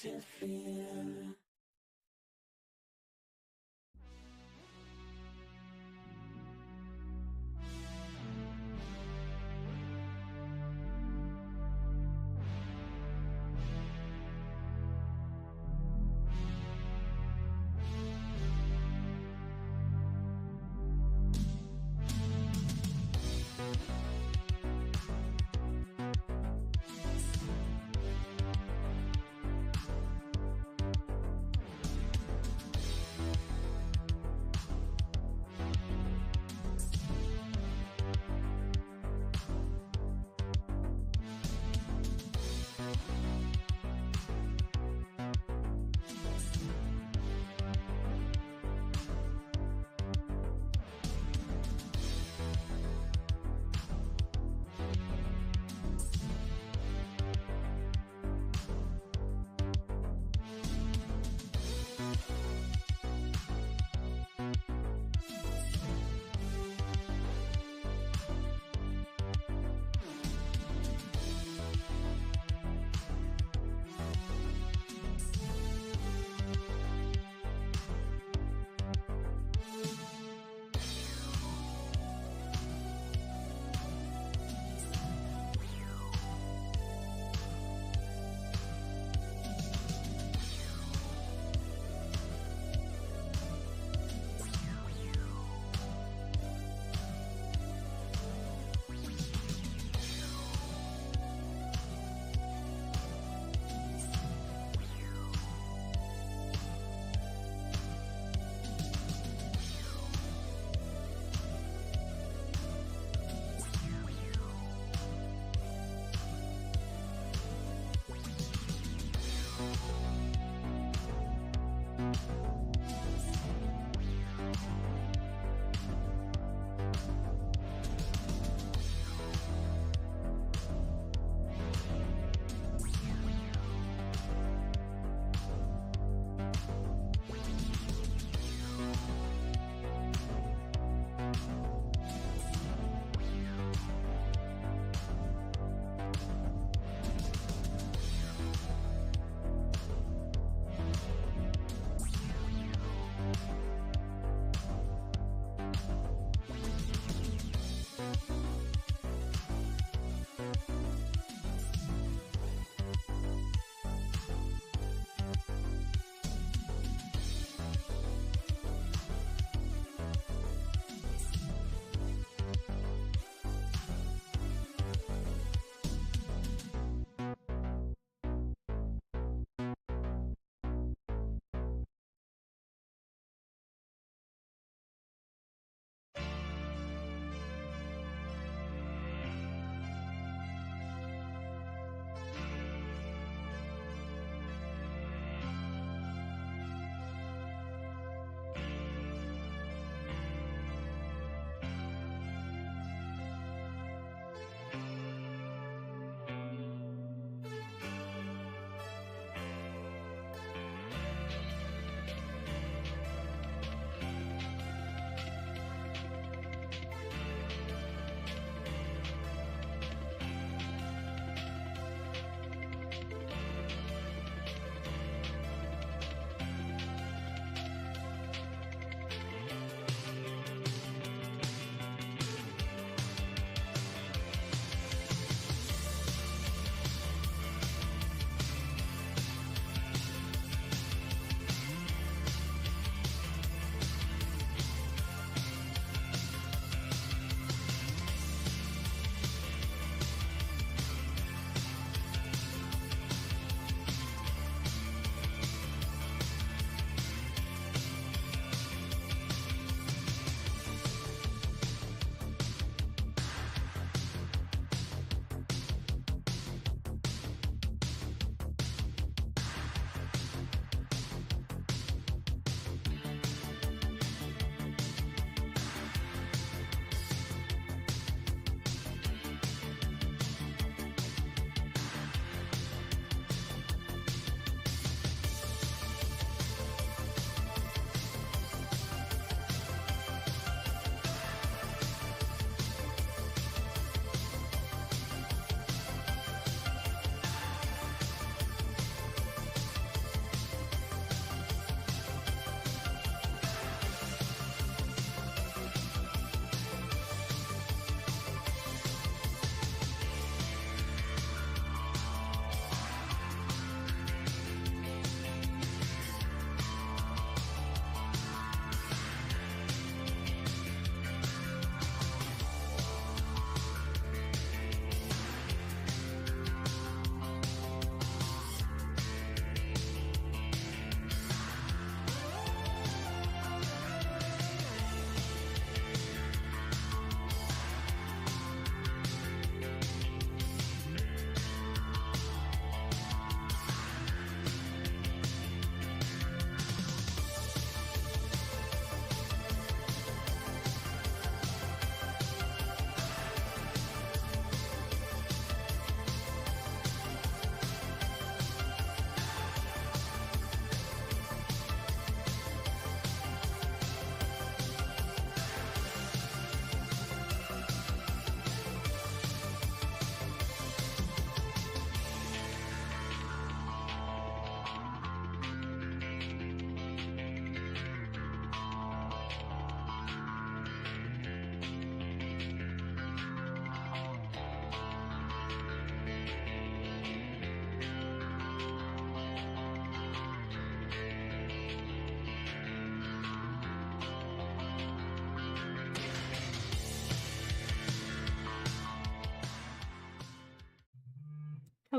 interfere.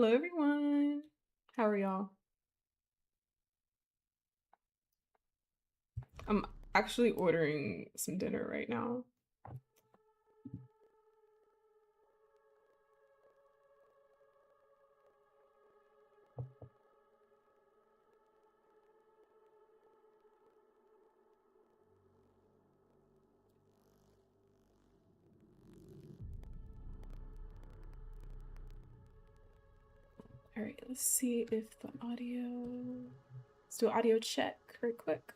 Hello, everyone. How are y'all? I'm actually ordering some dinner right now. All right, let's see if the audio. Let's do an audio check real quick.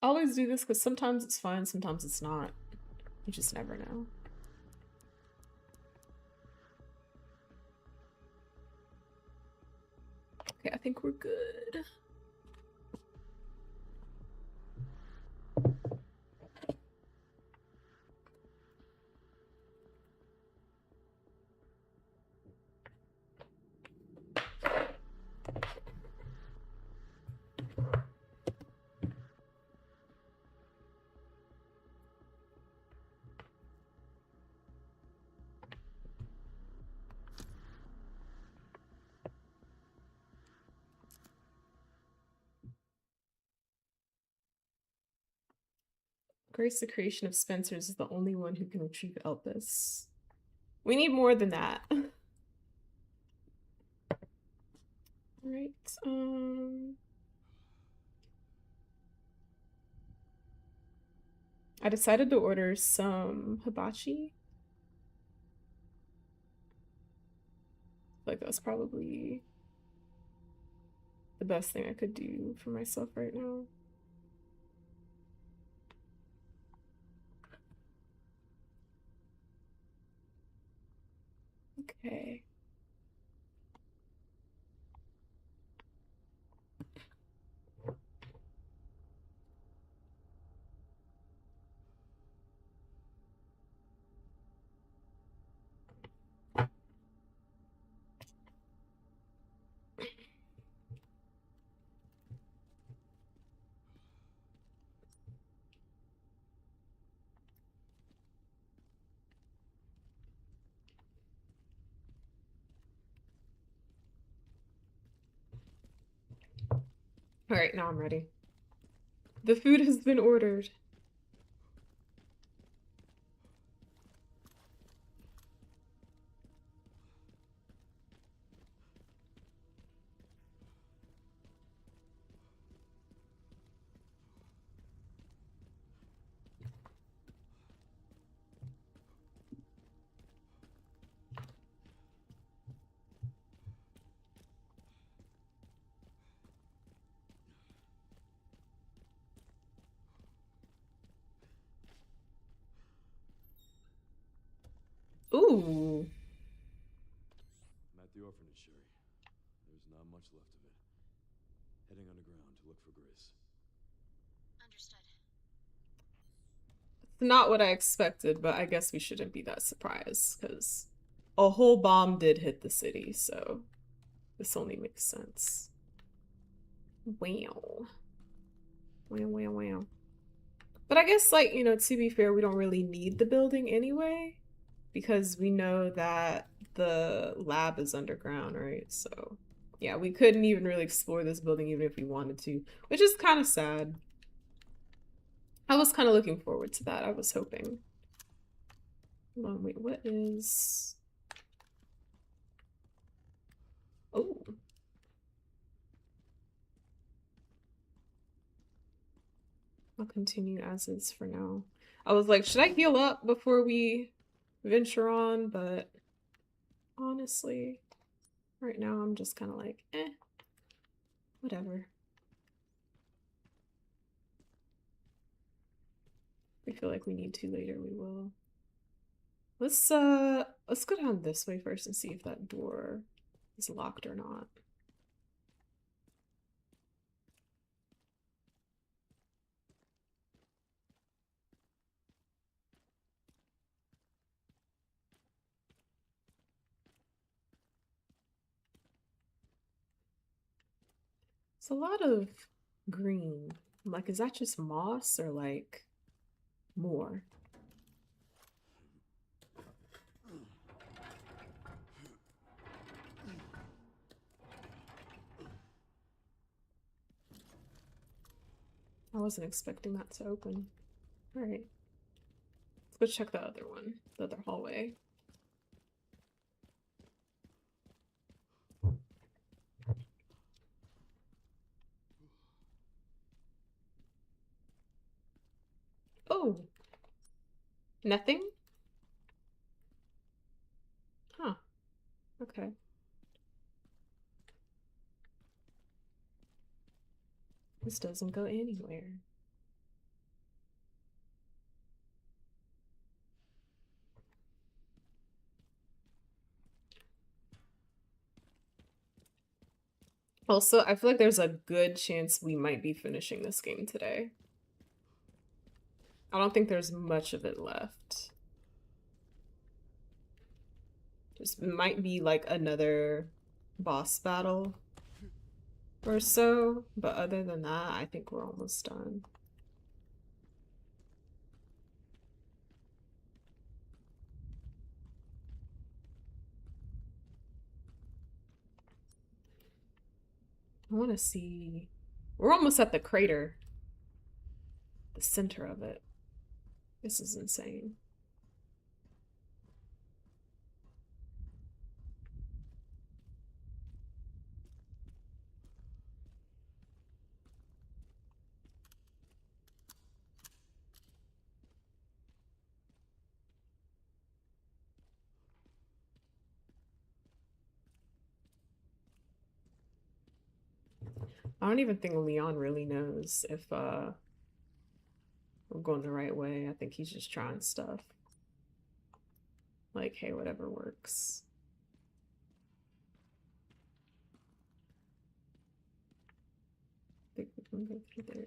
I always do this because sometimes it's fun, sometimes it's not. You just never know. Okay, I think we're good. Grace, the creation of Spencer's, is the only one who can retrieve Elpis. We need more than that. All right. I decided to order some hibachi. Like that's probably the best thing I could do for myself right now. Okay. All right, now I'm ready. The food has been ordered. Ooh. I'm at the orphanage, Sherry. There's not much left of it. Heading underground to look for Grace. Understood. It's not what I expected, but I guess we shouldn't be that surprised because a whole bomb did hit the city, so this only makes sense. Wow. Wow, wow, wow. But I guess, like, you know, to be fair, we don't really need the building anyway because we know that the lab is underground, right? So, yeah, we couldn't even really explore this building even if we wanted to, which is kind of sad. I was kind of looking forward to that. I was hoping. Hold on, wait, what is... Oh. I'll continue as is for now. I was like, should I heal up before we venture on? But honestly, right now I'm just kind of like, whatever. If we feel like we need to later, we will. Let's go down this way first and see if that door is locked or not. It's a lot of green. I'm like, is that just moss or like more? I wasn't expecting that to open. All right. Let's go check the other one, the other hallway. Oh, nothing? Huh. Okay. This doesn't go anywhere. Also, I feel like there's a good chance we might be finishing this game today. I don't think there's much of it left. Just might be like another boss battle or so, but other than that, I think we're almost done. I want to see. We're almost at the crater, the center of it. This is insane. I don't even think Leon really knows if we're going the right way. I think he's just trying stuff. Like, hey, whatever works. I think we can go through there.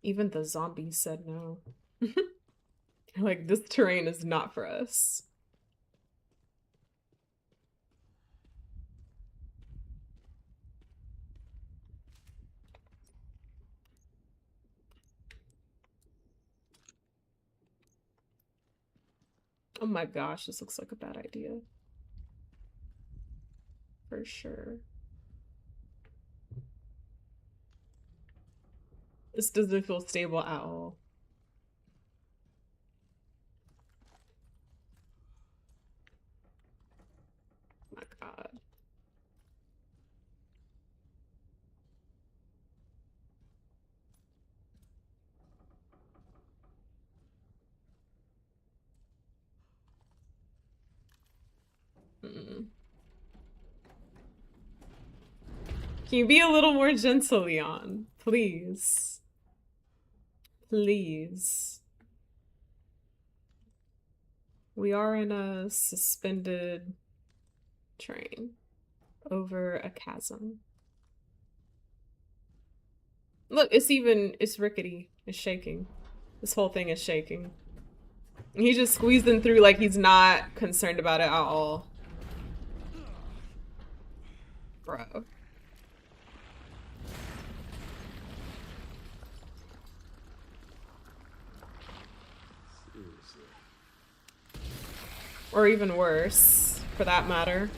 Even the zombies said no. Like, this terrain is not for us. Oh my gosh, this looks like a bad idea. For sure. This doesn't feel stable at all. Oh my god. Mm. Can you be a little more gentle, Leon? Please. Please. We are in a suspended train over a chasm. Look, it's rickety. It's shaking. This whole thing is shaking. He's just squeezing through like he's not concerned about it at all. Bro. Seriously. Or even worse, for that matter.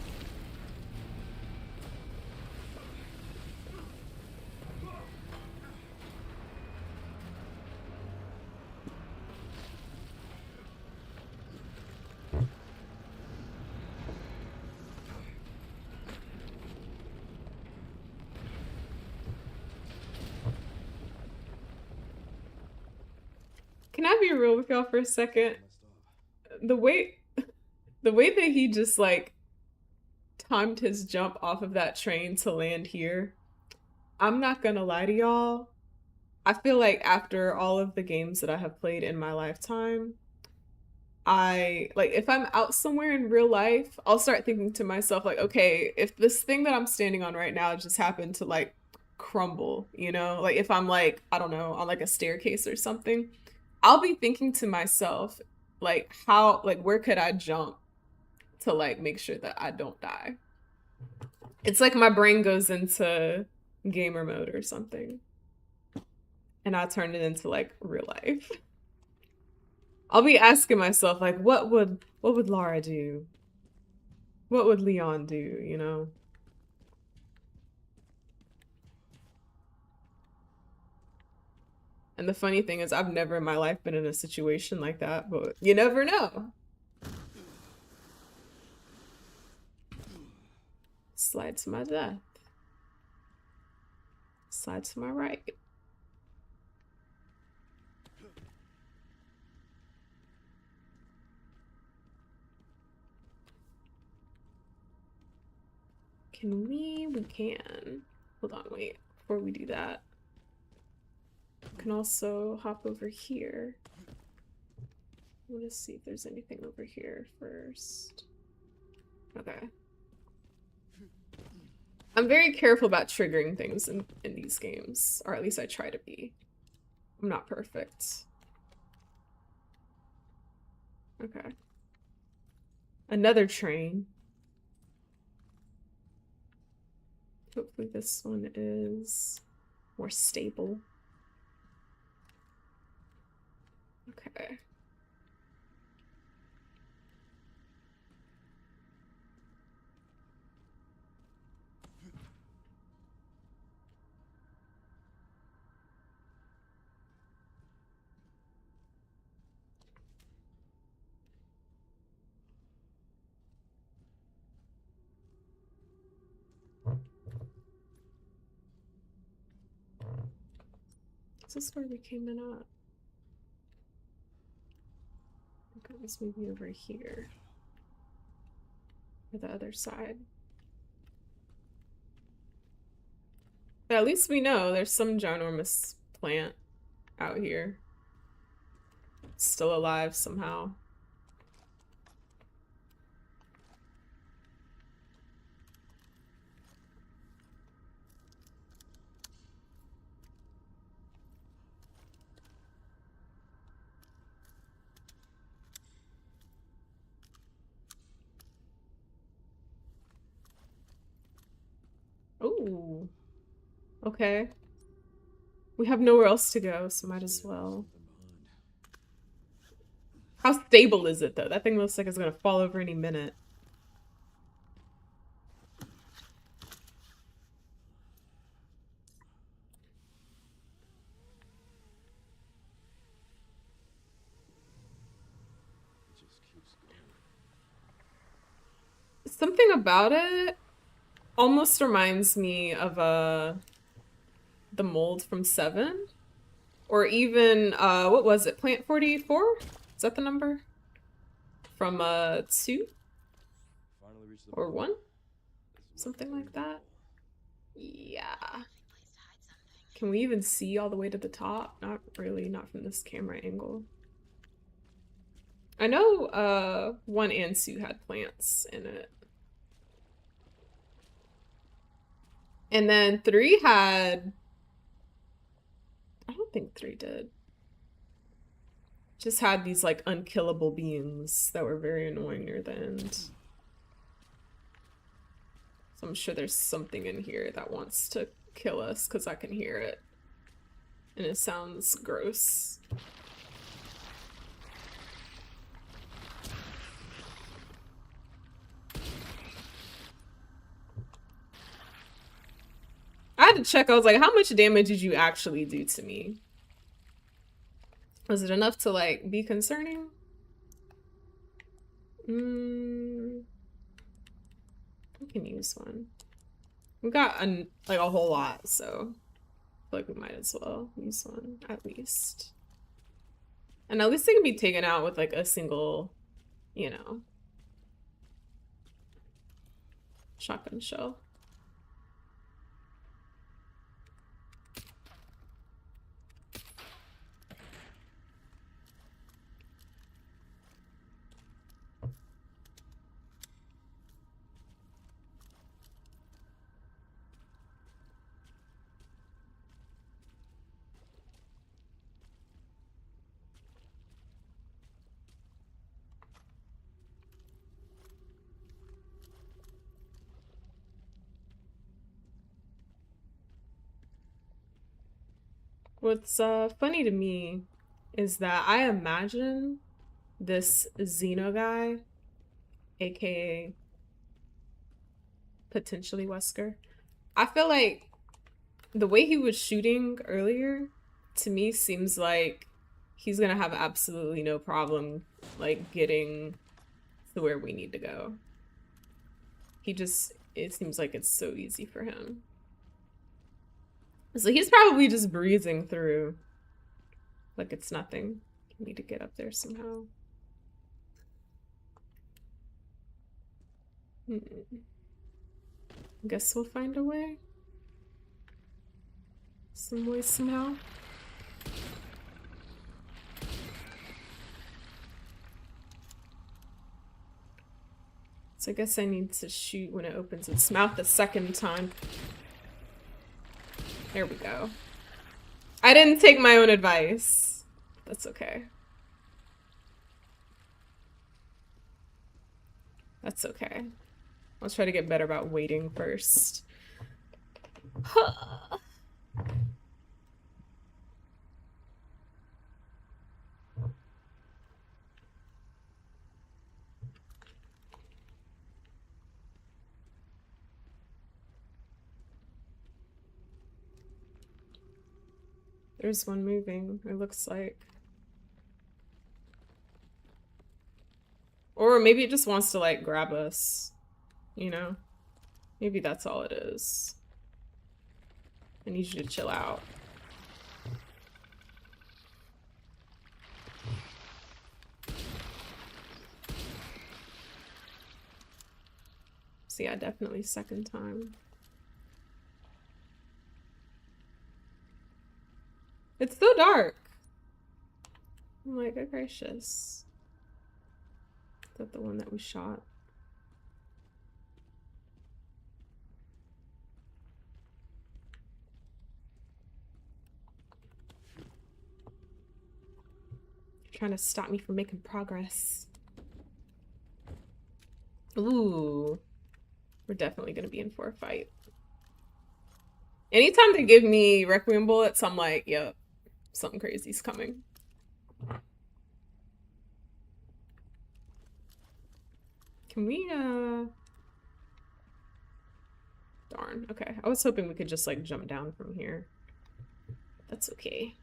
Can I be real with y'all for a second? The way the way that he just like timed his jump off of that train to land here, I'm not gonna lie to y'all. I feel like after all of the games that I have played in my lifetime, if I'm out somewhere in real life, I'll start thinking to myself, like, okay, if this thing that I'm standing on right now just happened to like crumble, you know, like if I'm like, I don't know, on like a staircase or something, I'll be thinking to myself, like, how, like, where could I jump to like make sure that I don't die? It's like my brain goes into gamer mode or something, and I turn it into like real life. I'll be asking myself, like, what would Lara do? What would Leon do, you know? And the funny thing is, I've never in my life been in a situation like that, but you never know. Slide to my left. Slide to my right. Can we? We can. Hold on, wait. Before we do that, we can also hop over here. I want to see if there's anything over here first. Okay. I'm very careful about triggering things in these games, or at least I try to be. I'm not perfect. Okay. Another train. Hopefully this one is more stable. Okay. Is this where we came in at? Okay, this may be over here. Or the other side. But at least we know there's some ginormous plant out here. Still alive somehow. Oh, okay. We have nowhere else to go, so might as well. How stable is it, though? That thing looks like it's gonna fall over any minute. It just keeps going. Something about it almost reminds me of the mold from 7. Or even, what was it? Plant 44? Is that the number? From, 2? Finally reached the Or bottom. 1? This is Something what like that. Yeah. Place to hide something. Can we even see all the way to the top? Not really, not from this camera angle. I know, 1 and 2 had plants in it. And then 3 had... I don't think 3 did. Just had these, like, unkillable beings that were very annoying near the end. So I'm sure there's something in here that wants to kill us, because I can hear it. And it sounds gross. I had to check, I was like, how much damage did you actually do to me? Was it enough to, like, be concerning? We can use one. We got, like, a whole lot, so I feel like we might as well use one, at least. And at least they can be taken out with, like, a single, you know, shotgun shell. What's funny to me is that I imagine this Xeno guy, aka potentially Wesker. I feel like the way he was shooting earlier to me seems like he's gonna have absolutely no problem like getting to where we need to go. It seems like it's so easy for him. So he's probably just breezing through like it's nothing. We need to get up there somehow. Guess we'll find a way. Some way, somehow. So I guess I need to shoot when it opens its mouth the second time. There we go. I didn't take my own advice. That's okay. That's okay. I'll try to get better about waiting first. There's one moving, it looks like. Or maybe it just wants to, like, grab us. You know? Maybe that's all it is. I need you to chill out. So yeah, definitely second time. It's so dark. I'm like, oh gracious. Is that the one that we shot? You're trying to stop me from making progress. Ooh. We're definitely gonna be in for a fight. Anytime they give me Requiem bullets, I'm like, yep, something crazy's coming. Can we, Darn, okay. I was hoping we could just, like, jump down from here. That's okay.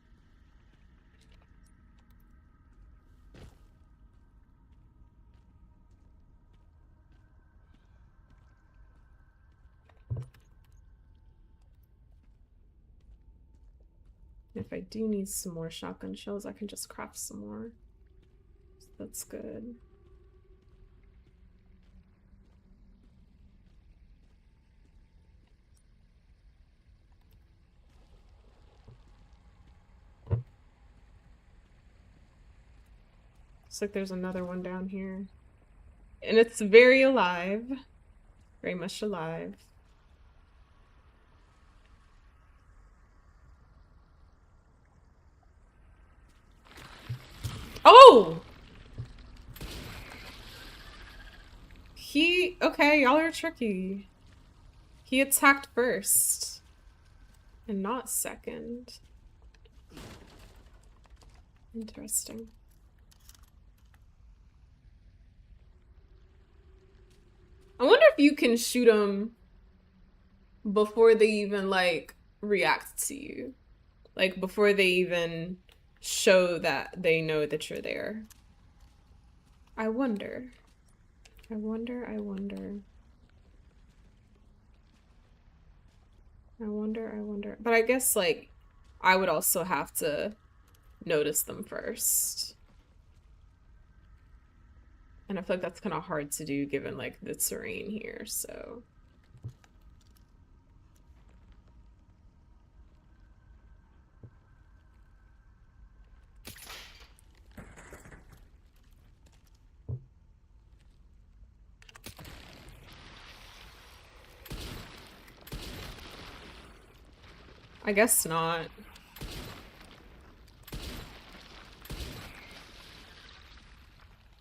If I do need some more shotgun shells, I can just craft some more. So that's good. Looks like there's another one down here. And it's very alive. Very much alive. Oh! Okay, y'all are tricky. He attacked first. And not second. Interesting. I wonder if you can shoot them before they even, like, react to you. Like, before they even show that they know that you're there. I wonder. I wonder. I wonder. I wonder. I wonder. But I guess, like, I would also have to notice them first. And I feel like that's kind of hard to do given, like, the terrain here, so... I guess not.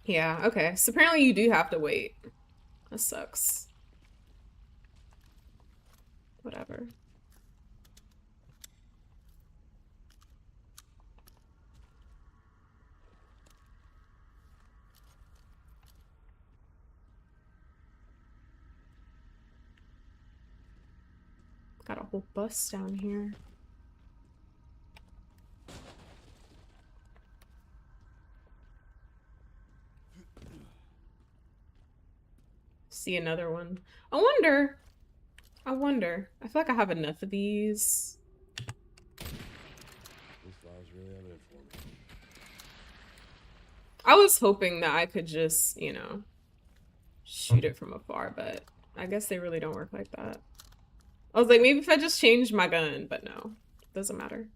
Yeah, okay. So apparently you do have to wait. That sucks. Whatever. Got a whole bus down here. See another one. I wonder. I feel like I have enough of these. These files really have it for me. I was hoping that I could just, you know, shoot it from afar, but I guess they really don't work like that. I was like, maybe if I just changed my gun, but no, doesn't matter.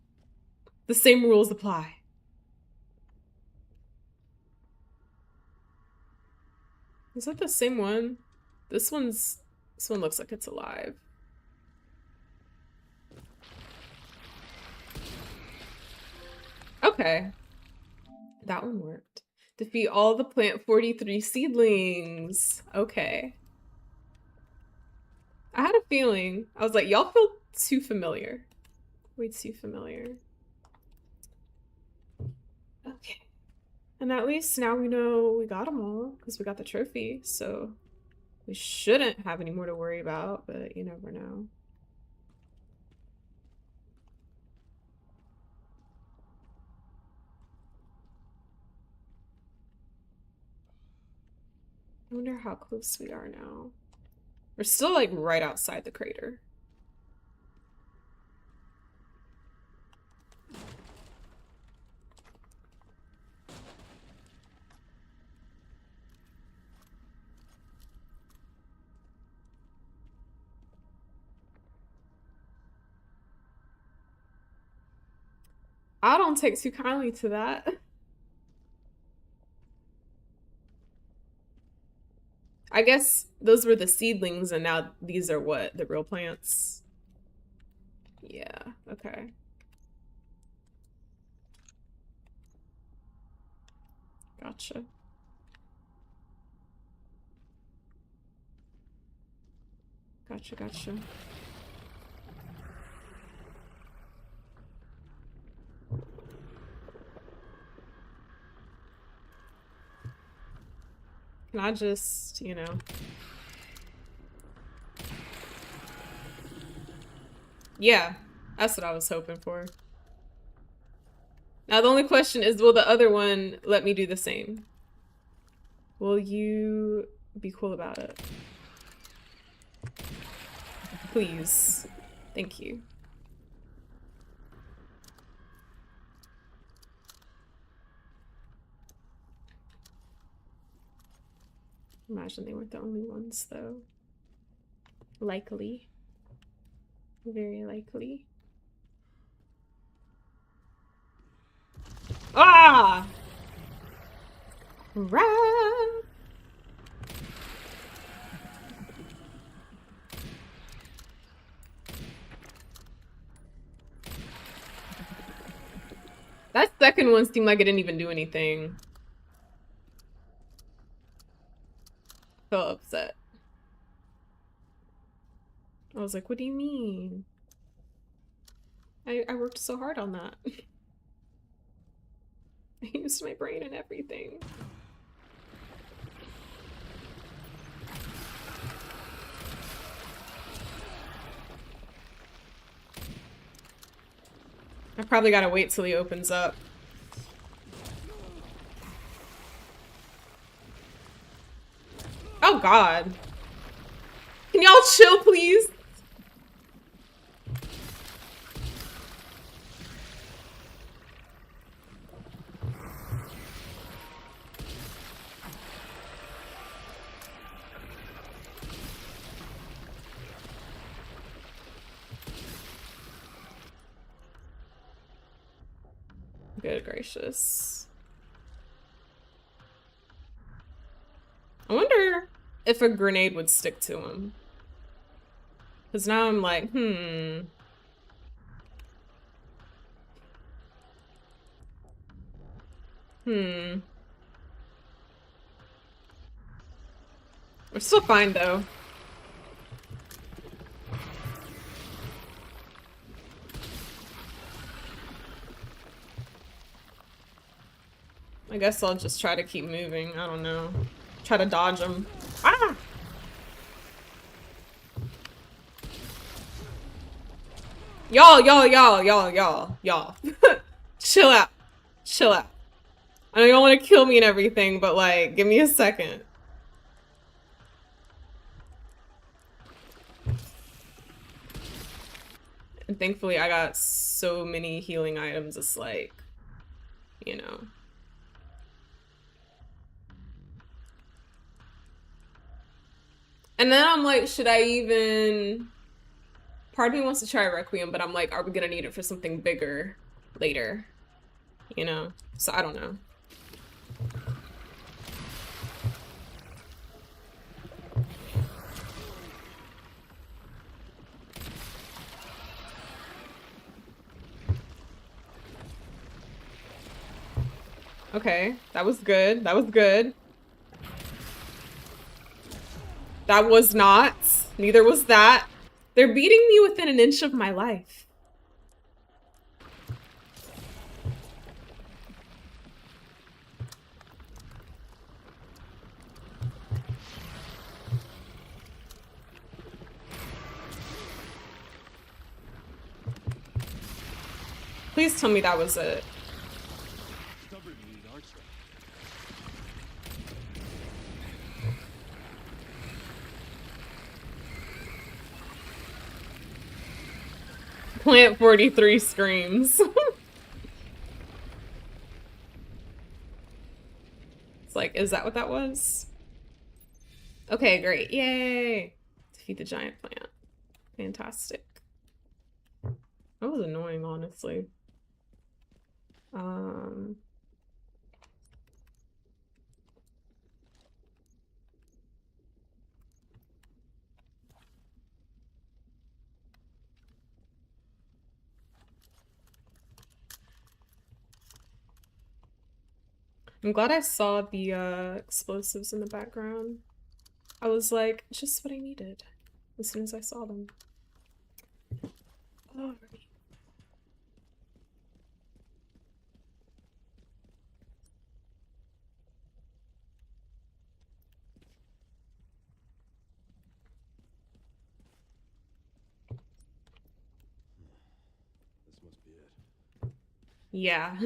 The same rules apply. Is that the same one? This one looks like it's alive. Okay. That one worked. Defeat all the plant 43 seedlings. Okay. I had a feeling. I was like, y'all feel too familiar. Way too familiar. Okay. And at least now we know we got them all because we got the trophy. So we shouldn't have any more to worry about, but you never know. I wonder how close we are now. We're still like right outside the crater. I don't take too kindly to that. I guess those were the seedlings and now these are what? The real plants? Yeah, okay. Gotcha. Gotcha. Can I just, you know... Yeah, that's what I was hoping for. Now the only question is, will the other one let me do the same? Will you be cool about it? Please. Thank you. Imagine they weren't the only ones, though. Likely. Very likely. Ah! Right. That second one seemed like it didn't even do anything. So upset. I was like, what do you mean? I worked so hard on that. I used my brain and everything. I probably gotta wait till he opens up. Oh god. Can y'all chill, please? Good gracious. I wonder if a grenade would stick to him. Because now I'm like, We're still fine, though. I guess I'll just try to keep moving. I don't know. Try to dodge him. Ah! Y'all. Chill out. Chill out. I know you don't want to kill me and everything, but like, give me a second. And thankfully, I got so many healing items. It's like, you know. And then I'm like, should I even... Part of me wants to try Requiem, but I'm like, are we gonna need it for something bigger later? You know? So I don't know. Okay, that was good. That was good. That was not. Neither was that. They're beating me within an inch of my life. Please tell me that was it. Plant 43 screams. It's like, is that what that was? Okay, great. Yay! Defeat the giant plant. Fantastic. That was annoying, honestly. I'm glad I saw the explosives in the background. I was like, just what I needed as soon as I saw them. Alright. This must be it. Yeah.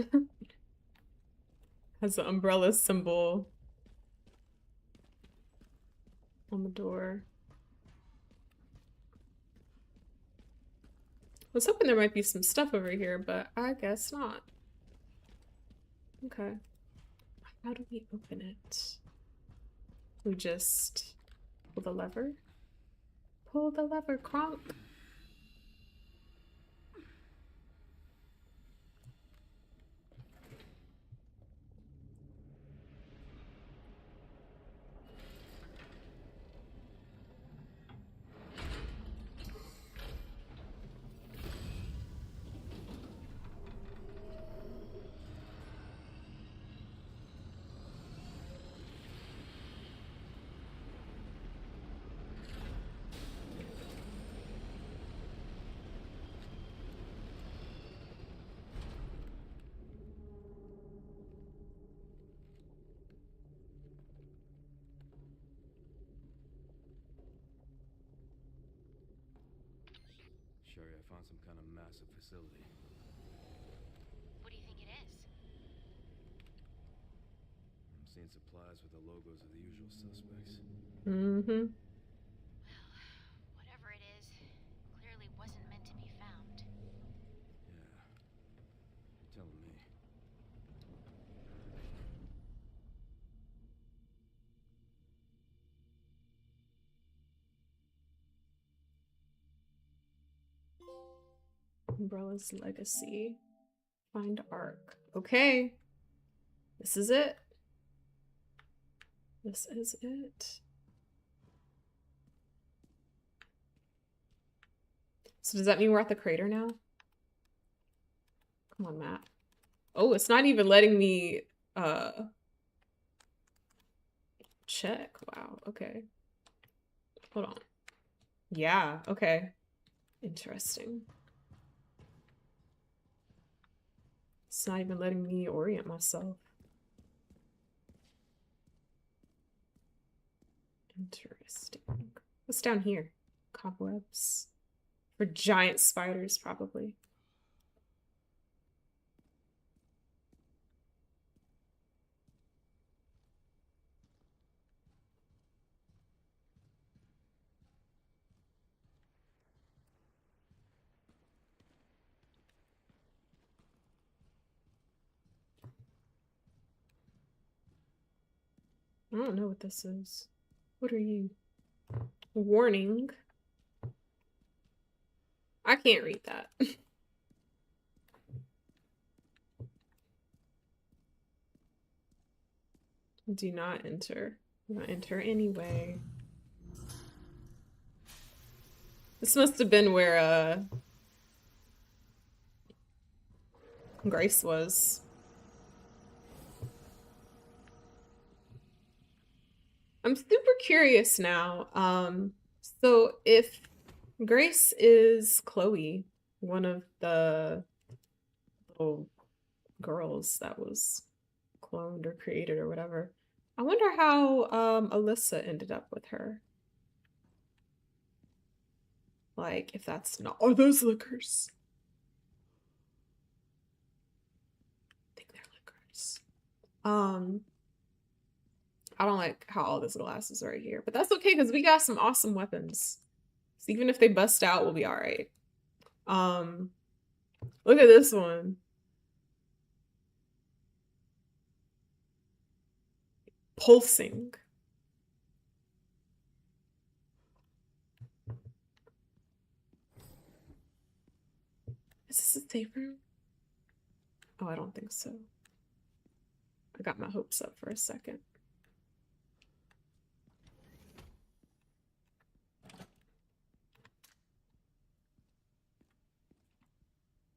Has the umbrella symbol on the door. I was hoping there might be some stuff over here, but I guess not. Okay. How do we open it? We just pull the lever? Pull the lever, Kronk. Sherry, I found some kind of massive facility. What do you think it is? I'm seeing supplies with the logos of the usual suspects. Mm-hmm. Well, whatever it is, clearly wasn't meant to be found. Yeah. You're telling me. Umbrella's legacy. Find arc. Okay. This is it. This is it. So does that mean we're at the crater now? Come on, Matt. Oh, it's not even letting me check. Wow, okay. Hold on. Yeah, okay. Interesting. It's not even letting me orient myself. Interesting. What's down here? Cobwebs. For giant spiders, probably. I don't know what this is. What are you? Warning. I can't read that. Do not enter. Do not enter anyway. This must have been where Grace was. I'm super curious now. So if Grace is Chloe, one of the little girls that was cloned or created or whatever, I wonder how Alyssa ended up with her. Like, if that's not— are those liquors? I think they're liquors. I don't like how all this glass is right here, but that's okay because we got some awesome weapons. So even if they bust out, we'll be all right. Look at this one. Pulsing. Is this a safe room? Oh, I don't think so. I got my hopes up for a second.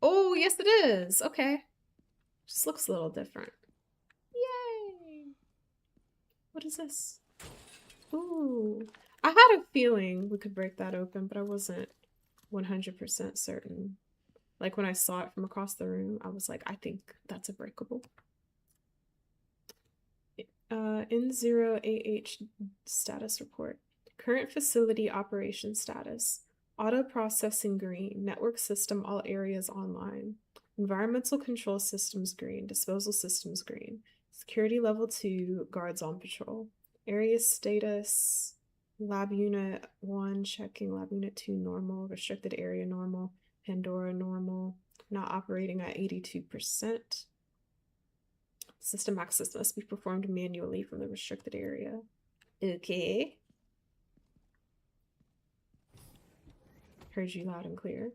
Oh, yes it is. Okay. Just looks a little different. Yay! What is this? Ooh. I had a feeling we could break that open, but I wasn't 100% certain. Like when I saw it from across the room, I was like, I think that's a breakable. N0AH status report. Current facility operation status. Auto processing green. Network system all areas online. Environmental control systems green. Disposal systems green. Security level 2. Guards on patrol. Area status. Lab unit 1 checking. Lab unit 2 normal. Restricted area normal. Pandora normal. Not operating at 82%. System access must be performed manually from the restricted area. Okay. Heard you loud and clear.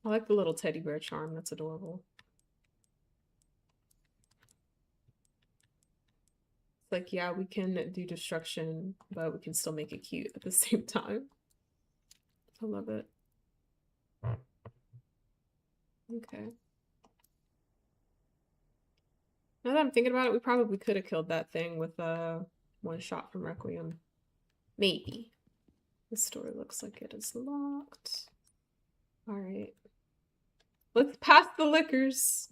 I like the little teddy bear charm. That's adorable. It's like, yeah, we can do destruction, but we can still make it cute at the same time. I love it. Okay. Now that I'm thinking about it, we probably could have killed that thing with one shot from Requiem. Maybe. This door looks like it is locked. All right. Let's pass the liquors.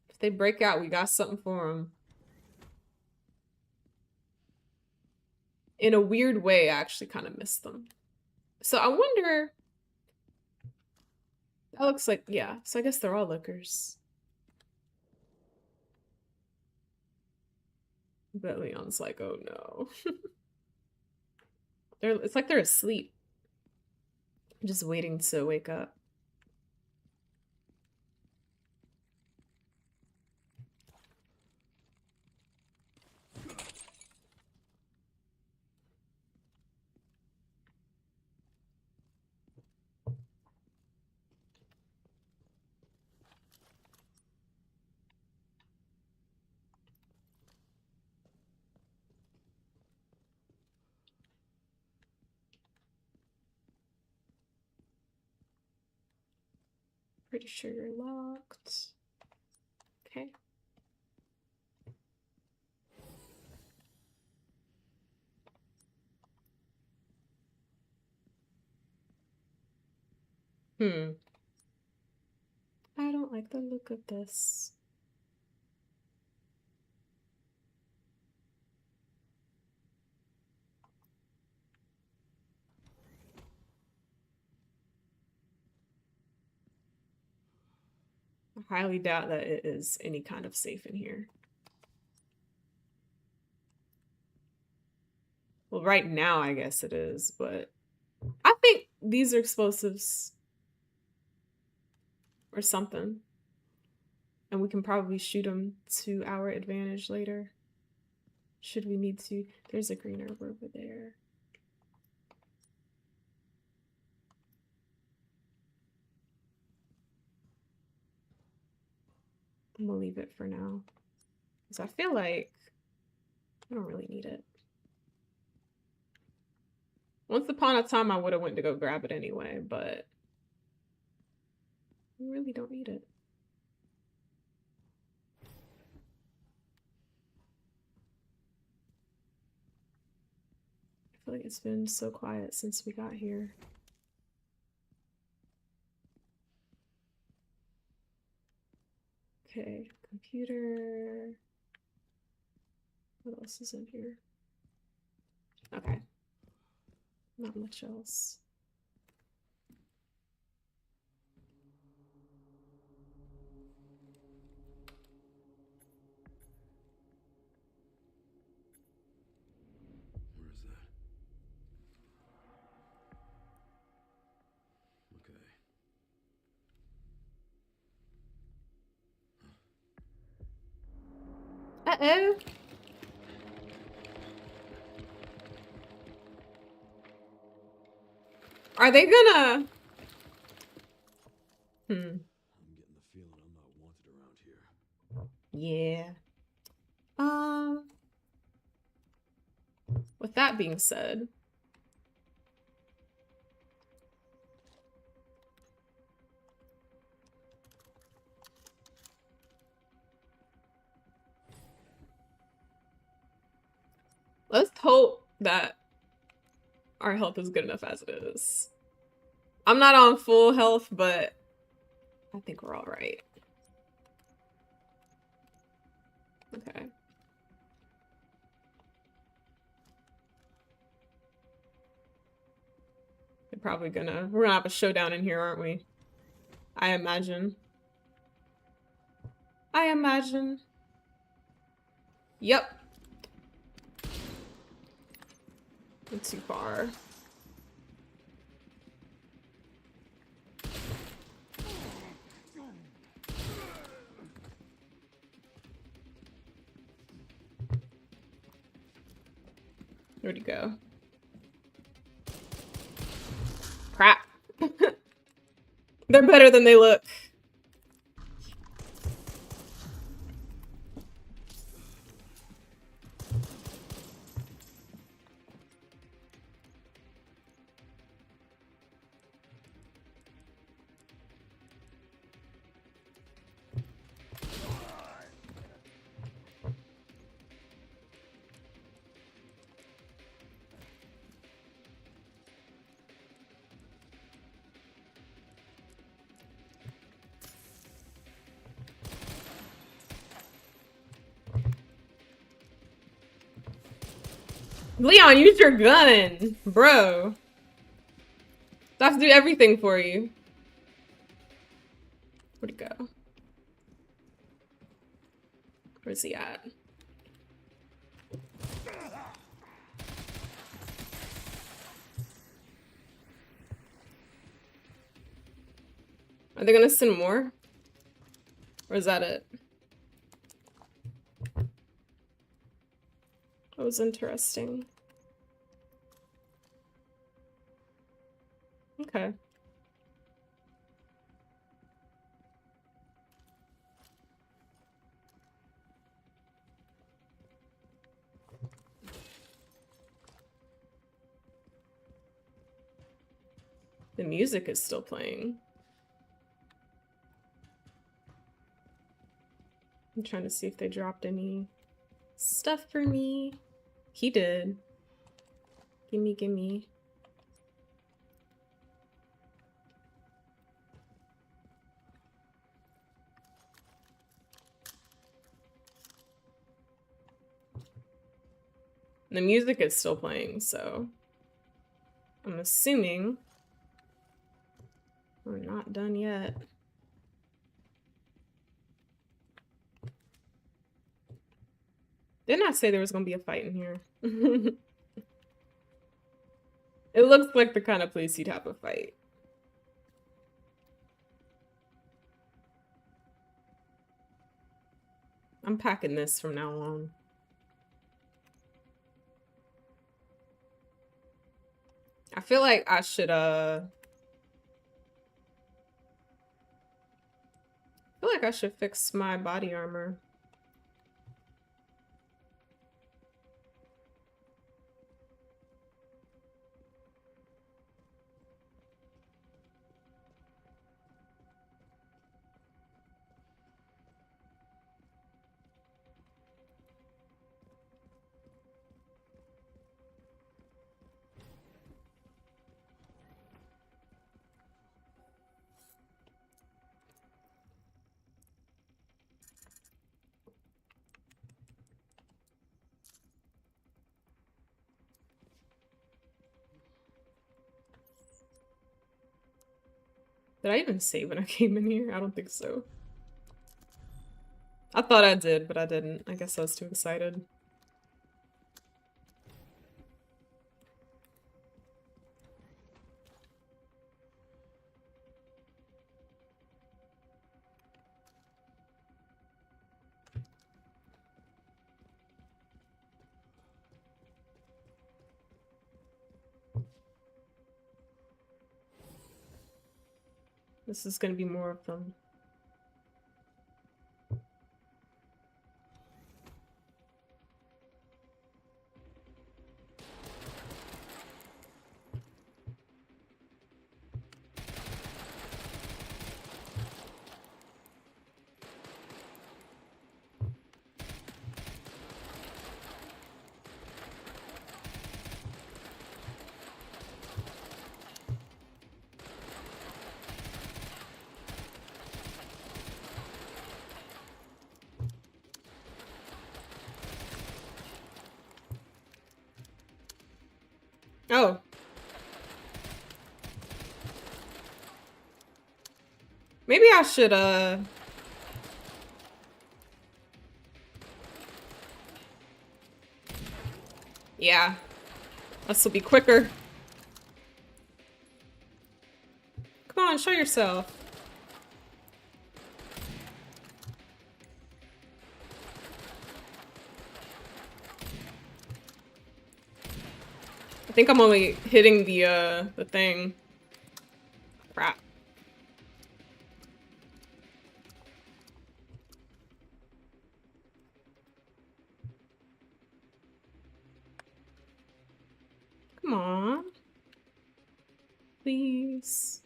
If they break out, we got something for them. In a weird way, I actually kind of miss them. So I wonder... That looks like... Yeah, so I guess they're all liquors. But Leon's like, oh no. It's like they're asleep. Just waiting to wake up. Pretty sure you're locked. Okay. I don't like the look of this. I highly doubt that it is any kind of safe in here. Well, right now, I guess it is, but I think these are explosives or something. And we can probably shoot them to our advantage later. Should we need to. There's a green herb over there. I'm gonna leave it for now. Because I feel like I don't really need it. Once upon a time, I would have went to go grab it anyway, but we really don't need it. I feel like it's been so quiet since we got here. Okay, computer. What else is in here? Okay. Not much else. Where is that? Okay. Uh-oh. Are they gonna... I'm getting the feeling I'm not wanted around here. Yeah. With that being said, let's hope that our health is good enough as it is. I'm not on full health, but I think we're all right. Okay. We're gonna have a showdown in here, aren't we? I imagine. Yep. Not too far. Where'd he go? Crap. They're better than they look. Leon, use your gun, bro. I have to do everything for you. Where'd he go? Where's he at? Are they gonna send more? Or is that it? That was interesting. Okay. The music is still playing. I'm trying to see if they dropped any stuff for me. He did. Gimme, gimme. The music is still playing, so I'm assuming we're not done yet. Didn't I say there was gonna be a fight in here? It looks like the kind of place you'd have a fight. I'm packing this from now on. I feel like I should fix my body armor. Did I even save when I came in here? I don't think so. I thought I did, but I didn't. I guess I was too excited. This is gonna be more of them. Oh. Maybe I should, yeah. This will be quicker. Come on, show yourself. I think I'm only hitting the thing. Crap. Come on. Please.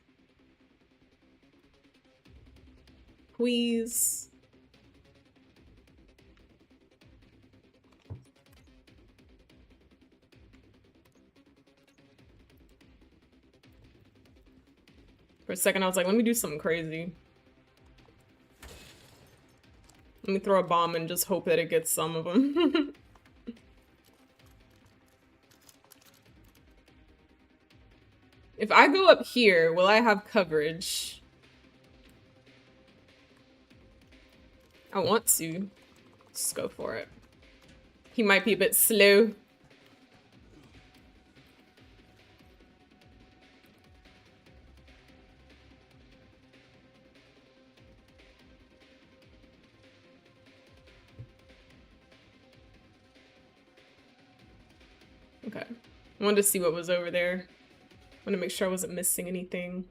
Please. For a second, I was like, let me do something crazy. Let me throw a bomb and just hope that it gets some of them. If I go up here, will I have coverage? I want to. Just go for it. He might be a bit slow. Okay. I wanted to see what was over there. I want to make sure I wasn't missing anything.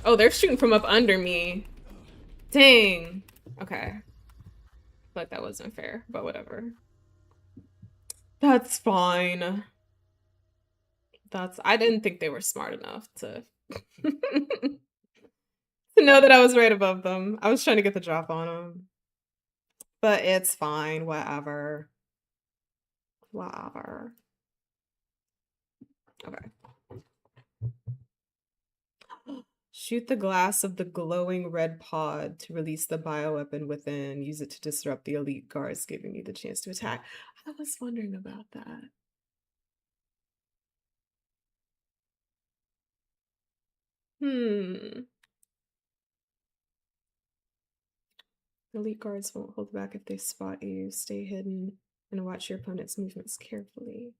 Oh, they're shooting from up under me. Dang. Okay. But that wasn't fair, but whatever. That's fine. I didn't think they were smart enough to to know that I was right above them. I was trying to get the drop on them. But it's fine, whatever. Whatever. Okay. Shoot the glass of the glowing red pod to release the bioweapon within. Use it to disrupt the elite guards, giving you the chance to attack. I was wondering about that. Hmm. Elite guards won't hold back if they spot you. Stay hidden and watch your opponent's movements carefully.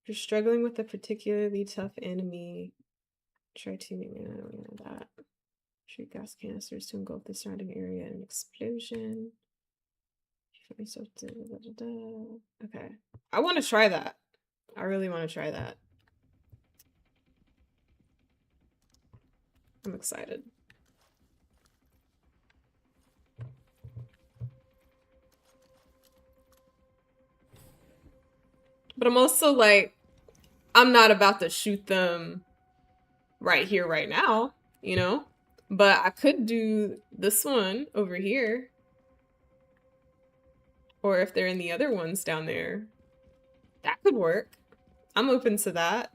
If you're struggling with a particularly tough enemy, try to that. Shoot gas canisters to engulf the surrounding area in an explosion. Okay. I want to try that. I really want to try that. I'm excited. But I'm also like, I'm not about to shoot them right here, right now, you know? But I could do this one over here. Or if they're in the other ones down there, that could work. I'm open to that.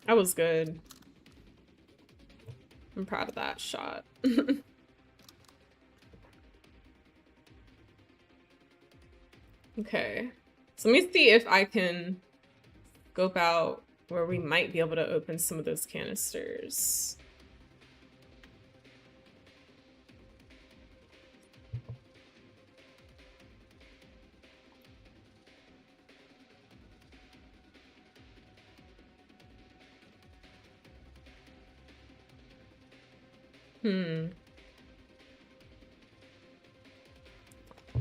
That was good. I'm proud of that shot. Okay. So let me see if I can scope out where we might be able to open some of those canisters.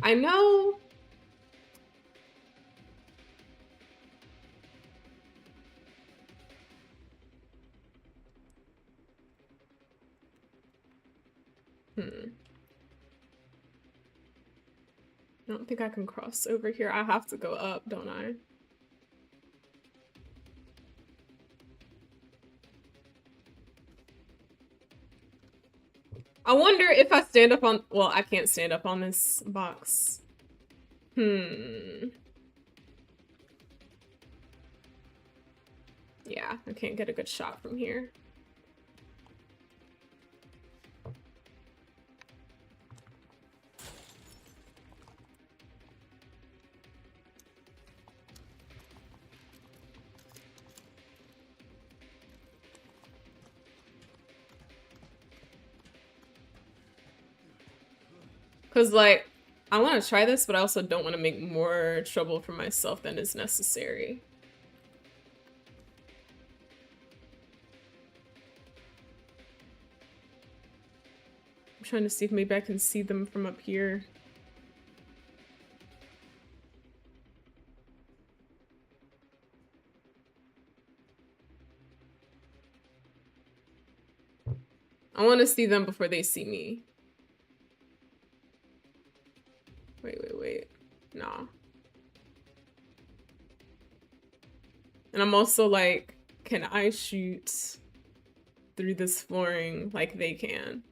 I know. I don't think I can cross over here. I have to go up, don't I? I wonder if I stand up on... Well, I can't stand up on this box. Yeah, I can't get a good shot from here. Because, like, I want to try this, but I also don't want to make more trouble for myself than is necessary. I'm trying to see if maybe I can see them from up here. I want to see them before they see me. Wait. Nah. And I'm also like, can I shoot through this flooring like they can?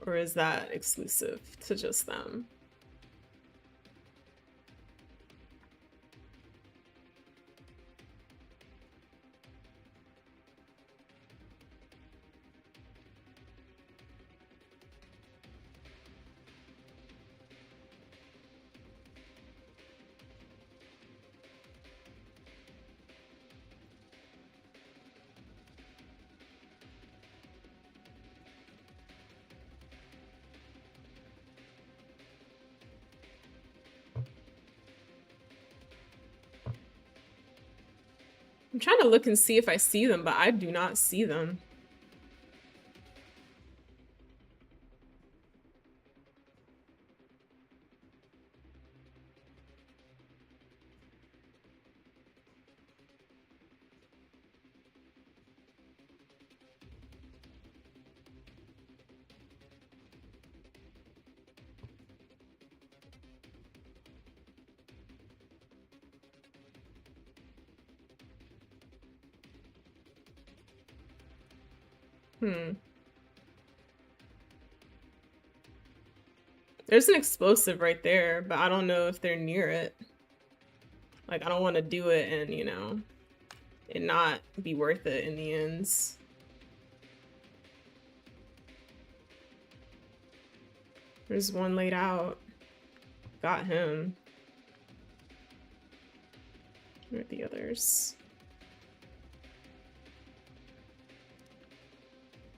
Or is that exclusive to just them? I'm trying to look and see if I see them, but I do not see them. There's an explosive right there, but I don't know if they're near it. Like, I don't want to do it and, you know, it not be worth it in the ends. There's one laid out. Got him. Where are the others?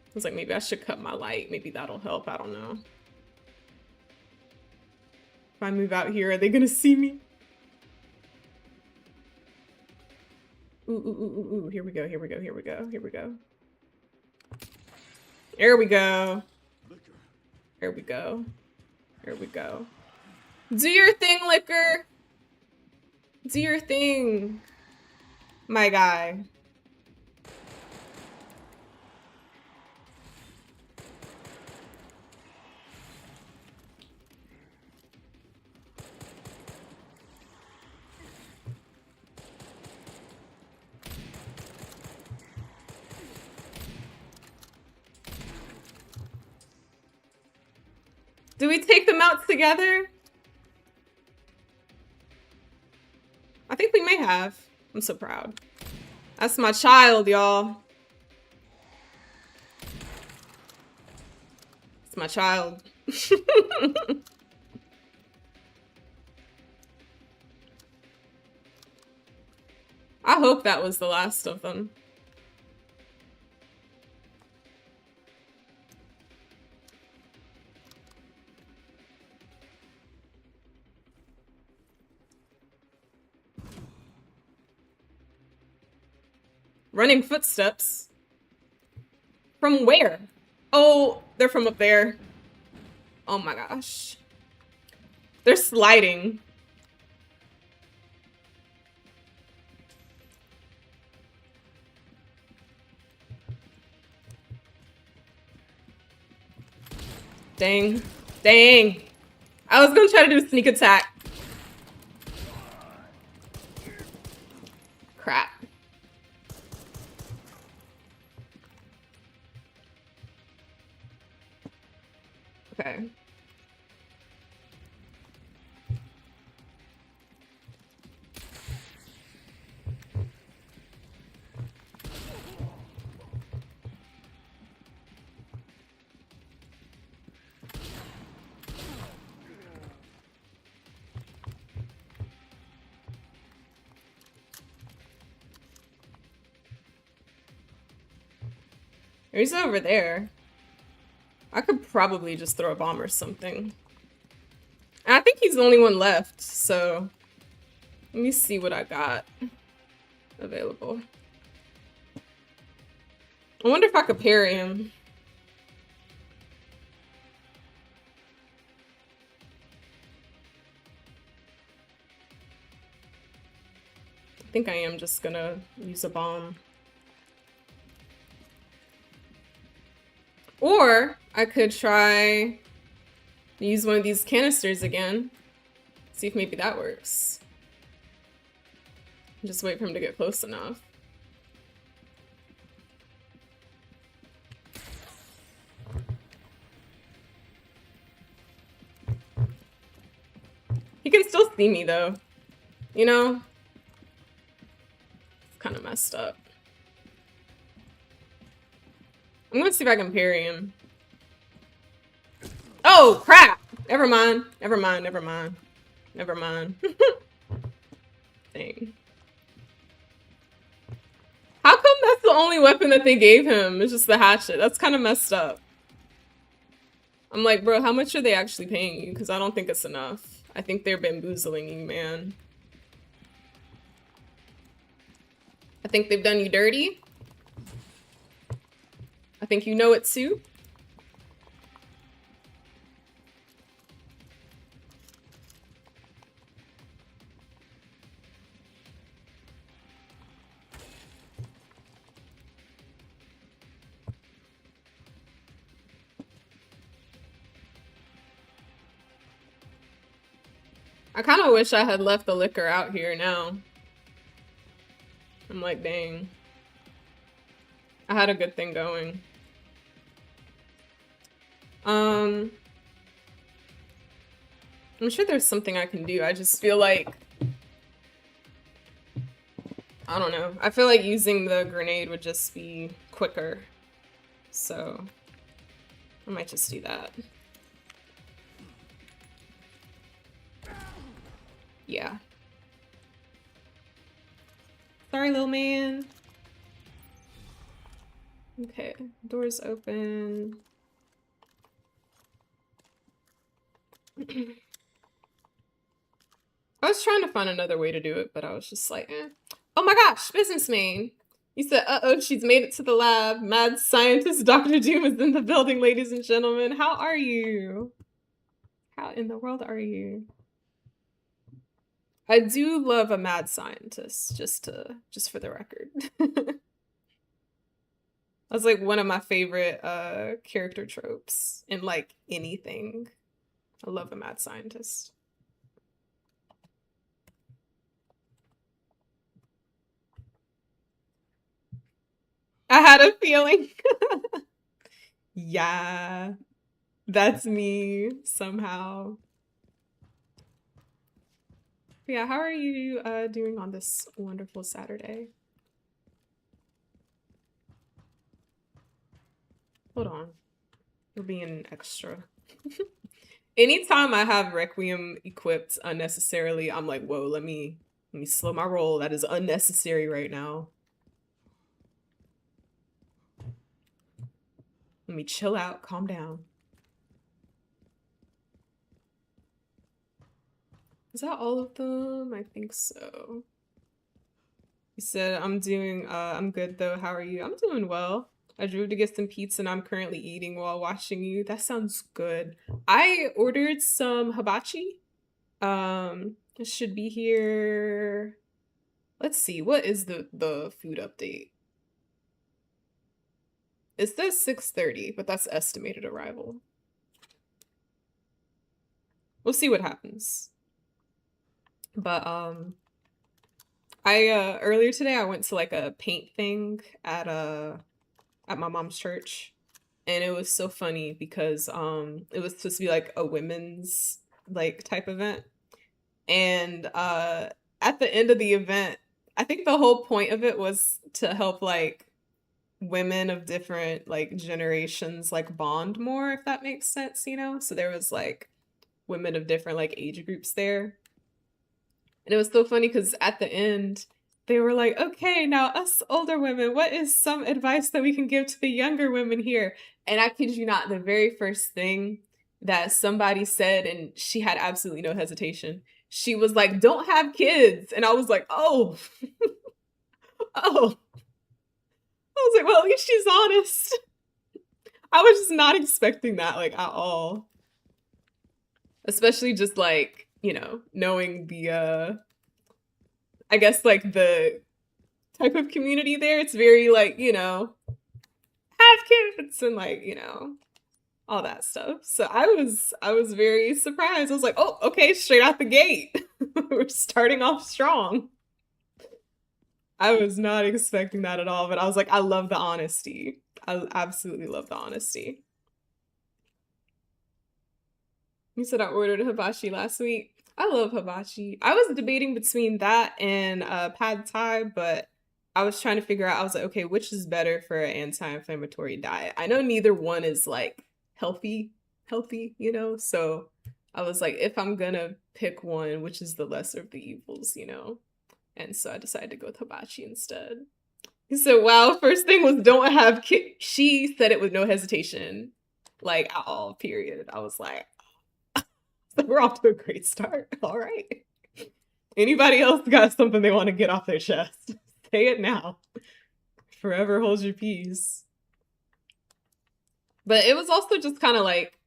I was like, maybe I should cut my light. Maybe that'll help. I don't know. If I move out here, are they gonna see me? Ooh, ooh, ooh, ooh, ooh. Here we go, here we go, here we go, here we go. There we go. There we go. There we go. Do your thing, Liquor! Do your thing, my guy. Do we take them out together? I think we may have. I'm so proud. That's my child, y'all. It's my child. I hope that was the last of them. Running footsteps. From where? Oh, they're from up there. Oh my gosh. They're sliding. Dang. Dang. I was gonna try to do a sneak attack. Crap. Okay. He's over there. I could probably just throw a bomb or something. And I think he's the only one left, so let me see what I got available. I wonder if I could parry him. I think I am just gonna use a bomb. Or I could try to use one of these canisters again. See if maybe that works. Just wait for him to get close enough. see me though. You know? It's kind of messed up. I'm gonna see if I can parry him. Oh, crap! Never mind. Never mind. Never mind. Never mind. Dang. How come that's the only weapon that they gave him? It's just the hatchet. That's kind of messed up. I'm like, bro, how much are they actually paying you? Because I don't think it's enough. I think they're bamboozling you, man. I think they've done you dirty. I think you know it too. I kind of wish I had left the liquor out here now. I'm like, dang. I had a good thing going. I'm sure there's something I can do. I just feel like, I don't know. I feel like using the grenade would just be quicker. So I might just do that. Yeah. Sorry, little man. Okay, door's open. I was trying to find another way to do it, but I was just like, eh. Oh my gosh, businessman. You said, uh-oh, she's made it to the lab. Mad scientist Dr. Doom is in the building, ladies and gentlemen. How are you? How in the world are you? I do love a mad scientist, just for the record. That's like one of my favorite character tropes in like anything. I love a mad scientist. I had a feeling. Yeah, that's me somehow. Yeah, how are you doing on this wonderful Saturday? Hold on. We're being extra. Anytime I have Requiem equipped unnecessarily, I'm like, whoa, let me slow my roll. That is unnecessary right now. Let me chill out, calm down. Is that all of them? I think so. You said, I'm good though. How are you? I'm doing well. I drove to get some pizza and I'm currently eating while watching you. That sounds good. I ordered some hibachi. It should be here. Let's see. What is the food update? It says 6:30, but that's estimated arrival. We'll see what happens. But I earlier today I went to like a paint thing at my mom's church, and it was so funny because it was supposed to be like a women's like type event, and at the end of the event, I think the whole point of it was to help like women of different like generations like bond more, if that makes sense, you know? So there was like women of different like age groups there. And it was so funny because at the end, they were like, okay, now us older women, what is some advice that we can give to the younger women here? And I kid you not, the very first thing that somebody said, and she had absolutely no hesitation, she was like, don't have kids. And I was like, oh, oh. I was like, well, at least she's honest. I was just not expecting that, like, at all. Especially just, like, you know, knowing the, I guess, like, the type of community there. It's very, like, you know, have kids and, like, you know, all that stuff. So I was very surprised. I was like, oh, okay, straight out the gate. We're starting off strong. I was not expecting that at all, but I was like, I love the honesty. I absolutely love the honesty. You said I ordered a hibachi last week. I love hibachi. I was debating between that and pad thai, but I was trying to figure out, I was like, okay, which is better for an anti-inflammatory diet? I know neither one is like healthy, you know? So I was like, if I'm gonna pick one, which is the lesser of the evils, you know? And so I decided to go with hibachi instead. So wow, first thing was don't have she said it with no hesitation, like at all, period. I was like, so we're off to a great start. All right. Anybody else got something they want to get off their chest? Say it now. Forever hold your peace. But it was also just kind of like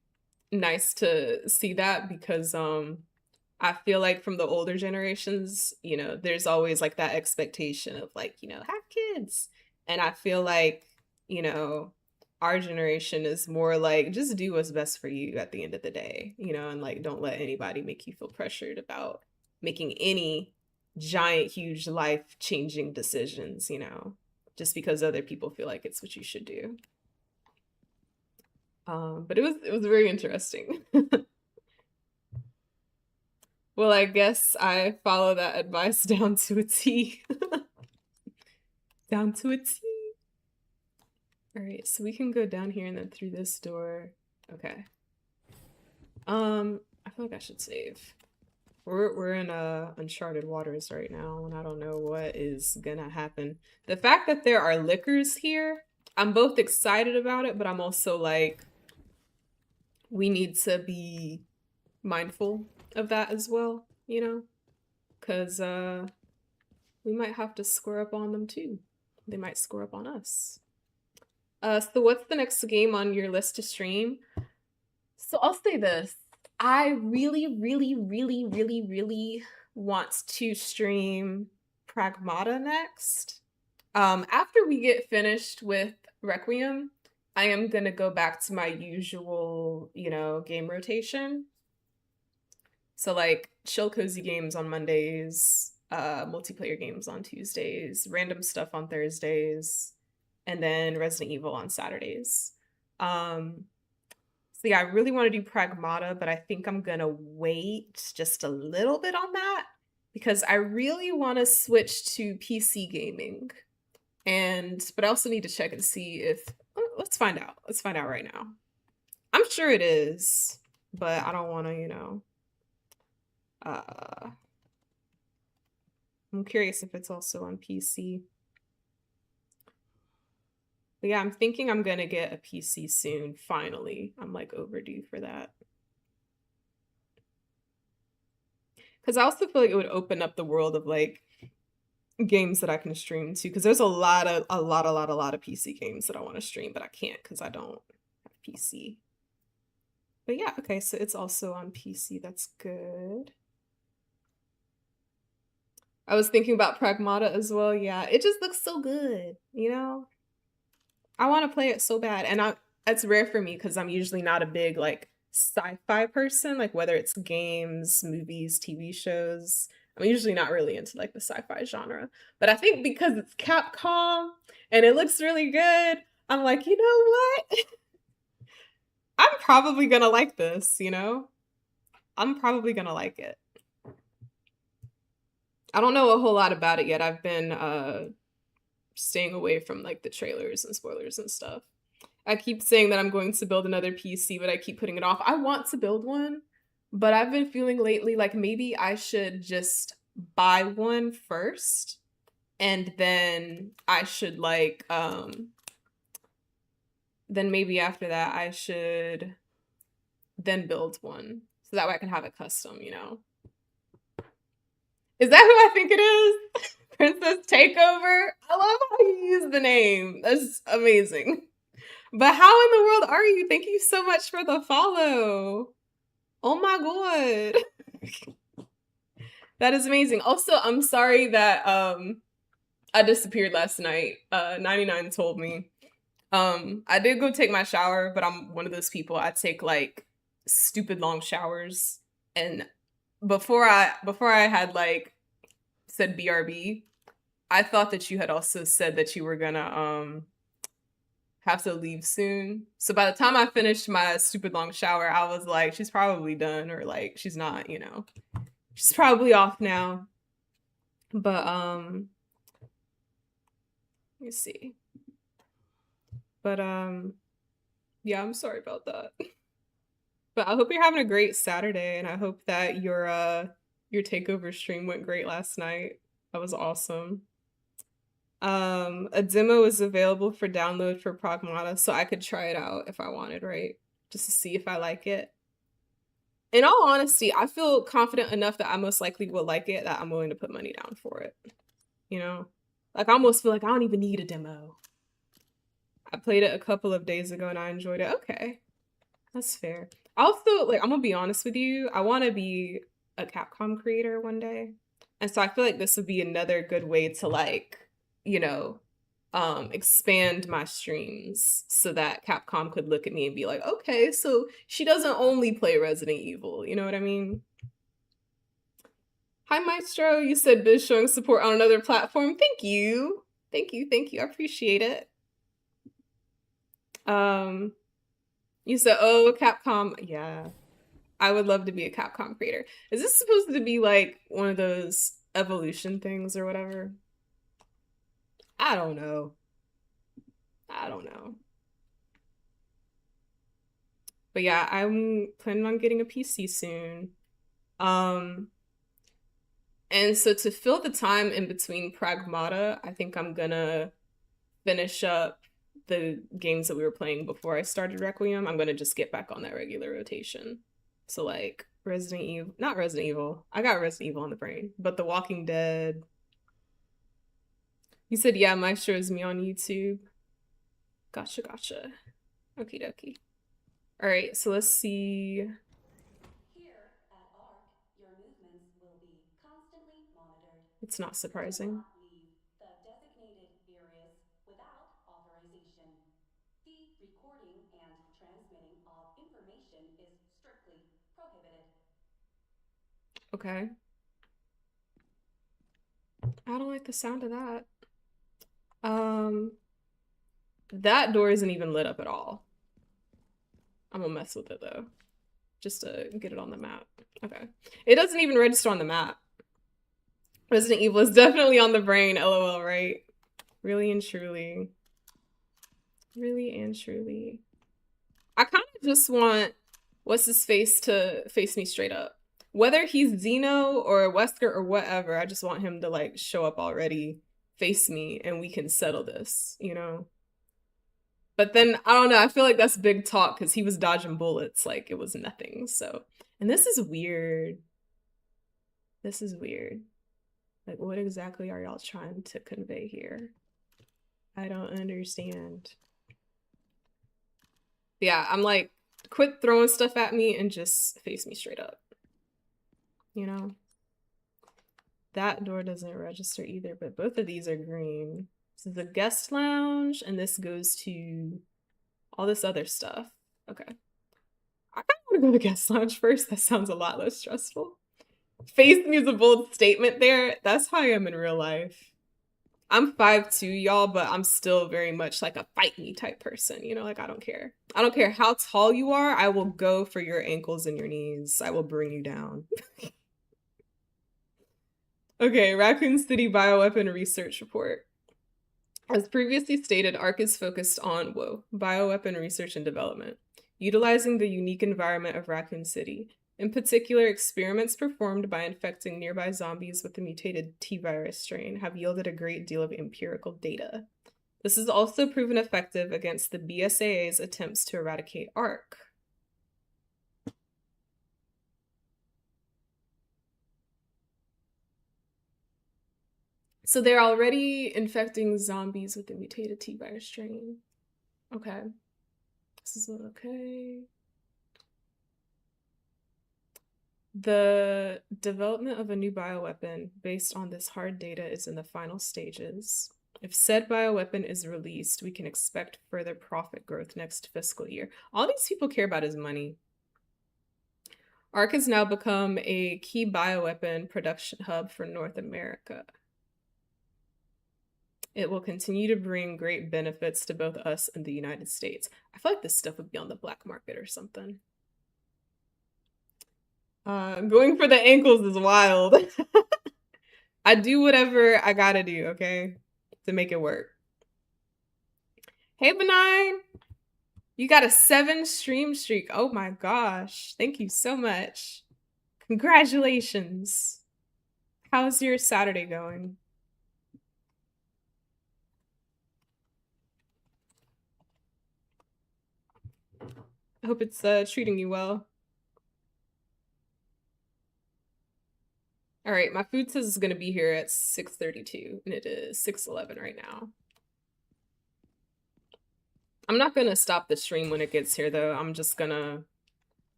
nice to see that because I feel like from the older generations, you know, there's always like that expectation of like, you know, have kids. And I feel like, you know, our generation is more like just do what's best for you at the end of the day, you know, and like don't let anybody make you feel pressured about making any giant, huge life changing decisions, you know, just because other people feel like it's what you should do. But it was very interesting. Well, I guess I follow that advice down to a T. Down to a T. All right, so we can go down here and then through this door. Okay. I feel like I should save. We're in uncharted waters right now, and I don't know what is gonna happen. The fact that there are liquors here, I'm both excited about it, but I'm also like, we need to be mindful of that as well, you know? Because we might have to square up on them too. They might score up on us. So what's the next game on your list to stream? So I'll say this. I really want to stream Pragmata next. After we get finished with Requiem, I am gonna go back to my usual, you know, game rotation. So like chill cozy games on Mondays, multiplayer games on Tuesdays, random stuff on Thursdays, and then Resident Evil on Saturdays. So yeah, I really want to do Pragmata, but I think I'm gonna wait just a little bit on that because I really want to switch to PC gaming. But I also need to check and see if let's find out. Let's find out right now. I'm sure it is, but I don't want to, you know. I'm curious if it's also on PC. But yeah, I'm thinking I'm gonna get a PC soon, finally. I'm like overdue for that. Because I also feel like it would open up the world of like games that I can stream to. Because there's a lot of PC games that I want to stream, but I can't because I don't have PC. But yeah, okay, so it's also on PC. That's good. I was thinking about Pragmata as well. Yeah, it just looks so good, you know? I want to play it so bad. And it's rare for me because I'm usually not a big like sci-fi person, like whether it's games, movies, TV shows. I'm usually not really into like the sci-fi genre. But I think because it's Capcom and it looks really good, I'm like, you know what? I'm probably gonna like this, you know? I'm probably gonna like it. I don't know a whole lot about it yet. I've been staying away from like the trailers and spoilers and stuff. I keep saying that I'm going to build another PC, but I keep putting it off. I want to build one, but I've been feeling lately like maybe I should just buy one first and then I should like then maybe after that I should then build one so that way I can have it custom, you know. Is that who I think it is? Princess Takeover? I love how you use the name. That's amazing. But how in the world are you? Thank you so much for the follow. Oh my god. That is amazing. Also, I'm sorry that I disappeared last night. 99 told me. I did go take my shower, but I'm one of those people, I take like stupid long showers. And before I had like said BRB, I thought that you had also said that you were gonna have to leave soon. So by the time I finished my stupid long shower, I was like, she's probably done or like she's not, you know. She's probably off now. But let me see. But yeah, I'm sorry about that. But I hope you're having a great Saturday, and I hope that your takeover stream went great last night. That was awesome. A demo is available for download for Pragmata, so I could try it out if I wanted, right? Just to see if I like it. In all honesty, I feel confident enough that I most likely will like it that I'm willing to put money down for it. You know? Like, I almost feel like I don't even need a demo. I played it a couple of days ago and I enjoyed it. Okay. That's fair. Also, like, I'm gonna be honest with you, I want to be a Capcom creator one day. And so I feel like this would be another good way to, like, you know, expand my streams so that Capcom could look at me and be like, okay, so she doesn't only play Resident Evil, you know what I mean? Hi Maestro, you said Biz showing support on another platform. Thank you. Thank you, thank you. I appreciate it. You said, oh, Capcom. Yeah. I would love to be a Capcom creator. Is this supposed to be like one of those evolution things or whatever? I don't know. I don't know. But yeah, I'm planning on getting a PC soon. And so to fill the time in between Pragmata, I think I'm gonna finish up the games that we were playing before I started Requiem. I'm gonna just get back on that regular rotation. So like Resident Evil, not Resident Evil. I got Resident Evil on the brain, but The Walking Dead. You said, yeah, Maestro is me on YouTube. Gotcha, gotcha. Okie dokie. All right, so let's see. Here at ARC, your movements will be constantly monitored. It's not Do surprising. not leave the designated areas without authorization. The recording and transmitting of information is strictly prohibited. Okay. I don't like the sound of that. That door isn't even lit up at all. I'm gonna mess with it though, just to get it on the map. Okay. It doesn't even register on the map. Resident Evil is definitely on the brain, lol, right? Really and truly. Really and truly. I kind of just want what's his face to face me straight up. Whether he's Zeno or Wesker or whatever, I just want him to like show up already, face me, and we can settle this, you know? But then I don't know, I feel like that's big talk because he was dodging bullets like it was nothing. So, and this is weird. This is weird. Like, what exactly are y'all trying to convey here? I don't understand. Yeah, I'm like, quit throwing stuff at me and just face me straight up. You know? That door doesn't register either, but both of these are green. This is the guest lounge, and this goes to all this other stuff. Okay. I kind of want to go to the guest lounge first. That sounds a lot less stressful. Face me is a bold statement there. That's how I am in real life. I'm 5'2", y'all, but I'm still very much like a fight me type person. You know, like I don't care. I don't care how tall you are. I will go for your ankles and your knees. I will bring you down. Okay, Raccoon City Bioweapon Research Report. As previously stated, ARC is focused on, bioweapon research and development, utilizing the unique environment of Raccoon City. In particular, experiments performed by infecting nearby zombies with the mutated T-virus strain have yielded a great deal of empirical data. This has also proven effective against the BSAA's attempts to eradicate ARC. So they're already infecting zombies with the mutated T-virus strain. Okay. This is okay. The development of a new bioweapon based on this hard data is in the final stages. If said bioweapon is released, we can expect further profit growth next fiscal year. All these people care about is money. ARC has now become a key bioweapon production hub for North America. It will continue to bring great benefits to both us and the United States. I feel like this stuff would be on the black market or something. Going for the ankles is wild. I do whatever I gotta do, okay? To make it work. Hey, Benign! You got a 7 stream streak. Oh my gosh. Thank you so much. Congratulations. How's your Saturday going? I hope it's treating you well. All right, my food says it's gonna be here at 6:32, and it is 6:11 right now. I'm not gonna stop the stream when it gets here, though. I'm just gonna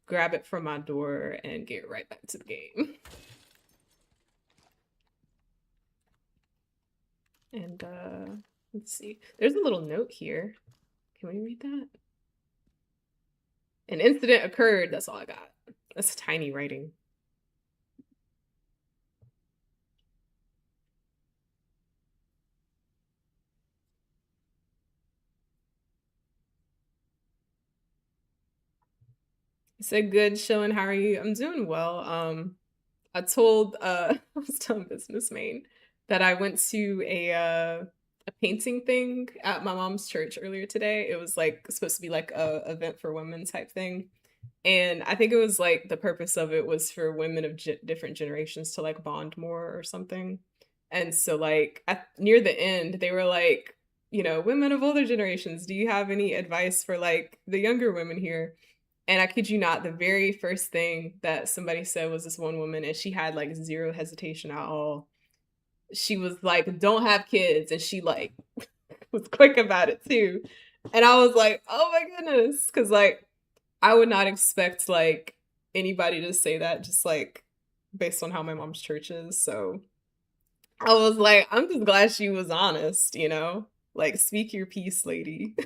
grab it from my door and get right back to the game. And let's see. There's a little note here. Can we read that? An incident occurred. That's all I got. That's tiny writing. I said good, chilling. How are you? I'm doing well. I told I was telling Business Main that I went to a painting thing at my mom's church earlier today. It was like supposed to be like a event for women type thing. And I think it was like the purpose of it was for women of different generations to like bond more or something. And so like near the end, they were like, you know, women of older generations, do you have any advice for like the younger women here? And I kid you not, the very first thing that somebody said was this one woman, and she had like zero hesitation at all. She was like, don't have kids. And she like was quick about it too. And I was like, oh my goodness. Cause like I would not expect like anybody to say that just like based on how my mom's church is. So I was like, I'm just glad she was honest, you know? Like speak your piece, lady.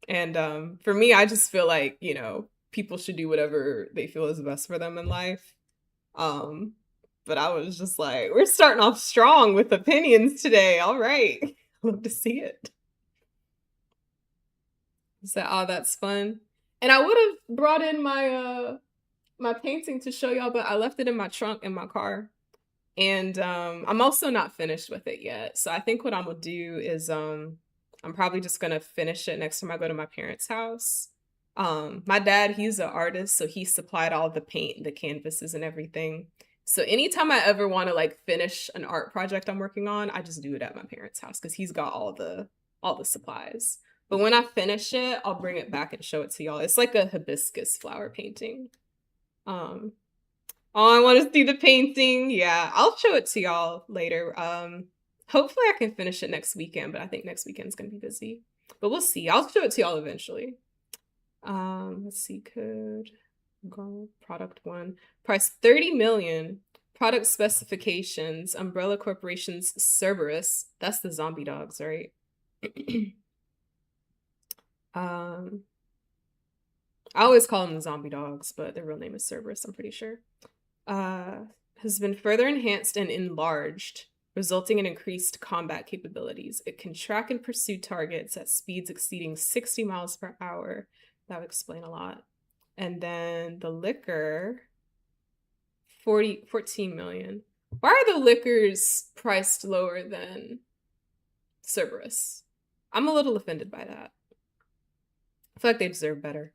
And for me, I just feel like, you know, people should do whatever they feel is best for them in life. Um, but I was just like, we're starting off strong with opinions today. All right. Love to see it. So, oh, that's fun. And I would have brought in my my painting to show y'all, but I left it in my trunk in my car. And I'm also not finished with it yet. So I think what I'm gonna do is I'm probably just gonna finish it next time I go to my parents' house. My dad, he's an artist, so he supplied all the paint, the canvases and everything. So anytime I ever want to like finish an art project I'm working on, I just do it at my parents' house because he's got all the supplies. But when I finish it, I'll bring it back and show it to y'all. It's like a hibiscus flower painting. Um, oh, I want to see the painting. Yeah, I'll show it to y'all later. Hopefully I can finish it next weekend, but I think next weekend's gonna be busy. But we'll see. I'll show it to y'all eventually. Let's see, code. Go product 1. Price 30 million. Product specifications. Umbrella Corporation's Cerberus. That's the zombie dogs, right? I always call them the zombie dogs, but their real name is Cerberus, I'm pretty sure. Has been further enhanced and enlarged, resulting in increased combat capabilities. It can track and pursue targets at speeds exceeding 60 miles per hour. That would explain a lot. And then the liquor, 14 million. Why are the liquors priced lower than Cerberus? I'm a little offended by that. I feel like they deserve better.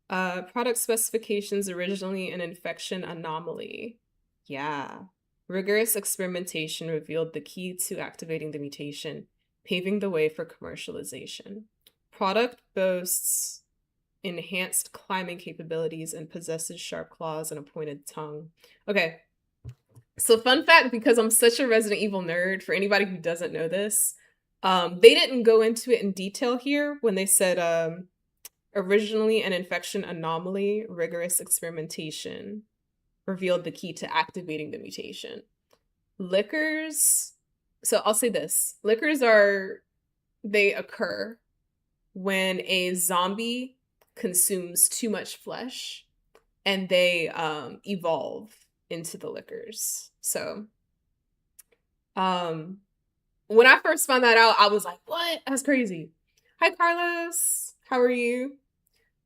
Product specifications, originally an infection anomaly. Yeah. Rigorous experimentation revealed the key to activating the mutation, paving the way for commercialization. Product boasts enhanced climbing capabilities and possesses sharp claws and a pointed tongue. Okay. So fun fact, because I'm such a Resident Evil nerd, for anybody who doesn't know this, they didn't go into it in detail here when they said originally an infection anomaly, rigorous experimentation revealed the key to activating the mutation. Liquors, so I'll say this. Liquors they occur when a zombie consumes too much flesh and they evolve into the liquors. So when I first found that out, I was like, what? That's crazy. Hi, Carlos. How are you?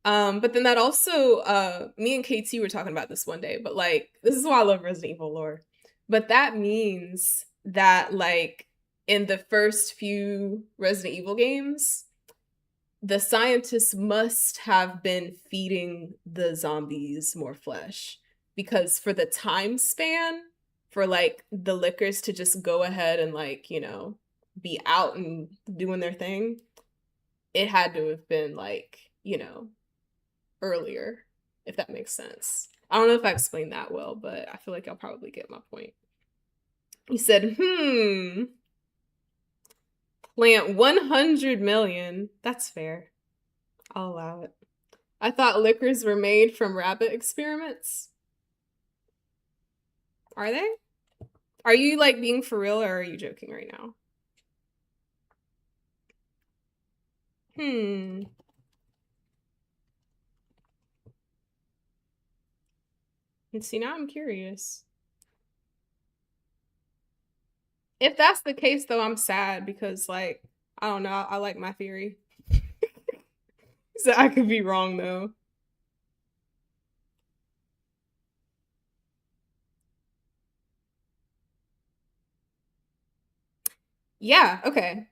But then that also, me and KT were talking about this one day, but like, this is why I love Resident Evil lore. But that means that, like, in the first few Resident Evil games, the scientists must have been feeding the zombies more flesh. Because for the time span, for like the lickers to just go ahead and, like, you know, be out and doing their thing, it had to have been, like, you know, earlier, if that makes sense. I don't know if I explained that well, but I feel like I'll probably get my point. He said, plant 100 million. That's fair. I'll allow it. I thought liquors were made from rabbit experiments. Are they? Are you, like, being for real, or are you joking right now? And see, now I'm curious. If that's the case, though, I'm sad because, like, I don't know. I like my theory. So I could be wrong, though. Yeah, okay.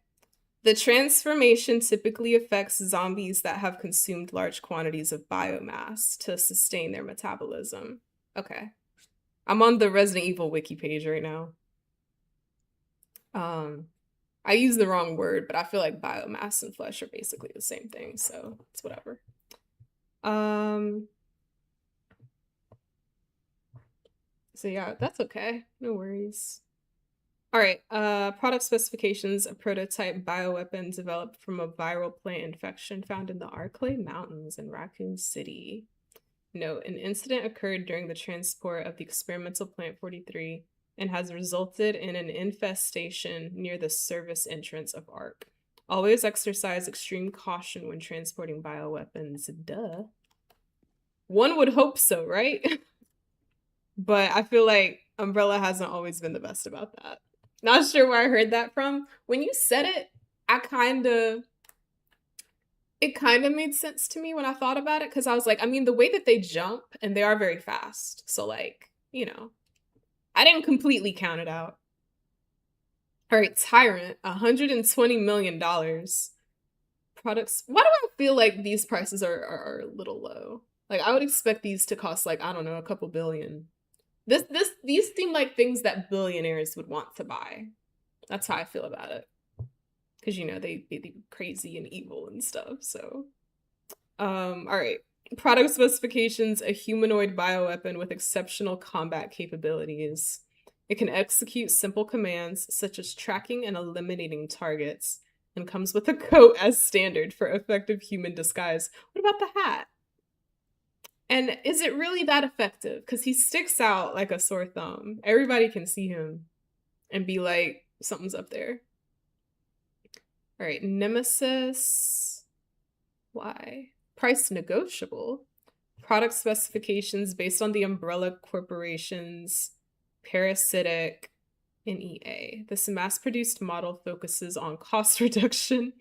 The transformation typically affects zombies that have consumed large quantities of biomass to sustain their metabolism. Okay. I'm on the Resident Evil wiki page right now. I use the wrong word, but I feel like biomass and flesh are basically the same thing, so it's whatever. So yeah, that's okay. No worries. All right, product specifications: a prototype bioweapon developed from a viral plant infection found in the Arklay Mountains in Raccoon City. Note, an incident occurred during the transport of the experimental plant 43 and has resulted in an infestation near the service entrance of ARK. Always exercise extreme caution when transporting bioweapons. Duh. One would hope so, right? But I feel like Umbrella hasn't always been the best about that. Not sure where I heard that from. When you said it, it kind of made sense to me when I thought about it, because I was like, I mean, the way that they jump, and they are very fast. So, like, you know, I didn't completely count it out. All right, Tyrant, $120 million. Products. Why do I feel like these prices are a little low? Like, I would expect these to cost, like, I don't know, a couple billion. These seem like things that billionaires would want to buy. That's how I feel about it. Because, you know, they be crazy and evil and stuff, so. All right. Product specifications: a humanoid bioweapon with exceptional combat capabilities. It can execute simple commands such as tracking and eliminating targets, and comes with a coat as standard for effective human disguise. What about the hat? And is it really that effective? Because he sticks out like a sore thumb. Everybody can see him and be like, something's up there. All right, Nemesis. Why? Price negotiable. Product specifications based on the Umbrella Corporation's parasitic NEA. This mass-produced model focuses on cost reduction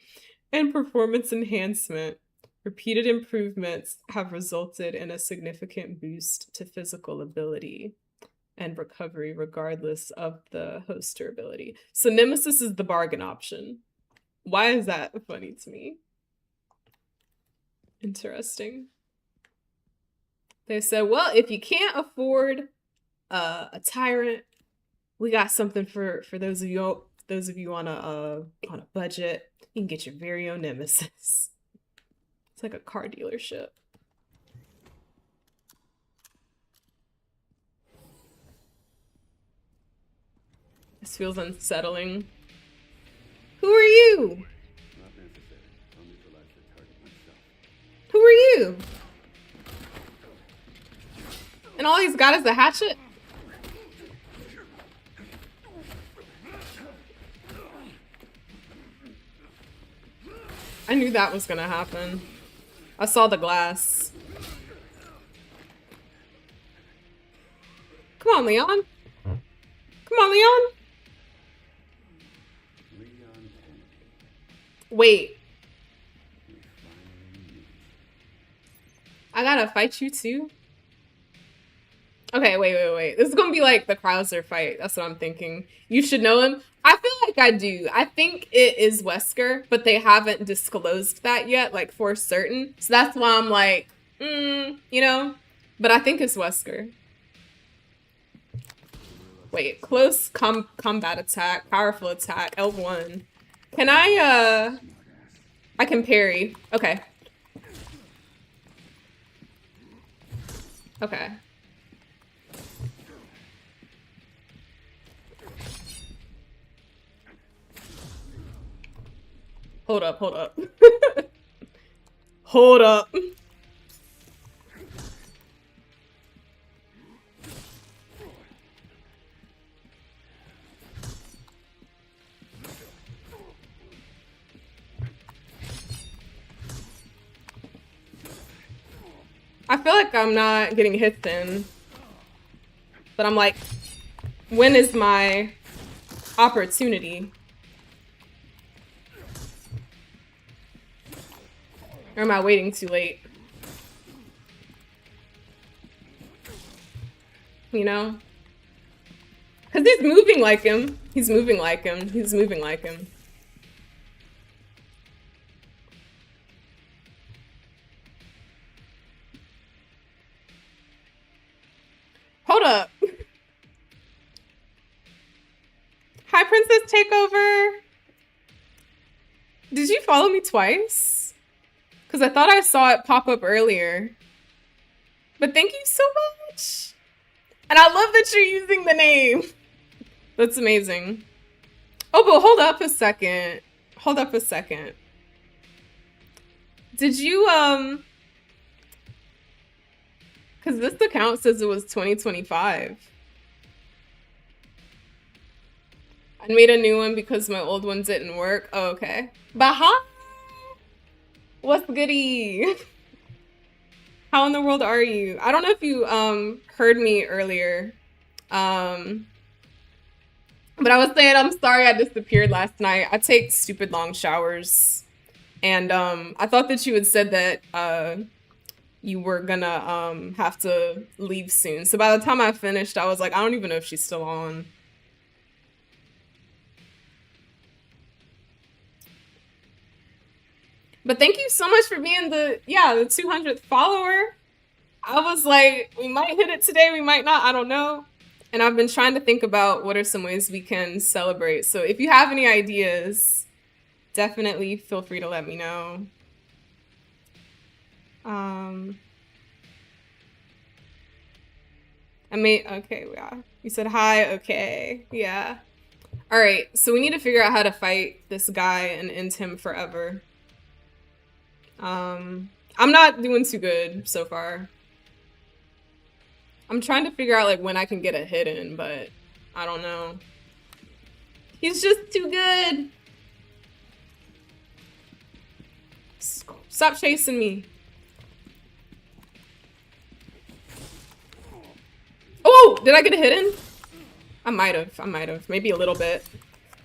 and performance enhancement. Repeated improvements have resulted in a significant boost to physical ability and recovery regardless of the host durability. So Nemesis is the bargain option. Why is that funny to me? Interesting. They said, well, if you can't afford a Tyrant, we got something for those of you on a budget. You can get your very own Nemesis. It's like a car dealership. This feels unsettling. Who are you? Not necessary. I'll neutralize the target myself. Who are you? And all he's got is a hatchet? I knew that was gonna happen. I saw the glass. Come on, Leon. Come on, Leon. Wait. I gotta fight you too? Okay, wait. This is gonna be like the Krauser fight. That's what I'm thinking. You should know him. I feel like I do. I think it is Wesker, but they haven't disclosed that yet, like for certain. So that's why I'm like, you know? But I think it's Wesker. Wait, close combat attack, powerful attack, L1. Can I can parry. Okay. Okay. Hold up. Hold up. I feel like I'm not getting hits in. But I'm like, when is my opportunity? Or am I waiting too late? You know? Because he's moving like him. He's moving like him. He's moving like him. Hold up. Hi, Princess Takeover. Did you follow me twice? Because I thought I saw it pop up earlier. But thank you so much. And I love that you're using the name. That's amazing. Oh, but hold up a second. Hold up a second. Did you, because this account says it was 2025. I made a new one because my old one didn't work. Oh, okay. Baha! What's goody? How in the world are you? I don't know if you heard me earlier. But I was saying I'm sorry I disappeared last night. I take stupid long showers. And I thought that you had said that you were gonna have to leave soon. So by the time I finished, I was like, I don't even know if she's still on. But thank you so much for being the 200th follower. I was like, we might hit it today, we might not, I don't know. And I've been trying to think about what are some ways we can celebrate. So if you have any ideas, definitely feel free to let me know. Okay, yeah. You said hi, okay, yeah. All right, so we need to figure out how to fight this guy and end him forever. I'm not doing too good so far. I'm trying to figure out like when I can get a hit in, but I don't know. He's just too good. Stop chasing me. Oh, did I get a hit in? I might have. Maybe a little bit.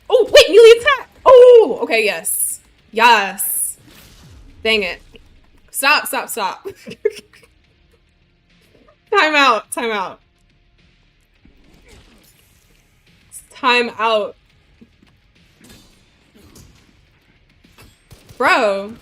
Oh, wait, melee attack. Oh, okay, yes. Yes. Dang it. Stop. Time out. Time out. Bro.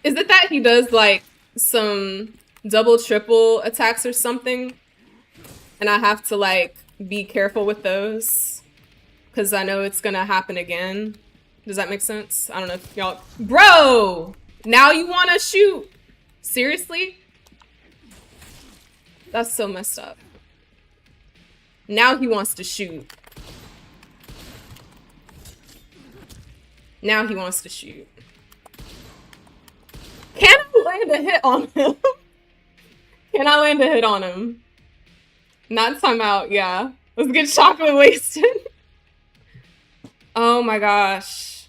Is it that he does like some double, triple attacks or something? And I have to like be careful with those because I know it's gonna happen again. Does that make sense? I don't know if y'all... Bro! Now you wanna shoot? Seriously? That's so messed up. Now he wants to shoot. Now he wants to shoot. Can I land a hit on him? Can I land a hit on him? Not timeout, yeah. Let's get chocolate wasted. Oh my gosh.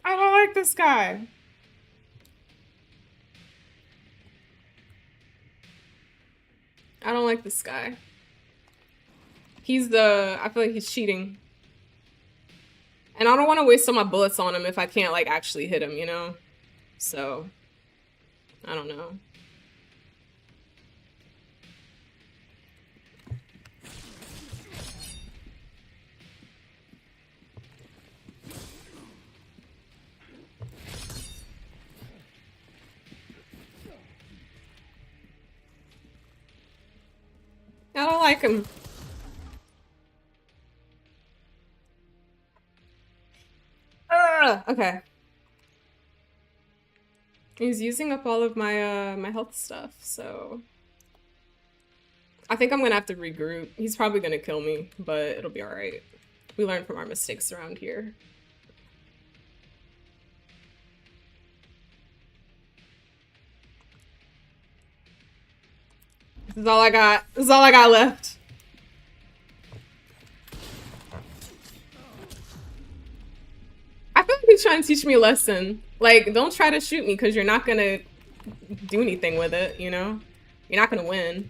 I don't like this guy. don't like this guy. He's the... I feel like he's cheating. And I don't want to waste all my bullets on him if I can't, like, actually hit him, you know? So... I don't know. I don't like him. Okay. He's using up all of my my health stuff, so I think I'm gonna have to regroup. He's probably gonna kill me, but it'll be alright. We learn from our mistakes around here. This is all I got. This is all I got left. I feel like he's trying to teach me a lesson. Like, don't try to shoot me because you're not gonna do anything with it, you know? You're not gonna win.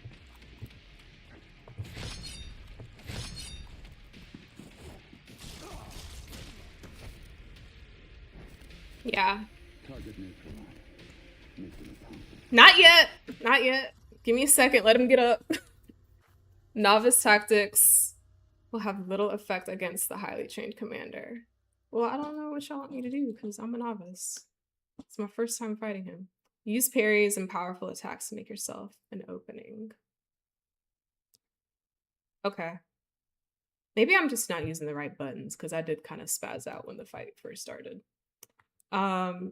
Yeah. Not yet. Not yet. Give me a second. Let him get up. Novice tactics will have little effect against the highly trained commander. Well, I don't know what y'all want me to do because I'm a novice. It's my first time fighting him. Use parries and powerful attacks to make yourself an opening. Okay. Maybe I'm just not using the right buttons because I did kind of spaz out when the fight first started.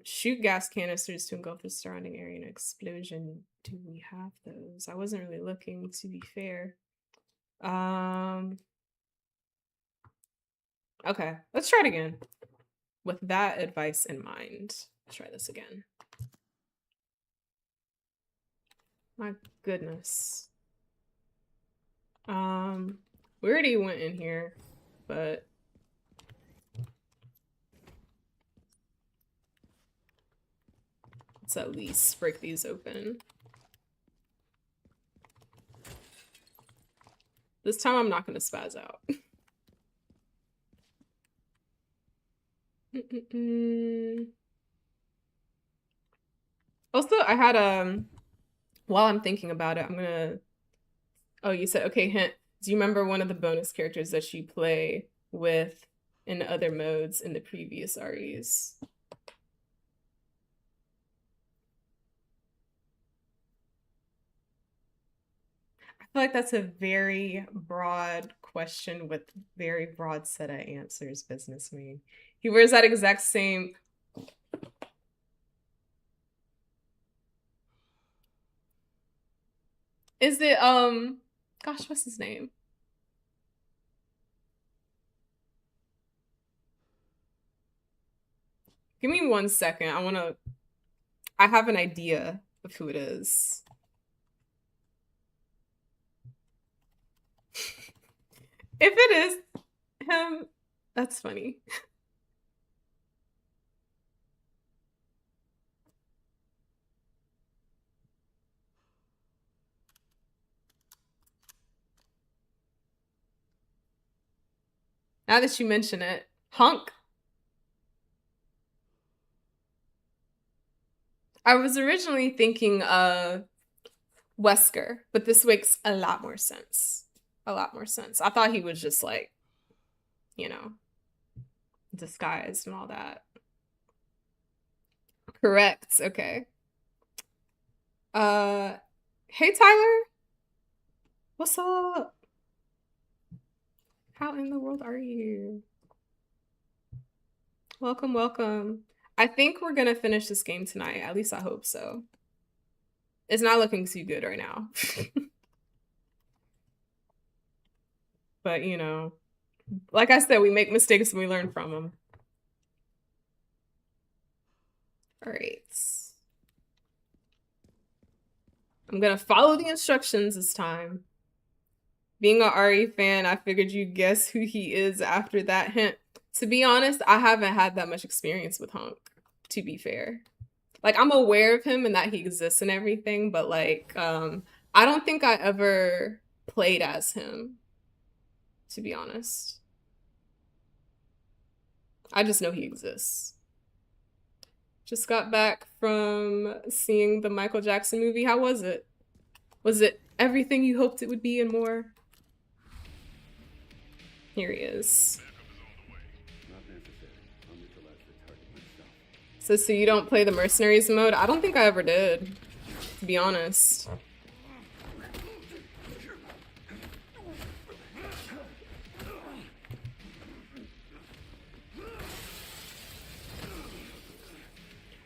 Shoot gas canisters to engulf the surrounding area in an explosion. Do we have those? I wasn't really looking, to be fair. Okay, let's try it again. With that advice in mind, let's try this again. My goodness. We already went in here, but let's at least break these open. This time I'm not gonna spaz out. Also, I had while I'm thinking about it, I'm gonna... Oh, you said, okay, hint. Do you remember one of the bonus characters that you play with in other modes in the previous REs? I feel like that's a very broad question with very broad set of answers, businessman. He wears that exact same... Is it, gosh, what's his name? Give me 1 second. I have an idea of who it is. If it is him, that's funny. Now that you mention it, Hunk. I was originally thinking Wesker, but this makes a lot more sense. A lot more sense. I thought he was just like, you know, disguised and all that. Correct. Okay. Hey Tyler. What's up? How in the world are you? Welcome, welcome. I think we're gonna finish this game tonight. At least I hope so. It's not looking too good right now. But, you know, like I said, we make mistakes and we learn from them. All right. I'm gonna follow the instructions this time. Being a RE fan, I figured you'd guess who he is after that hint. To be honest, I haven't had that much experience with Hunk, to be fair. Like, I'm aware of him and that he exists and everything, but like, I don't think I ever played as him, to be honest. I just know he exists. Just got back from seeing the Michael Jackson movie. How was it? Was it everything you hoped it would be and more? Here he is. Not necessary. I'll neutralize the target myself. So you don't play the mercenaries mode? I don't think I ever did, to be honest.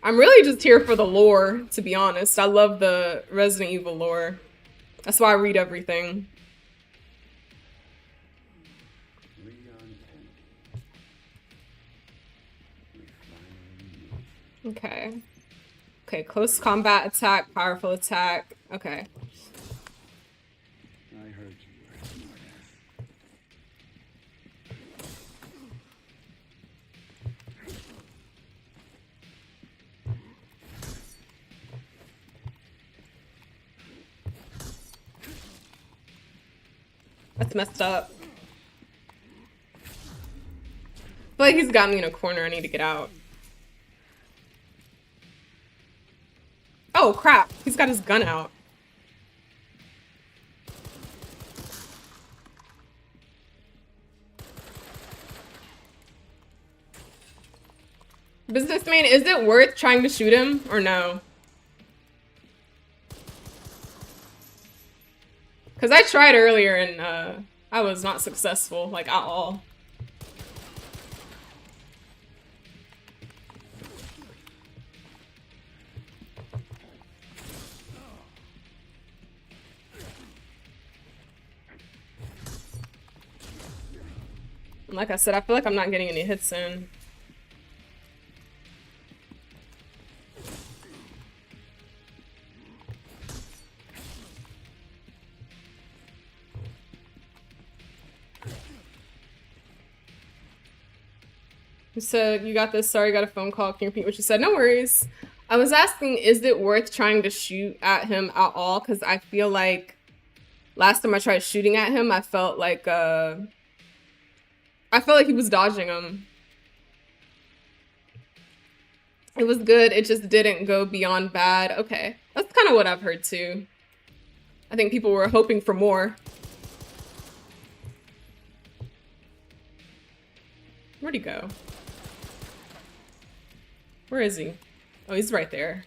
I'm really just here for the lore, to be honest. I love the Resident Evil lore. That's why I read everything. Okay. Okay, close combat attack, powerful attack. Okay. I heard you were a smartass. That's messed up. I feel like he's got me in a corner. I need to get out. Oh, crap. He's got his gun out. Businessman, is it worth trying to shoot him or no? Because I tried earlier and I was not successful, like, at all. And like I said, I feel like I'm not getting any hits in. So you got this. Sorry, got a phone call. Can you repeat what you said? No worries. I was asking, is it worth trying to shoot at him at all? Because I feel like last time I tried shooting at him, I felt like he was dodging him. It was good. It just didn't go beyond bad. Okay, that's kind of what I've heard too. I think people were hoping for more. Where'd he go? Where is he? Oh, he's right there.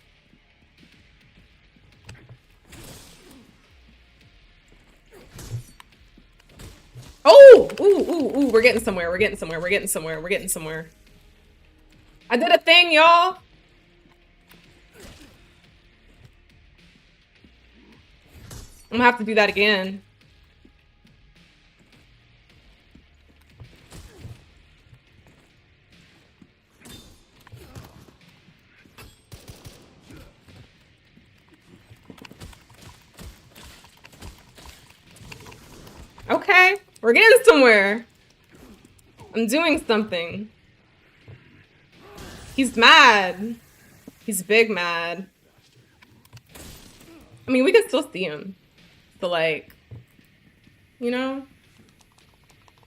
Oh! Ooh, ooh, ooh, we're getting somewhere, we're getting somewhere, we're getting somewhere, we're getting somewhere. I did a thing, y'all! I'm gonna have to do that again. Okay, we're getting somewhere. I'm doing something. He's mad. He's big mad. I mean, we can still see him. So, like, you know,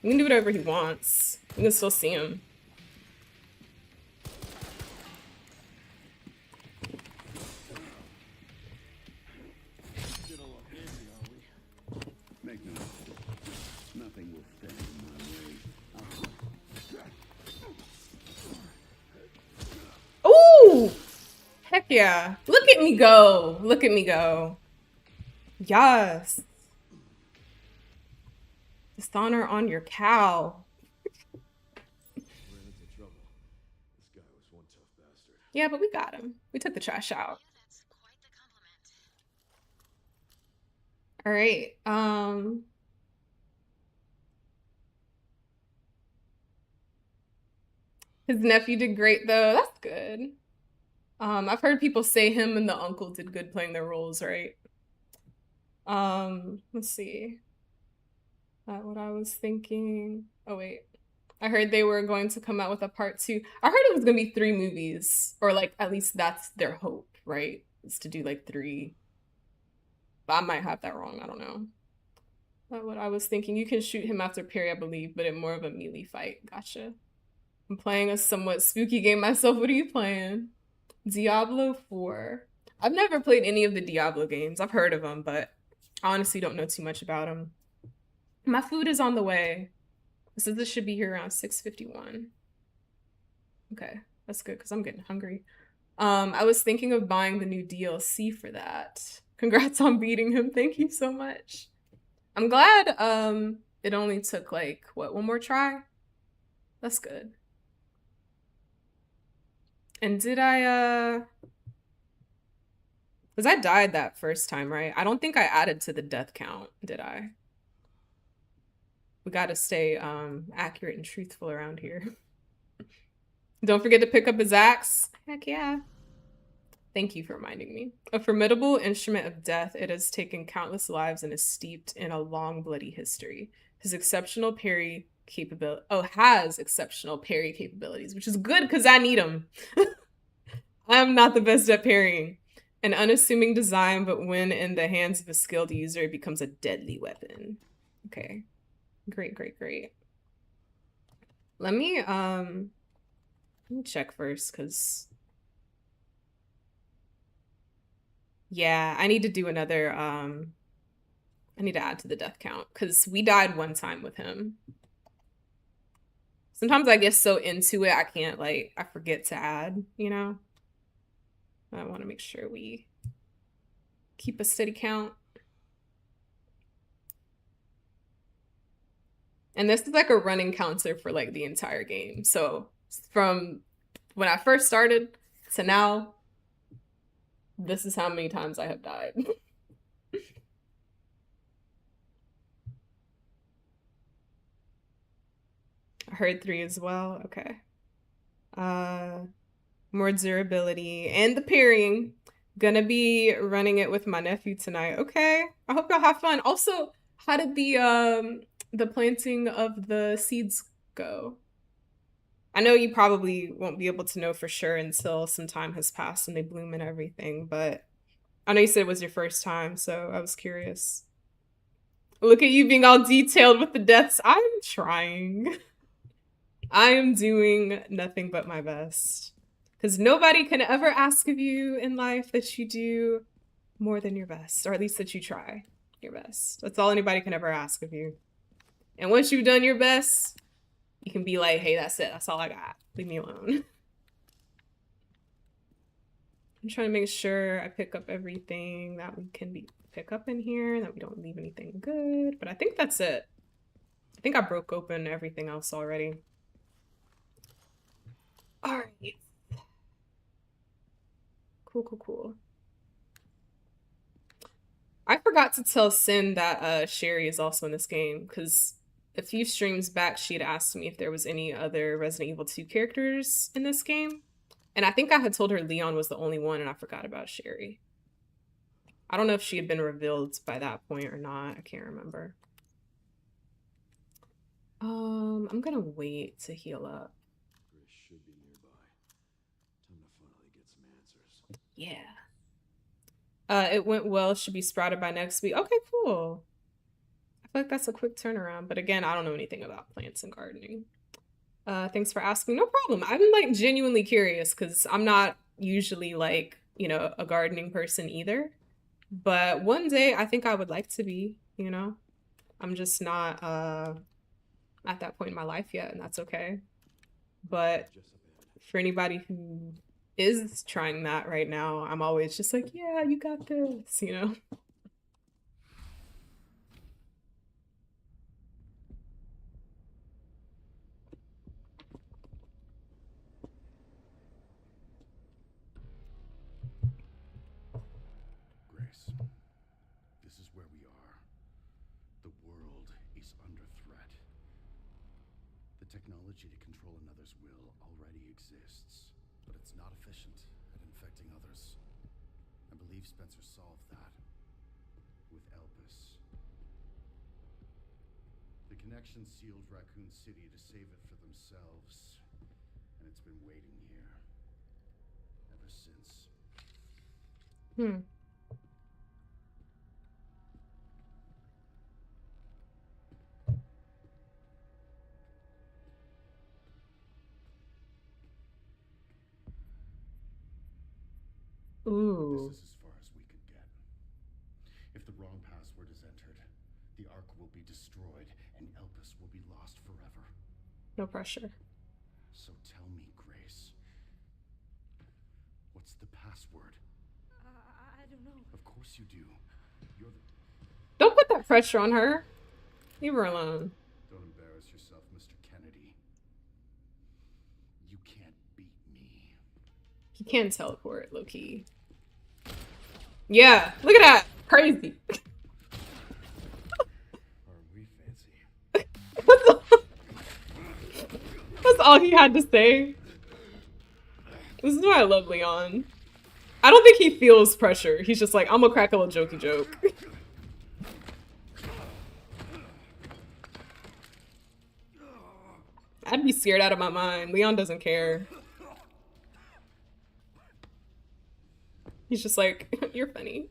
he can do whatever he wants. We can still see him. Make no mistake. Nothing will stand in my way. Ooh! Heck yeah. Look at me go. Look at me go. Yes. Dishonor on your cow. Ran into trouble. This guy was one tough bastard. Yeah, but we got him. We took the trash out. Yeah, that's quite the compliment. All right. His nephew did great though. That's good. I've heard people say him and the uncle did good playing their roles, right? Let's see. What I was thinking. Oh wait. I heard they were going to come out with a part 2. I heard it was gonna be 3 movies, or like at least that's their hope, right? Is to do like 3. But I might have that wrong. I don't know. That's what I was thinking. You can shoot him after parry, I believe, but in more of a melee fight. Gotcha. I'm playing a somewhat spooky game myself. What are you playing? Diablo 4. I've never played any of the Diablo games. I've heard of them, but I honestly don't know too much about them. My food is on the way. So this should be here around 6:51. Okay, that's good because I'm getting hungry. I was thinking of buying the new DLC for that. Congrats on beating him. Thank you so much. I'm glad it only took like what, one more try? That's good. And did I because I died that first time, right? I don't think I added to the death count, did I? We gotta stay accurate and truthful around here. Don't forget to pick up his axe. Heck yeah. Thank you for reminding me. A formidable instrument of death, it has taken countless lives and is steeped in a long, bloody history. His exceptional parry capability. Oh, has exceptional parry capabilities, which is good because I need them. I'm not the best at parrying. An unassuming design, but when in the hands of a skilled user, it becomes a deadly weapon. Okay. Great, great, great. Let me check first, because yeah, I need to do another I need to add to the death count because we died one time with him. Sometimes I get so into it I can't, like, I forget to add, you know? I want to make sure we keep a steady count. And this is like a running counter for like the entire game. So from when I first started to now, this is how many times I have died. I heard 3 as well. Okay. More durability and the parrying. Gonna be running it with my nephew tonight. Okay. I hope y'all have fun. Also, how did the planting of the seeds go? I know you probably won't be able to know for sure until some time has passed and they bloom and everything, but I know you said it was your first time, so I was curious. Look at you being all detailed with the deaths. I'm trying. I am doing nothing but my best. Because nobody can ever ask of you in life that you do more than your best, or at least that you try your best. That's all anybody can ever ask of you. And once you've done your best, you can be like, hey, that's it. That's all I got. Leave me alone. I'm trying to make sure I pick up everything that we can pick up in here, that we don't leave anything good. But I think that's it. I think I broke open everything else already. All right. Cool, cool, cool. I forgot to tell Sin that Sherry is also in this game, because a few streams back she had asked me if there was any other Resident Evil 2 characters in this game. And I think I had told her Leon was the only one, and I forgot about Sherry. I don't know if she had been revealed by that point or not. I can't remember. I'm gonna wait to heal up. Grace should be nearby. Time to finally get some answers. Yeah. It went well. Should be sprouted by next week. Okay, cool. I feel like that's a quick turnaround. But again, I don't know anything about plants and gardening. Thanks for asking. No problem. I'm like genuinely curious because I'm not usually like, you know, a gardening person either. But one day I think I would like to be, you know. I'm just not at that point in my life yet, and that's okay. But for anybody who is trying that right now, I'm always just like, yeah, you got this, you know? Grace, this is where we are. The world is under threat. The technology to control another's will already exists, but it's not efficient at infecting others. I believe Spencer solved that with Elpis. The connection sealed Raccoon City to save it for themselves, and it's been waiting here ever since. Ooh. This is as far as we could get. If the wrong password is entered, the Ark will be destroyed and Elpis will be lost forever. No pressure. So tell me, Grace, what's the password? I don't know. Of course you do. You're the... Don't put that pressure on her. Leave her alone. Don't embarrass yourself, Mr. Kennedy. You can't beat me. He can teleport, low-key. Yeah, look at that. Crazy. Aren't we fancy? That's all he had to say. This is why I love Leon. I don't think he feels pressure. He's just like, I'm gonna crack a little jokey joke. I'd be scared out of my mind. Leon doesn't care. He's just like, you're funny.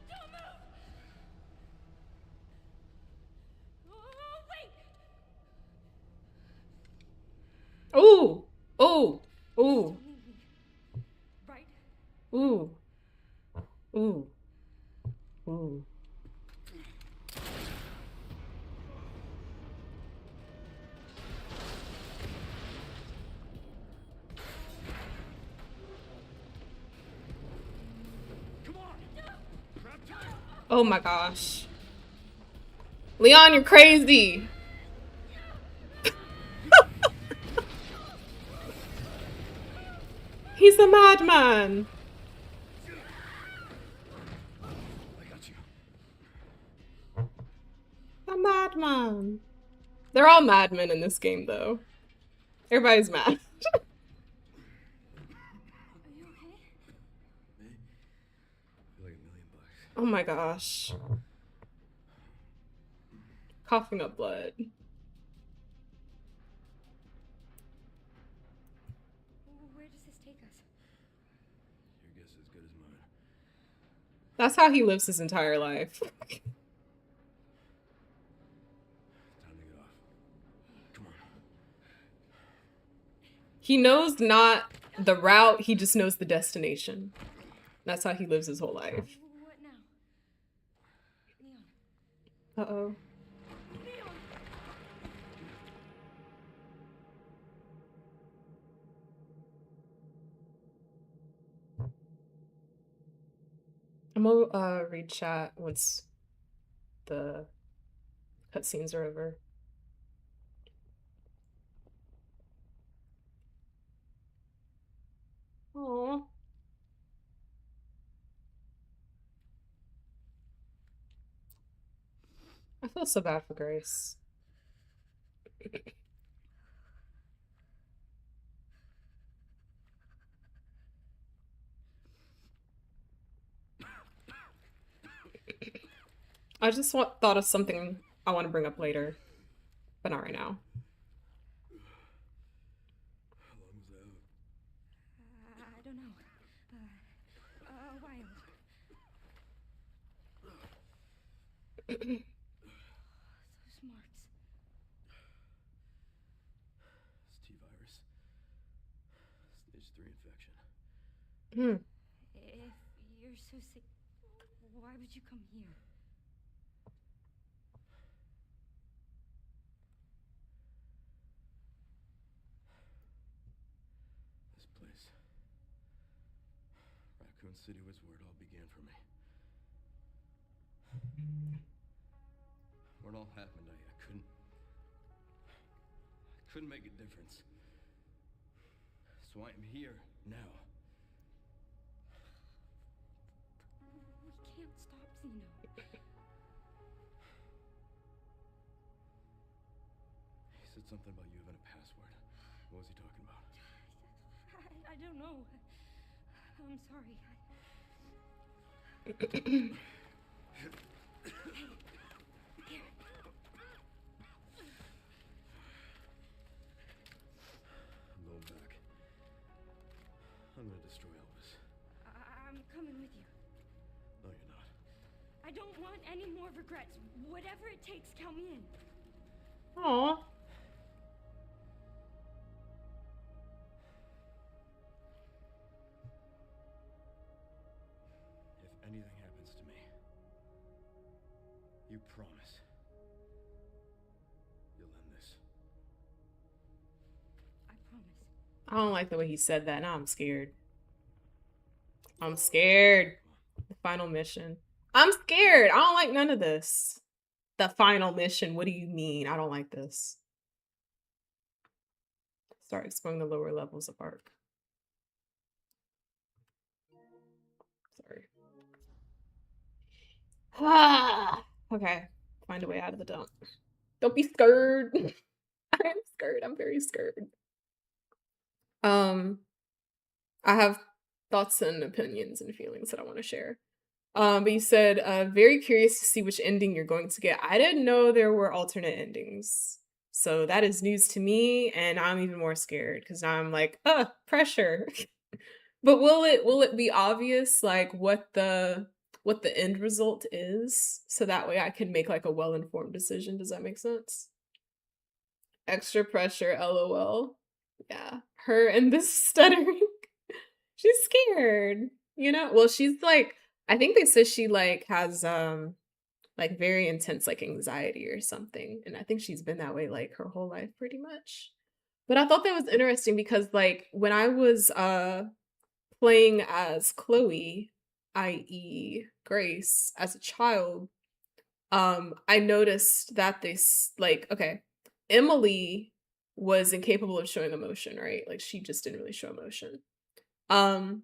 Don't move! Oh, wait! Ooh, ooh, ooh, Right? ooh, ooh, ooh. Oh my gosh. Leon, you're crazy. He's a madman. I got you. A madman. They're all madmen in this game, though. Everybody's mad. Are you okay? Me? I feel like $1 million. Oh my gosh. Coughing up blood. Where does this take us? Your guess is as good as mine. That's how he lives his entire life. Time to get off. Come on. He knows not the route, he just knows the destination. That's how he lives his whole life. What now? Leon. Uh-oh. Leon! I'm gonna read chat once the cutscenes are over. Aww. I feel so bad for Grace. I just thought of something I want to bring up later, but not right now. How long was I out? I don't know. A while. Those marks. S.T.A.R.S. Stage 3 infection. Hmm. If you're so sick, why would you come here? This place. Raccoon City was where it all began for me. Where it all happened, I couldn't make a difference. So I am here now. We can't stop Zeno. He said something about you having a password. What was he talking about? I don't know. I'm sorry. Here. I'm going back. I'm gonna destroy Elvis. I'm coming with you. No, you're not. I don't want any more regrets. Whatever it takes, count me in. Aw. promise. You'll end this. I promise. I don't like the way he said that. Now I'm scared. I'm scared. The final mission. I'm scared. I don't like none of this. The final mission. What do you mean? I don't like this. Start exploring the lower levels of Ark. Sorry. Ah, okay. Find a way out of the dump. Don't be scared. I'm scared. I'm very scared. I have thoughts and opinions and feelings that I want to share. But you said, very curious to see which ending you're going to get. I didn't know there were alternate endings. So that is news to me, and I'm even more scared because now I'm like, pressure. But will it be obvious like what the end result is? So that way I can make like a well-informed decision. Does that make sense? Extra pressure, LOL. Yeah. Her and this stuttering. She's scared, you know? Well, she's like, I think they said she like has like very intense like anxiety or something. And I think she's been that way like her whole life pretty much. But I thought that was interesting because like when I was playing as Chloe, i.e. Grace, as a child, I noticed that this like okay, Emily was incapable of showing emotion, right? Like she just didn't really show emotion. Um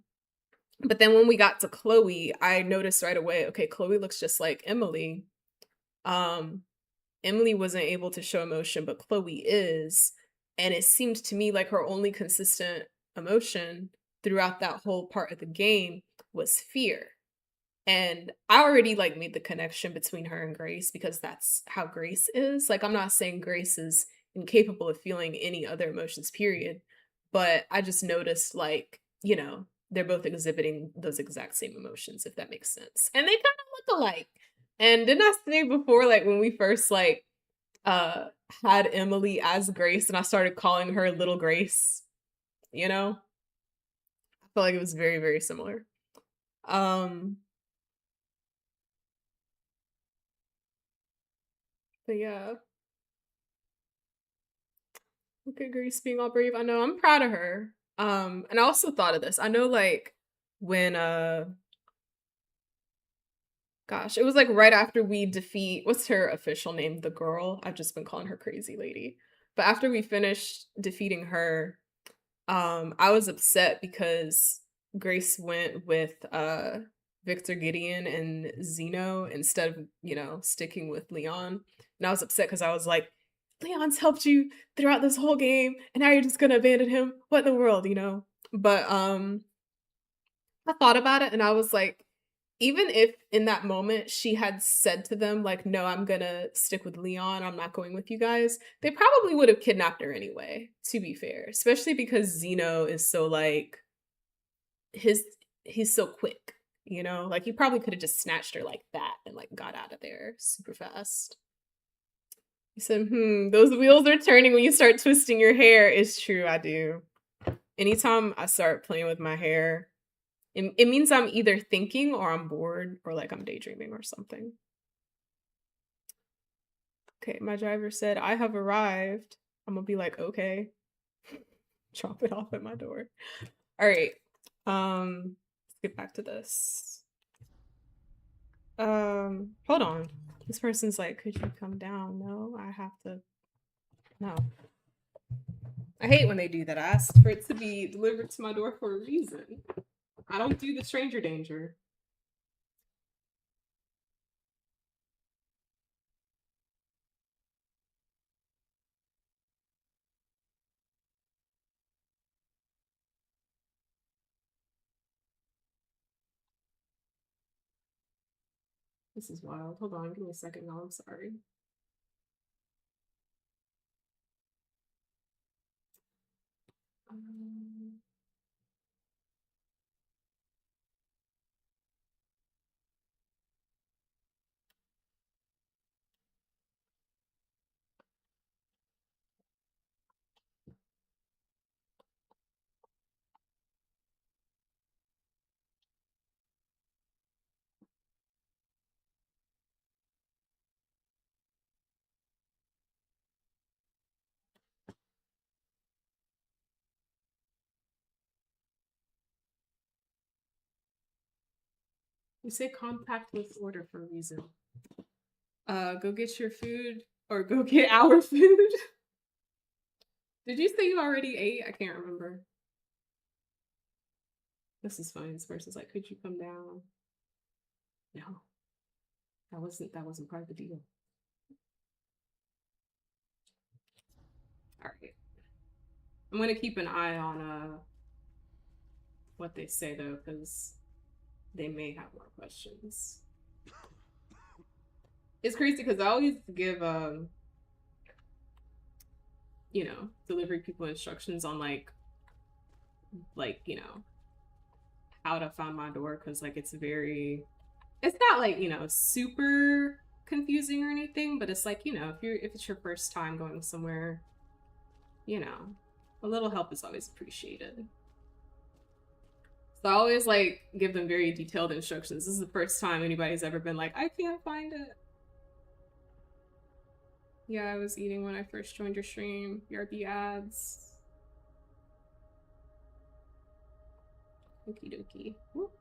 but then when we got to Chloe, I noticed right away, okay, Chloe looks just like Emily. Um Emily wasn't able to show emotion, but Chloe is. And it seemed to me like her only consistent emotion throughout that whole part of the game was fear. And I already like made the connection between her and Grace because that's how Grace is. Like I'm not saying Grace is incapable of feeling any other emotions, period. But I just noticed like, you know, they're both exhibiting those exact same emotions, if that makes sense. And they kind of look alike. And didn't I say before, like when we first like uh had Emily as Grace and I started calling her Little Grace, you know? I felt like it was very, very similar. Um but yeah. Look at Grace being all brave. I know, I'm proud of her. And I also thought of this. I know like when gosh, it was like right after we defeat what's her official name? The girl. I've just been calling her Crazy Lady. But after we finished defeating her, I was upset because Grace went with Victor Gideon and Zeno instead of, you know, sticking with Leon. And I was upset because I was like, Leon's helped you throughout this whole game, and now you're just gonna abandon him. What in the world, you know? But I thought about it and I was like, even if in that moment she had said to them, like, no, I'm gonna stick with Leon, I'm not going with you guys, they probably would have kidnapped her anyway, to be fair. Especially because Zeno is so like his he's so quick, you know? Like he probably could have just snatched her like that and like got out of there super fast. He said, those wheels are turning when you start twisting your hair. It's true, I do. Anytime I start playing with my hair, it means I'm either thinking or I'm bored or like I'm daydreaming or something. Okay, my driver said, I have arrived. I'm gonna be like, okay. Drop it off at my door. All right. Let's get back to this. Hold on. This person's like, could you come down? No, I have to. No. I hate when they do that. I asked for it to be delivered to my door for a reason. I don't do the stranger danger. This is wild. Hold on, give me a second, y'all. I'm sorry. Um, You say contactless order for a reason. Go get your food or go get our food. Did you say you already ate? I can't remember. This is fine. This person's like, could you come down? No. That wasn't part of the deal. Alright. I'm gonna keep an eye on what they say though, because they may have more questions. It's crazy because I always give you know, delivery people instructions on like you know, how to find my door, because like it's not like, you know, super confusing or anything, but it's like, you know, if it's your first time going somewhere, you know, a little help is always appreciated. So I always like give them very detailed instructions. This is the first time anybody's ever been like, I can't find it. Yeah, I was eating when I first joined your stream. BRB ads. Okie dokie. Whoop.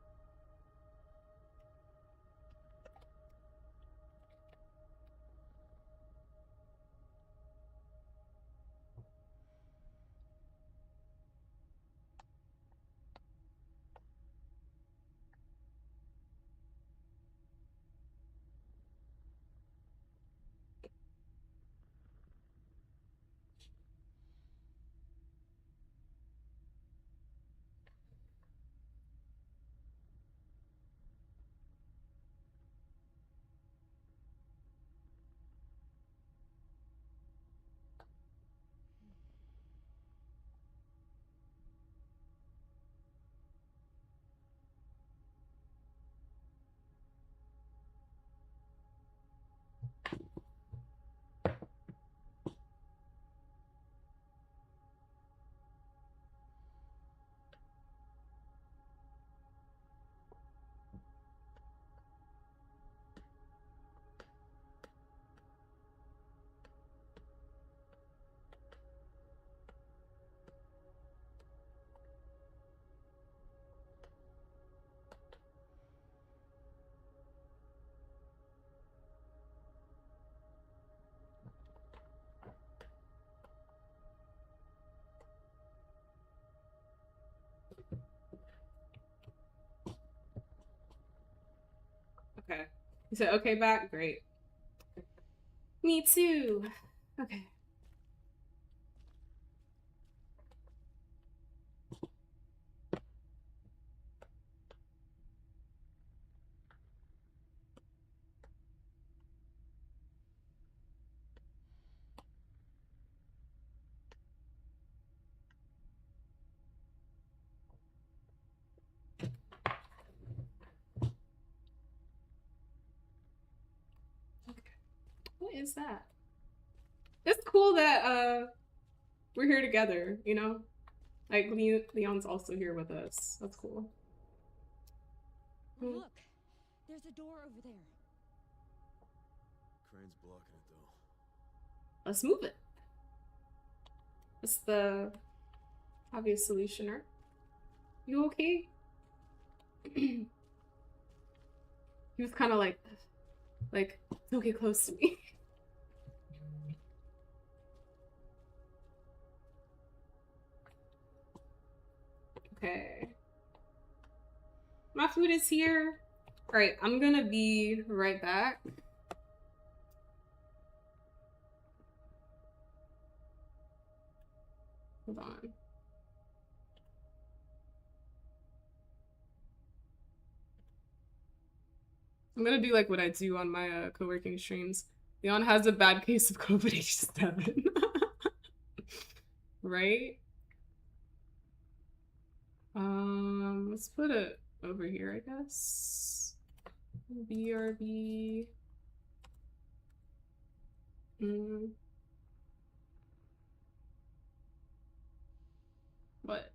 Okay. You said okay back? Great. Me too. Okay. What is that? It's cool that we're here together, you know? Like Leon's also here with us. That's cool. Look, there's a door over there. Crane's blocking it though. Let's move it. That's the obvious solution, right? You okay? He was kind of like, don't get close to me. Okay. My food is here. All right, I'm gonna be right back. Hold on. I'm gonna do like what I do on my co-working streams. Leon has a bad case of COVID-87. Right? Let's put it over here, I guess. BRB. What?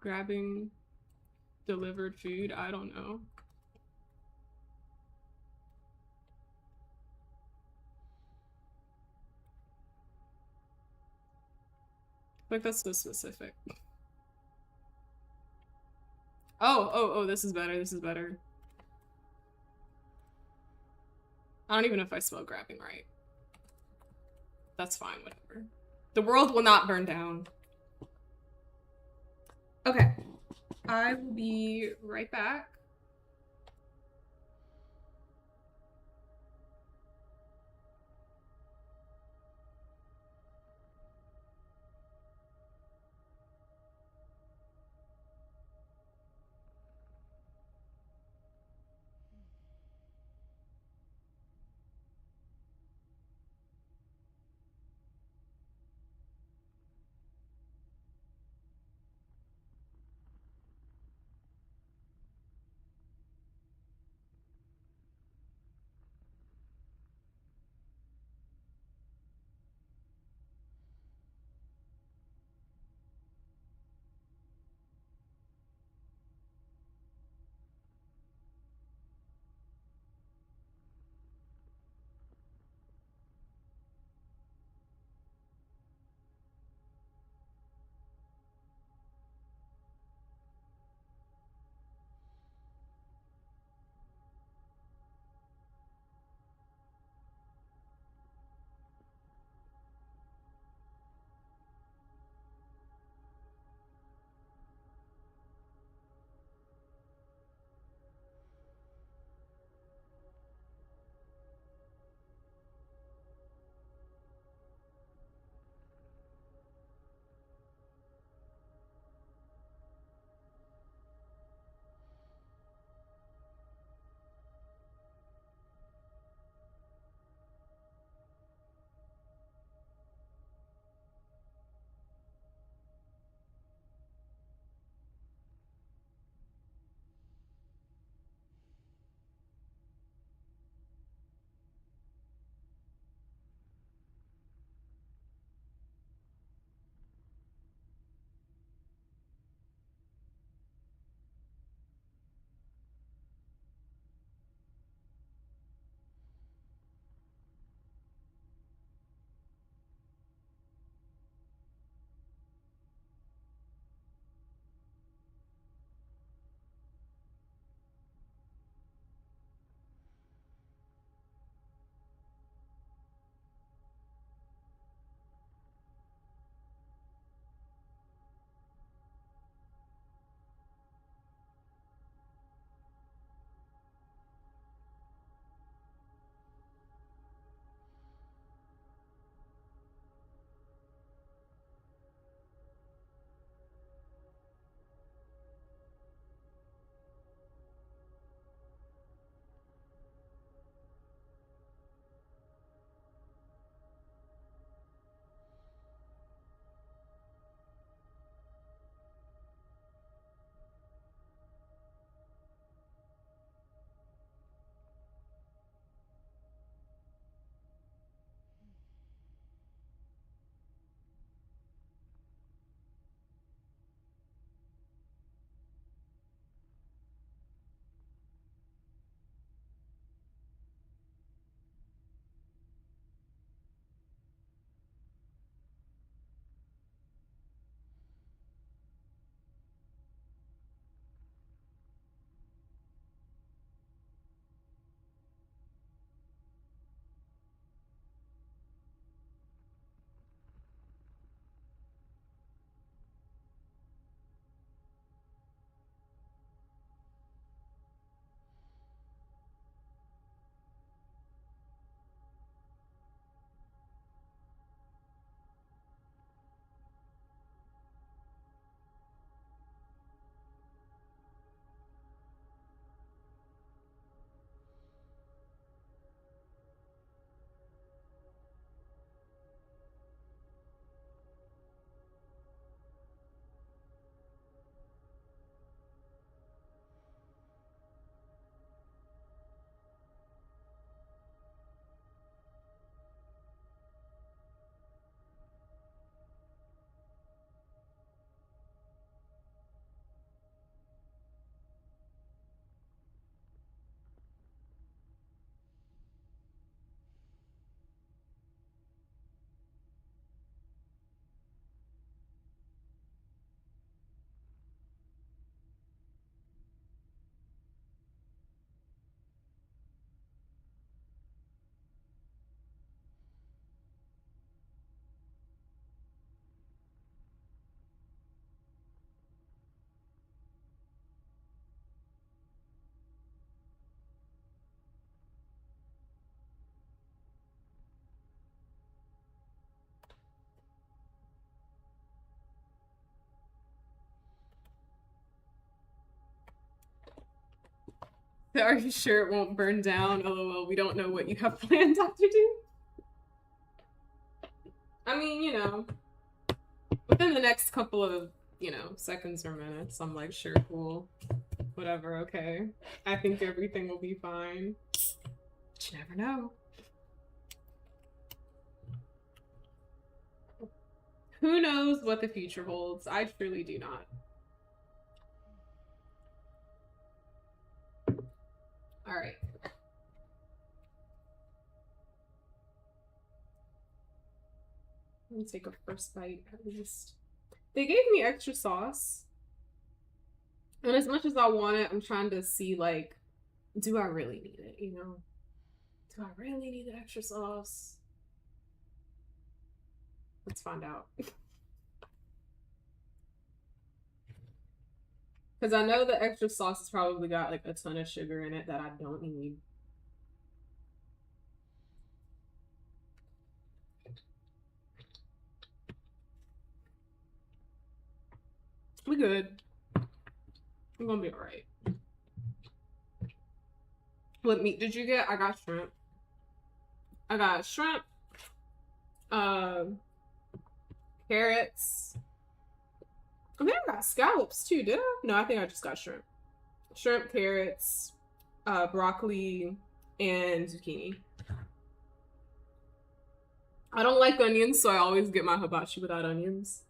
Grabbing delivered food? I don't know. Like, that's so specific. Oh, this is better. This is better. I don't even know if I spelled grabbing right. That's fine, whatever. The world will not burn down. Okay. I will be right back. Are you sure it won't burn down? LOL, we don't know what you have planned, Dr. Doom. I mean, you know, within the next couple of, you know, seconds or minutes, I'm like, sure, cool. Whatever, okay. I think everything will be fine. But you never know. Who knows what the future holds? I truly do not. All right. Let me take a first bite at least. They gave me extra sauce. And as much as I want it, I'm trying to see, like, do I really need it, you know? Do I really need the extra sauce? Let's find out. Because I know the extra sauce has probably got, like, a ton of sugar in it that I don't need. We good. I'm gonna be alright. What meat did you get? I got shrimp. I got shrimp, carrots. I think I got scallops too, did I? No, I think I just got shrimp. Shrimp, carrots, broccoli, and zucchini. I don't like onions, so I always get my hibachi without onions.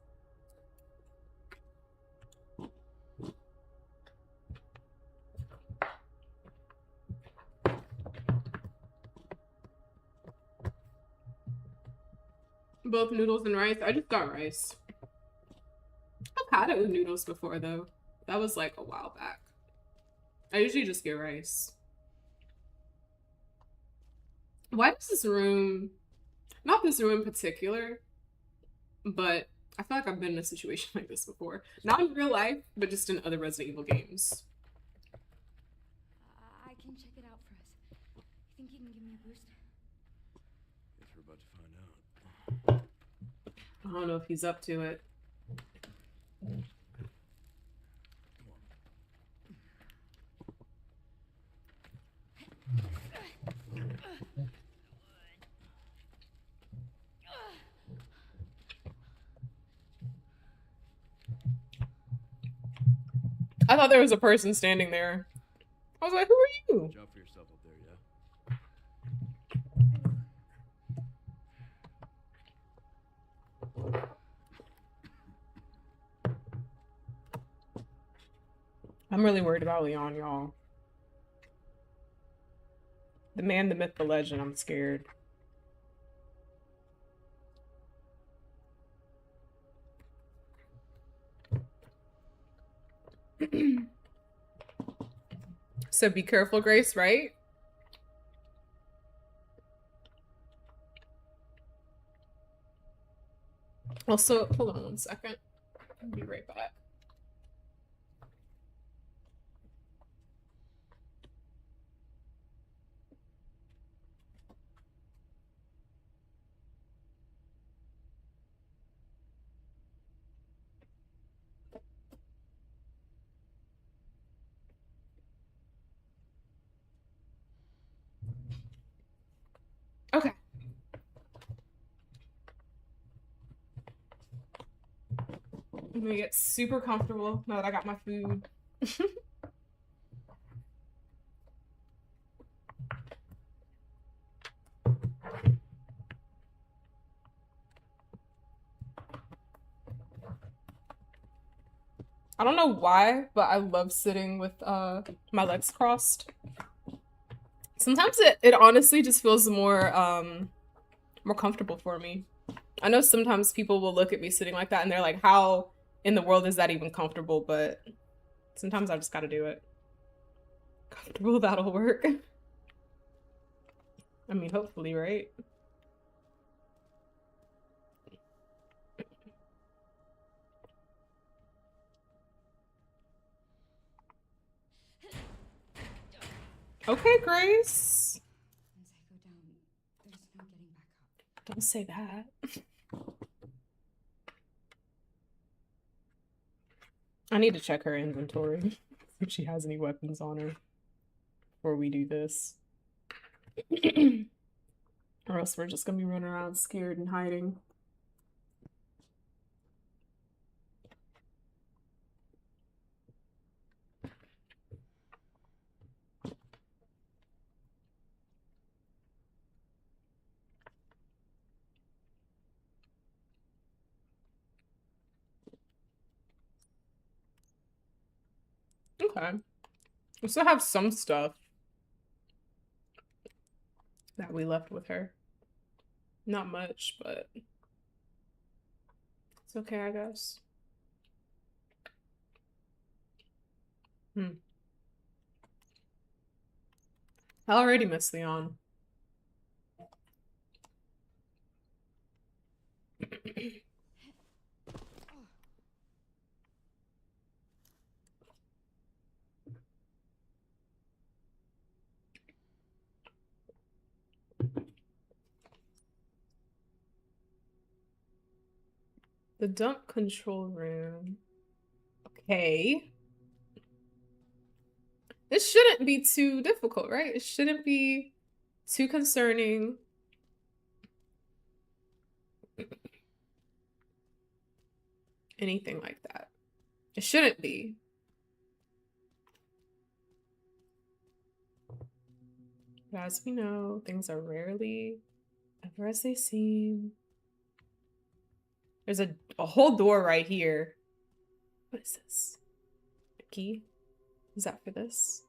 Both noodles and rice. I just got rice. I've had it with noodles before, though. That was like a while back. I usually just get rice. Why does this room, not this room in particular, but I feel like I've been in a situation like this before. Not in real life, but just in other Resident Evil games. I can check it out for us. You think you can give me a boost? Guess we're about to find out. I don't know if he's up to it. I thought there was a person standing there. I was like, who are you? Watch out for yourself up there, yeah? I'm really worried about Leon, y'all. The man, the myth, the legend. I'm scared. So be careful, Grace, right? Also, hold on 1 second. I'll be right back. Okay. I'm gonna get super comfortable now that I got my food. I don't know why, but I love sitting with my legs crossed. Sometimes it honestly just feels more more comfortable for me. I know sometimes people will look at me sitting like that and they're like, how in the world is that even comfortable? But sometimes I just gotta do it. Comfortable, that'll work. I mean, hopefully, right? Okay, Grace. Once I go down, there's no getting back up. Don't say that. I need to check her inventory if she has any weapons on her. before we do this. Or else we're just gonna be running around scared and hiding. Okay. We still have some stuff that we left with her. Not much, but it's okay, I guess. I already miss Leon. The dump control room. Okay. This shouldn't be too difficult, right? It shouldn't be too concerning. Anything like that. It shouldn't be. But as we know, things are rarely ever as they seem. There's a whole door right here. What is this? A key? Is that for this?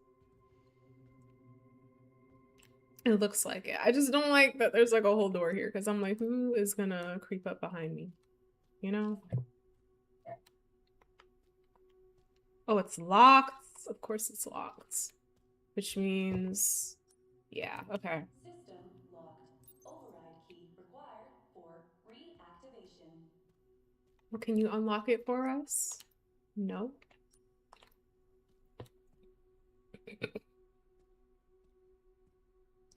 It looks like it. I just don't like that there's like a whole door here because I'm like, who is gonna creep up behind me? You know? Oh, it's locked. Of course it's locked. Which means, yeah, okay. System locked. Override key required for reactivation. Well, can you unlock it for us? No.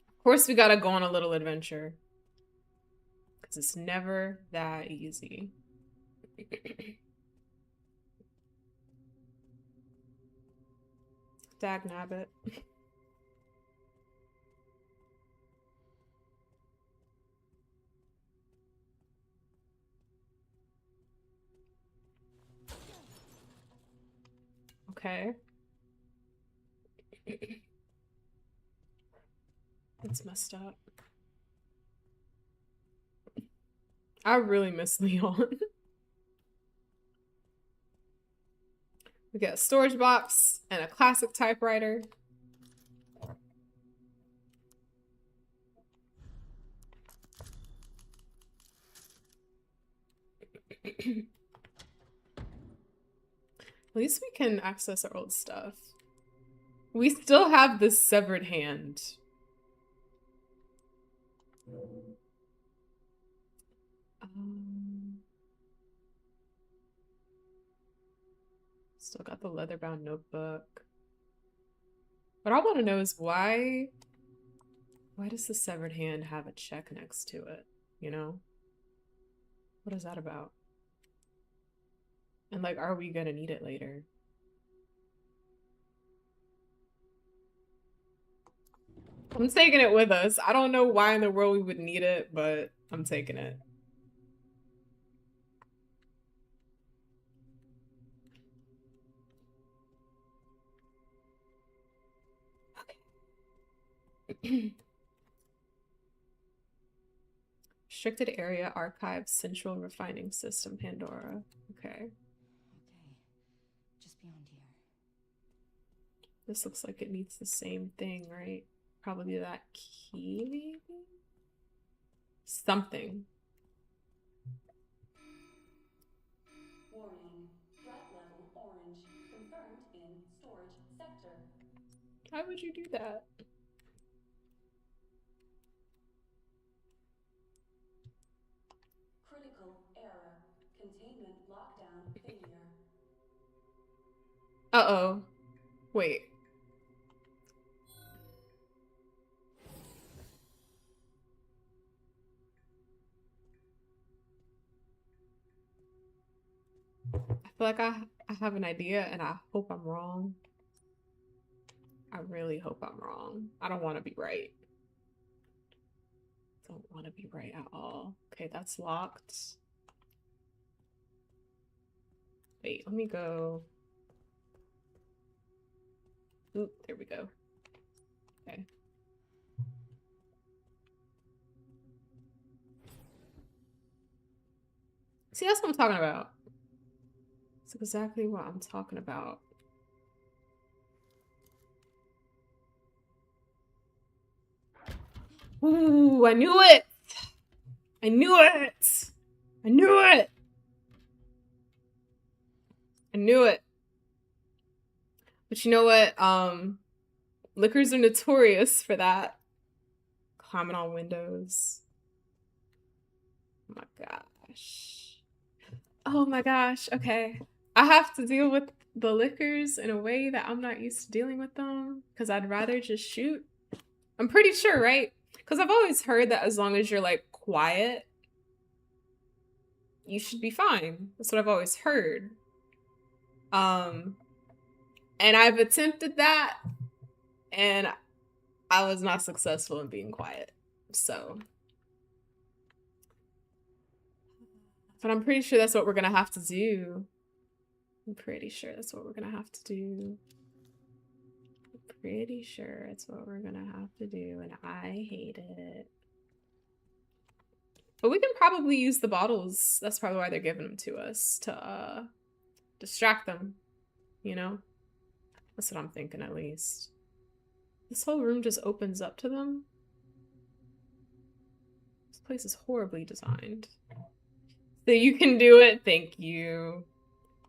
Of course we gotta go on a little adventure. Because it's never that easy. Dagnabbit. Okay. That's messed up. I really miss Leon. We got a storage box and a classic typewriter. At least we can access our old stuff. We still have this severed hand. Still got the leather-bound notebook. What I want to know is why does the severed hand have a check next to it? You know? What is that about? And like, are we gonna need it later? I'm taking it with us. I don't know why in the world we would need it, but I'm taking it. Okay. Restricted area archive central refining system Pandora. Okay. Okay. Just beyond here. This looks like it needs the same thing, right? Probably that key, maybe? Something. Warning. Threat level orange. Confirmed in storage sector. Why would you do that? Critical error. Containment lockdown failure. Uh-oh. Wait. I feel like I have an idea and I hope I'm wrong. I really hope I'm wrong. I don't want to be right. Don't want to be right at all. Okay, that's locked. Wait, let me go. Oop, there we go. Okay. See, that's what I'm talking about. That's exactly what I'm talking about. Ooh, I knew it! I knew it! I knew it! I knew it. But you know what? Liquors are notorious for that. Climbing on windows. Oh my gosh. Oh my gosh. Okay. I have to deal with the liquors in a way that I'm not used to dealing with them because I'd rather just shoot. I'm pretty sure, right? Because I've always heard that as long as you're like quiet, you should be fine. That's what I've always heard. And I've attempted that and I was not successful in being quiet. So, but I'm pretty sure that's what we're gonna have to do. I'm pretty sure that's what we're gonna have to do. I'm pretty sure it's what we're gonna have to do, and I hate it. But we can probably use the bottles. That's probably why they're giving them to us, to distract them, you know? That's what I'm thinking, at least. This whole room just opens up to them. This place is horribly designed. So you can do it. Thank you.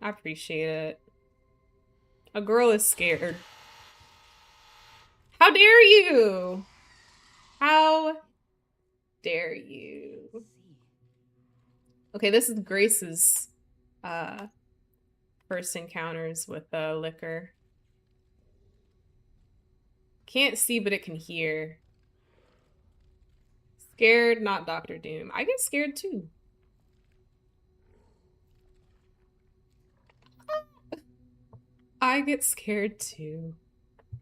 I appreciate it. A girl is scared. How dare you? How dare you? Okay, this is Grace's first encounters with liquor. Can't see, but it can hear. Scared, not Dr. Doom. I get scared too. I get scared too. I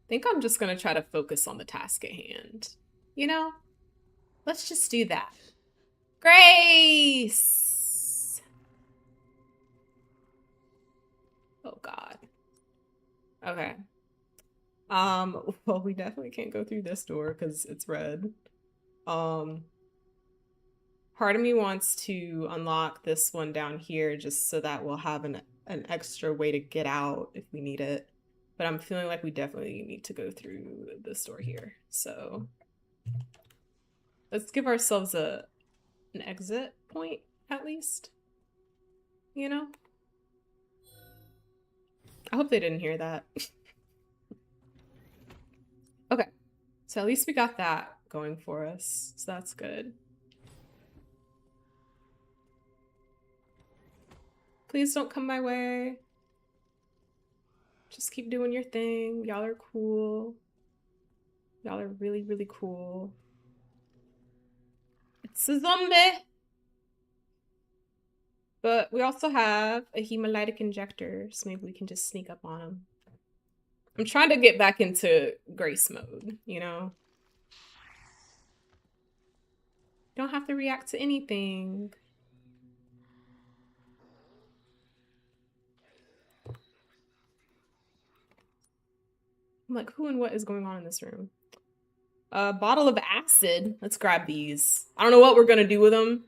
think I'm just gonna try to focus on the task at hand. You know? Let's just do that. Grace! Oh god. Okay. Well, we definitely can't go through this door because it's red. Part of me wants to unlock this one down here just so that we'll have an extra way to get out if we need it. But I'm feeling like we definitely need to go through this door here. So let's give ourselves an exit point at least. You know? I hope they didn't hear that. Okay. So at least we got that going for us. So that's good. Please don't come my way. Just keep doing your thing. Y'all are cool. Y'all are really, really cool. It's a zombie! But we also have a hemolytic injector, so maybe we can just sneak up on him. I'm trying to get back into Grace mode, you know? Don't have to react to anything. I'm like, who and what is going on in this room? A bottle of acid. Let's grab these. I don't know what we're gonna do with them,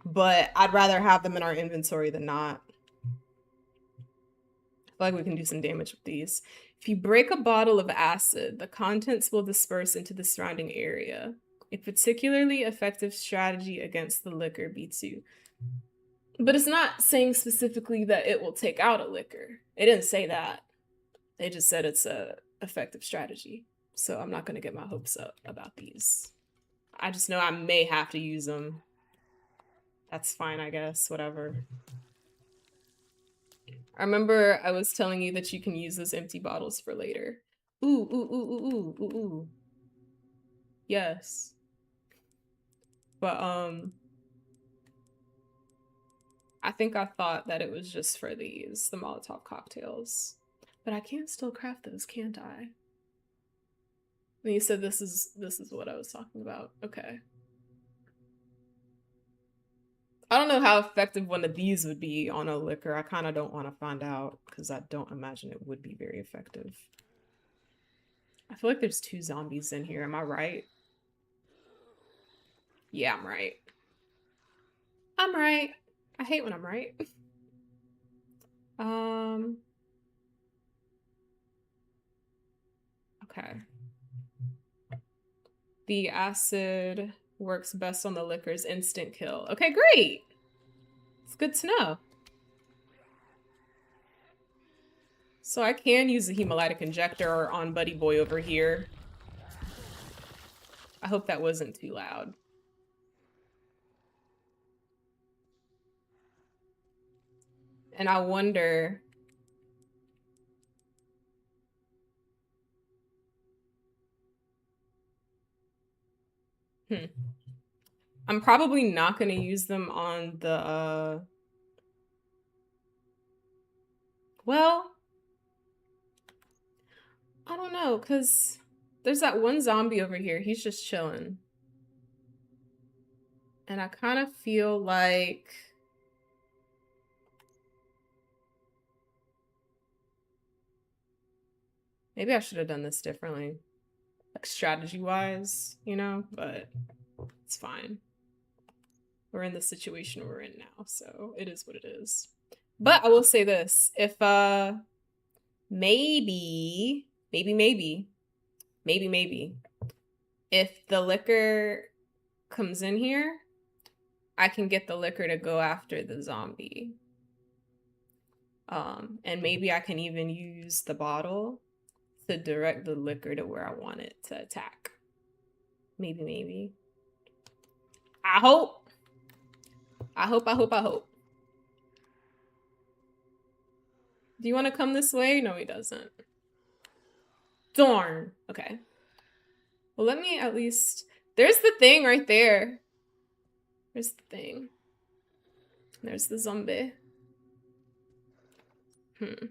but I'd rather have them in our inventory than not. I feel like we can do some damage with these. If you break a bottle of acid, the contents will disperse into the surrounding area. A particularly effective strategy against the liquor B2. But it's not saying specifically that it will take out a liquor. It didn't say that. They just said it's a effective strategy. So I'm not going to get my hopes up about these. I just know I may have to use them. That's fine, I guess. Whatever. I remember I was telling you that you can use those empty bottles for later. Ooh, ooh, ooh, ooh, ooh, ooh, ooh. Yes. But, I think I thought that it was just for these, the Molotov cocktails. But I can still craft those, can't I? And you said this is what I was talking about. Okay. I don't know how effective one of these would be on a liquor. I kind of don't want to find out because I don't imagine it would be very effective. I feel like there's 2 zombies in here. Am I right? Yeah, I'm right. I'm right. I hate when I'm right. Okay. The acid works best on the liquor's instant kill. Okay, great. It's good to know. So I can use the hemolytic injector on Buddy Boy over here. I hope that wasn't too loud. And I wonder... I'm probably not going to use them on the, well, I don't know, because there's that one zombie over here. He's just chilling. And I kind of feel like... maybe I should have done this differently. Like, strategy-wise, you know? But it's fine. We're in the situation we're in now, so it is what it is. But I will say this. If, maybe, if the liquor comes in here, I can get the liquor to go after the zombie. And maybe I can even use the bottle to direct the liquor to where I want it to attack. Maybe. I hope. Do you want to come this way? No, he doesn't. Darn. Okay. Well, let me at least... there's the thing right there. There's the thing. There's the zombie. And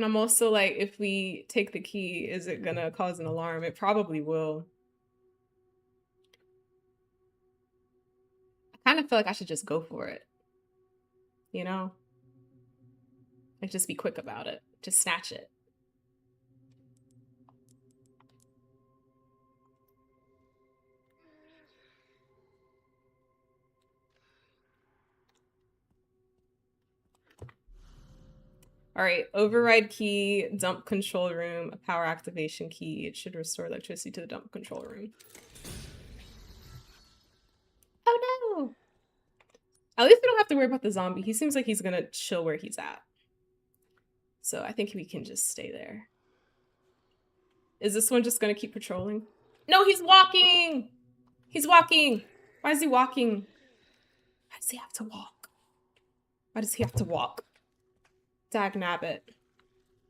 I'm also like, if we take the key, is it gonna cause an alarm? It probably will. I kind of feel like I should just go for it. You know? Like, just be quick about it. Just snatch it. All right, override key, dump control room, a power activation key. It should restore electricity to the dump control room. Oh no! At least we don't have to worry about the zombie. He seems like he's gonna chill where he's at. So I think we can just stay there. Is this one just gonna keep patrolling? No, he's walking! He's walking! Why is he walking? Why does he have to walk? Why does he have to walk? Dagnabbit.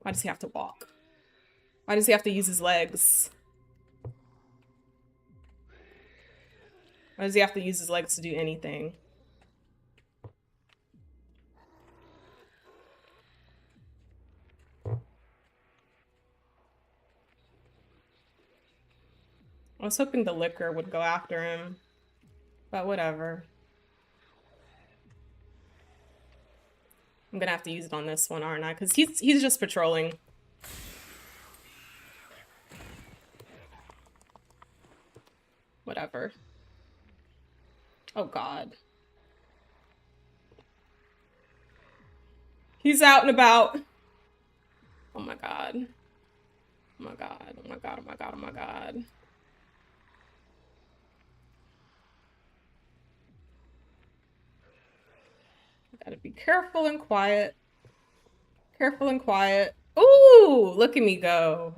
Why does he have to walk? Why does he have to use his legs? Why does he have to use his legs to do anything? I was hoping the liquor would go after him, but whatever. I'm gonna have to use it on this one, aren't I? Because he's just patrolling. Whatever. Oh god. He's out and about. Oh my god. Oh my god. Oh my god. Oh my god. Oh my god. Gotta be careful and quiet. Careful and quiet. Ooh, look at me go.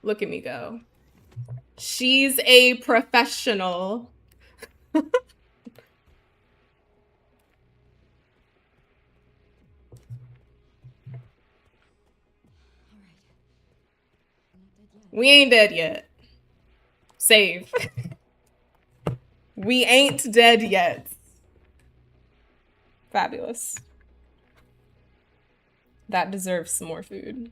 Look at me go. She's a professional. We ain't dead yet. Save. We ain't dead yet. Fabulous. That deserves some more food.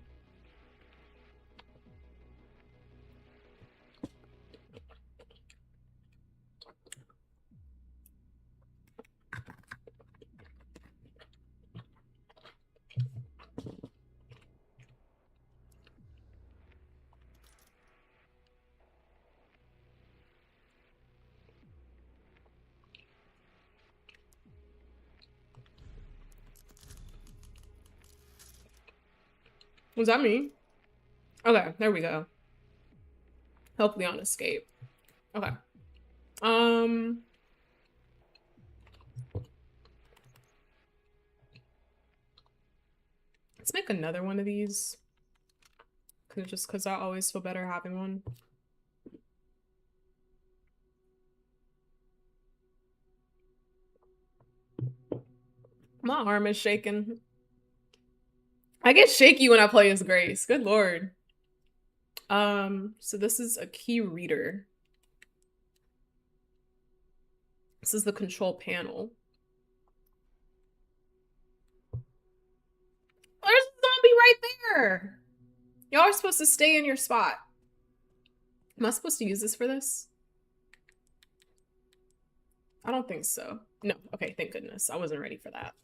Was that me? Okay, there we go. Help Leon escape. Okay. Let's make another one of these. Just because I always feel better having one. My arm is shaking. I get shaky when I play as Grace. Good lord. So this is a key reader. This is the control panel. There's a zombie right there. Y'all are supposed to stay in your spot. Am I supposed to use this for this? I don't think so. No. Okay, thank goodness. I wasn't ready for that.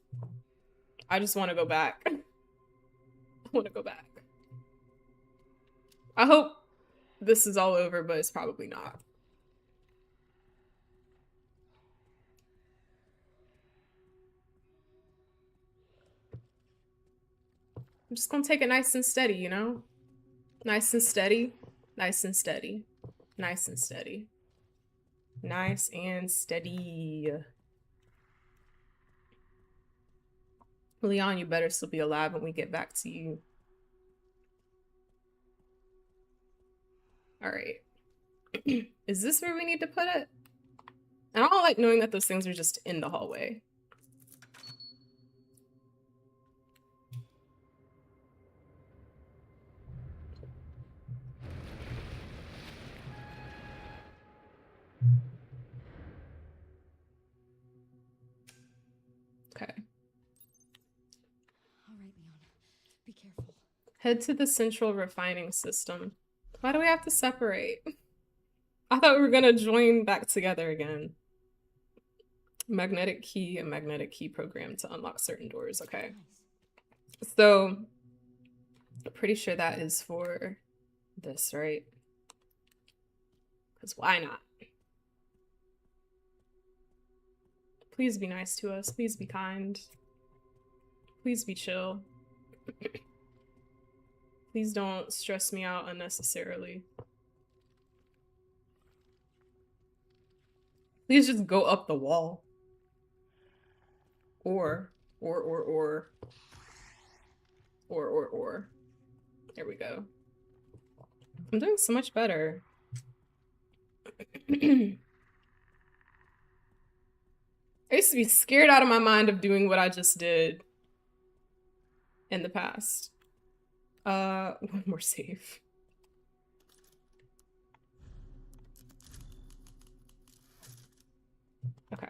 I just want to go back. I want to go back. I hope this is all over, but it's probably not. I'm just gonna take it nice and steady, you know? Nice and steady. Nice and steady. Nice and steady. Nice and steady. Leon, you better still be alive when we get back to you. Alright. Is this where we need to put it? And I don't like knowing that those things are just in the hallway. Okay. All right, Leon. Be careful. Head to the central refining system. Why do we have to separate? I thought we were gonna join back together again. Magnetic key and magnetic key program to unlock certain doors. Okay. Nice. So, I'm pretty sure that is for this, right? Because why not? Please be nice to us. Please be kind. Please be chill. Please don't stress me out unnecessarily. Please just go up the wall. Or. There we go. I'm doing so much better. I used to be scared out of my mind of doing what I just did in the past. One more save. Okay.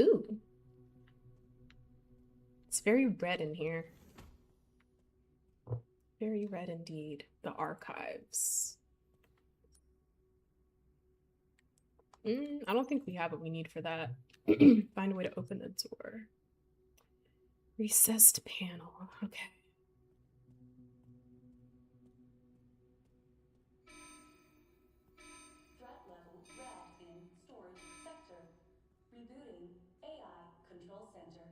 Ooh. It's very red in here. Very red indeed. The archives. I don't think we have what we need for that. Find a way to open the door. Recessed panel. Okay. Threat level red in storage sector. Rebooting AI control center.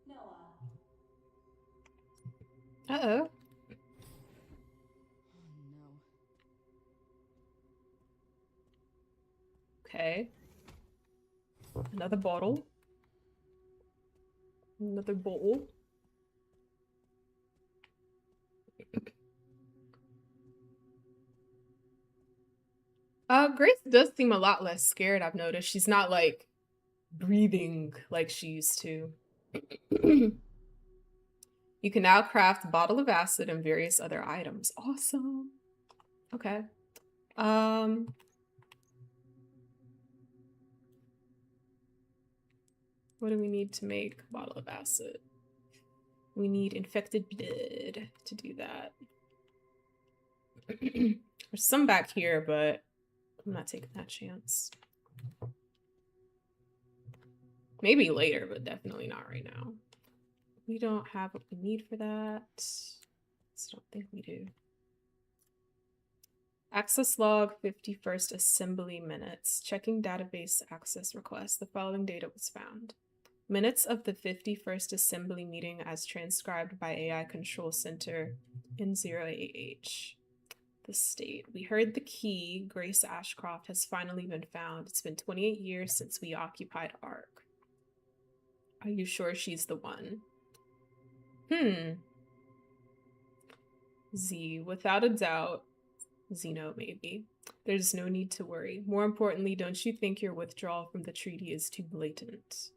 Noah. Uh-oh. Oh no. Okay. Another bottle. Another bowl. Grace does seem a lot less scared, I've noticed. She's not like breathing like she used to. You can now craft a bottle of acid and various other items. Awesome. Okay. What do we need to make a bottle of acid? We need infected blood to do that. There's some back here, but I'm not taking that chance. Maybe later, but definitely not right now. We don't have what we need for that. I don't think we do. Access log 51st assembly minutes. Checking database access request. The following data was found. Minutes of the 51st assembly meeting as transcribed by AI Control Center N0AH. The state. We heard the key, Grace Ashcroft, has finally been found. It's been 28 years since we occupied ARC. Are you sure she's the one? Z, without a doubt. Zeno, maybe. There's no need to worry. More importantly, don't you think your withdrawal from the treaty is too blatant?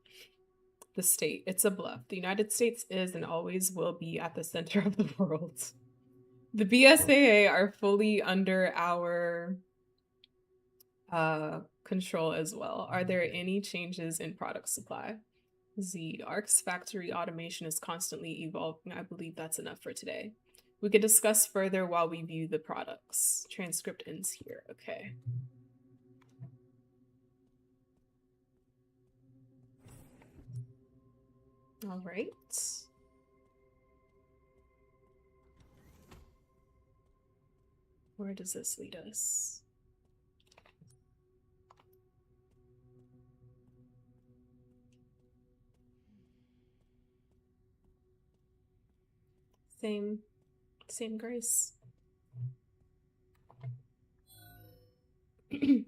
The state. It's a bluff. The United States is and always will be at the center of the world. The BSAA are fully under our control as well. Are there any changes in product supply? Z. ARC's factory automation is constantly evolving. I believe that's enough for today. We could discuss further while we view the products. Transcript ends here. Okay. All right. Where does this lead us? Same Grace. I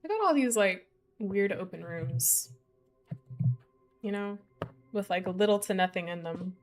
got all these like weird open rooms, you know, with like little to nothing in them.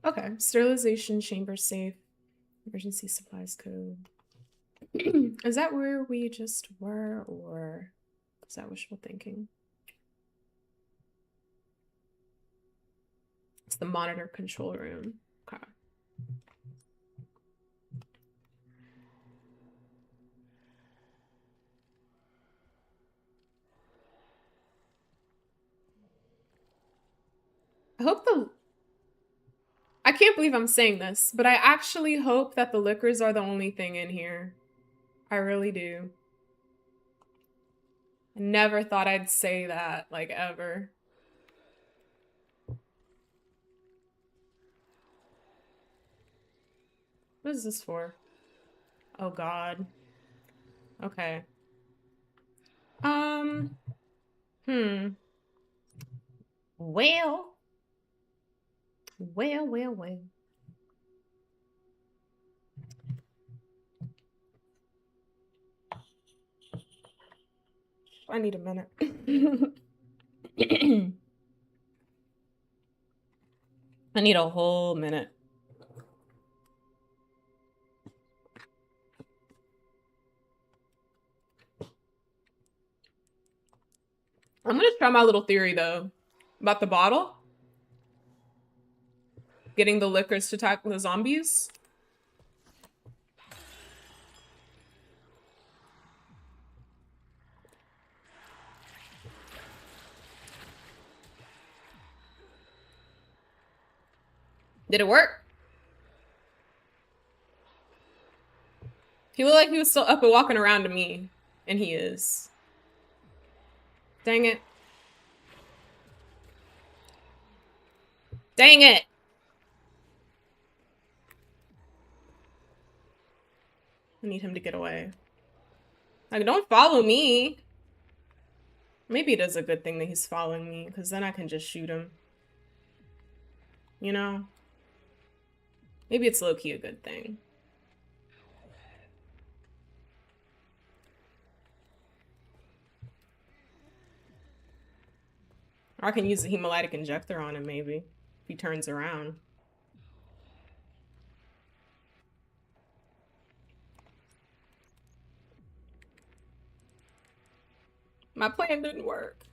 Okay, sterilization chamber safe, emergency supplies code. Is that where we just were, or is that wishful thinking? It's the monitor control room. Okay. I can't believe I'm saying this, but I actually hope that the liquors are the only thing in here. I really do. I never thought I'd say that, like, ever. What is this for? Oh, God. Okay. Well. Well. I need a minute. I need a whole minute. I'm gonna try my little theory, though, about the bottle. Getting the liquors to tackle the zombies. Did it work? He looked like he was still up and walking around to me. And he is. Dang it. Dang it! I need him to get away. Like, don't follow me. Maybe it is a good thing that he's following me, because then I can just shoot him. You know? Maybe it's low-key a good thing. Or I can use the hemolytic injector on him, maybe. If he turns around. My plan didn't work.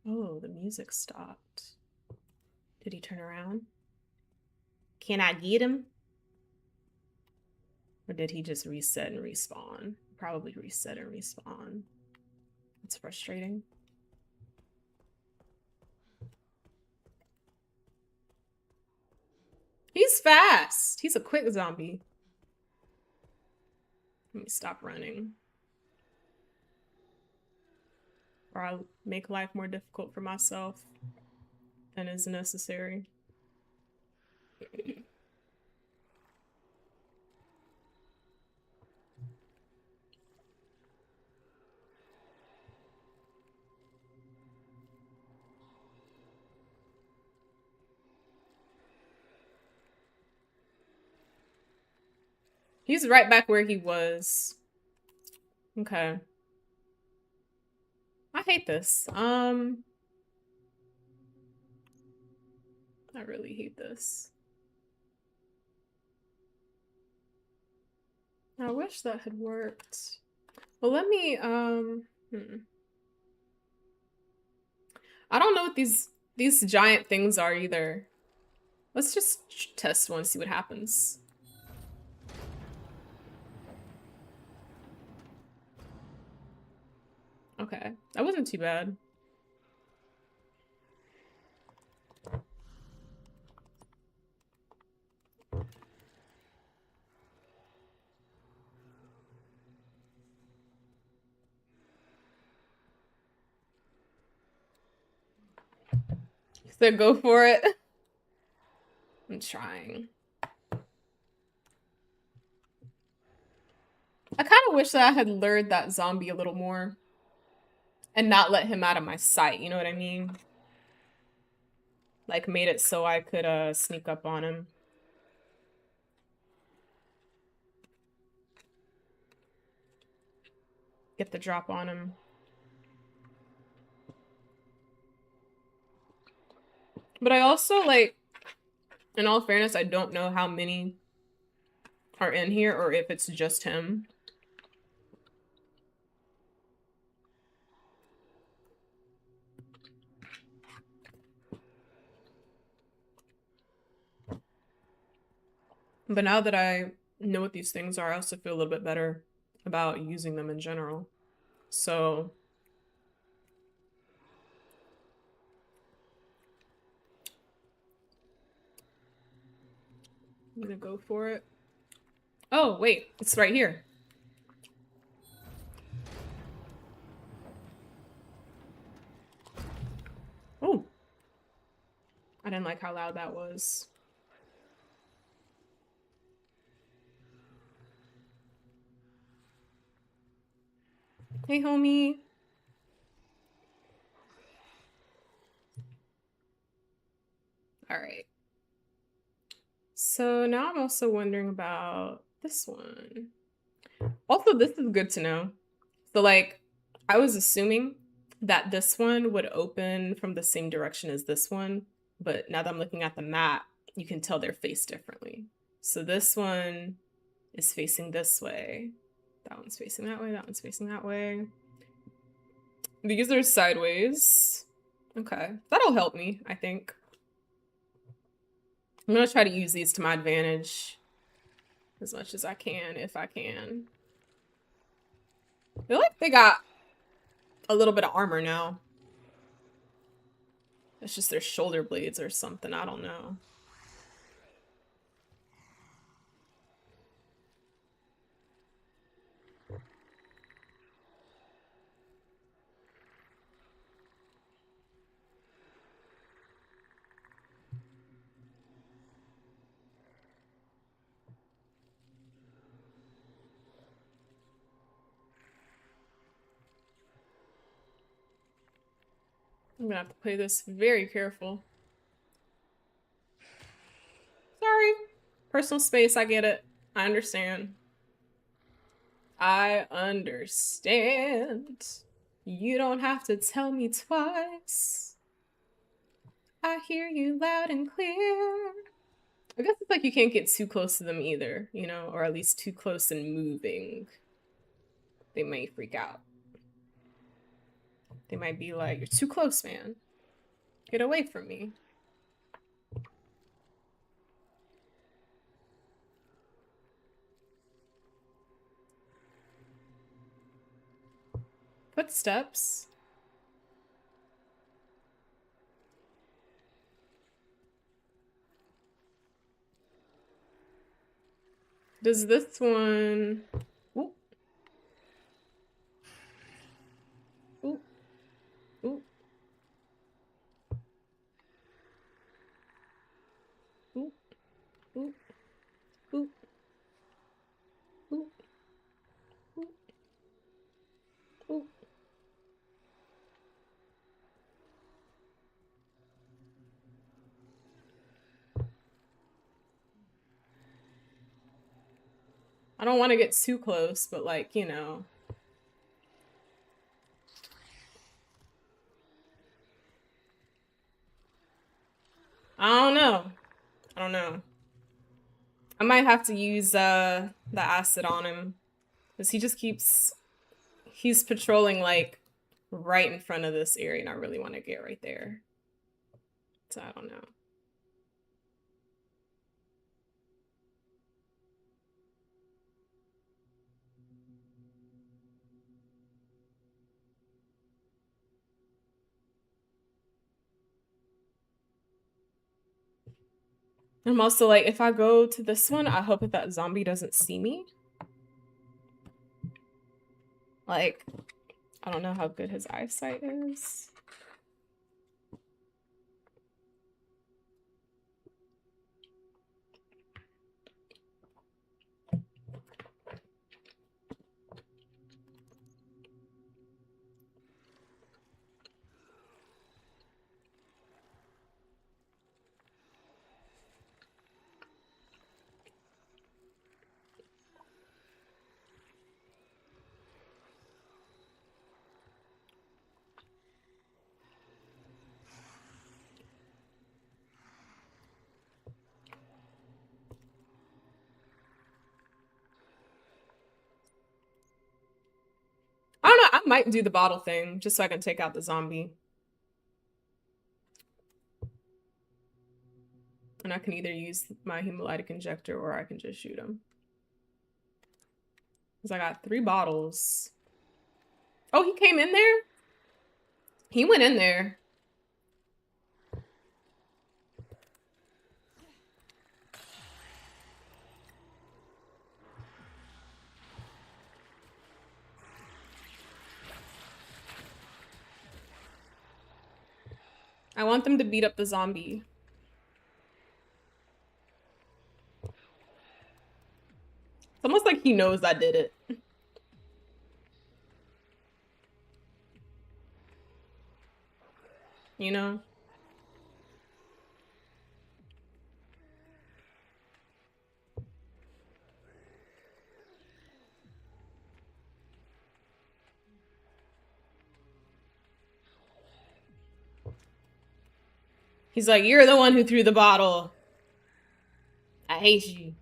Oh, the music stopped. Did he turn around? Can I get him? Or did he just reset and respawn? Probably reset and respawn. It's frustrating. He's fast. He's a quick zombie. Let me stop running. Or I'll make life more difficult for myself than is necessary. He's right back where he was. Okay. I hate this. I really hate this. I wish that had worked. Well, let me, I don't know what these giant things are either. Let's just test one, see what happens. Okay, that wasn't too bad. So go for it. I'm trying. I kind of wish that I had lured that zombie a little more and not let him out of my sight, you know what I mean? Like made it so I could sneak up on him. Get the drop on him. But I also, like, in all fairness, I don't know how many are in here or if it's just him. But now that I know what these things are, I also feel a little bit better about using them in general. So I'm gonna go for it. Oh, wait, it's right here. Oh, I didn't like how loud that was. Hey, homie. All right. So now I'm also wondering about this one. Also, this is good to know. So, like, I was assuming that this one would open from the same direction as this one, but now that I'm looking at the map, you can tell they're faced differently. So this one is facing this way. That one's facing that way. That one's facing that way. These are sideways. Okay. That'll help me, I think. I'm gonna try to use these to my advantage as much as I can, if I can. I feel like they got a little bit of armor now. It's just their shoulder blades or something, I don't know. I'm gonna have to play this very careful. Sorry. Personal space, I get it. I understand. I understand. You don't have to tell me twice. I hear you loud and clear. I guess it's like you can't get too close to them either, you know, or at least too close and moving. They may freak out. They might be like, you're too close, man. Get away from me. Footsteps. Does this one... Ooh. Ooh. Ooh. Ooh. Ooh. Ooh. Ooh. Ooh. Ooh. I don't want to get too close, but like, you know. I don't know. I don't know. I might have to use the acid on him. Because he just keeps... He's patrolling like right in front of this area and I really want to get right there. So I don't know. I'm also like, if I go to this one, I hope that zombie doesn't see me. Like, I don't know how good his eyesight is. I don't know, I might do the bottle thing just so I can take out the zombie. And I can either use my hemolytic injector or I can just shoot him. Because I got 3 bottles. Oh, he came in there? He went in there. I want them to beat up the zombie. It's almost like he knows I did it. You know? He's like, you're the one who threw the bottle. I hate you.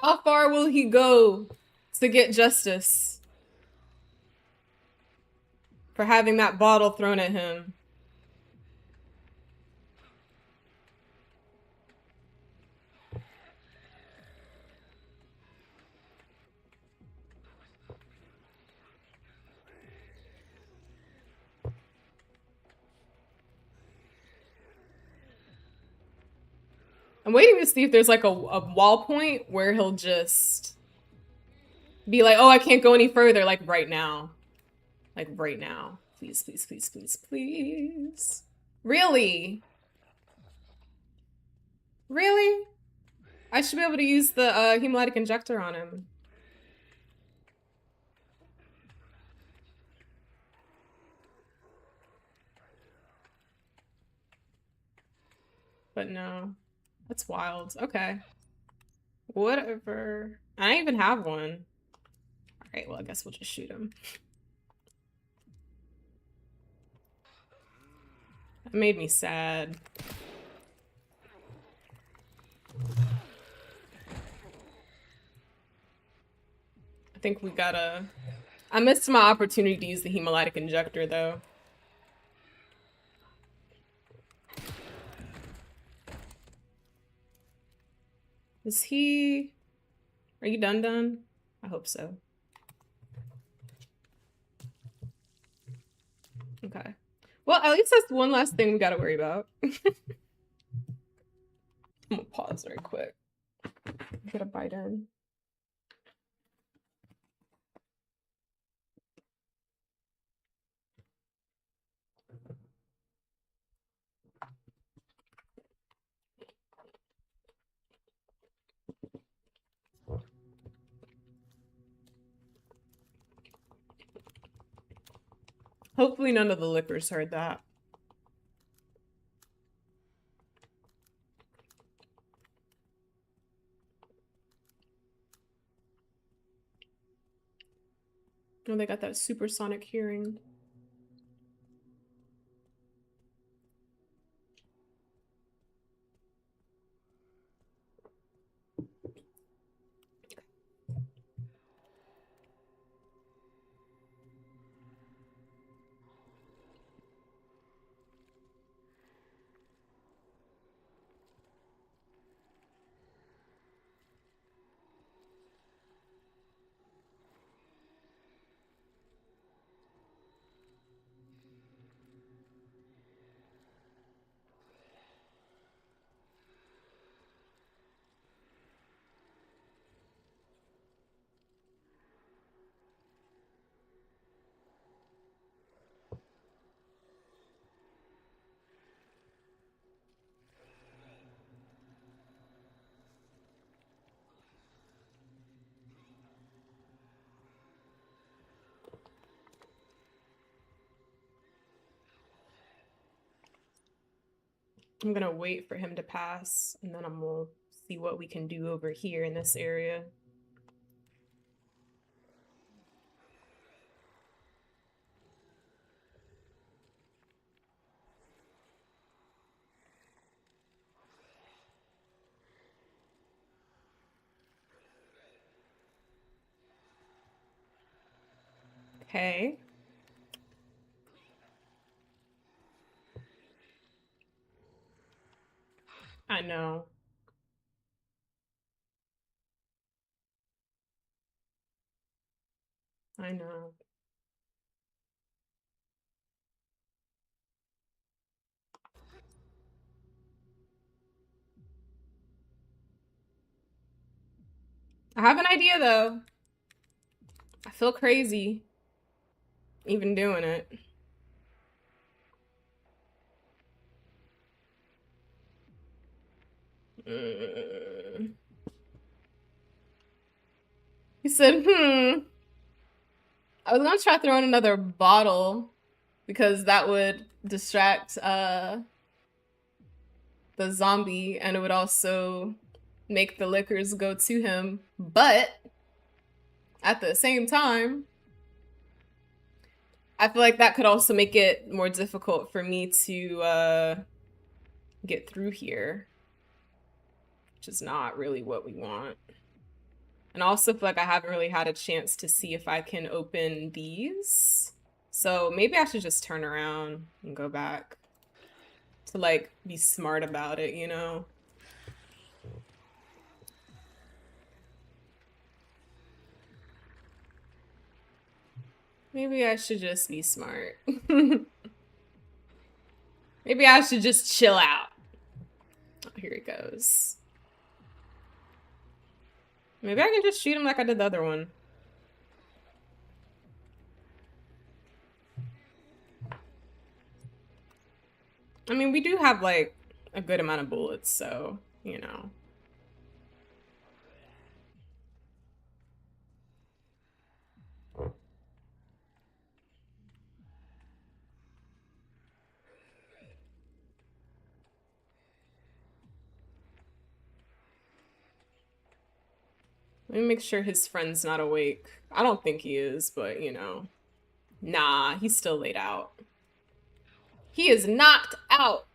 How far will he go to get justice for having that bottle thrown at him? I'm waiting to see if there's like a wall point where he'll just be like, oh, I can't go any further, like right now. Like right now. Please, please, please, please, please. Really? Really? I should be able to use the hemolytic injector on him. But no. That's wild. Okay. Whatever. I don't even have one. Alright, well, I guess we'll just shoot him. That made me sad. I think we gotta... I missed my opportunity to use the hemolytic injector, though. Is he... Are you done? I hope so. Okay. Well, at least that's one last thing we gotta worry about. I'm gonna pause very quick. Get a bite in. Hopefully none of the lickers heard that. Oh, they got that supersonic hearing. I'm gonna wait for him to pass, and then I'm gonna see what we can do over here in this area. Okay. I know. I know. I have an idea, though. I feel crazy even doing it. He said, I was gonna try throwing another bottle because that would distract the zombie and it would also make the liquors go to him. But at the same time, I feel like that could also make it more difficult for me to get through here, which is not really what we want. And I also feel like I haven't really had a chance to see if I can open these. So maybe I should just turn around and go back to like be smart about it, you know? Maybe I should just be smart. Maybe I should just chill out. Oh, here he goes. Maybe I can just shoot him like I did the other one. I mean, we do have like a good amount of bullets, so, you know. Let me make sure his friend's not awake. I don't think he is, but you know. Nah, he's still laid out. He is knocked out.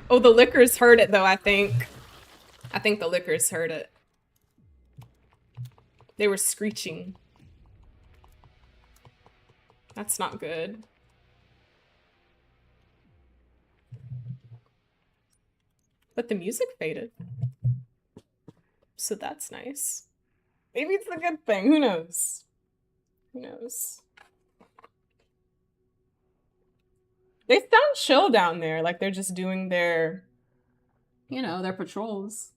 Oh, the liquors heard it though, I think. I think the liquors heard it. They were screeching. That's not good. But the music faded. So that's nice. Maybe it's a good thing. Who knows? Who knows? They sound chill down there. Like they're just doing their, you know, their patrols.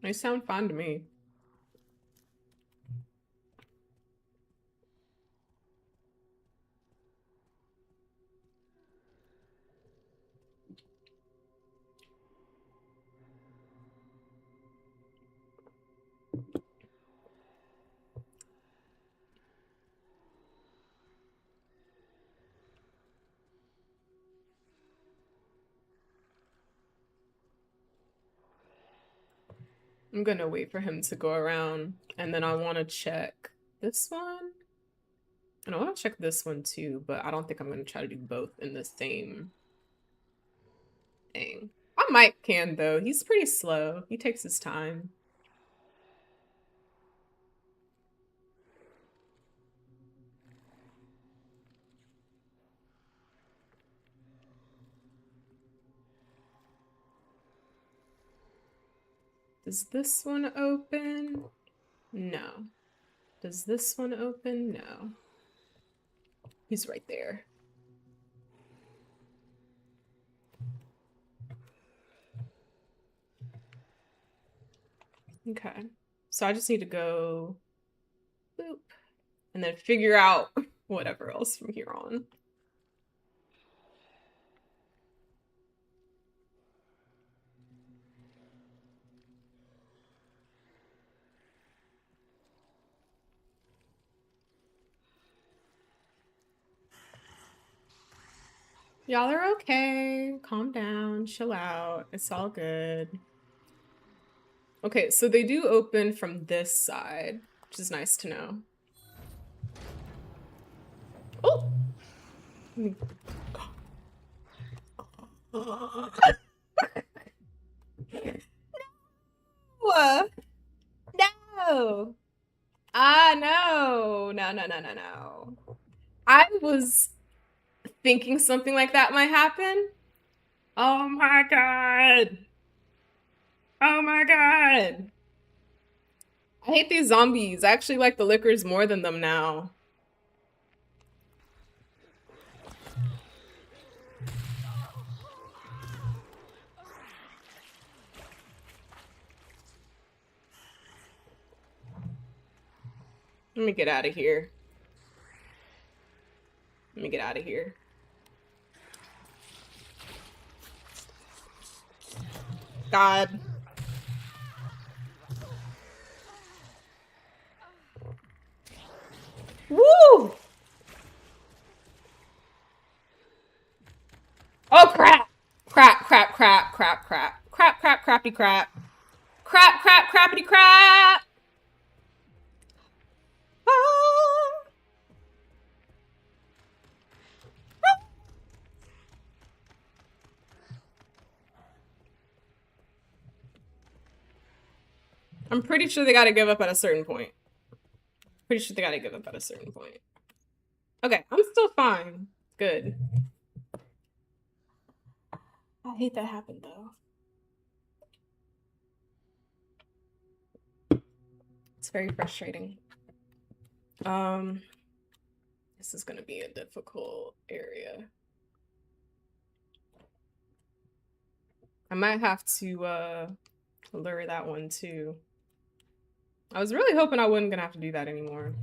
They sound fun to me. I'm gonna wait for him to go around, and then I want to check this one. And I want to check this one too, but I don't think I'm gonna try to do both in the same thing. I might can though. He's pretty slow. He takes his time. Does this one open? No. Does this one open? No. He's right there. Okay. So I just need to go boop and then figure out whatever else from here on. Y'all are okay. Calm down. Chill out. It's all good. Okay, so they do open from this side, which is nice to know. Oh! No! No! Ah, no! No, no, no, no, no. I was thinking something like that might happen. Oh my god! Oh my god! I hate these zombies. I actually like the liquors more than them now. Let me get out of here. Let me get out of here. God. Woo! crap, crap. Crap, crap, crappy crap. Crap, crap, crappity crap! Ah. I'm pretty sure they gotta give up at a certain point. Pretty sure they gotta give up at a certain point. Okay, I'm still fine. Good. I hate that happened though. It's very frustrating. This is gonna be a difficult area. I might have to lure that one too. I was really hoping I wasn't gonna have to do that anymore.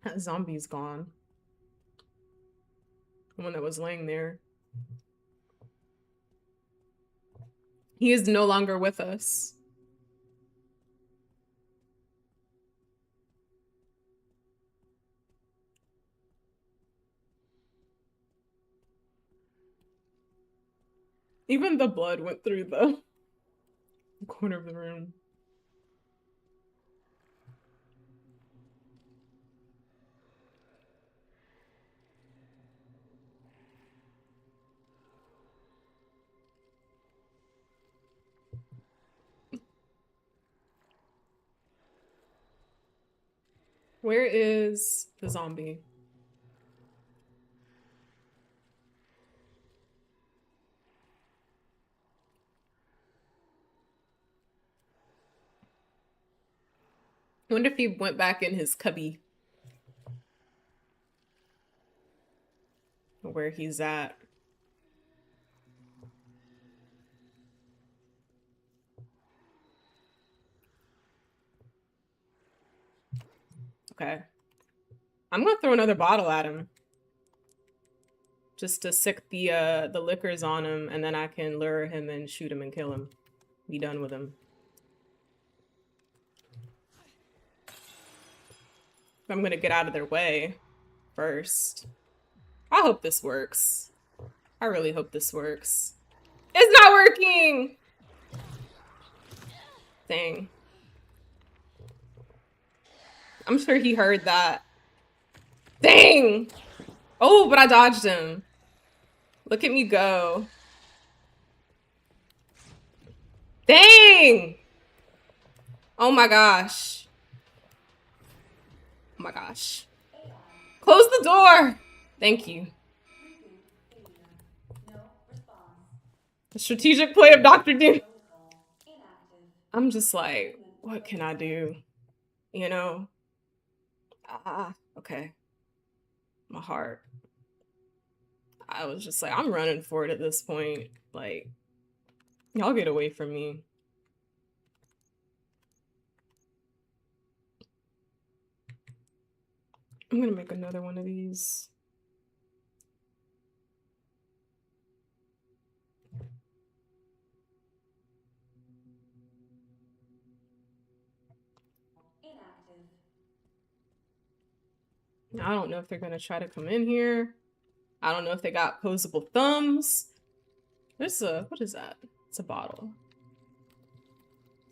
That zombie's gone. The one that was laying there. He is no longer with us. Even the blood went through the corner of the room. Where is the zombie? I wonder if he went back in his cubby. Where he's at. Okay. I'm gonna throw another bottle at him. Just to sick the liquors on him, and then I can lure him and shoot him and kill him. Be done with him. I'm gonna get out of their way first. I hope this works. I really hope this works. It's not working! Dang. I'm sure he heard that. Dang! Oh, but I dodged him. Look at me go. Dang! Oh my gosh. Oh my gosh. Close the door! Thank you. The strategic play of Dr. Doom. I'm just like, what can I do? You know? Okay. My heart. I was just like, I'm running for it at this point. Like, y'all get away from me. I'm gonna make another one of these. I don't know if they're gonna try to come in here. I don't know if they got posable thumbs. There's a, what is that? It's a bottle.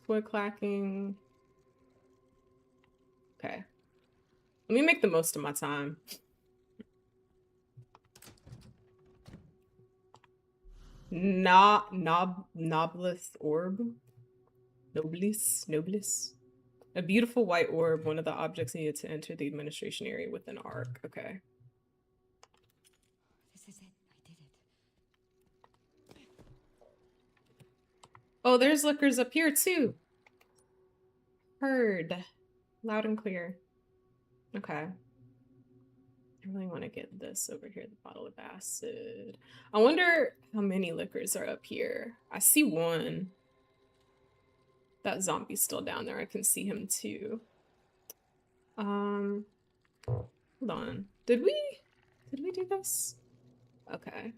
Toy clacking. Okay. Let me make the most of my time. Noblith orb. Nobilis. A beautiful white orb, one of the objects needed to enter the administration area with an arc. Okay. This is it. I did it. Oh, there's liquors up here too. Heard. Loud and clear. Okay. I really want to get this over here, the bottle of acid. I wonder how many liquors are up here. I see one. That zombie's still down there. I can see him too. Hold on. Did we do this? Okay.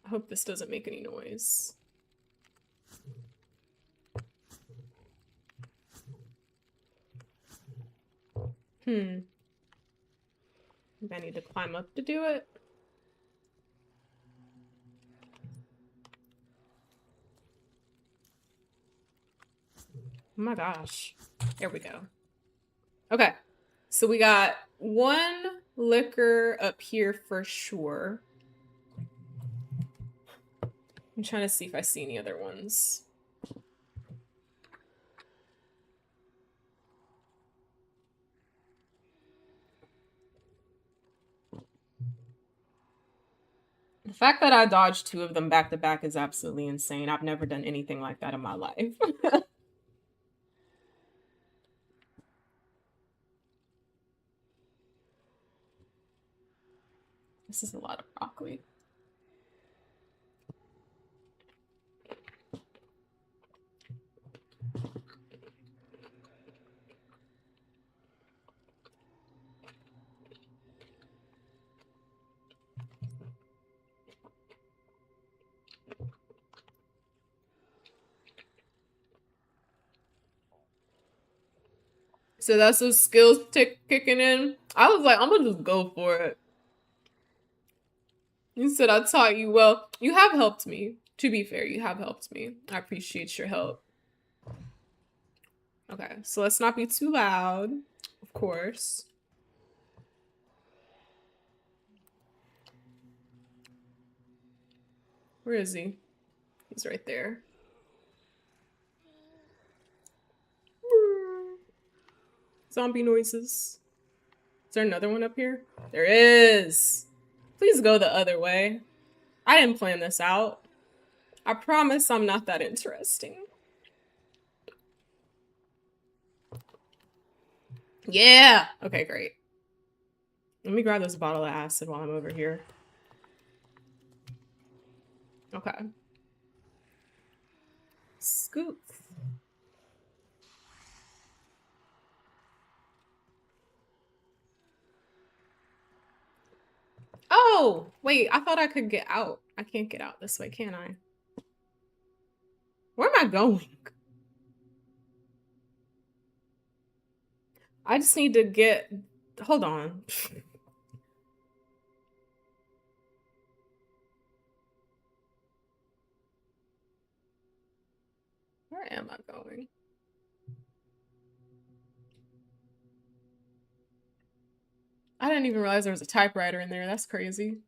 I hope this doesn't make any noise. Maybe I need to climb up to do it. Oh my gosh. There we go. Okay. So we got one liquor up here for sure. I'm trying to see if I see any other ones. The fact that I dodged 2 of them back to back is absolutely insane. I've never done anything like that in my life. This is a lot of broccoli. So that's those skills kicking in. I was like, I'm gonna just go for it. You said I taught you well. You have helped me. To be fair, you have helped me. I appreciate your help. Okay, so let's not be too loud, of course. Where is he? He's right there. Zombie noises. Is there another one up here? There is. Please go the other way. I didn't plan this out. I promise I'm not that interesting. Yeah. Okay, great. Let me grab this bottle of acid while I'm over here. Okay. Scoop. Oh, wait, I thought I could get out. I can't get out this way, can I? Where am I going? I just need to get... Hold on. Where am I going? I didn't even realize there was a typewriter in there. That's crazy.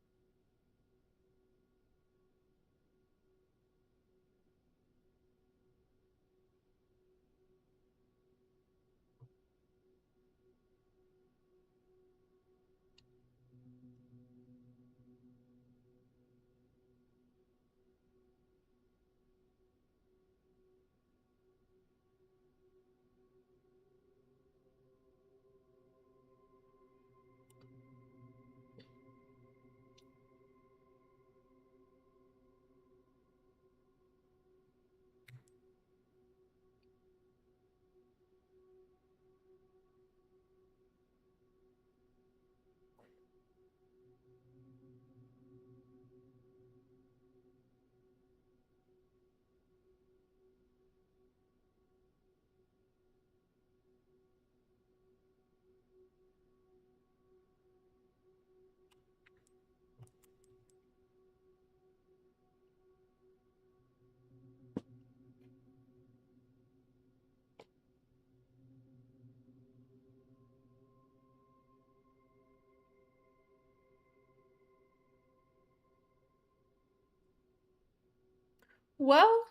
Well,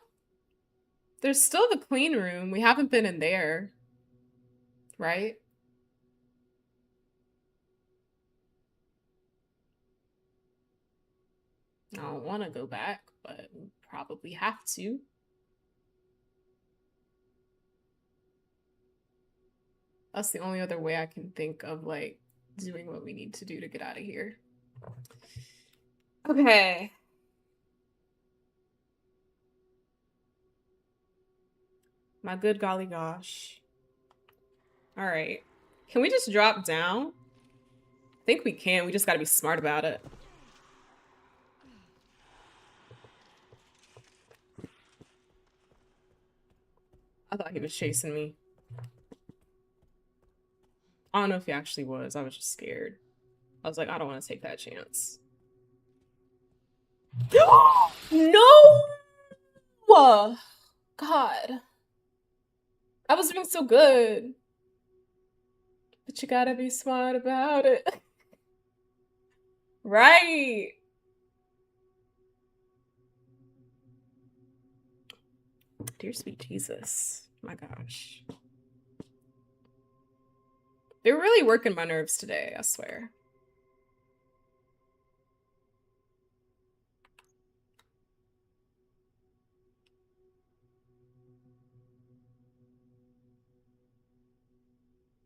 there's still the clean room. We haven't been in there, right? I don't want to go back, but we probably have to. That's the only other way I can think of, like, doing what we need to do to get out of here. Okay. My good golly gosh. All right. Can we just drop down? I think we can. We just gotta be smart about it. I thought he was chasing me. I don't know if he actually was. I was just scared. I was like, I don't want to take that chance. No! God. I was doing so good. But you gotta be smart about it. Right. Dear sweet Jesus. My gosh. They're really working my nerves today, I swear.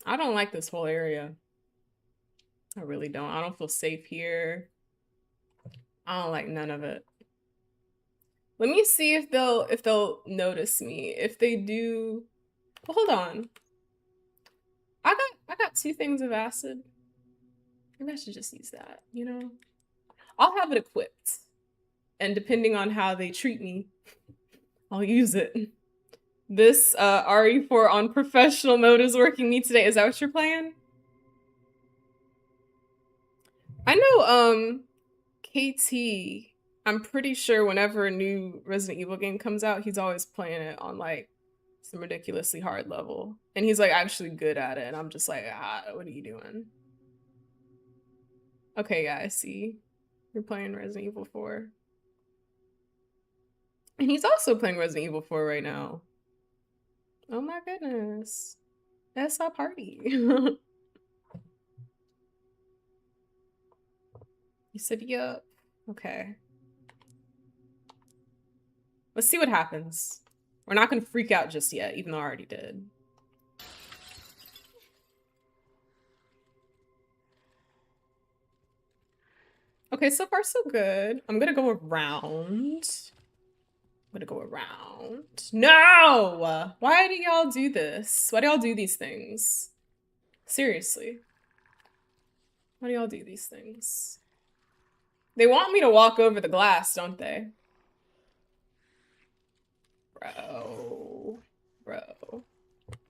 I don't like this whole area. I really don't. I don't feel safe here. I don't like none of it. Let me see if they'll notice me. If they do, well, hold on. I got 2 things of acid. Maybe I should just use that, you know? I'll have it equipped. And depending on how they treat me, I'll use it. This RE4 on professional mode is working me today. Is that what you're playing? I know KT, I'm pretty sure whenever a new Resident Evil game comes out, he's always playing it on like some ridiculously hard level. And he's like actually good at it. And I'm just like, what are you doing? Okay, yeah, I see. You're playing Resident Evil 4. And he's also playing Resident Evil 4 right now. Oh my goodness. That's our party. You said yup. Okay. Let's see what happens. We're not gonna freak out just yet, even though I already did. Okay, so far so good. I'm gonna go around. I'm gonna go around. No! Why do y'all do this? Why do y'all do these things? Seriously. Why do y'all do these things? They want me to walk over the glass, don't they? Bro. Bro.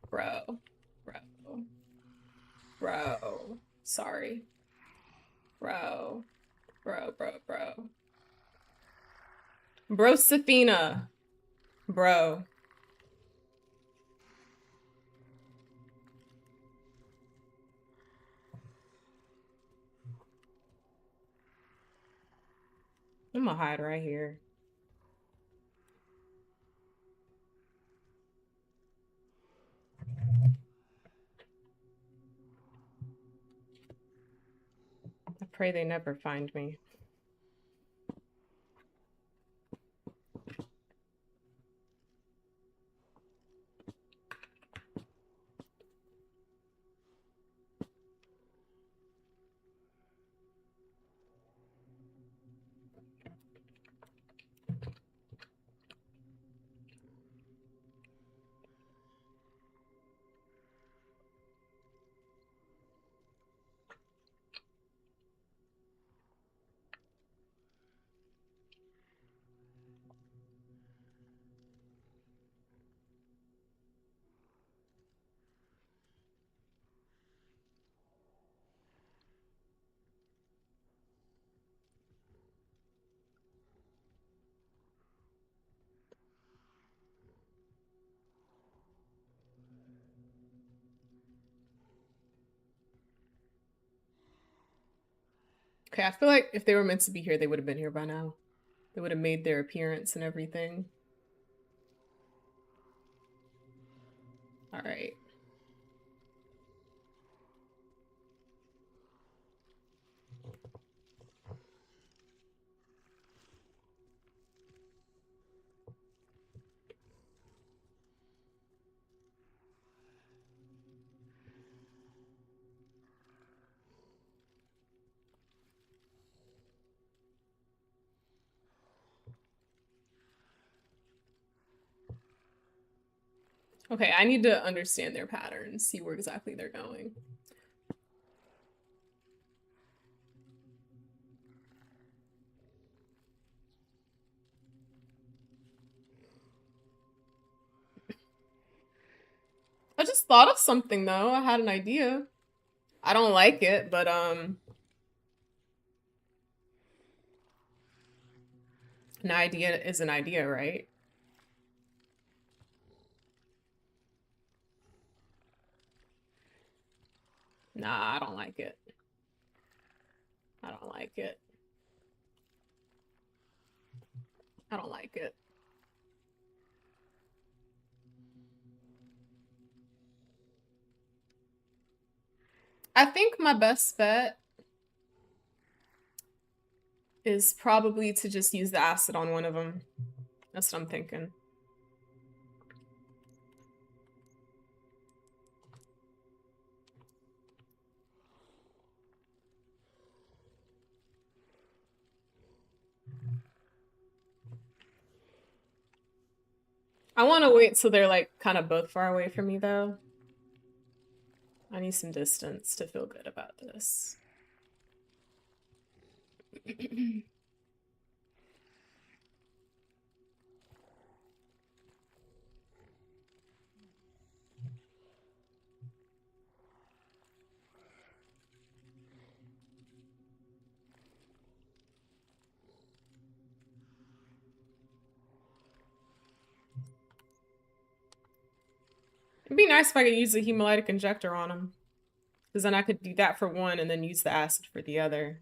Bro. Bro. Bro. Sorry. Bro. Bro. Bro Safina. Bro. I'm gonna hide right here. I pray they never find me. Okay, I feel like if they were meant to be here, they would have been here by now. They would have made their appearance and everything. All right. Okay, I need to understand their patterns, see where exactly they're going. I just thought of something though. I had an idea. I don't like it, but an idea is an idea, right? Nah, I don't like it. I don't like it. I don't like it. I think my best bet is probably to just use the acid on one of them. That's what I'm thinking. I want to wait till they're like kind of both far away from me though. I need some distance to feel good about this. It'd be nice if I could use the hemolytic injector on them. Because then I could do that for one and then use the acid for the other.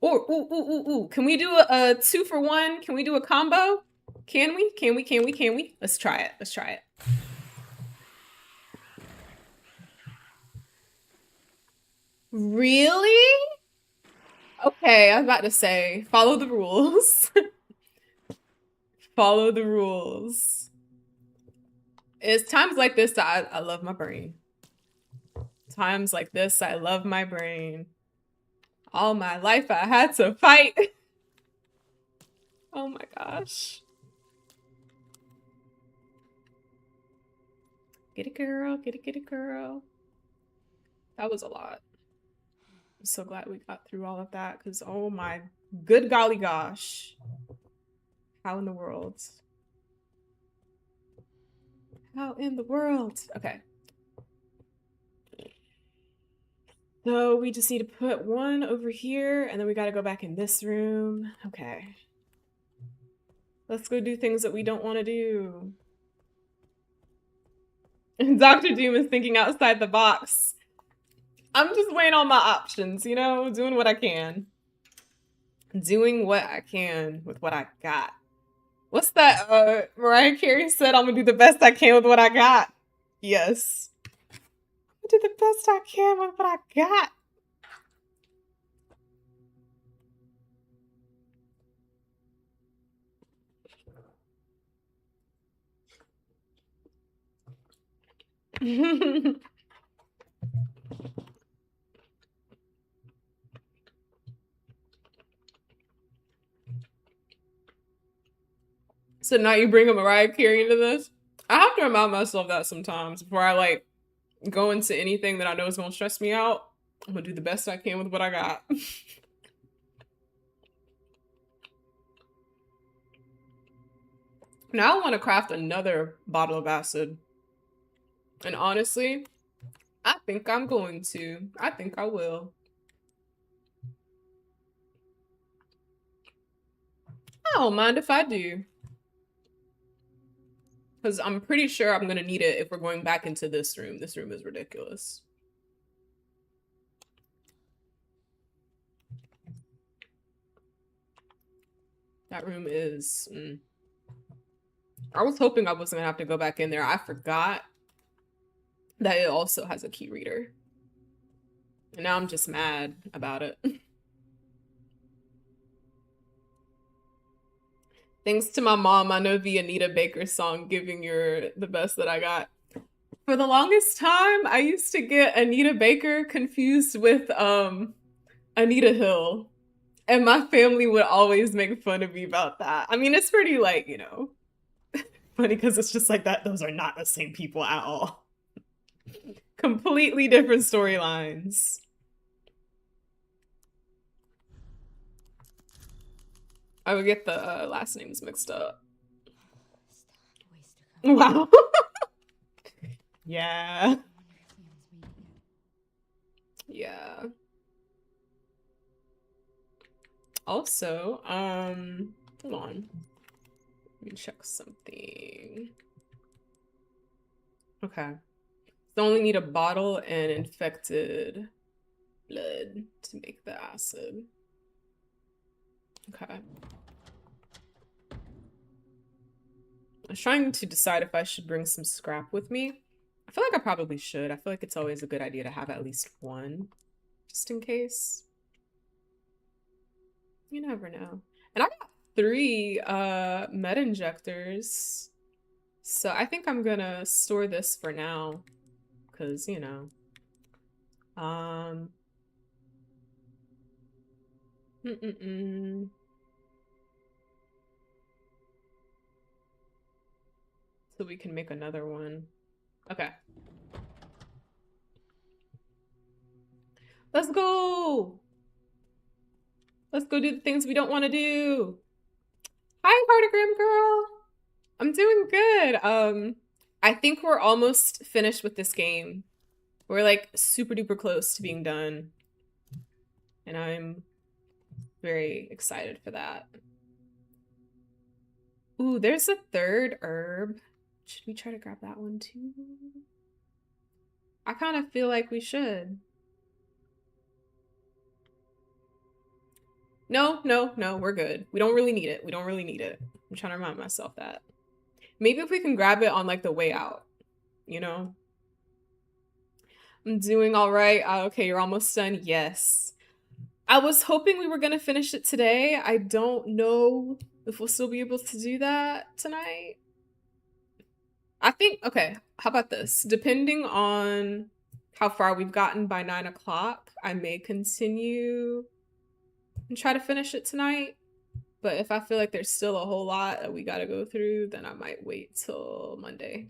Ooh. Can we do a 2 for 1? Can we do a combo? Can we? Can we? Let's try it. Let's try it. Really? Okay, I was about to say, follow the rules. Follow the rules. It's times like this that I love my brain. Times like this, I love my brain. All my life I had to fight. Oh my gosh. Get it, girl. Get it, girl. That was a lot. I'm so glad we got through all of that because oh my good golly gosh. How in the world? How in the world? Okay. So we just need to put one over here and then we got to go back in this room. Okay. Let's go do things that we don't want to do. Dr. Doom is thinking outside the box. I'm just weighing all my options, you know, doing what I can. Doing what I can with what I got. What's that? Mariah Carey said, I'm gonna do the best I can with what I got. Yes. I do the best I can with what I got. So now you bring a Mariah Carey into this? I have to remind myself that sometimes before I like go into anything that I know is gonna stress me out. I'm gonna do the best I can with what I got. Now I want to craft another bottle of acid. And honestly, I think I'm going to. I think I will. I don't mind if I do. Because I'm pretty sure I'm going to need it if we're going back into this room. This room is ridiculous. That room is... I was hoping I wasn't going to have to go back in there. I forgot that it also has a key reader. And now I'm just mad about it. Thanks to my mom, I know the Anita Baker song, Giving You're the Best That I Got. For the longest time, I used to get Anita Baker confused with Anita Hill. And my family would always make fun of me about that. I mean, it's pretty like, you know, funny because it's just like that. Those are not the same people at all. Completely different storylines. I would get the last names mixed up. Still have ways to go. Wow. Yeah. I wonder if Leon's made it yet. Yeah. Also, hold on. Let me check something. Okay. So only need a bottle and infected blood to make the acid. Okay. I was trying to decide if I should bring some scrap with me. I feel like I probably should. I feel like it's always a good idea to have at least one, just in case. You never know. And I got 3 med injectors. So I think I'm gonna store this for now. Cause, you know. So we can make another one. Okay. Let's go! Let's go do the things we don't want to do. Hi, Cartogram girl. I'm doing good. I think we're almost finished with this game. We're like super duper close to being done. And I'm very excited for that. Ooh, there's a 3rd herb. Should we try to grab that one too? I kind of feel like we should. No, we're good. We don't really need it. We don't really need it. I'm trying to remind myself that. Maybe if we can grab it on like the way out, you know? I'm doing all right. Okay, you're almost done. Yes. I was hoping we were going to finish it today. I don't know if we'll still be able to do that tonight. I think, okay, how about this? Depending on how far we've gotten by 9 o'clock, I may continue and try to finish it tonight. But if I feel like there's still a whole lot that we gotta go through, then I might wait till Monday.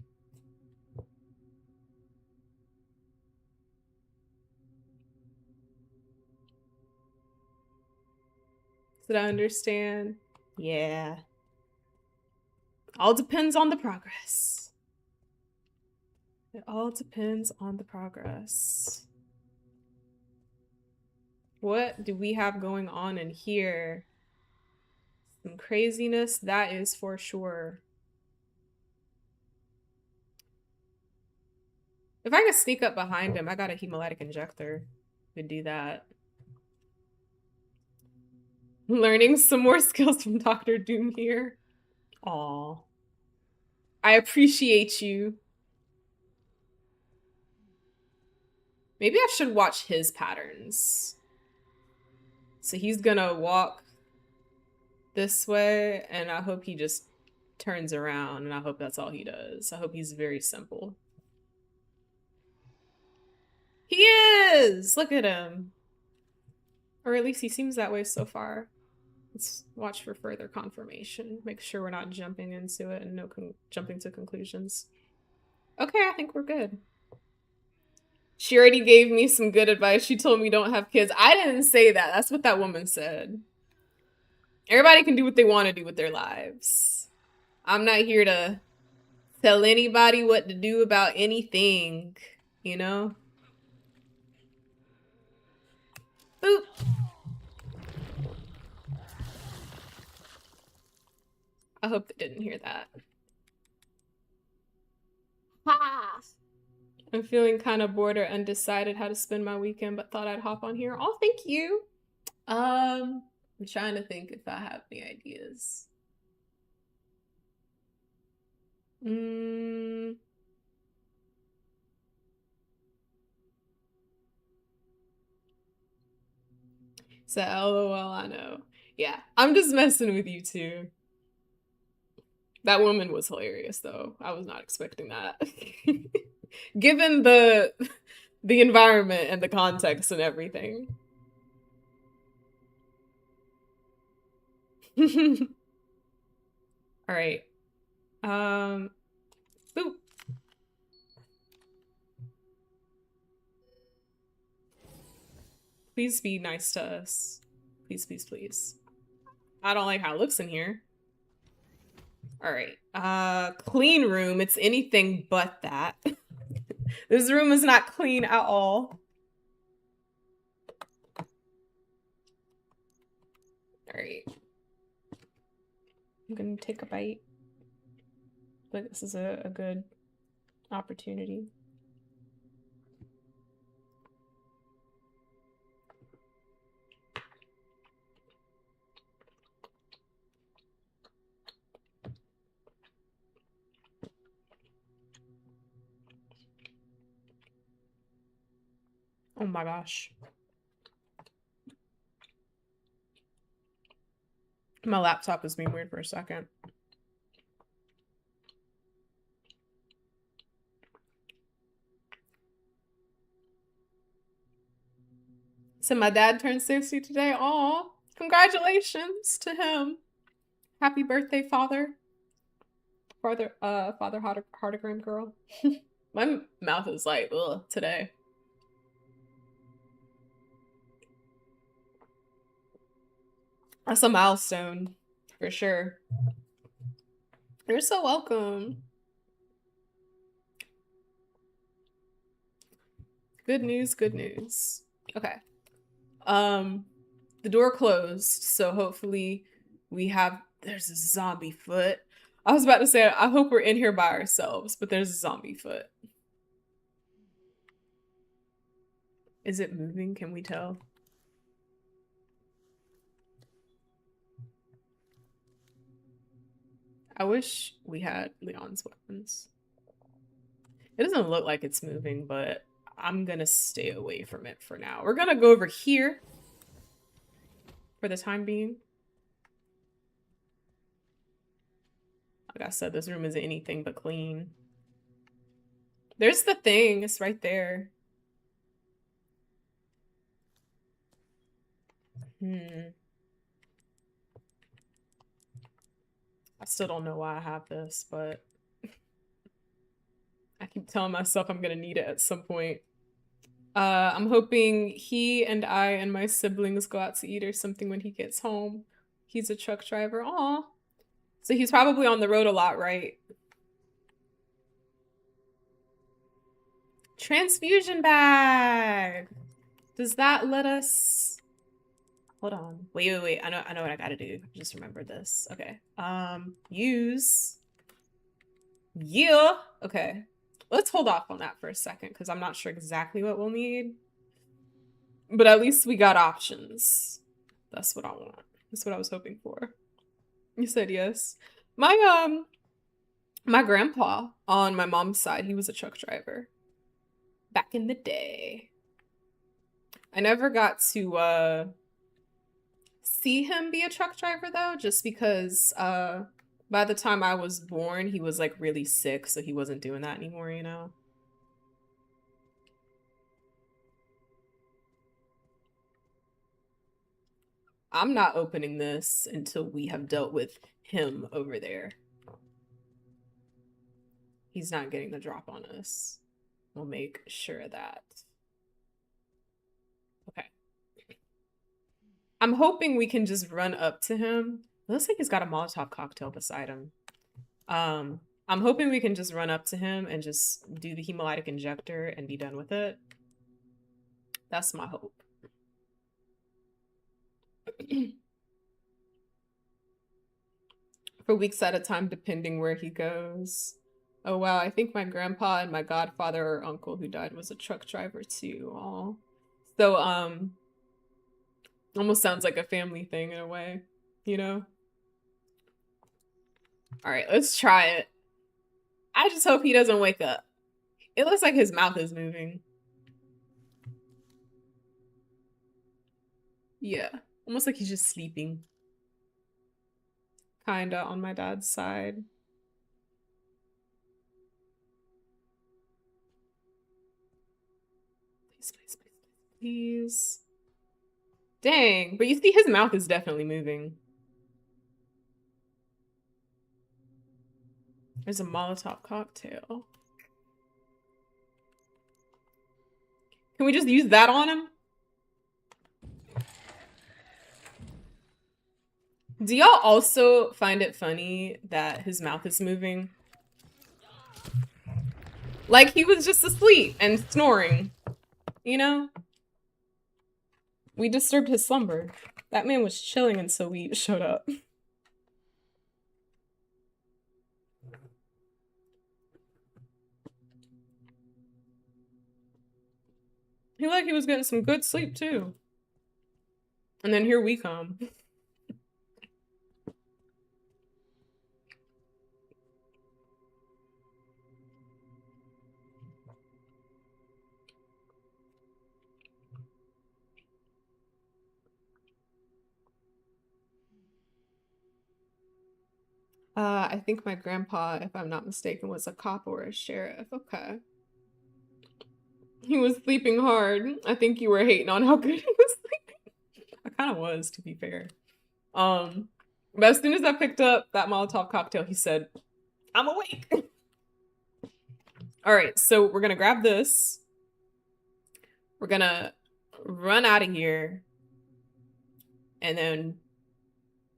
Did I understand? Yeah. All depends on the progress. It all depends on the progress. What do we have going on in here? Some craziness, that is for sure. If I could sneak up behind him, I got a hemolytic injector. Could do that. Learning some more skills from Dr. Doom here. Aw. I appreciate you. Maybe I should watch his patterns. So he's gonna walk this way, and I hope he just turns around, and I hope that's all he does. I hope he's very simple. He is! Look at him. Or at least he seems that way so far. Let's watch for further confirmation. Make sure we're not jumping into it and jumping to conclusions. Okay, I think we're good. She already gave me some good advice. She told me don't have kids. I didn't say that. That's what that woman said. Everybody can do what they want to do with their lives. I'm not here to tell anybody what to do about anything, you know? Boop. I hope they didn't hear that. Ha! I'm feeling kind of bored or undecided how to spend my weekend, but thought I'd hop on here. Oh, thank you. I'm trying to think if I have any ideas. So LOL, I know. Yeah, I'm just messing with you too. That woman was hilarious though. I was not expecting that. Given the environment and the context and everything. All right. Boop. Please be nice to us. Please, please, please. I don't like how it looks in here. All right. Clean room. It's anything but that. This room is not clean at all. All right. I'm gonna take a bite. But this is a good opportunity. Oh my gosh. My laptop is being weird for a second. So my dad turned 60 today. Aw, congratulations to him. Happy birthday, father. Father Hardigram girl. My mouth is like, ugh, today. That's a milestone, for sure. You're so welcome. Good news, good news. Okay. The door closed, so hopefully we have... There's a zombie foot. I was about to say, I hope we're in here by ourselves, but there's a zombie foot. Is it moving? Can we tell? I wish we had Leon's weapons. It doesn't look like it's moving, but I'm gonna stay away from it for now. We're gonna go over here for the time being. Like I said, this room isn't anything but clean. There's the thing. It's right there. I still don't know why I have this, but I keep telling myself I'm gonna need it at some point. I'm hoping he and I and my siblings go out to eat or something when he gets home. He's a truck driver. Aw. So he's probably on the road a lot, right? Transfusion bag. Does that let us... Hold on. Wait. I know what I gotta do. Just remember this. Okay. Use. Yeah. Okay. Let's hold off on that for a second because I'm not sure exactly what we'll need. But at least we got options. That's what I want. That's what I was hoping for. You said yes. My grandpa on my mom's side, he was a truck driver. Back in the day. I never got to see him be a truck driver though, just because by the time I was born, he was like really sick, so he wasn't doing that anymore, you know? I'm not opening this until we have dealt with him over there. He's not getting the drop on us. We'll make sure of that. Okay. I'm hoping we can just run up to him. It looks like he's got a Molotov cocktail beside him. I'm hoping we can just run up to him and just do the hemolytic injector and be done with it. That's my hope. For weeks at a time, depending where he goes. Oh wow, I think my grandpa and my godfather or uncle who died was a truck driver too. Aww. So, almost sounds like a family thing in a way, you know? Alright, let's try it. I just hope he doesn't wake up. It looks like his mouth is moving. Yeah, almost like he's just sleeping. Kinda on my dad's side. Please. Please. Dang, but you see his mouth is definitely moving. There's a Molotov cocktail. Can we just use that on him? Do y'all also find it funny that his mouth is moving? Like he was just asleep and snoring, you know? We disturbed his slumber. That man was chilling until we showed up. He looked like he was getting some good sleep too. And then here we come. I think my grandpa, if I'm not mistaken, was a cop or a sheriff. Okay. He was sleeping hard. I think you were hating on how good he was sleeping. I kind of was, to be fair. But as soon as I picked up that Molotov cocktail, he said, I'm awake. All right, so we're gonna grab this. We're gonna run out of here. And then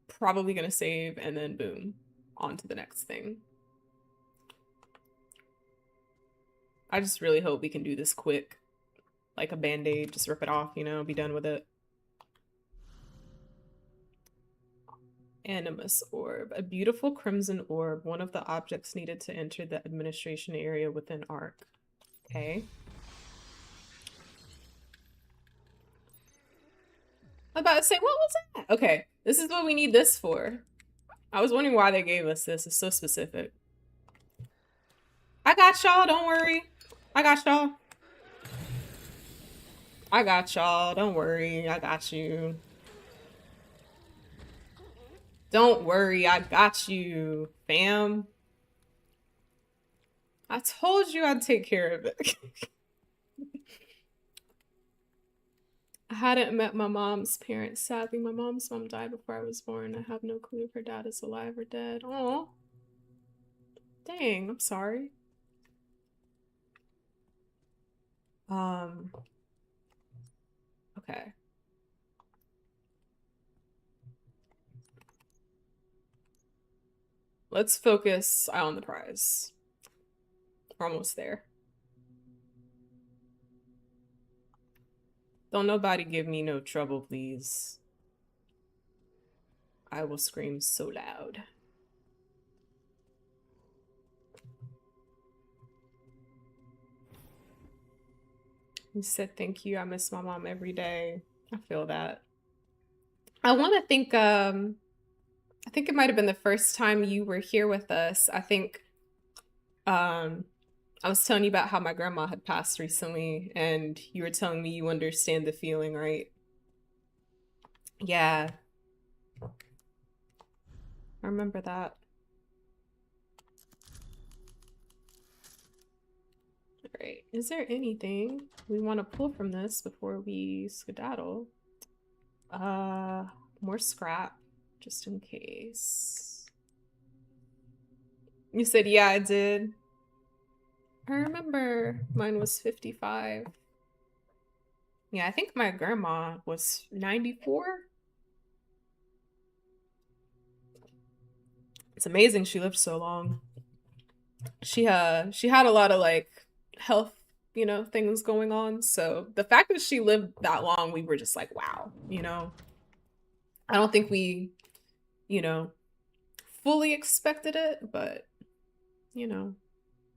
probably gonna save and then boom, on to the next thing. I just really hope we can do this quick. Like a band-aid, just rip it off, you know, be done with it. Animus orb. A beautiful crimson orb, one of the objects needed to enter the administration area within ARC. Okay. I was about to say, what was that? Okay, this is what we need this for. I was wondering why they gave us this. It's so specific. I got y'all, don't worry. I got y'all. I got y'all, don't worry. I got you. Don't worry, I got you, fam. I told you I'd take care of it. I hadn't met my mom's parents. Sadly, my mom's mom died before I was born. I have no clue if her dad is alive or dead. Oh, dang, I'm sorry. Okay. Let's focus on the prize. We're almost there. Don't nobody give me no trouble, please. I will scream so loud. You said thank you. I miss my mom every day. I feel that. I want to think, I think it might have been the first time you were here with us. I think, I was telling you about how my grandma had passed recently, and you were telling me you understand the feeling, right? Yeah. I remember that. Alright, is there anything we want to pull from this before we skedaddle? More scrap, just in case. You said, yeah, I did. I remember mine was 55. Yeah, I think my grandma was 94. It's amazing she lived so long. She had a lot of like health, you know, things going on. So the fact that she lived that long, we were just like, wow, you know. I don't think we, you know, fully expected it, but you know,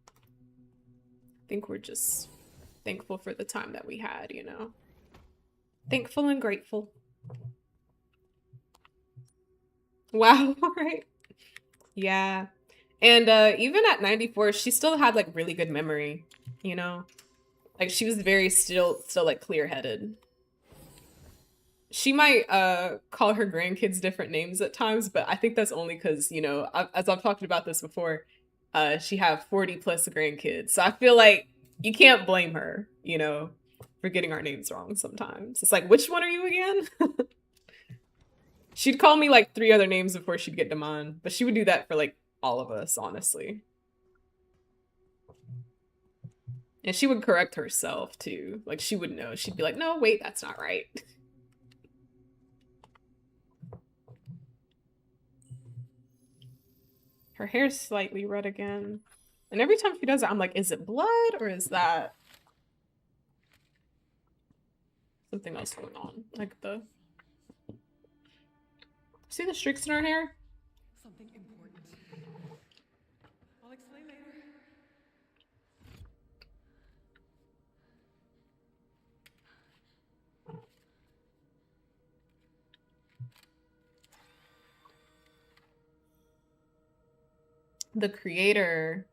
I think we're just thankful for the time that we had, you know. Thankful and grateful. Wow, right? Yeah. And even at 94, she still had like really good memory, you know? Like she was very still like clear-headed. She might call her grandkids different names at times, but I think that's only because, you know, as I've talked about this before, she have 40 plus grandkids. So I feel like you can't blame her, you know, for getting our names wrong sometimes. It's like, which one are you again? She'd call me like 3 other names before she'd get to mine, but she would do that for like all of us, honestly. And she would correct herself too. Like she would know. She'd be like, no, wait, that's not right. Her hair's slightly red again. And every time she does it, I'm like, is it blood or is that something else going on? Like the... See the streaks in her hair? Something important. I'll explain later. The creator...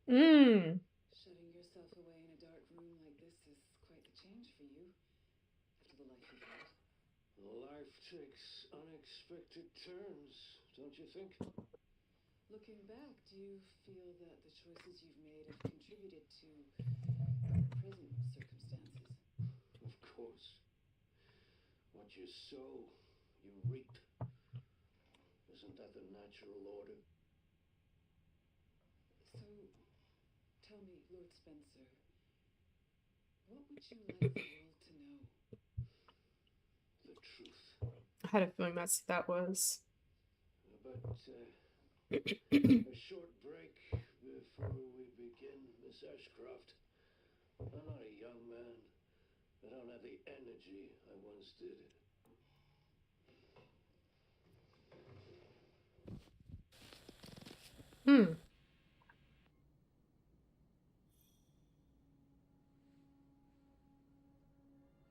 Mmm. Shutting yourself away in a dark room like this is quite the change for you. After the life you've led. Life takes unexpected turns, don't you think? Looking back, do you feel that the choices you've made have contributed to your present circumstances? Of course. What you sow, you reap. Isn't that the natural order? So, tell me, Lord Spencer, what would you like the world to know? The truth. I had a feeling that was. But, a short break before we begin, Miss Ashcroft. I'm not a young man. I don't have the energy I once did. Hmm.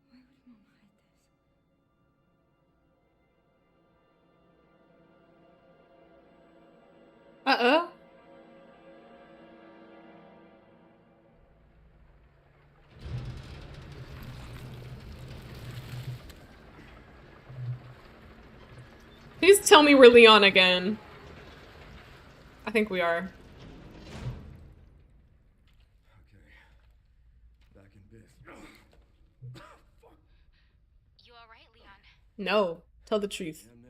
Why would Mom hide this? Uh-oh. Please tell me we're Leon again. I think we are. Okay. Back in biz. Fuck. You alright, Leon? No. Tell the truth. And now.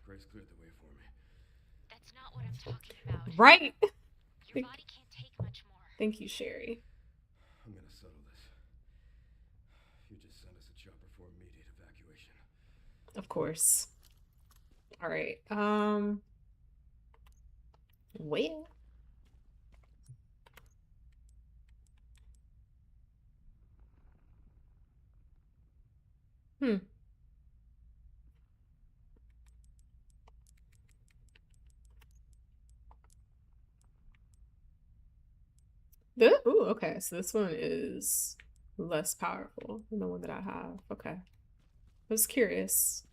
Grace cleared the way for me. That's not what I'm talking about. Right? Your body can't take much more. Thank you, Sherry. I'm gonna settle this. You just send us a chopper for immediate evacuation. Of course. All right. Well. Hmm. Ooh, okay. So this one is less powerful than the one that I have. Okay. I was curious.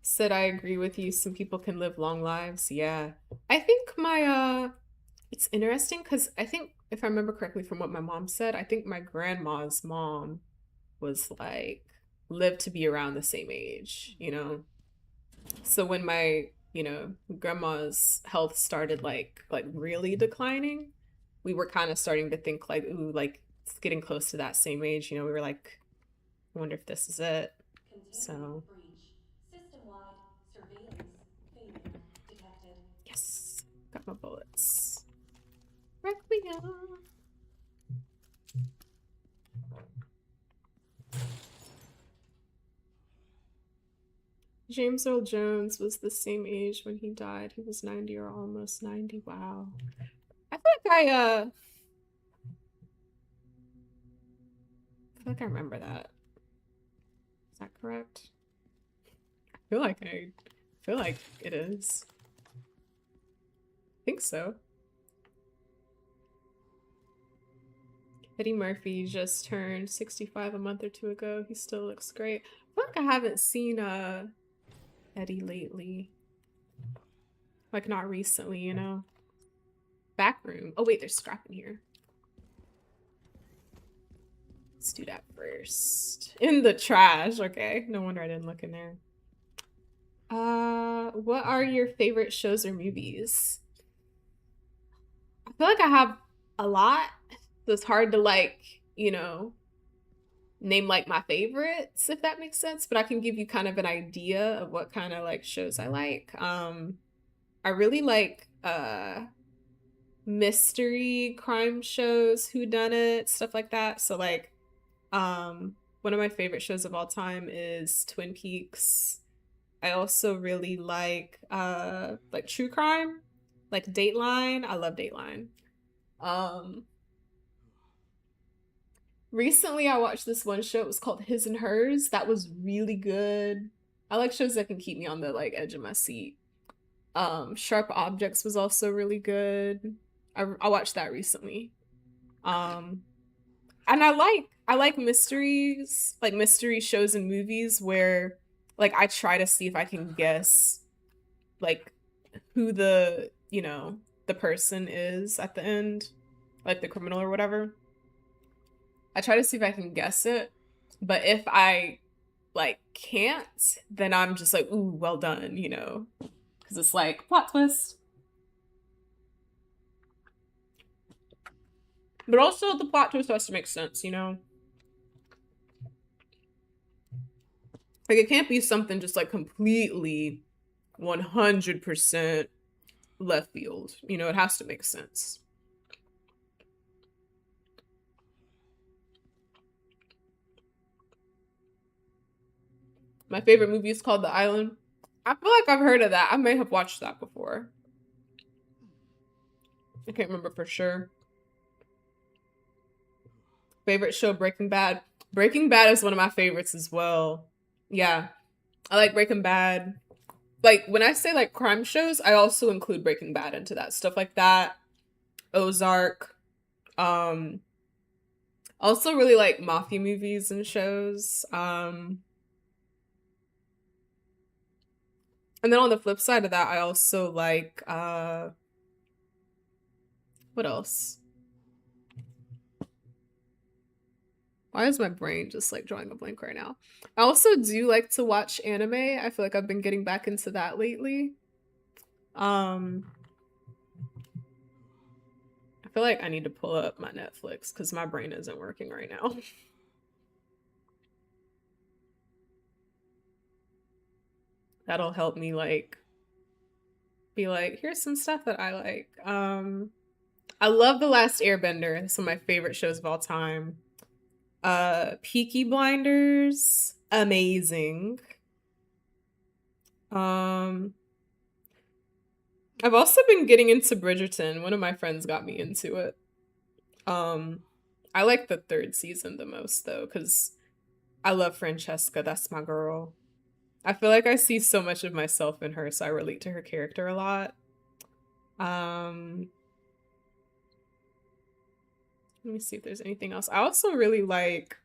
Said I agree with you. Some people can live long lives. Yeah. I think my it's interesting because I think if I remember correctly from what my mom said, I think my grandma's mom was like lived to be around the same age, you know. So when my, you know, grandma's health started like really declining, we were kind of starting to think like, ooh, like it's getting close to that same age, you know. We were like, I wonder if this is it. So Breach. System-wide surveillance failure detected. yes, got my bullets. Requiem. James Earl Jones was the same age when he died. He was 90 or almost 90. Wow. I feel like I remember that. Is that correct? I feel like it is. I think so. Eddie Murphy just turned 65 a month or two ago. He still looks great. I feel like I haven't seen Eddie lately. Like not recently, you know. Back room. Oh wait, there's scrap in here. Let's do that first. In the trash. Okay. No wonder I didn't look in there. What are your favorite shows or movies? I feel like I have a lot, so it's hard to like, name like my favorites, if that makes sense. But I can give you kind of an idea of what kind of like shows I like. I really like mystery crime shows, whodunit, stuff like that. So like one of my favorite shows of all time is Twin Peaks. I also really like true crime, like Dateline. I love Dateline. Um Recently I watched this one show. It was called His and Hers. That was really good. I like shows that can keep me on the like edge of my seat. Sharp Objects was also really good. I watched that recently. Um and I like mysteries, like mystery shows and movies where like I try to see if I can guess like who the person is at the end, like the criminal or whatever. I try to see if I can guess it, but if I like can't, then I'm just like, ooh, well done, because it's like plot twist. But also the plot twist has to make sense. Like it can't be something just like completely 100% left field. It has to make sense. My favorite movie is called The Island. I feel like I've heard of that. I may have watched that before. I can't remember for sure. Favorite show, Breaking Bad. Breaking Bad is one of my favorites as well. Yeah, I like Breaking Bad. Like when I say like crime shows, I also include Breaking Bad into that. Stuff like that. Ozark. Um Also really like mafia movies and shows. And then on the flip side of that, I also like what else? Why is my brain just like drawing a blank right now? I also do like to watch anime. I feel like I've been getting back into that lately. I feel like I need to pull up my Netflix because my brain isn't working right now. That'll help me like be like, here's some stuff that I like. I love The Last Airbender. It's one of my favorite shows of all time. Peaky Blinders, amazing. Um, I've also been getting into Bridgerton. One of my friends got me into it. I like the third season the most though, because I love Francesca. That's my girl. I feel like I see so much of myself in her, so I relate to her character a lot. Um, Let me see if there's anything else. I also really like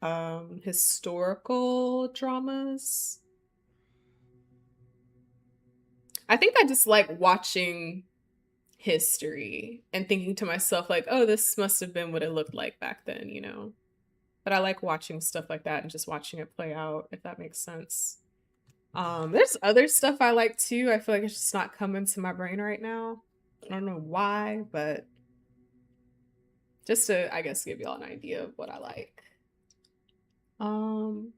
historical dramas. I think I just like watching history and thinking to myself like, oh, this must have been what it looked like back then. But I like watching stuff like that and just watching it play out, if that makes sense. There's other stuff I like too. I feel like it's just not coming to my brain right now. I don't know why, but just to, I guess, give y'all an idea of what I like. Um,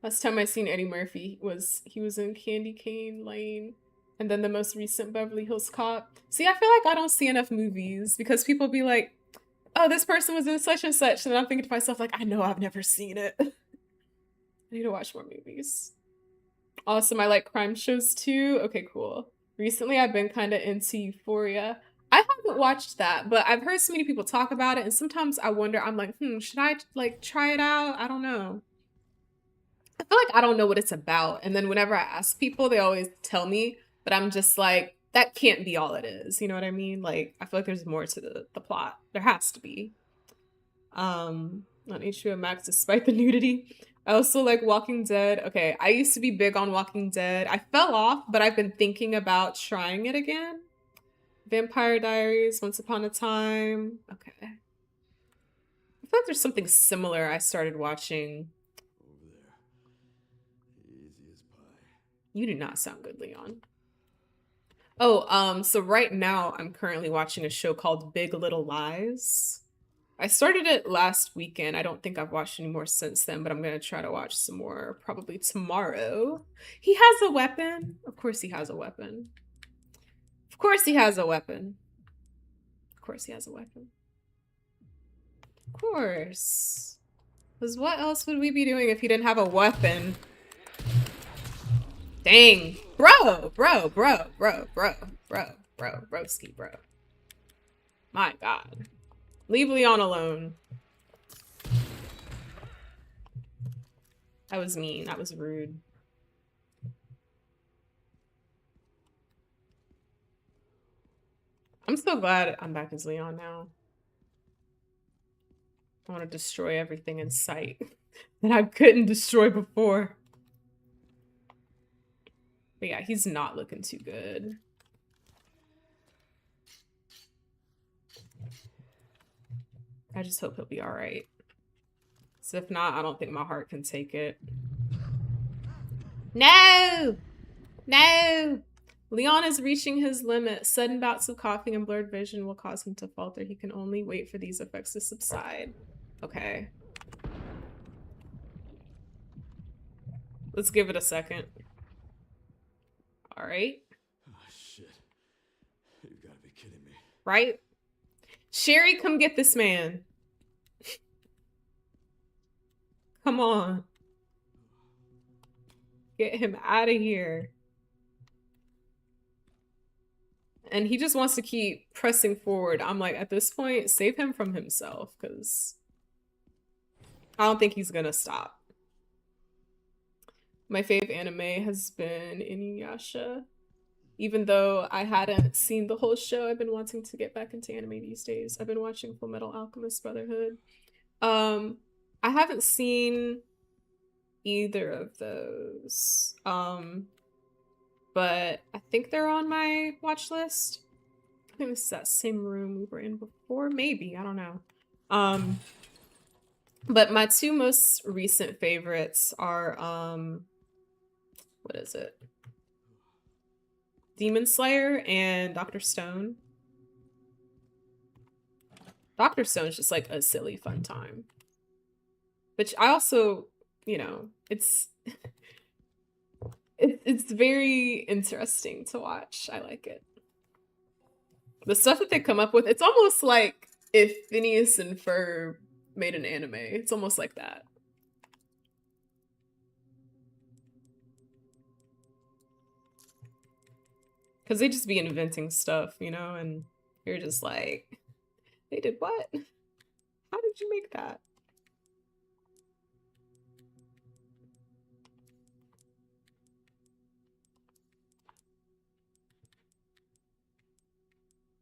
Last time I seen Eddie Murphy he was in Candy Cane Lane, and then the most recent Beverly Hills Cop. See, I feel like I don't see enough movies because people be like, "Oh, this person was in such and such," and I'm thinking to myself like, "I know I've never seen it." I need to watch more movies. Awesome, I like crime shows too. Okay, cool. Recently, I've been kind of into Euphoria. I haven't watched that, but I've heard so many people talk about it, and sometimes I wonder, I'm like, should I like try it out? I don't know. I feel like I don't know what it's about. And then whenever I ask people, they always tell me, but I'm just like, that can't be all it is. You know what I mean? Like, I feel like there's more to the plot. There has to be. On HBO Max, despite the nudity. I also like Walking Dead. Okay, I used to be big on Walking Dead. I fell off, but I've been thinking about trying it again. Vampire Diaries, Once Upon a Time. Okay. I feel like there's something similar I started watching. Over there. Easy as pie. You do not sound good, Leon. Oh, so right now I'm currently watching a show called Big Little Lies. I started it last weekend. I don't think I've watched any more since then, but I'm gonna try to watch some more probably tomorrow. He has a weapon. Of course he has a weapon. Of course he has a weapon. Of course he has a weapon. Of course. Because what else would we be doing if he didn't have a weapon? Dang. Broski, bro. My God. Leave Leon alone. That was mean. That was rude. I'm so glad I'm back as Leon now. I want to destroy everything in sight that I couldn't destroy before. But yeah, he's not looking too good. I just hope he'll be all right. So if not, I don't think my heart can take it. No! No! Leon is reaching his limit. Sudden bouts of coughing and blurred vision will cause him to falter. He can only wait for these effects to subside. Okay. Let's give it a second. All right. Oh, shit. You've got to be kidding me. Right? Sherry, come get this man. Come on. Get him out of here. And he just wants to keep pressing forward. I'm like, at this point, save him from himself, because I don't think he's gonna stop. My fave anime has been Inuyasha. Even though I hadn't seen the whole show, I've been wanting to get back into anime these days. I've been watching Fullmetal Alchemist Brotherhood. I haven't seen either of those. But I think they're on my watch list. I think this is that same room we were in before. Maybe, I don't know. But my two most recent favorites are, what is it? Demon Slayer and Dr. Stone. Dr. Stone's just like a silly fun time. But I also, you know, it's very interesting to watch. I like it. The stuff that they come up with, it's almost like if Phineas and Ferb made an anime. It's almost like that. Because they just be inventing stuff, you know, and you're just like, they did what? How did you make that?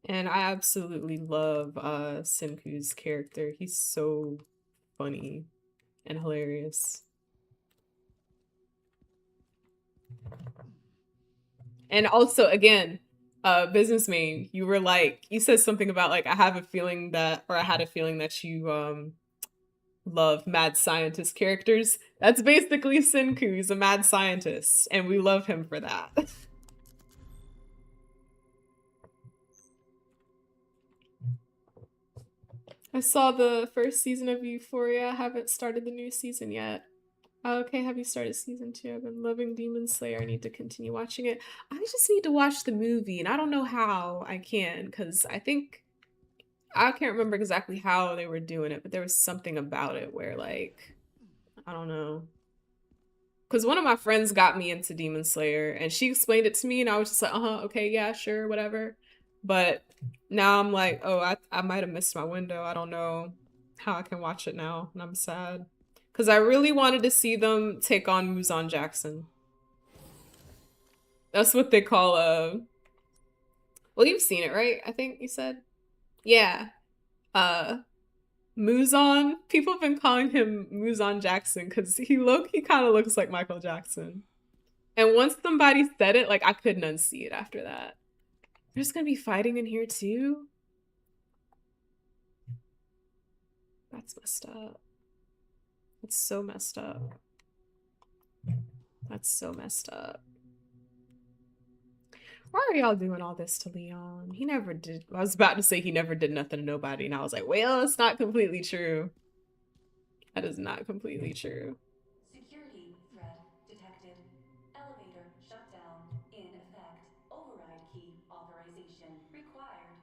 And I absolutely love Senku's character. He's so funny and hilarious. And also, again, businessman, you were like, you said something about like, I have a feeling that, or I had a feeling that you love mad scientist characters. That's basically Senku. He's a mad scientist, and we love him for that. I saw the first season of Euphoria. I haven't started the new season yet. Okay, have you started season 2? I've been loving Demon Slayer. I need to continue watching it. I just need to watch the movie, and I don't know how I can, because I think I can't remember exactly how they were doing it, but there was something about it where, like, I don't know. Because one of my friends got me into Demon Slayer, and she explained it to me, and I was just like, okay, yeah, sure, whatever. But now I'm like, oh, I might have missed my window. I don't know how I can watch it now, and I'm sad. Because I really wanted to see them take on Muzan Jackson. That's what they call well, you've seen it, right? I think you said? Yeah. Muzan. People have been calling him Muzan Jackson because he low-key kind of looks like Michael Jackson. And once somebody said it, like, I couldn't unsee it after that. There's gonna be fighting in here too? That's messed up. It's so messed up. That's so messed up. Why are y'all doing all this to Leon? He never did. I was about to say he never did nothing to nobody, and I was like, well, it's not completely true. That is not completely true. Security threat detected. Elevator shut down. In effect. Override key authorization required.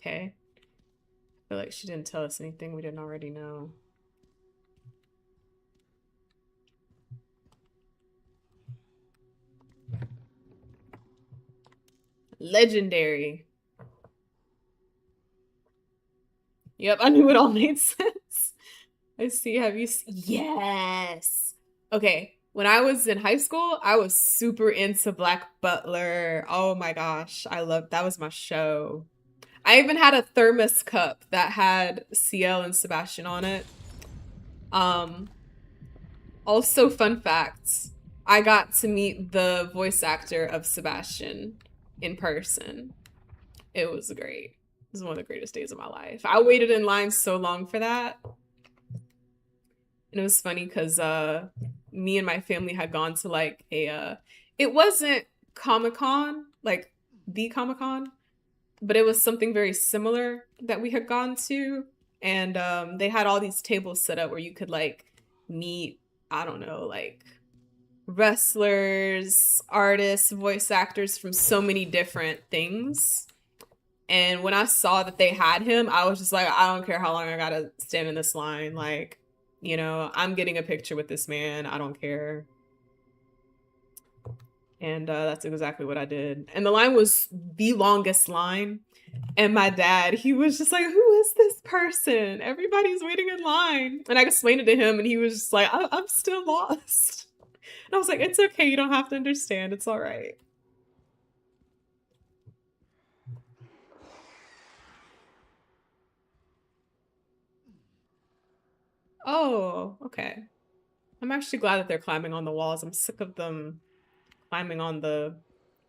Okay. I feel like she didn't tell us anything we didn't already know. Legendary. Yep, I knew it all made sense. I see. Have you? Yes. Okay. When I was in high school, I was super into Black Butler. Oh my gosh, I loved that. Was my show. I even had a thermos cup that had CL and Sebastian on it. Also, fun facts. I got to meet the voice actor of Sebastian in person. It was great. It was one of the greatest days of my life. I waited in line so long for that. And it was funny because me and my family had gone to like a it wasn't Comic-Con, like the Comic-Con, but it was something very similar that we had gone to. And they had all these tables set up where you could like meet, I don't know, like wrestlers, artists, voice actors from so many different things. And when I saw that they had him, I was just like, I don't care how long I gotta stand in this line. Like, you know, I'm getting a picture with this man. I don't care. And that's exactly what I did. And the line was the longest line. And my dad, he was just like, who is this person? Everybody's waiting in line. And I explained it to him, and he was just like, I'm still lost. And I was like, it's okay. You don't have to understand. It's all right. Oh, okay. I'm actually glad that they're climbing on the walls. I'm sick of them climbing on the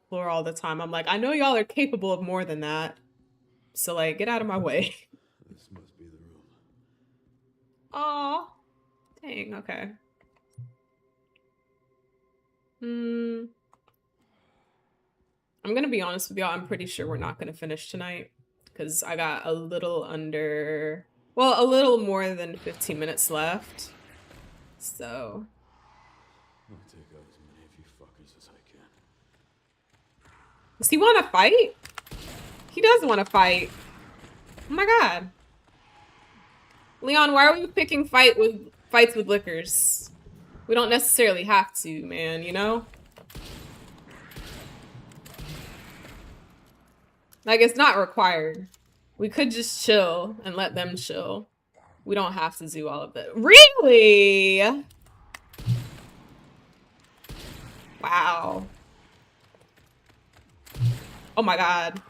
floor all the time. I'm like, I know y'all are capable of more than that. So, like, get out of my way. This must be the room. Aw. Dang, okay. I'm gonna be honest with y'all. I'm pretty sure we're not gonna finish tonight. Because I got a little under... Well, a little more than 15 minutes left. So... I'll take out as many of you fuckers as I can. Does he want to fight? He does want to fight. Oh my god. Leon, why are we picking fights with liquors? We don't necessarily have to, man, you know? Like, it's not required. We could just chill and let them chill. We don't have to do all of that. Really? Wow. Oh my god.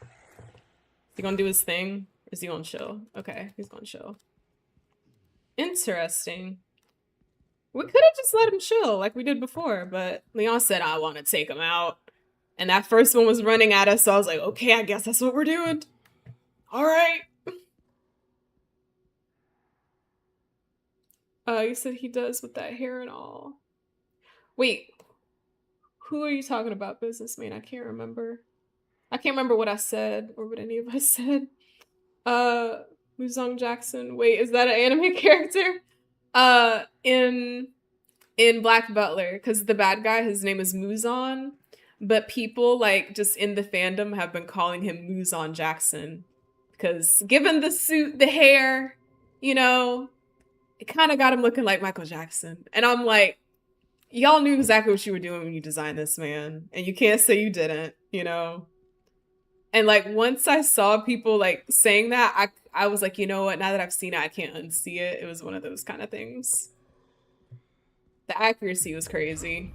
Is he gonna do his thing? Or is he gonna chill? Okay, he's gonna chill. Interesting. We could have just let him chill like we did before, but Leon said, I want to take him out. And that first one was running at us, so I was like, okay, I guess that's what we're doing. All right. You said he does with that hair and all. Wait, who are you talking about, businessman? I can't remember. I can't remember what I said or what any of us said. Muzong Jackson. Wait, is that an anime character? In Black Butler, because the bad guy, his name is Muzon, but people like just in the fandom have been calling him Muzon Jackson because given the suit, the hair, you know, it kind of got him looking like Michael Jackson. And I'm like, y'all knew exactly what you were doing when you designed this, man, and you can't say you didn't, you know. And like once I saw people like saying that, I was like, you know what? Now that I've seen it, I can't unsee it. It was one of those kind of things. The accuracy was crazy.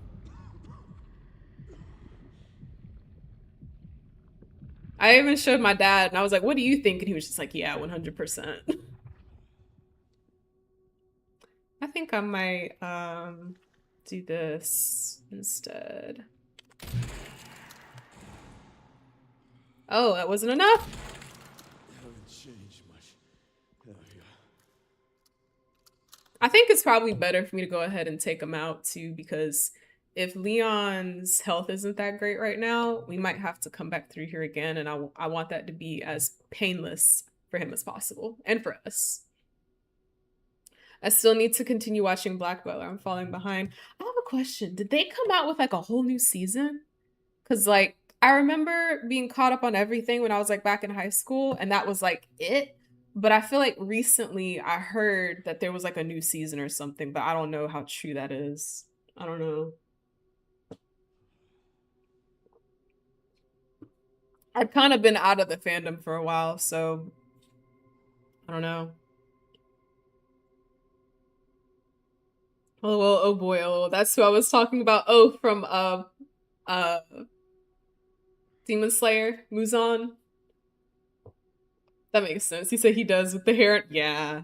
I even showed my dad, and I was like, what do you think? And he was just like, yeah, 100%. I think I might do this instead. Oh, that wasn't enough? Haven't changed much. Hell yeah. I think it's probably better for me to go ahead and take him out too, because if Leon's health isn't that great right now, we might have to come back through here again, and I want that to be as painless for him as possible, and for us. I still need to continue watching Black Butler. I'm falling behind. I have a question. Did they come out with like a whole new season? Because like I remember being caught up on everything when I was like back in high school, and that was like it. But I feel like recently I heard that there was like a new season or something, but I don't know how true that is. I don't know. I've kind of been out of the fandom for a while, so I don't know. Oh, oh boy, oh, that's who I was talking about. Oh, from uh Demon Slayer, Muzan. That makes sense. He said he does with the hair. Yeah,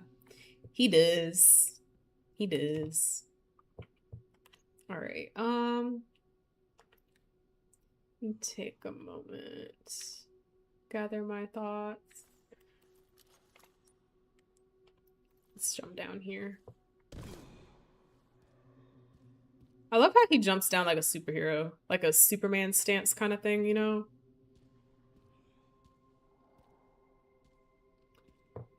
he does. He does. All right. Let me take a moment. Gather my thoughts. Let's jump down here. I love how he jumps down like a superhero, like a Superman stance kind of thing, you know?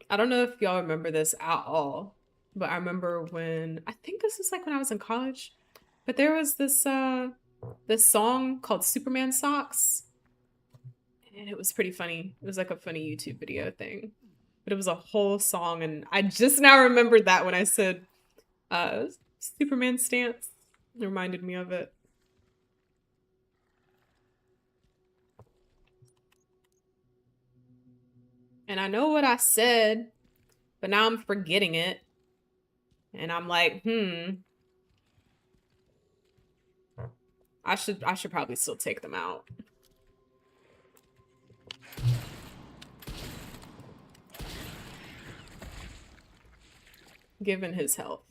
I don't know if y'all remember this at all, but I remember when, I think this is like when I was in college, but there was this song called Superman Socks, and it was pretty funny. It was like a funny YouTube video thing, but it was a whole song, and I just now remembered that when I said Superman stance. It reminded me of it. And I know what I said, but now I'm forgetting it. And I'm like, I should probably still take them out. Given his health.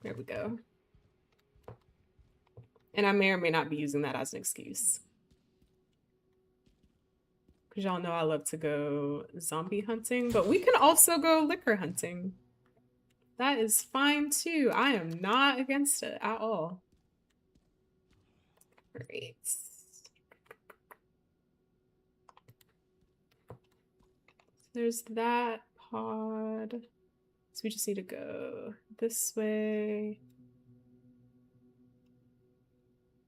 There we go. And I may or may not be using that as an excuse. Because y'all know I love to go zombie hunting, but we can also go liquor hunting. That is fine too. I am not against it at all. Great. There's that pod. So we just need to go this way.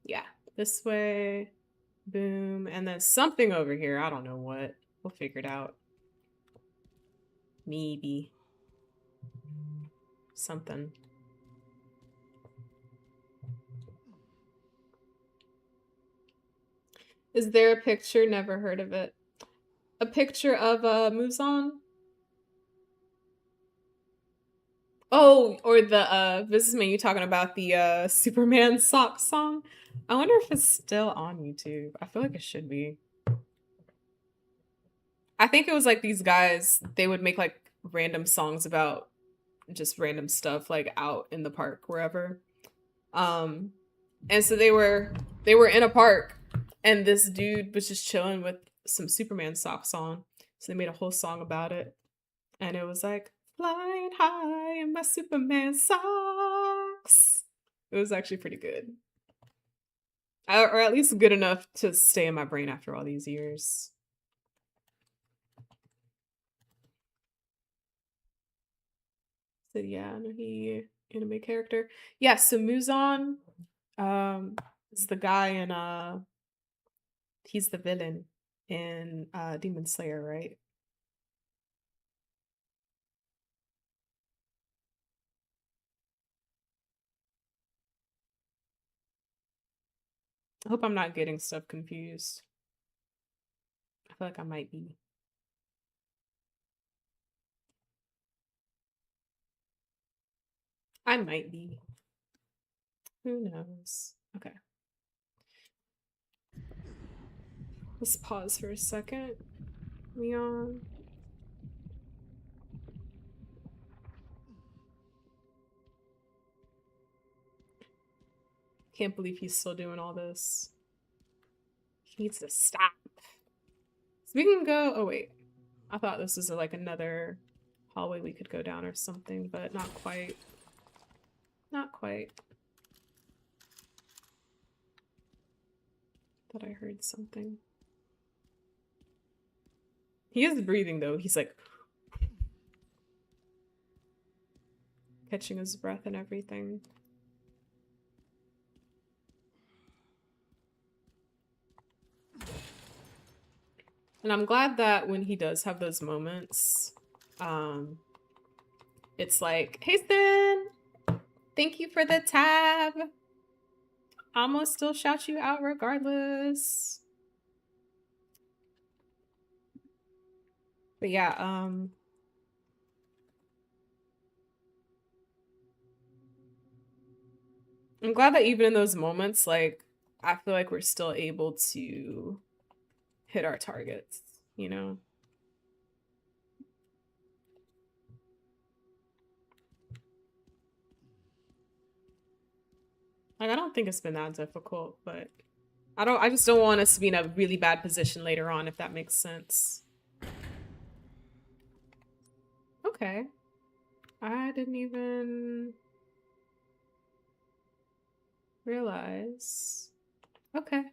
Yeah, this way. Boom. And then something over here. I don't know what. We'll figure it out. Maybe. Something. Is there a picture? Never heard of it. A picture of Muzan? Oh, or the businessman you talking about, the Superman sock song? I wonder if it's still on YouTube. I feel like it should be. I think it was like these guys, they would make like random songs about just random stuff like out in the park, wherever. And so they were in a park, and this dude was just chilling with some Superman socks on. So they made a whole song about it. And it was like, flying high in my Superman socks. It was actually pretty good. Or at least good enough to stay in my brain after all these years. So yeah, he anime character. Yeah, so Muzan is the guy in he's the villain in Demon Slayer, right? I hope I'm not getting stuff confused. I feel like I might be. I might be. Who knows? Okay. Let's pause for a second. Leon. Can't believe he's still doing all this. He needs to stop. So we can go. Oh, wait. I thought this was like another hallway we could go down or something, but not quite. Not quite. Thought I heard something. He is breathing though. He's like catching his breath and everything. And I'm glad that when he does have those moments, it's like, hey Stan, thank you for the tab. I'm gonna still shout you out regardless. But yeah, I'm glad that even in those moments, like, I feel like we're still able to hit our targets, you know? Like, I don't think it's been that difficult, but I just don't want us to be in a really bad position later on, if that makes sense. Okay. I didn't even realize. Okay.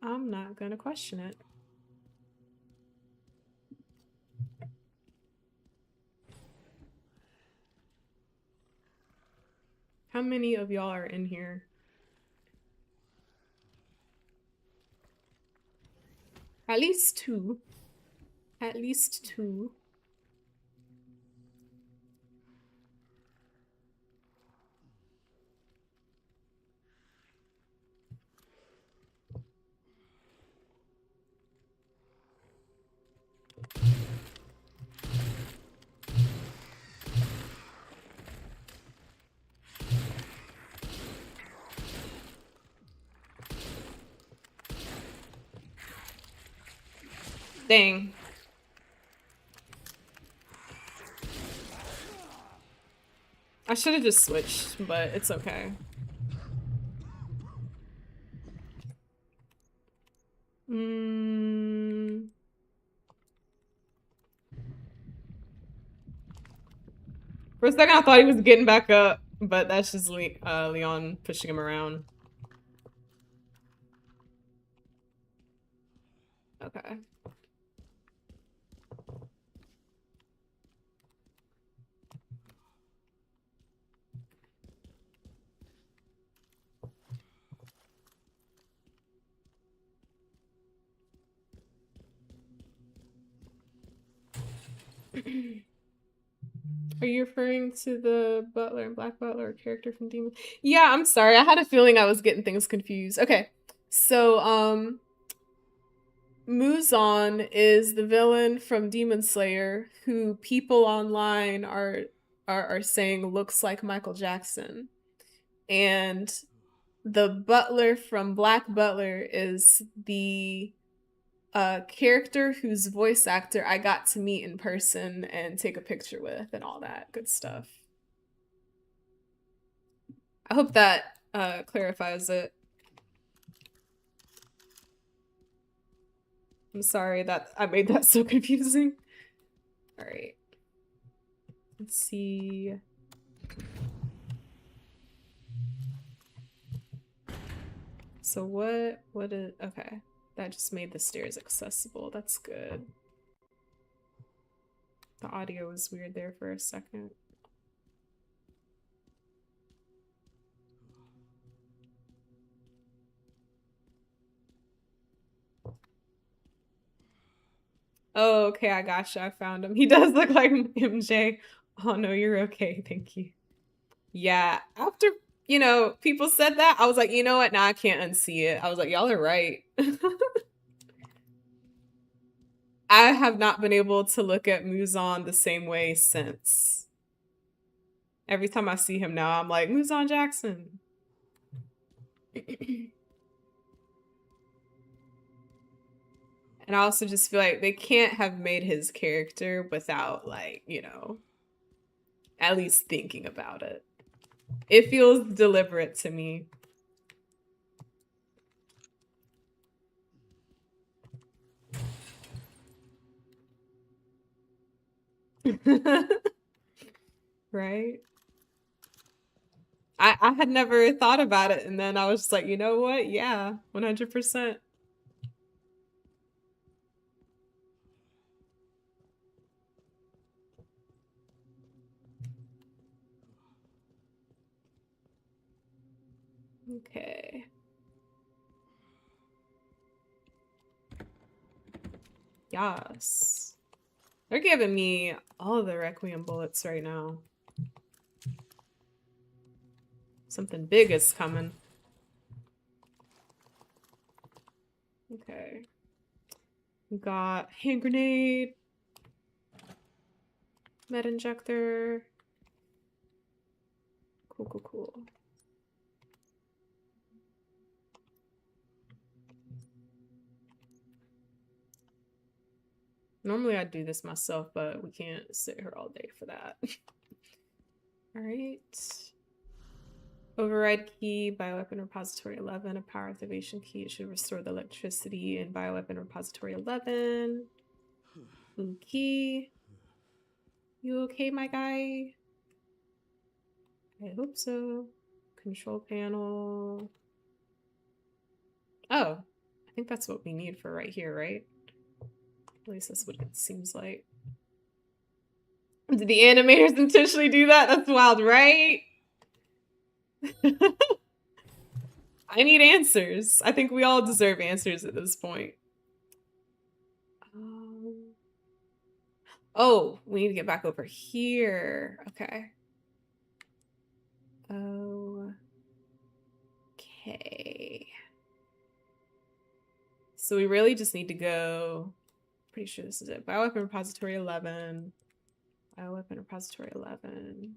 I'm not gonna question it. How many of y'all are in here? At least two. At least two. Dang. I should have just switched, but it's okay. For a second, I thought he was getting back up, but that's just Leon pushing him around. Okay. Are you referring to the butler and Black Butler character from Demon? Yeah, I'm sorry. I had a feeling I was getting things confused. Okay. So, Muzan is the villain from Demon Slayer who people online are saying looks like Michael Jackson. And the butler from Black Butler is the character whose voice actor I got to meet in person and take a picture with and all that good stuff. I hope that clarifies it. I'm sorry that I made that so confusing. All right. Let's see. So what is, okay. That just made the stairs accessible. That's good. The audio was weird there for a second. Oh, okay, I gotcha. I found him. He does look like MJ. Oh no, you're okay. Thank you. Yeah, after, you know, people said that, I was like, you know what? Now I can't unsee it. I was like, y'all are right. I have not been able to look at Muzan the same way since. Every time I see him now, I'm like, Muzan Jackson. And I also just feel like they can't have made his character without, like, you know, at least thinking about it. It feels deliberate to me. right? I had never thought about it, and then I was just like, you know what? Yeah, 100%. Okay. Yes. They're giving me all the Requiem bullets right now. Something big is coming. Okay. We got hand grenade, med injector. Cool, cool, cool. Normally I'd do this myself, but we can't sit here all day for that. All right. Override key, bioweapon repository 11, a power activation key. It should restore the electricity in bioweapon repository 11. Blue key. You okay, my guy? I hope so. Control panel. Oh, I think that's what we need for right here, right? At least that's what it seems like. Did the animators intentionally do that? That's wild, right? I need answers. I think we all deserve answers at this point. Oh, we need to get back over here. Okay. Okay. So we really just need to go. Pretty sure this is it. Bioweapon repository 11. Bioweapon repository 11.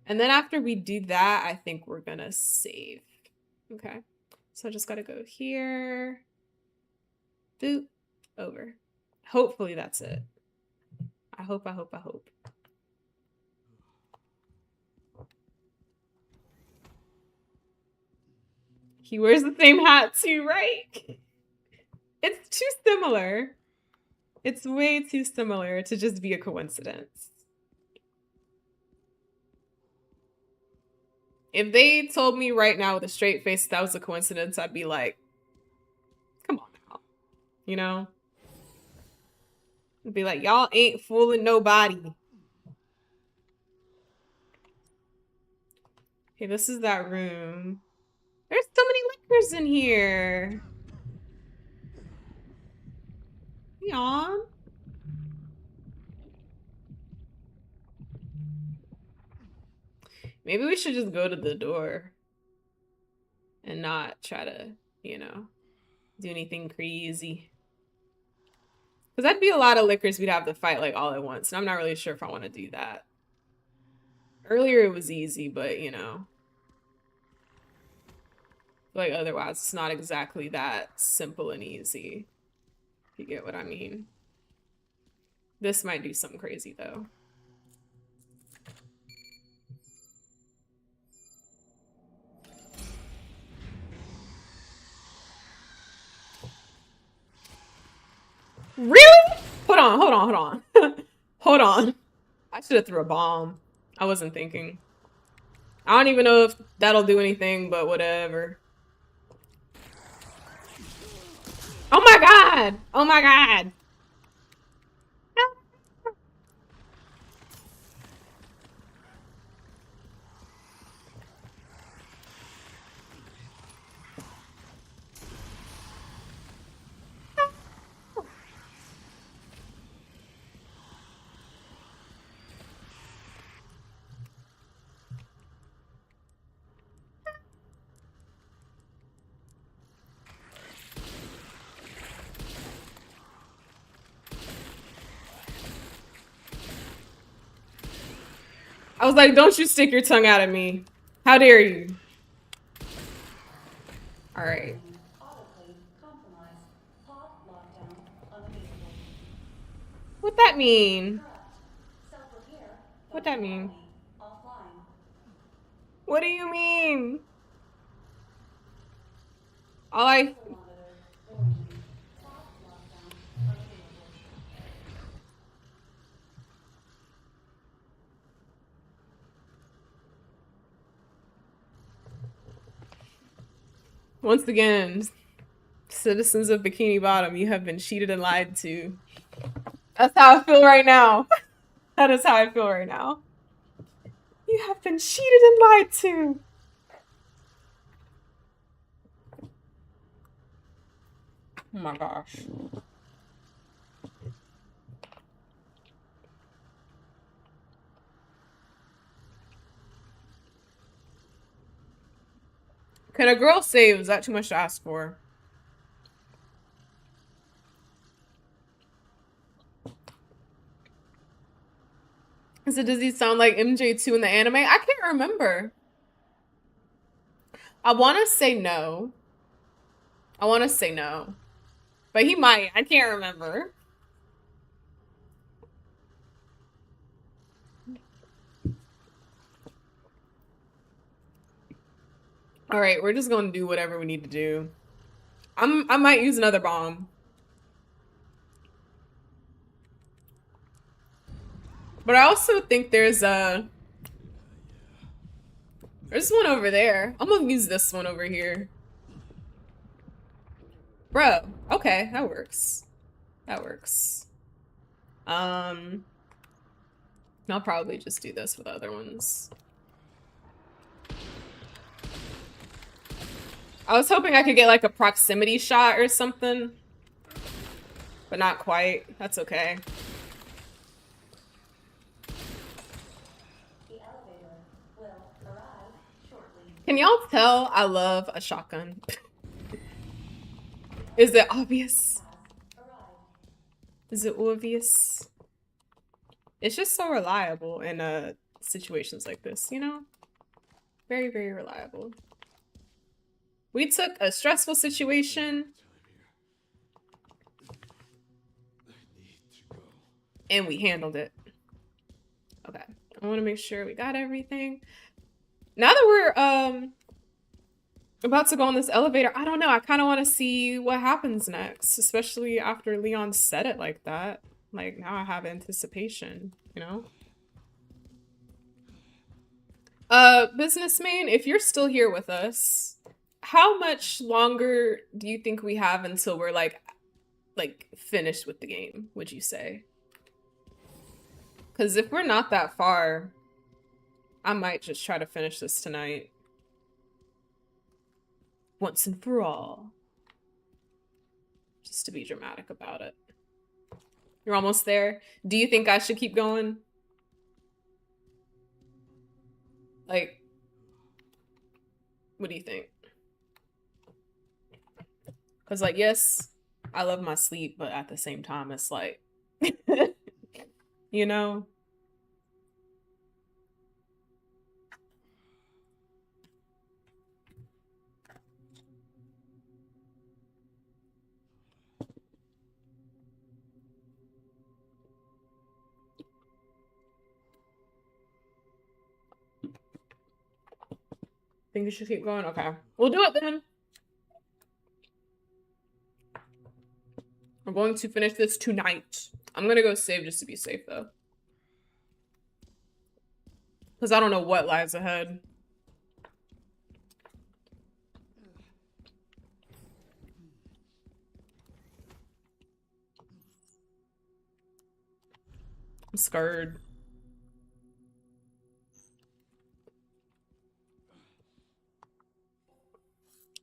And then after we do that, I think we're gonna save. Okay. So I just gotta go here. Boop. Over. Hopefully that's it. I hope. He wears the same hat too, right? It's too similar. It's way too similar to just be a coincidence. If they told me right now with a straight face that was a coincidence, I'd be like, come on now. You know? I'd be like, y'all ain't fooling nobody. Okay, this is that room. There's so many liquors in here. Yawn. Maybe we should just go to the door and not try to, you know, do anything crazy. Because that'd be a lot of liquors we'd have to fight like all at once. And I'm not really sure if I want to do that. Earlier it was easy, but you know. Like otherwise it's not exactly that simple and easy. If you get what I mean. This might do something crazy though. Really? Hold on. Hold on. I should have threw a bomb. I wasn't thinking. I don't even know if that'll do anything, but whatever. Oh my god! Oh my god! I was like, don't you stick your tongue out at me. How dare you? Alright. What that mean? What that mean? What do you mean? All I... Once again, citizens of Bikini Bottom, you have been cheated and lied to. That's how I feel right now. That is how I feel right now. You have been cheated and lied to. Oh my gosh. Can a girl save? Is that too much to ask for? So does he sound like MJ2 in the anime? I can't remember. I want to say no. I want to say no. But he might. I can't remember. All right, we're just going to do whatever we need to do. I might use another bomb. But I also think there's one over there. I'm gonna use this one over here. Bro, okay, that works. That works. I'll probably just do this with other ones. I was hoping I could get like a proximity shot or something, but not quite. That's okay. The elevator will arrive shortly. Can y'all tell I love a shotgun? Is it obvious? Is it obvious? It's just so reliable in situations like this, you know? Very, very reliable. We took a stressful situation and we handled it. Okay, I want to make sure we got everything. Now that we're about to go on this elevator, I don't know, I kind of want to see what happens next, especially after Leon said it like that. Like, now I have anticipation, you know? Businessman, if you're still here with us, how much longer do you think we have until we're like finished with the game, would you say? Because if we're not that far, I might just try to finish this tonight. Once and for all. Just to be dramatic about it. You're almost there. Do you think I should keep going? Like, what do you think? Because, like, yes, I love my sleep, but at the same time, it's like, you know? Think you should keep going? Okay. We'll do it then. I'm going to finish this tonight. I'm gonna go save just to be safe, though. Because I don't know what lies ahead. I'm scared.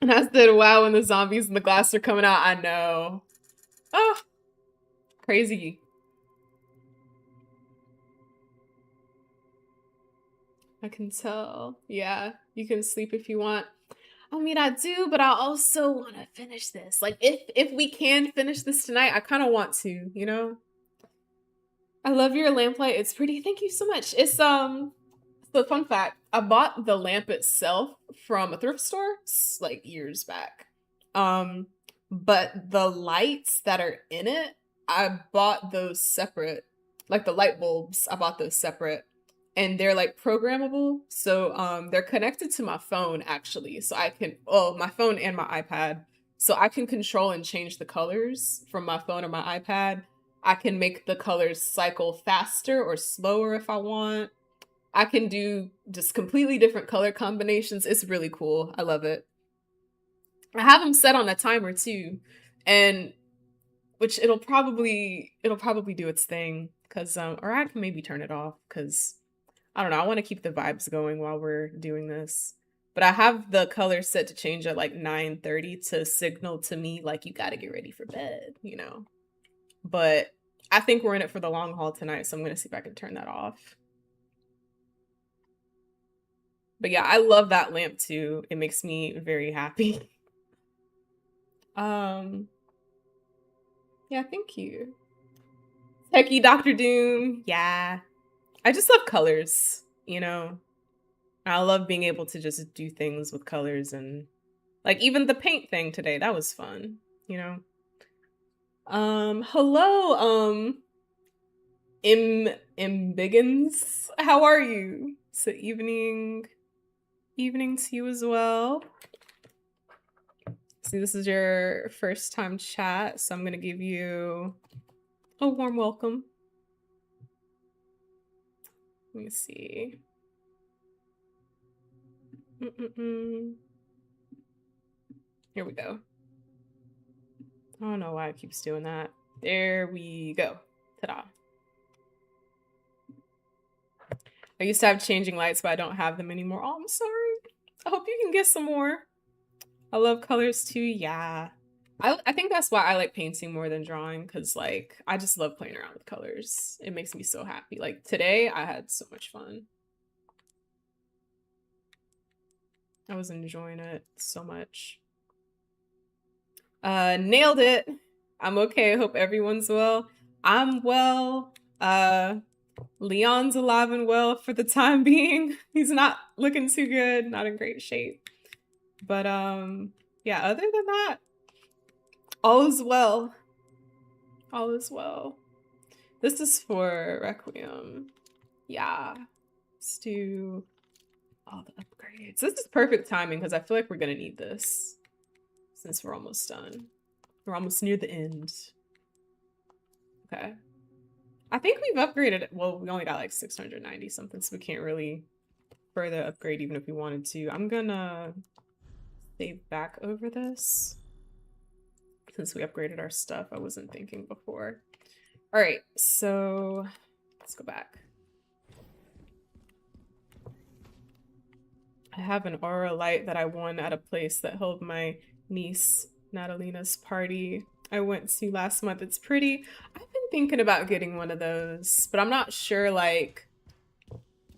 And I said, wow, when the zombies and the glass are coming out, I know. Oh, crazy. I can tell. Yeah, you can sleep if you want. I mean, I do, but I also want to finish this. Like, if we can finish this tonight, I kind of want to, you know? I love your lamplight. It's pretty. Thank you so much. It's, so fun fact, I bought the lamp itself from a thrift store, like, years back. But the lights that are in it, I bought those separate. Like, the light bulbs, I bought those separate. And they're like programmable, so they're connected to my phone actually, so I can my phone and my iPad, so I can control and change the colors from my phone or my iPad. I can make the colors cycle faster or slower if I want. I can do just completely different color combinations. It's really cool. I love it. I have them set on a timer too, and which it'll probably do its thing because or I can maybe turn it off because I don't know. I want to keep the vibes going while we're doing this. But I have the color set to change at like 9:30 to signal to me like you got to get ready for bed, you know. But I think we're in it for the long haul tonight, so I'm going to see if I can turn that off. But yeah, I love that lamp too. It makes me very happy. Yeah, thank you. Techie Dr. Doom. Yeah. I just love colors, you know. I love being able to just do things with colors and like even the paint thing today, that was fun, you know. Hello, Biggins. How are you? So evening to you as well. See, this is your first time chat, so I'm gonna give you a warm welcome. Let me see. Here we go. I don't know why it keeps doing that. There we go. Ta-da. I used to have changing lights, but I don't have them anymore. Oh, I'm sorry. I hope you can get some more. I love colors too. Yeah. I think that's why I like painting more than drawing, because like I just love playing around with colors. It makes me so happy. Like today I had so much fun. I was enjoying it so much. Nailed it. I'm okay. I hope everyone's well. I'm well. Leon's alive and well for the time being. He's not looking too good, not in great shape. But yeah, other than that, all is well. All is well. This is for Requiem. Yeah. Let's do all the upgrades. This is perfect timing because I feel like we're gonna need this since we're almost done. We're almost near the end. Okay. I think we've upgraded. Well, we only got like 690 something, so we can't really further upgrade even if we wanted to. I'm gonna save back over this since we upgraded our stuff. I wasn't thinking before. All right, so let's go back. I have an aura light that I won at a place that held my niece Natalina's party I went to last month. It's pretty. I've been thinking about getting one of those, but I'm not sure, like,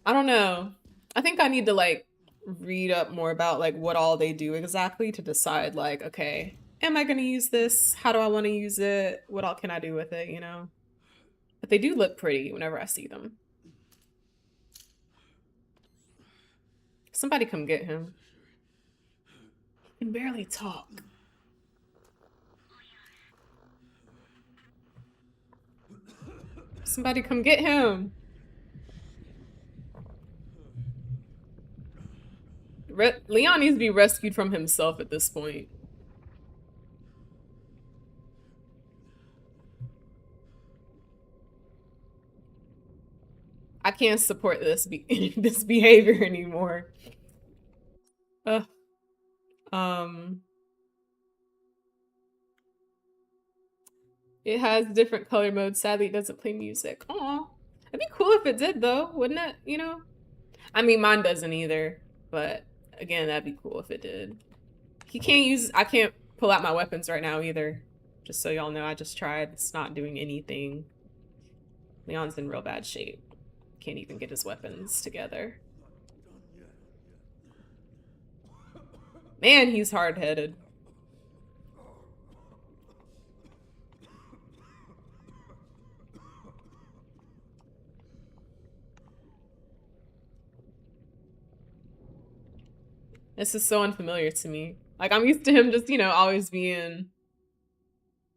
I don't know. I think I need to like read up more about like what all they do exactly to decide like, okay, am I gonna use this? How do I want to use it? What all can I do with it, you know? But they do look pretty whenever I see them. Somebody come get him. He can barely talk. Somebody come get him. Leon needs to be rescued from himself at this point. I can't support this this behavior anymore. It has different color modes. Sadly, it doesn't play music. Aw. It'd be cool if it did, though, wouldn't it? You know? I mean, mine doesn't either. But, again, that'd be cool if it did. I can't pull out my weapons right now, either. Just so y'all know, I just tried. It's not doing anything. Leon's in real bad shape. Can't even get his weapons together. Man, he's hard-headed. This is so unfamiliar to me. Like, I'm used to him just, you know, always being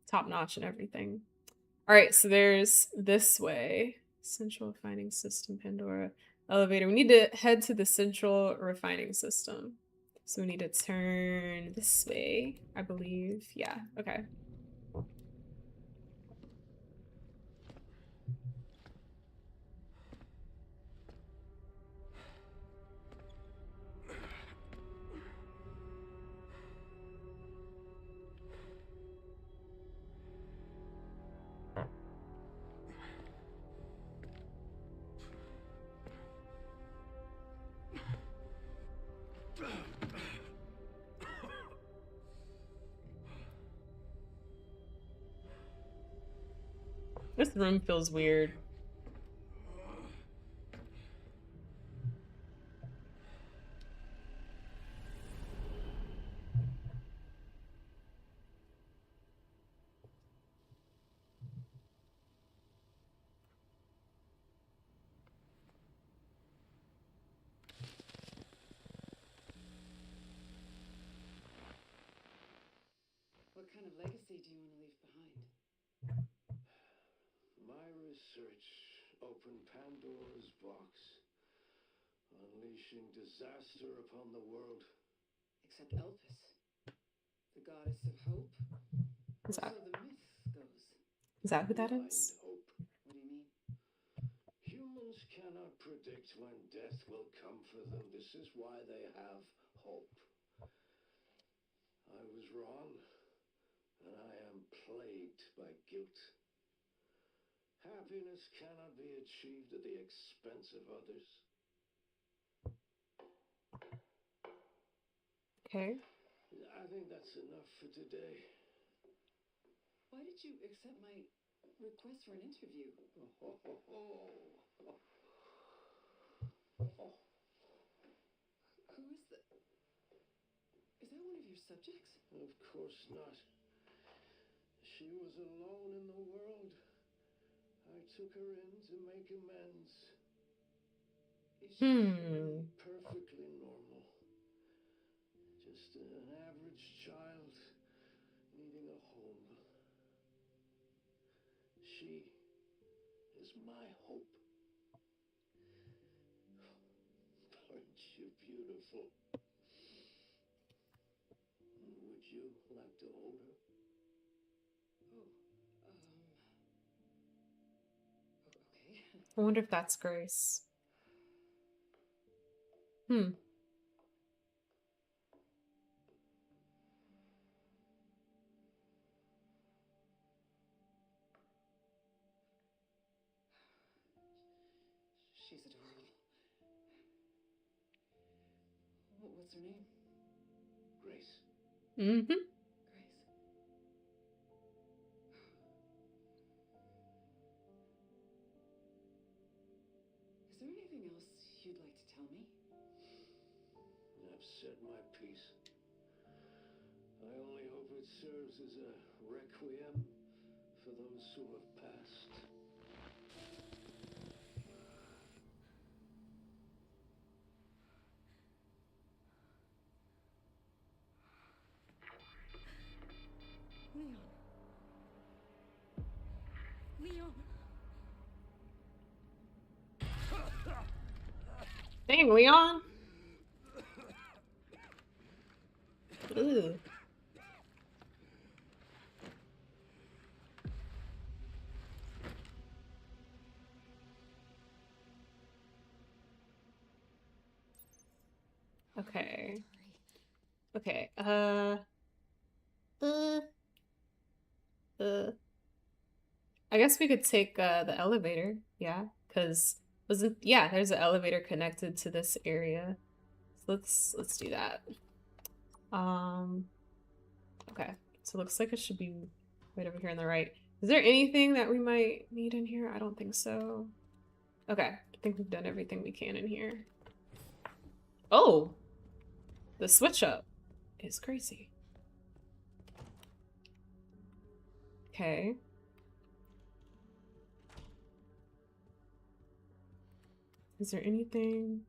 top-notch and everything. All right, so there's this way. Central refining system, Pandora. Elevator. We need to head to the central refining system. So we need to turn this way, I believe. Yeah, okay. This room feels weird. What kind of legacy do you want to leave behind? My research opened Pandora's box, unleashing disaster upon the world. Except Elpis, the goddess of hope? Is Or that, so the myth goes. is that who that Blind is? hope. What do you mean? Humans cannot predict when death will come for them. This is why they have hope. I was wrong, and I am plagued by guilt. Happiness cannot be achieved at the expense of others. Okay. I think that's enough for today. Why did you accept my request for an interview? Who is that? Is that one of your subjects? Of course not. She was alone in the world. I took her in to make amends. Is she Perfectly normal. Just an average child needing a home. She is my hope. Aren't you beautiful? Would you like to hold her? okay. I wonder if that's Grace. She's adorable. What's her name? Grace. Mm-hmm. Grace. Is there anything else you'd like to tell me? I've said my piece. I only hope it serves as a requiem for those who have passed. Leon. Dang, Leon. Ooh. Okay. Okay. I guess we could take the elevator. Yeah, because there's an elevator connected to this area. So let's do that. Okay. So it looks like it should be right over here on the right. Is there anything that we might need in here? I don't think so. Okay. I think we've done everything we can in here. Oh! The switch up is crazy. Okay. Is there anything?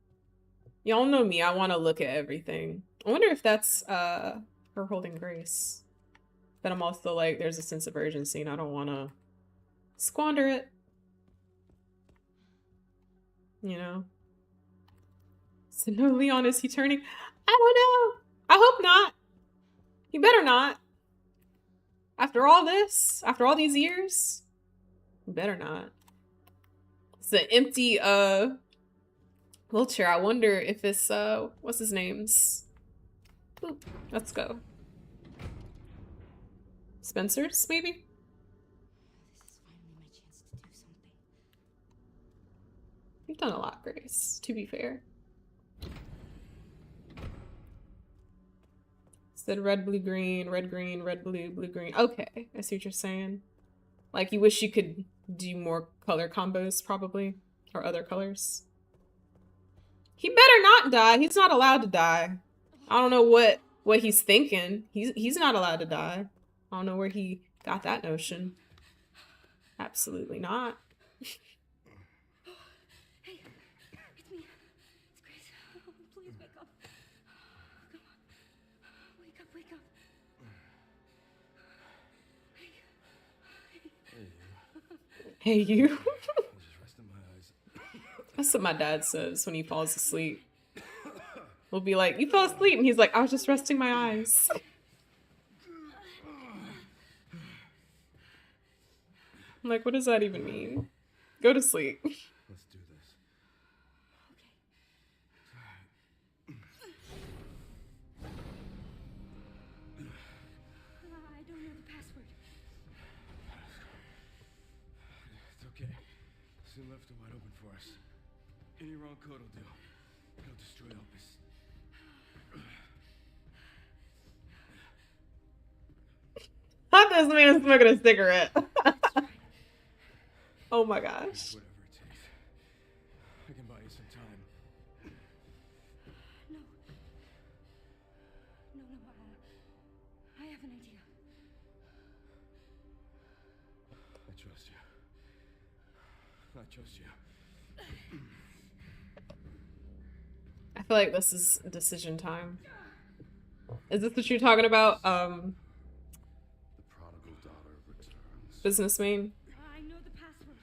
Y'all know me, I want to look at everything. I wonder if that's her holding Grace. But I'm also like, there's a sense of urgency and I don't want to squander it. You know? So no, Leon, is he turning? I don't know. I hope not. He better not. After all this, after all these years, he better not. It's an empty wheelchair. I wonder if it's what's his name's? Ooh, let's go. Spencer's, maybe? This is finally my chance to do something. You've done a lot, Grace, to be fair. Said red, blue, green, red, blue, blue, green. Okay, I see what you're saying. Like, you wish you could do more color combos probably, or other colors. He better not die. He's not allowed to die. I don't know what he's thinking. He's not allowed to die. I don't know where he got that notion. Absolutely not. Hey, it's me. It's Grace. Oh, please wake up. Come on. Wake up, wake up. Hey, you. I'm just resting my eyes. That's what my dad says when he falls asleep. We'll be like, you fell asleep. And he's like, I was just resting my eyes. I'm like, what does that even mean? Go to sleep. Let's do this. I don't know the password. It's okay. Soon left are wide open for us. Any wrong code will do. It'll destroy Opus. Not this man smoking a cigarette. Oh my gosh. Whatever it takes. I can buy you some time. No. I have an idea. I trust you. I trust you. I feel like this is decision time. Is this what you're talking about? The prodigal daughter returns. Businessman? I know the password.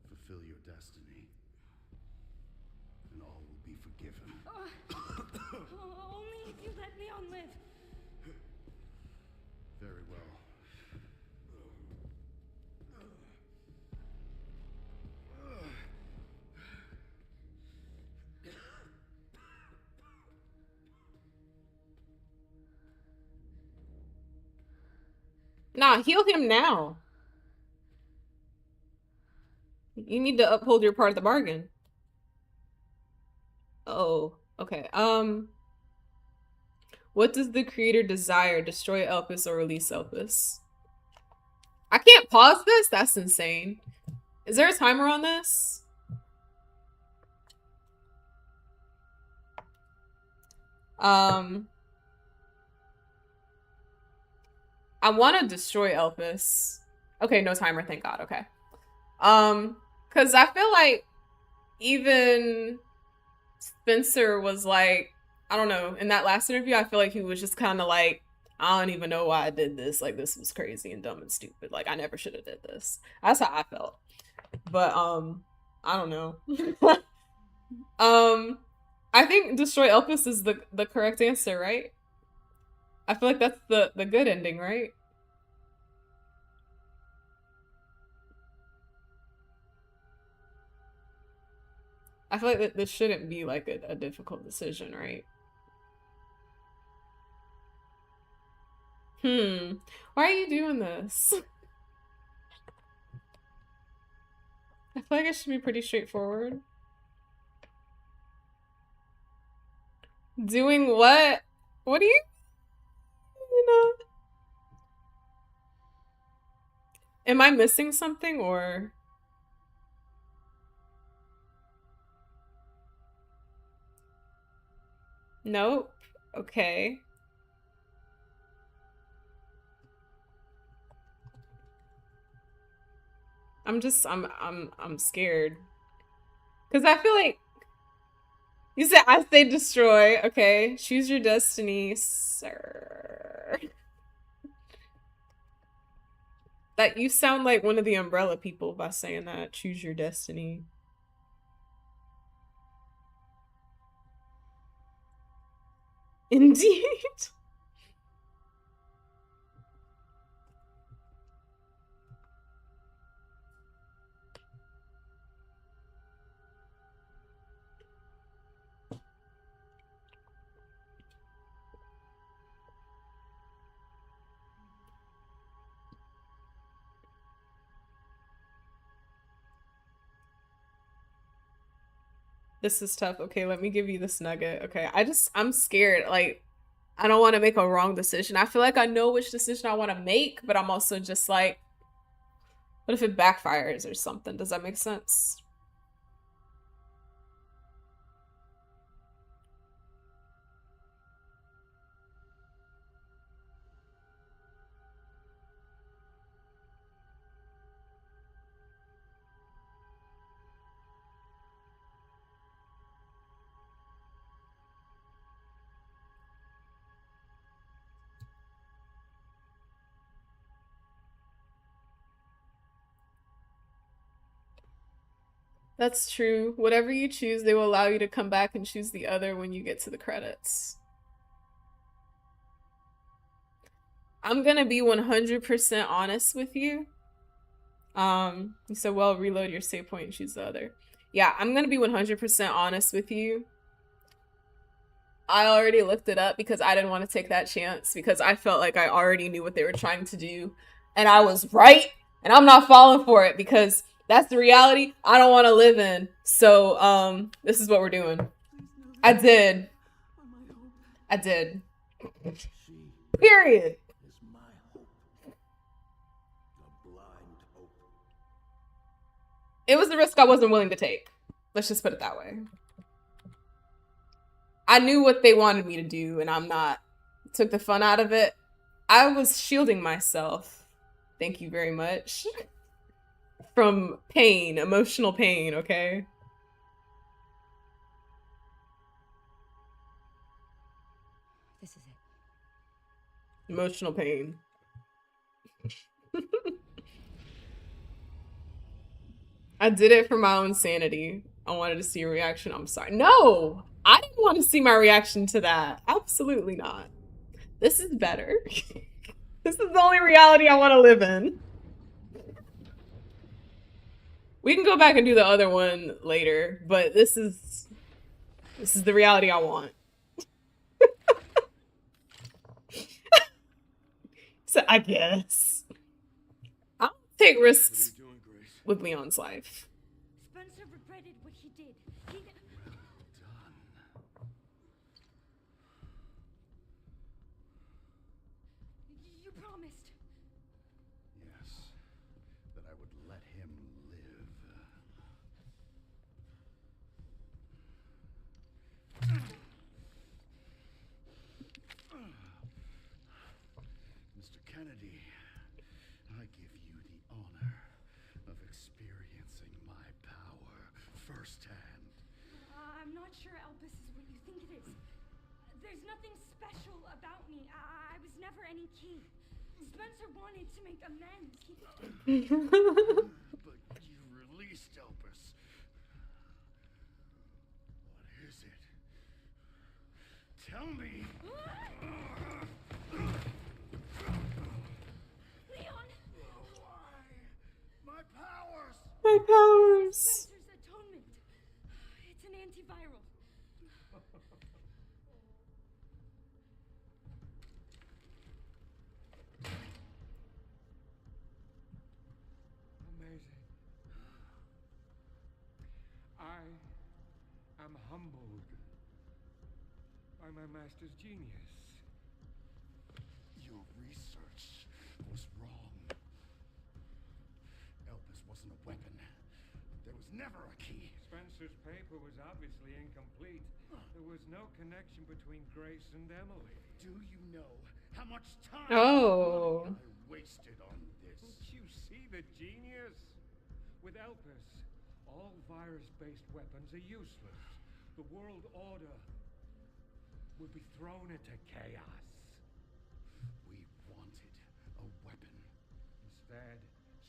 Fulfill your destiny, and all will be forgiven. Only if you let Leon live. Very well. Nah, heal him now. You need to uphold your part of the bargain. Oh, okay. What does the creator desire? Destroy Elpis or release Elpis? I can't pause this? That's insane. Is there a timer on this? I want to destroy Elpis. Okay, no timer, thank God. Okay. Because I feel like even Spencer was like, I don't know, in that last interview, I feel like he was just kind of like, I don't even know why I did this. Like, this was crazy and dumb and stupid. Like, I never should have did this. That's how I felt. But, I don't know. I think destroy Elpis is the correct answer, right? I feel like that's the good ending, right? I feel like this shouldn't be like a difficult decision, right? Why are you doing this? I feel like it should be pretty straightforward. Doing what? What do you know? Am I missing something or? Nope. Okay. I'm scared. Cause I feel like you said I say destroy. Okay. Choose your destiny, sir. That you sound like one of the umbrella people by saying that. Choose your destiny. Indeed. This is tough. Okay, let me give you this nugget. Okay, I'm scared. Like, I don't want to make a wrong decision. I feel like I know which decision I want to make, but I'm also just like, What if it backfires or something? Does that make sense? That's true. Whatever you choose, they will allow you to come back and choose the other when you get to the credits. I'm gonna be 100% honest with you. You said, well, reload your save point and choose the other. Yeah, I'm gonna be 100% honest with you. I already looked it up because I didn't want to take that chance because I felt like I already knew what they were trying to do. And I was right. And I'm not falling for it because that's the reality I don't want to live in. So, this is what we're doing. I did. I did. Period. Is my hope. A blind hope. It was the risk I wasn't willing to take. Let's just put it that way. I knew what they wanted me to do, and I'm not. Took the fun out of it. I was shielding myself. Thank you very much. From pain, emotional pain, okay? This is it. Emotional pain. I did it for my own sanity. I wanted to see a reaction. I'm sorry. No! I didn't want to see my reaction to that. Absolutely not. This is better. This is the only reality I want to live in. We can go back and do the other one later, but this is the reality I want. So I guess I'll take risks with Leon's life. Spencer regretted what he did. He... You promised. Yes, that I would let him live. Mr. Kennedy, I give you the honor of experiencing my power firsthand. I'm not sure Elpis is what you think it is. There's nothing special about me. I was never any key. Spencer wanted to make amends. But you released Elpis. What is it? Tell me. Leon! Why? My powers! My powers! Spencer's atonement. It's an antiviral. Amazing. I am humbled by my master's genius. Your research was wrong. Elpis wasn't a weapon. There was never a key. Spencer's paper was obviously incomplete. There was no connection between Grace and Emily. Do you know how much time Oh. I wasted on this? Don't you see the genius? With Elpis, all virus-based weapons are useless. The world order would be thrown into chaos. We wanted a weapon. Instead,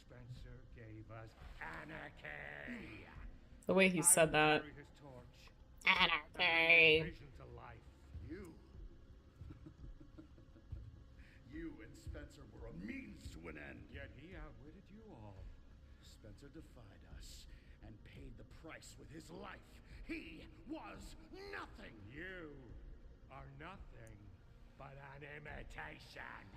Spencer gave us anarchy. The way he said that. Carry his torch. Anarchy. Vision to life. You. You and Spencer were a means to an end. Yet he outwitted you all. Spencer defied us and paid the price with his life. He was nothing. You are nothing but an imitation.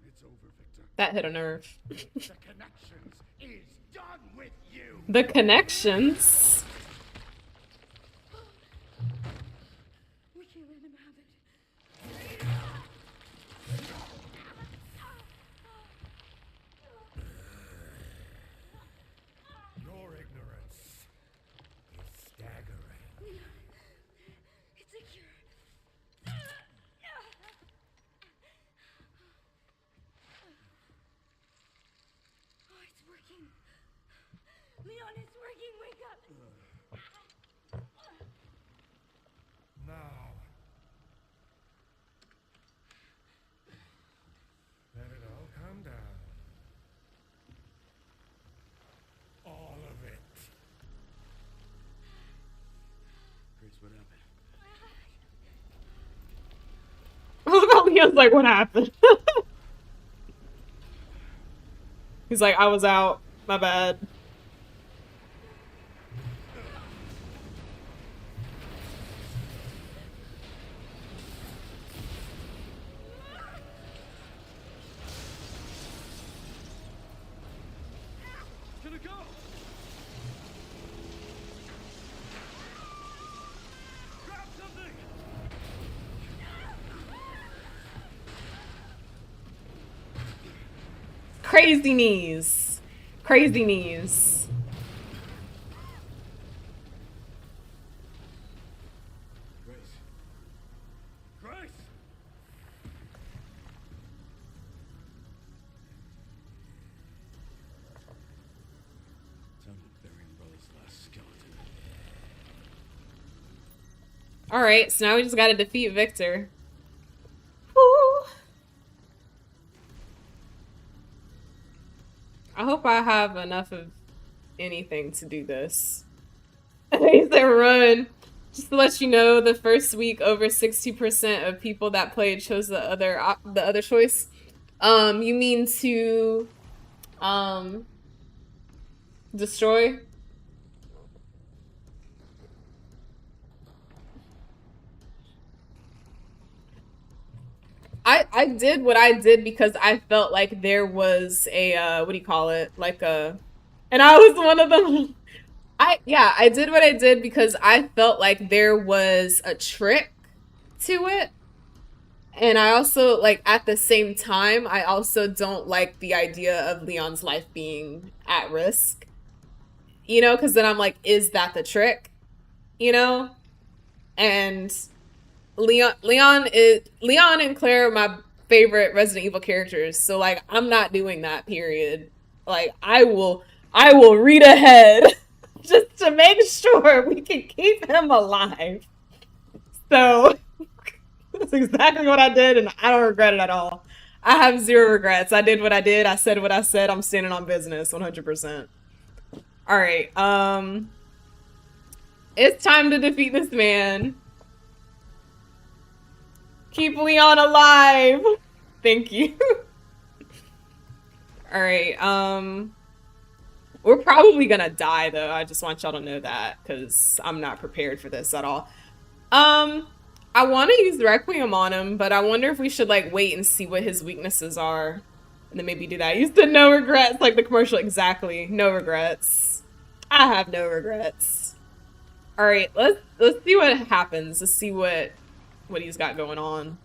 It's over, Victor. That hit a nerve. The Connections is done with you. The Connections? We can't let him have it. Leon, it's working. Wake up. Now. Let it all calm down. All of it. Grace, what happened? I love how Leon's like, what happened? He's like, I was out. My bad. Gonna go! Grab something! Crazy knees. Crazy knees. Grace. Grace! Time to bury Umbrella's last skeleton. Alright, so now we just gotta defeat Victor. Woo. I hope I have enough of anything to do this. He said run. Just to let you know, the first week over 60% of people that played chose the other choice. You mean to destroy? I did what I did because I felt like there was a what do you call it? Like a, and I was one of them. I did what I did because I felt like there was a trick to it. And I also, like, at the same time, I also don't like the idea of Leon's life being at risk. You know, because then I'm like, is that the trick? You know? And Leon and Claire are my favorite Resident Evil characters. So like, I'm not doing that, period. Like, I will read ahead just to make sure we can keep him alive. So that's exactly what I did, and I don't regret it at all. I have zero regrets. I did what I did. I said what I said. I'm standing on business 100%. All right. It's time to defeat this man. Keep Leon alive. Thank you. All right. We're probably gonna die though. I just want y'all to know that because I'm not prepared for this at all. I want to use Requiem on him, but I wonder if we should like wait and see what his weaknesses are, and then maybe do that. You said no regrets, like the commercial. Exactly, no regrets. I have no regrets. All right, let's see what happens. Let's see what he's got going on.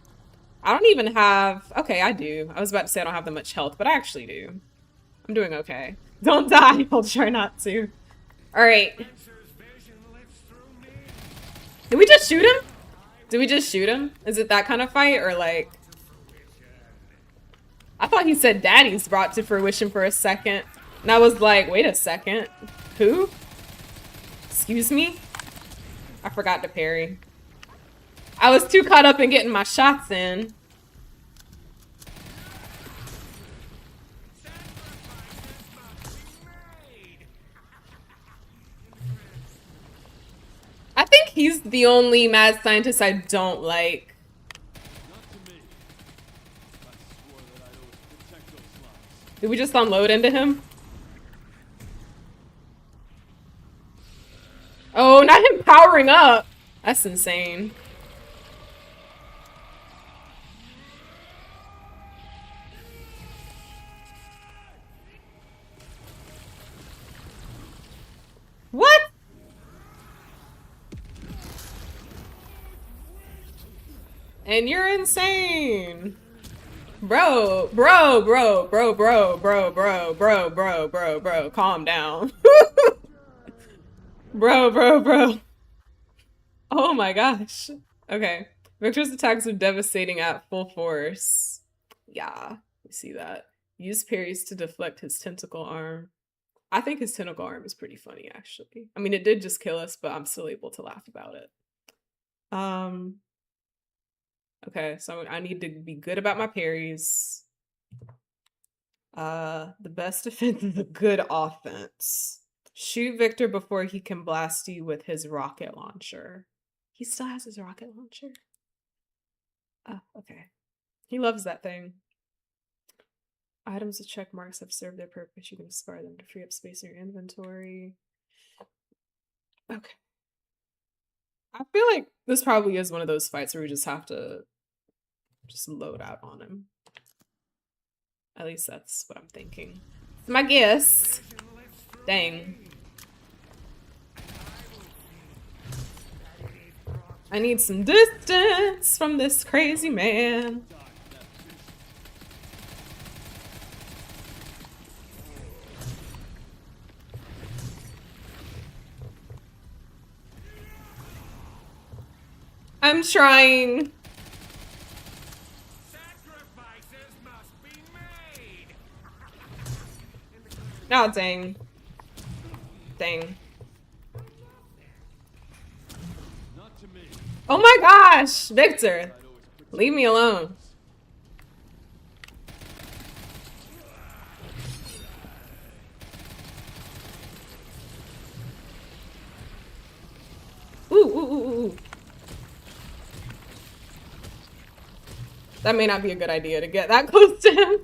I don't even have. Okay, I do. I was about to say I don't have that much health, but I actually do. I'm doing okay. Don't die. I'll try not to. All right. Did we just shoot him? Did we just shoot him? Is it that kind of fight or like? I thought he said daddy's brought to fruition for a second. And I was like, wait a second. Who? Excuse me? I forgot to parry. I was too caught up in getting my shots in. I think he's the only mad scientist I don't like. Not to me. I swore that I'd always protect those lives. Did we just unload into him? Oh, not him powering up. That's insane. What? And you're insane. Bro, calm down. Bro. Oh my gosh. Okay. Victor's attacks are devastating at full force. Yeah, we see that. Use parries to deflect his tentacle arm. I think his tentacle arm is pretty funny, actually. I mean, it did just kill us, but I'm still able to laugh about it. Okay, so I need to be good about my parries. The best defense is a good offense. Shoot Victor before he can blast you with his rocket launcher. He still has his rocket launcher? Oh, okay. He loves that thing. Items with check marks have served their purpose. You can discard them to free up space in your inventory. Okay. I feel like this probably is one of those fights where we just have to just load out on him. At least that's what I'm thinking. It's my guess. Dang. I need some distance from this crazy man. I'm trying. Sacrifices must be made. Oh, dang. Dang. Not to me. Oh my gosh, Victor. Leave me alone. Ooh, ooh, ooh, ooh. That may not be a good idea to get that close to him.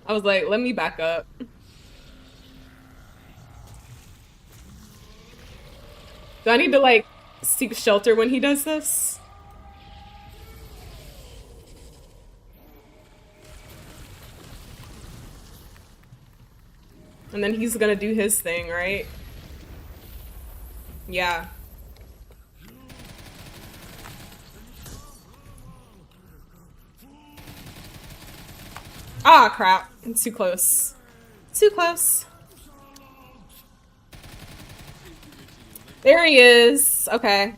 I was like, let me back up. Do I need to like seek shelter when he does this? And then he's gonna do his thing, right? Yeah. Ah, crap. It's too close. Too close. There he is. Okay.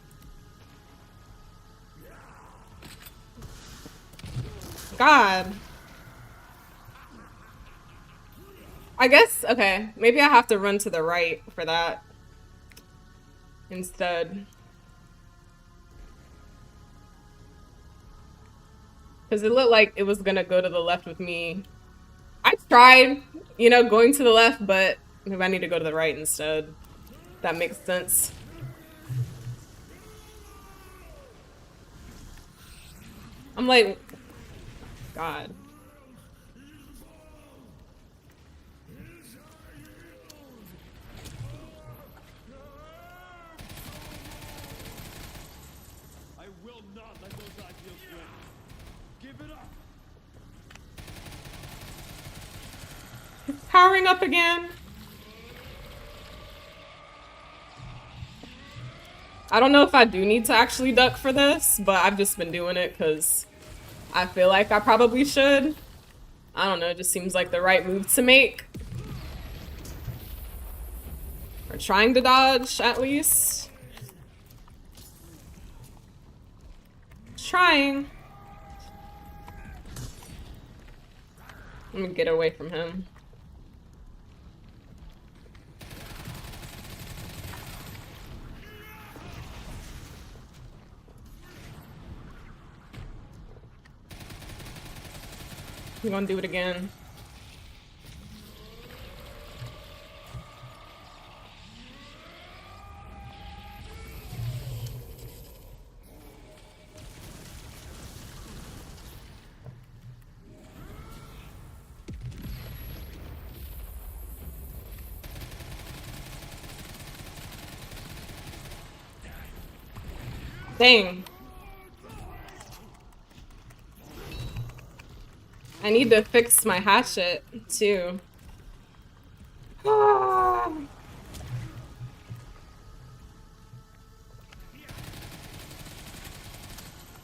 God. I guess, okay. Maybe I have to run to the right for that instead. Because it looked like it was gonna go to the left with me. I tried, you know, going to the left, but maybe I need to go to the right instead. That makes sense. I'm like, God. I will not let those ideals win. Give it up. Powering up again. I don't know if I do need to actually duck for this, but I've just been doing it because I feel like I probably should. I don't know, it just seems like the right move to make. Or trying to dodge, at least. Trying. Let me get away from him. I'm gonna do it again. Dang. I need to fix my hatchet, too. Ah.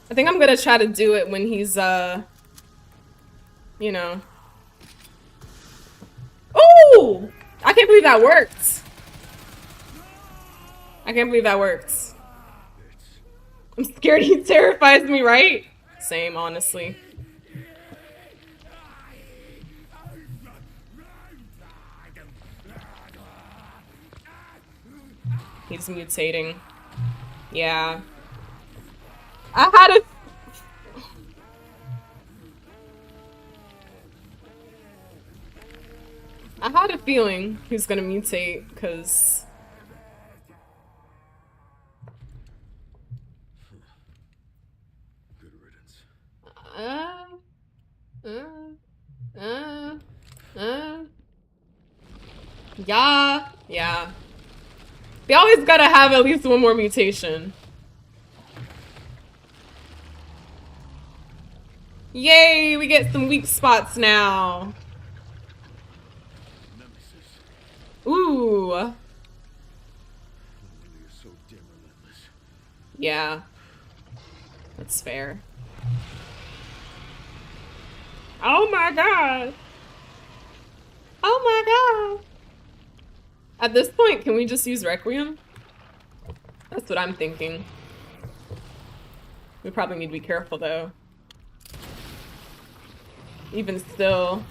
I think I'm gonna try to do it when he's, you know. Oh! I can't believe that worked. I can't believe that worked. I'm scared he terrifies me, right? Same, honestly. He's mutating. Yeah. I had a feeling he was gonna mutate, because Good riddance. Yeah. They always gotta have at least one more mutation. Yay, we get some weak spots now. Nemesis. Ooh. No wonder you're so damn relentless. Yeah. That's fair. Oh my god. Oh my god. At this point, can we just use Requiem? That's what I'm thinking. We probably need to be careful, though. Even still.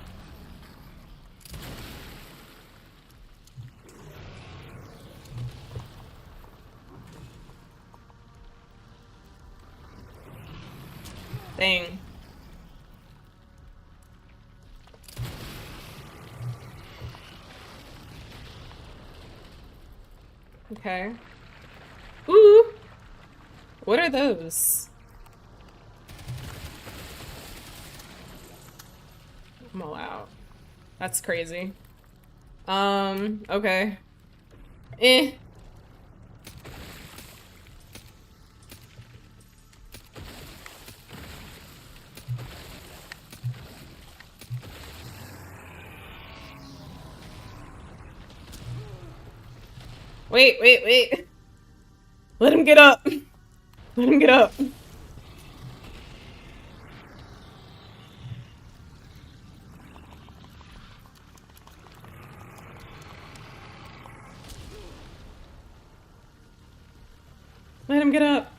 Dang. Okay. Ooh! What are those? I'm all out. That's crazy. Okay. Eh. Wait. Let him get up. Let him get up. Let him get up.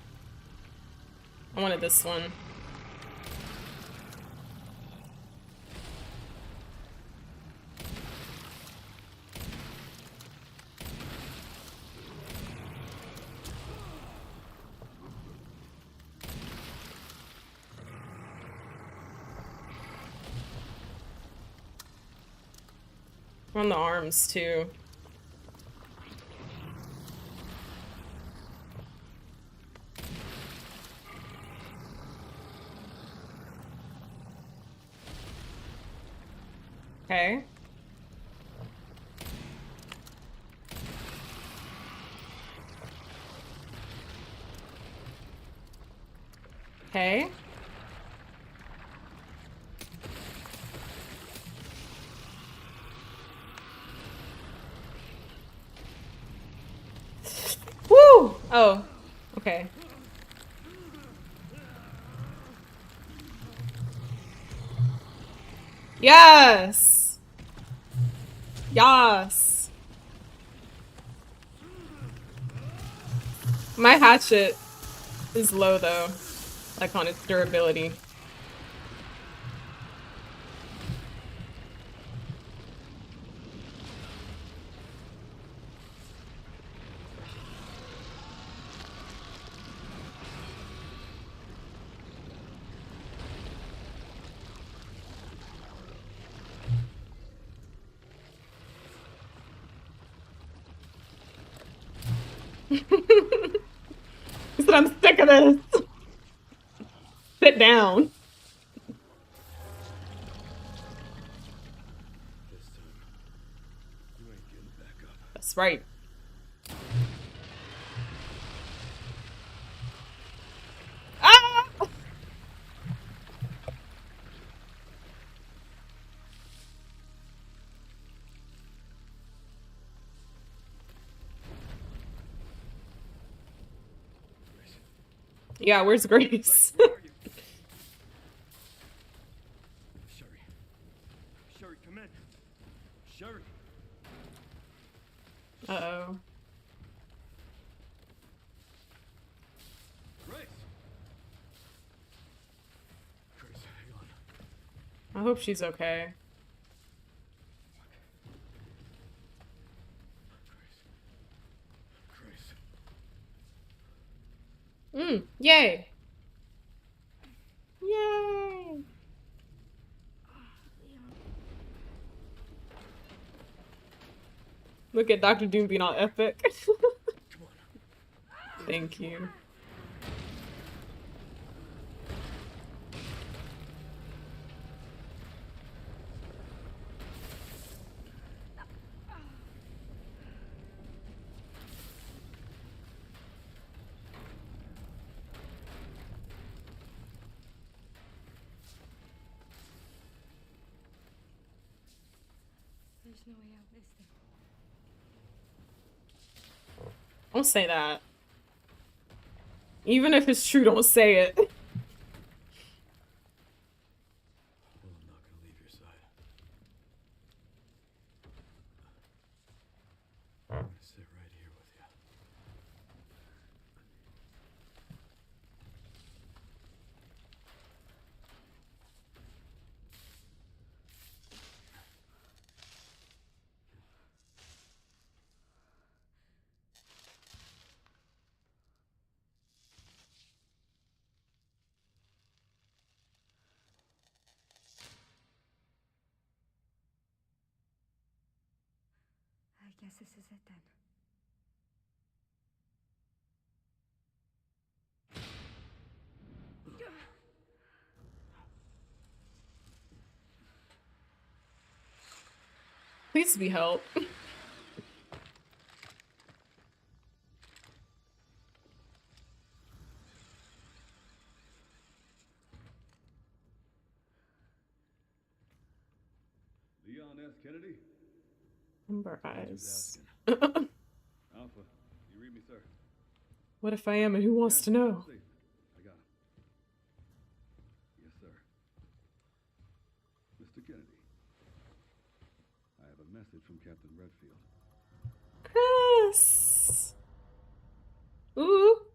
I wanted this one. On the arms, too. Okay. Okay. Woo! Oh. Okay. Yes! Yes! My hatchet is low, though. Like, on its durability. He said, I'm sick of this. Sit down. This time, you ain't getting back up. That's right. Ah! Yeah, where's Grace? Where are you? Sherry. Sherry, come in. Sherry. Uh-oh. Grace. Grace, hang on. I hope she's okay. Grace. Grace. Yay! Yay! Look at Dr. Doom being all epic. Thank you. There's no way out, is there? Don't say that. Even if it's true, don't say it. Well, I'm not gonna leave your side. I'm gonna sit right here with you. I guess this is it then. Please be help. Leon S. Kennedy? Umber Roger's eyes. asking. Alpha, you read me, sir? What if I am and who wants Yes, to know? safe. I got him. Yes, sir. Mr. Kennedy, I have a message from Captain Redfield. Chris! Ooh.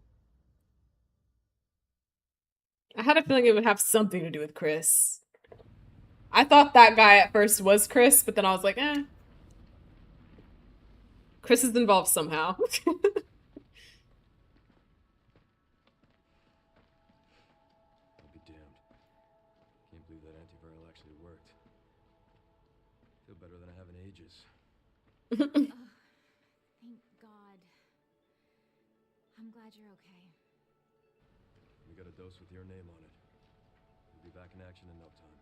I had a feeling it would have something to do with Chris. I thought that guy at first was Chris, but then I was like, eh. Chris is involved somehow. I'll be damned. Can't believe that antiviral actually worked. Feel better than I have in ages. Thank God. I'm glad you're okay. We got a dose with your name on it. We'll be back in action in no time.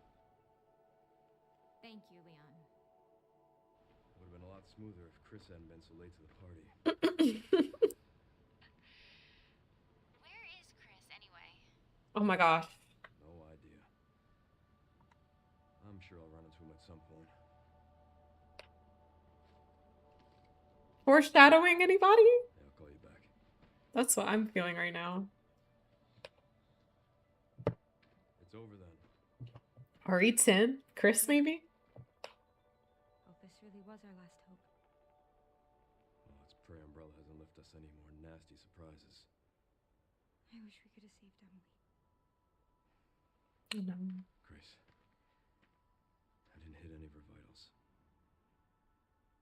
Thank you, Leon. It would have been a lot smoother if Chris hadn't been so late to the party. Where is Chris, anyway? Oh my gosh. No idea. I'm sure I'll run into him at some point. Foreshadowing anybody? Yeah, I'll call you back. That's what I'm feeling right now. It's over then. RE10? Chris, maybe? Hope this really was our last hope. Well, let's pray Umbrella hasn't left us any more nasty surprises. I wish we could have saved Emily. No. Grace, I didn't hit any of her vitals.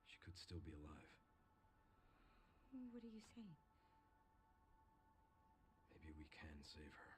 She could still be alive. What are you saying? Maybe we can save her.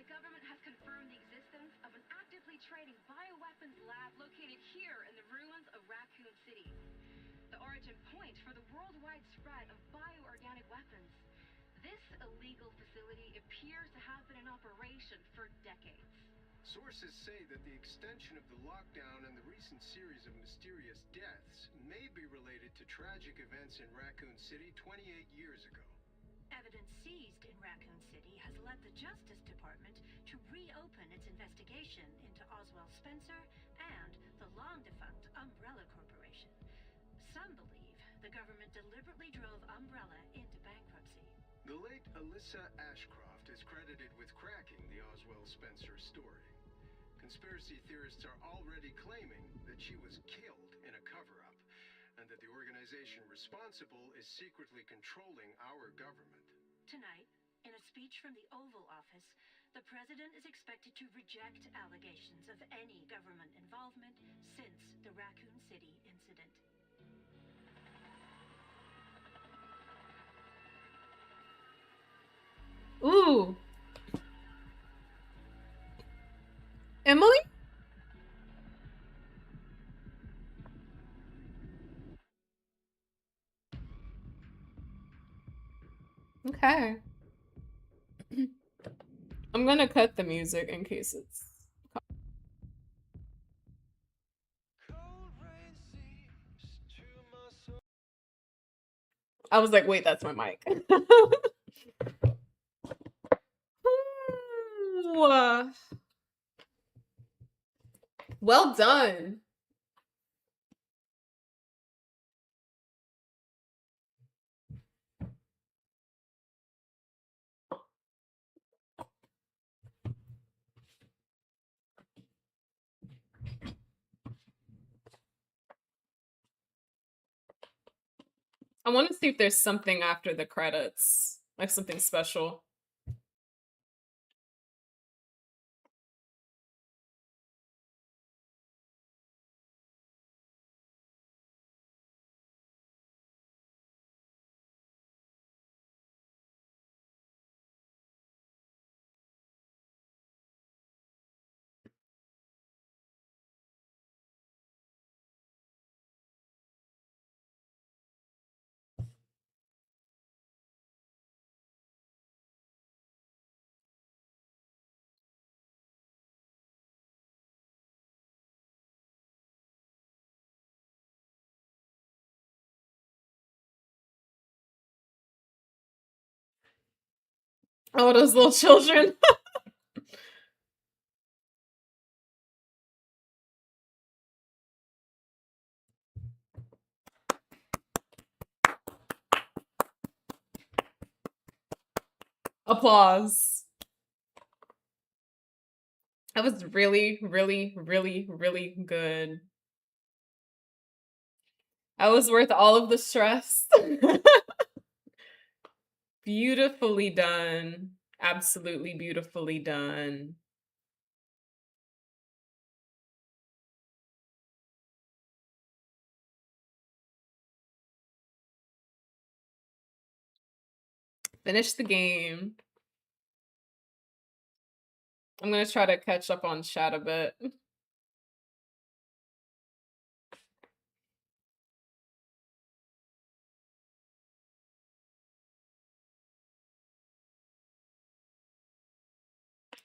The government has confirmed the existence of an actively trading bioweapons lab located here in the ruins of Raccoon City. The origin point for the worldwide spread of bioorganic weapons. This illegal facility appears to have been in operation for decades. Sources say that the extension of the lockdown and the recent series of mysterious deaths may be related to tragic events in Raccoon City 28 years ago. Evidence seized in Raccoon City has led the Justice Department to reopen its investigation into Oswald Spencer and the long-defunct Umbrella Corporation. Some believe the government deliberately drove Umbrella into bankruptcy. The late Alyssa Ashcroft is credited with cracking the Oswald Spencer story. Conspiracy theorists are already claiming that she was killed in a cover-up, and that the organization responsible is secretly controlling our government. Tonight, in a speech from the Oval Office, the president is expected to reject allegations of any government involvement since the Raccoon City incident. Ooh. Emily? Okay. I'm gonna cut the music in case it's... I was like, wait, that's my mic. Ooh. Well done. I want to see if there's something after the credits, like something special. Oh, those little children. Applause. That was really, really, really, really good. That was worth all of the stress. Beautifully done. Absolutely beautifully done. Finish the game. I'm gonna try to catch up on chat a bit.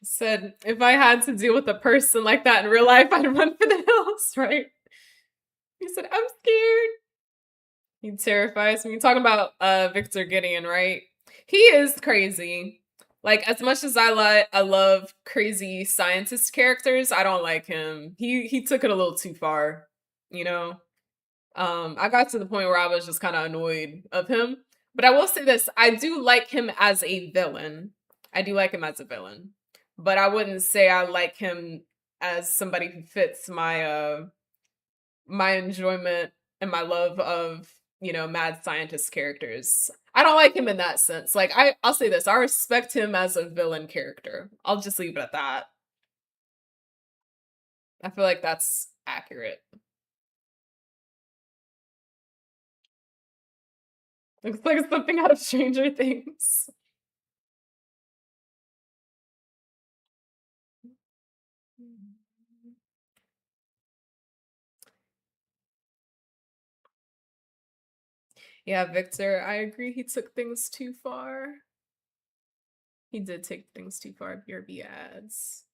Said, if I had to deal with a person like that in real life, I'd run for the hills, right? He said, I'm scared. He terrifies me. Talking about Victor Gideon, right? He is crazy. Like, as much as I love crazy scientist characters, I don't like him. He took it a little too far, you know? I got to the point where I was just kind of annoyed of him. But I will say this, I do like him as a villain. I do like him as a villain. But I wouldn't say I like him as somebody who fits my enjoyment and my love of, you know, mad scientist characters. I don't like him in that sense. Like I'll say this, I respect him as a villain character. I'll just leave it at that. I feel like that's accurate. Looks like something out of Stranger Things. Yeah, Victor, I agree. He took things too far. He did take things too far. BRB ads.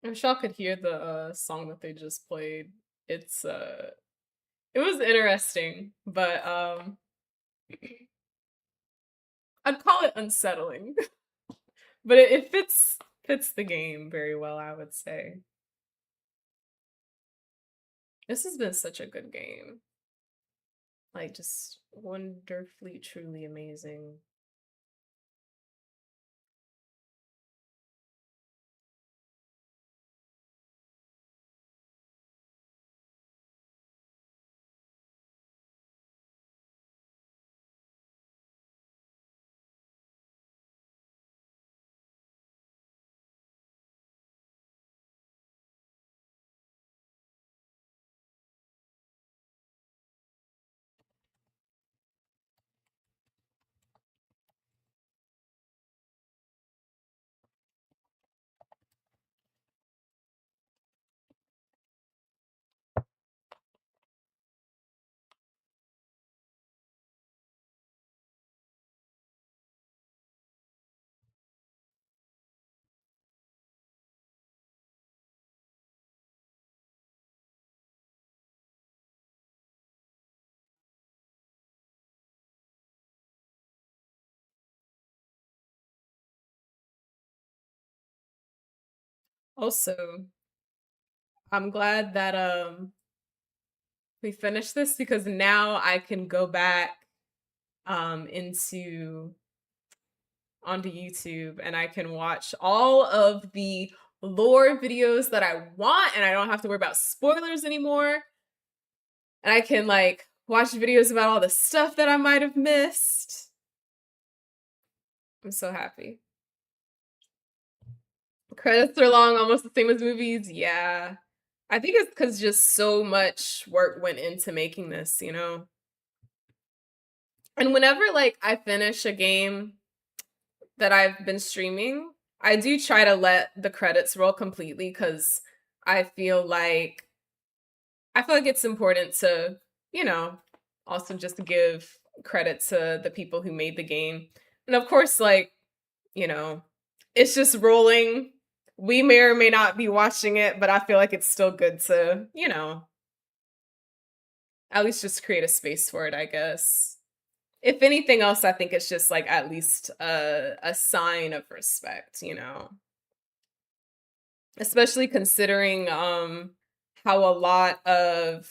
I wish y'all could hear the song that they just played. It's it was interesting, but I'd call it unsettling. But it fits the game very well, I would say. This has been such a good game. Like, just wonderfully, truly amazing. Also, I'm glad that we finished this because now I can go back into onto YouTube and I can watch all of the lore videos that I want and I don't have to worry about spoilers anymore. And I can like watch videos about all the stuff that I might have missed. I'm so happy. Credits are long, almost the same as movies. Yeah. I think it's because just so much work went into making this, you know? And whenever like I finish a game that I've been streaming, I do try to let the credits roll completely because I feel like it's important to, you know, also just give credit to the people who made the game. And of course, like, you know, it's just rolling. We may or may not be watching it, but I feel like it's still good to, you know, at least just create a space for it, I guess. If anything else, I think it's just like at least a sign of respect, you know. Especially considering how a lot of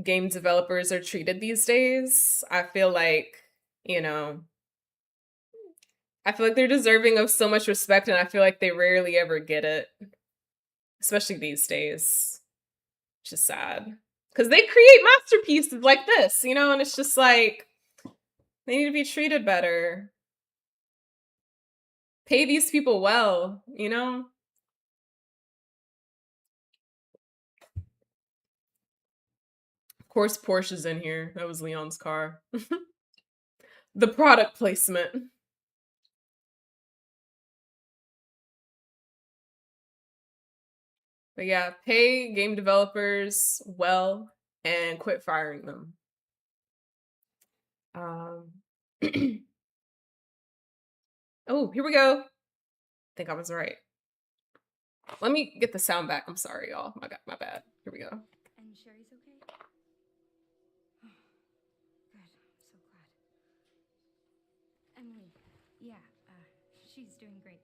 game developers are treated these days. I feel like, you know, I feel like they're deserving of so much respect and I feel like they rarely ever get it. Especially these days. Which is sad. Because they create masterpieces like this, you know, and it's just like they need to be treated better. Pay these people well, you know? Of course, Porsche's in here. That was Leon's car. The product placement. But yeah, pay game developers well and quit firing them. Um, oh, here we go. I think I was right. Let me get the sound back. I'm sorry, y'all. My bad. Here we go. And Sherry's okay? Good. I'm so glad. Emily, yeah, she's doing great.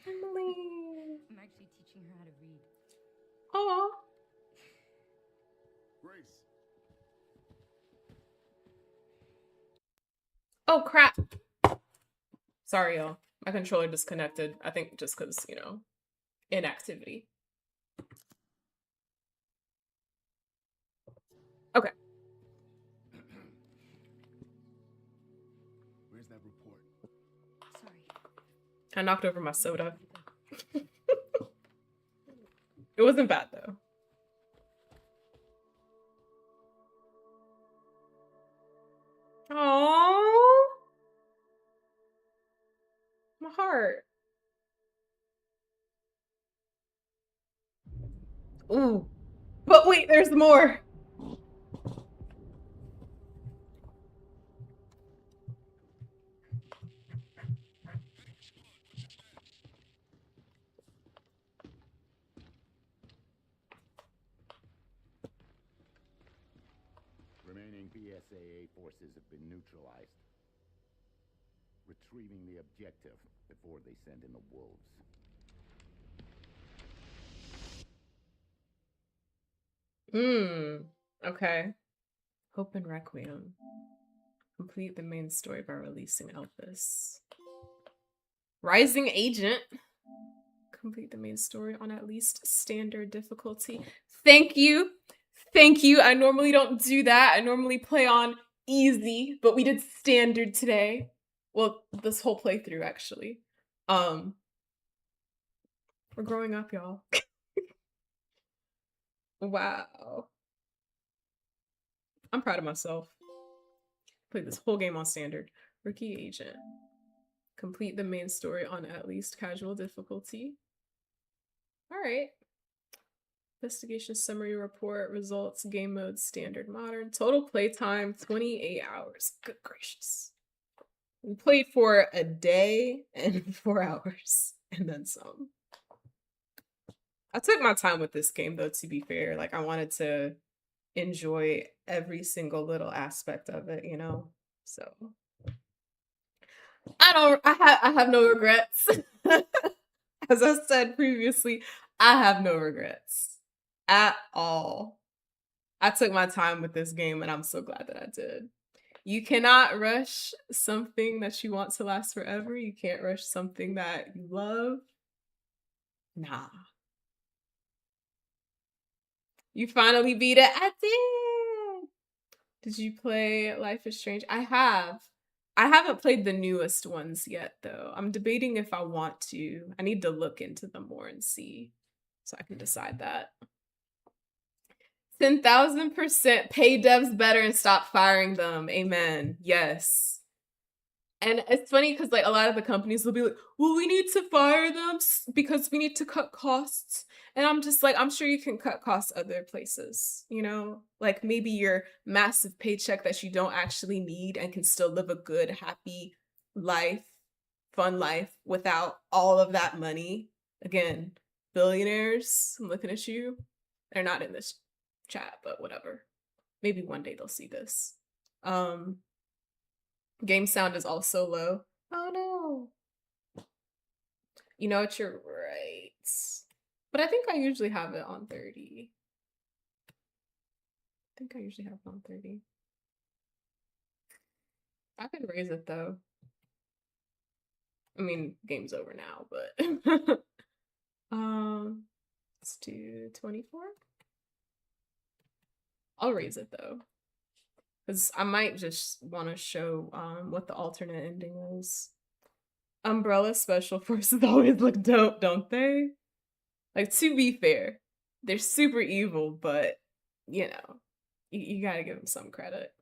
Emily. I'm actually teaching her how to read. Aw. Grace. Oh, crap. Sorry, y'all. My controller disconnected. I think just because, you know, inactivity. Okay. Where's that report? Sorry. I knocked over my soda. It wasn't bad, though. Aww. My heart. Ooh. But wait, there's more. Remaining PSAA forces have been neutralized. Retrieving the objective before they send in the wolves. Okay. Hope and Requiem. Complete the main story by releasing Elpis. Rising Agent. Complete the main story on at least standard difficulty. Thank you. Thank you. I normally don't do that. I normally play on easy, but we did standard today. Well, this whole playthrough actually. We're growing up, y'all. Wow. I'm proud of myself. Played this whole game on standard. Rookie Agent. Complete the main story on at least casual difficulty. All right. Investigation summary report, results, game mode, standard, modern. Total playtime, 28 hours. Good gracious. We played for a day and 4 hours and then some. I took my time with this game though, to be fair. Like I wanted to enjoy every single little aspect of it, you know? So I have no regrets. As I said previously, I have no regrets at all. I took my time with this game and I'm so glad that I did. You cannot rush something that you want to last forever. You can't rush something that you love. Nah. You finally beat it. I did. Did you play Life is Strange? I have. I haven't played the newest ones yet, though. I'm debating if I want to. I need to look into them more and see so I can decide that. 10,000% pay devs better and stop firing them. Amen. Yes. And it's funny because like a lot of the companies will be like, well, we need to fire them because we need to cut costs. And I'm just like, I'm sure you can cut costs other places, you know? Like maybe your massive paycheck that you don't actually need and can still live a good, happy life, fun life without all of that money. Again, billionaires, I'm looking at you. They're not in this chat, but whatever. Maybe one day they'll see this. Game sound is also low. Oh no. You know what? You're right. But I think I usually have it on 30. I think I usually have it on 30. I could raise it though. I mean, game's over now, but let's do 24. I'll raise it though. Because I might just want to show what the alternate ending is. Umbrella Special Forces always look dope, don't they? Like, to be fair, they're super evil, but, you know, you gotta give them some credit.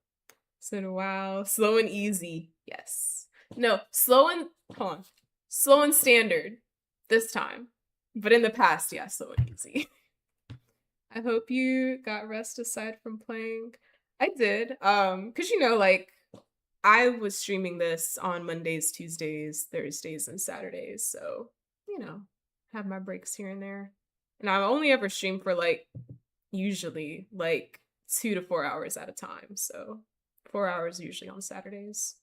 So, wow. Slow and easy. Yes. No, hold on. Slow and standard this time. But in the past, yeah, slow and easy. I hope you got rest aside from playing. I did. Cause like I was streaming this on Mondays, Tuesdays, Thursdays, and Saturdays. So, have my breaks here and there. And I only ever stream for usually 2 to 4 hours at a time. So 4 hours usually on Saturdays.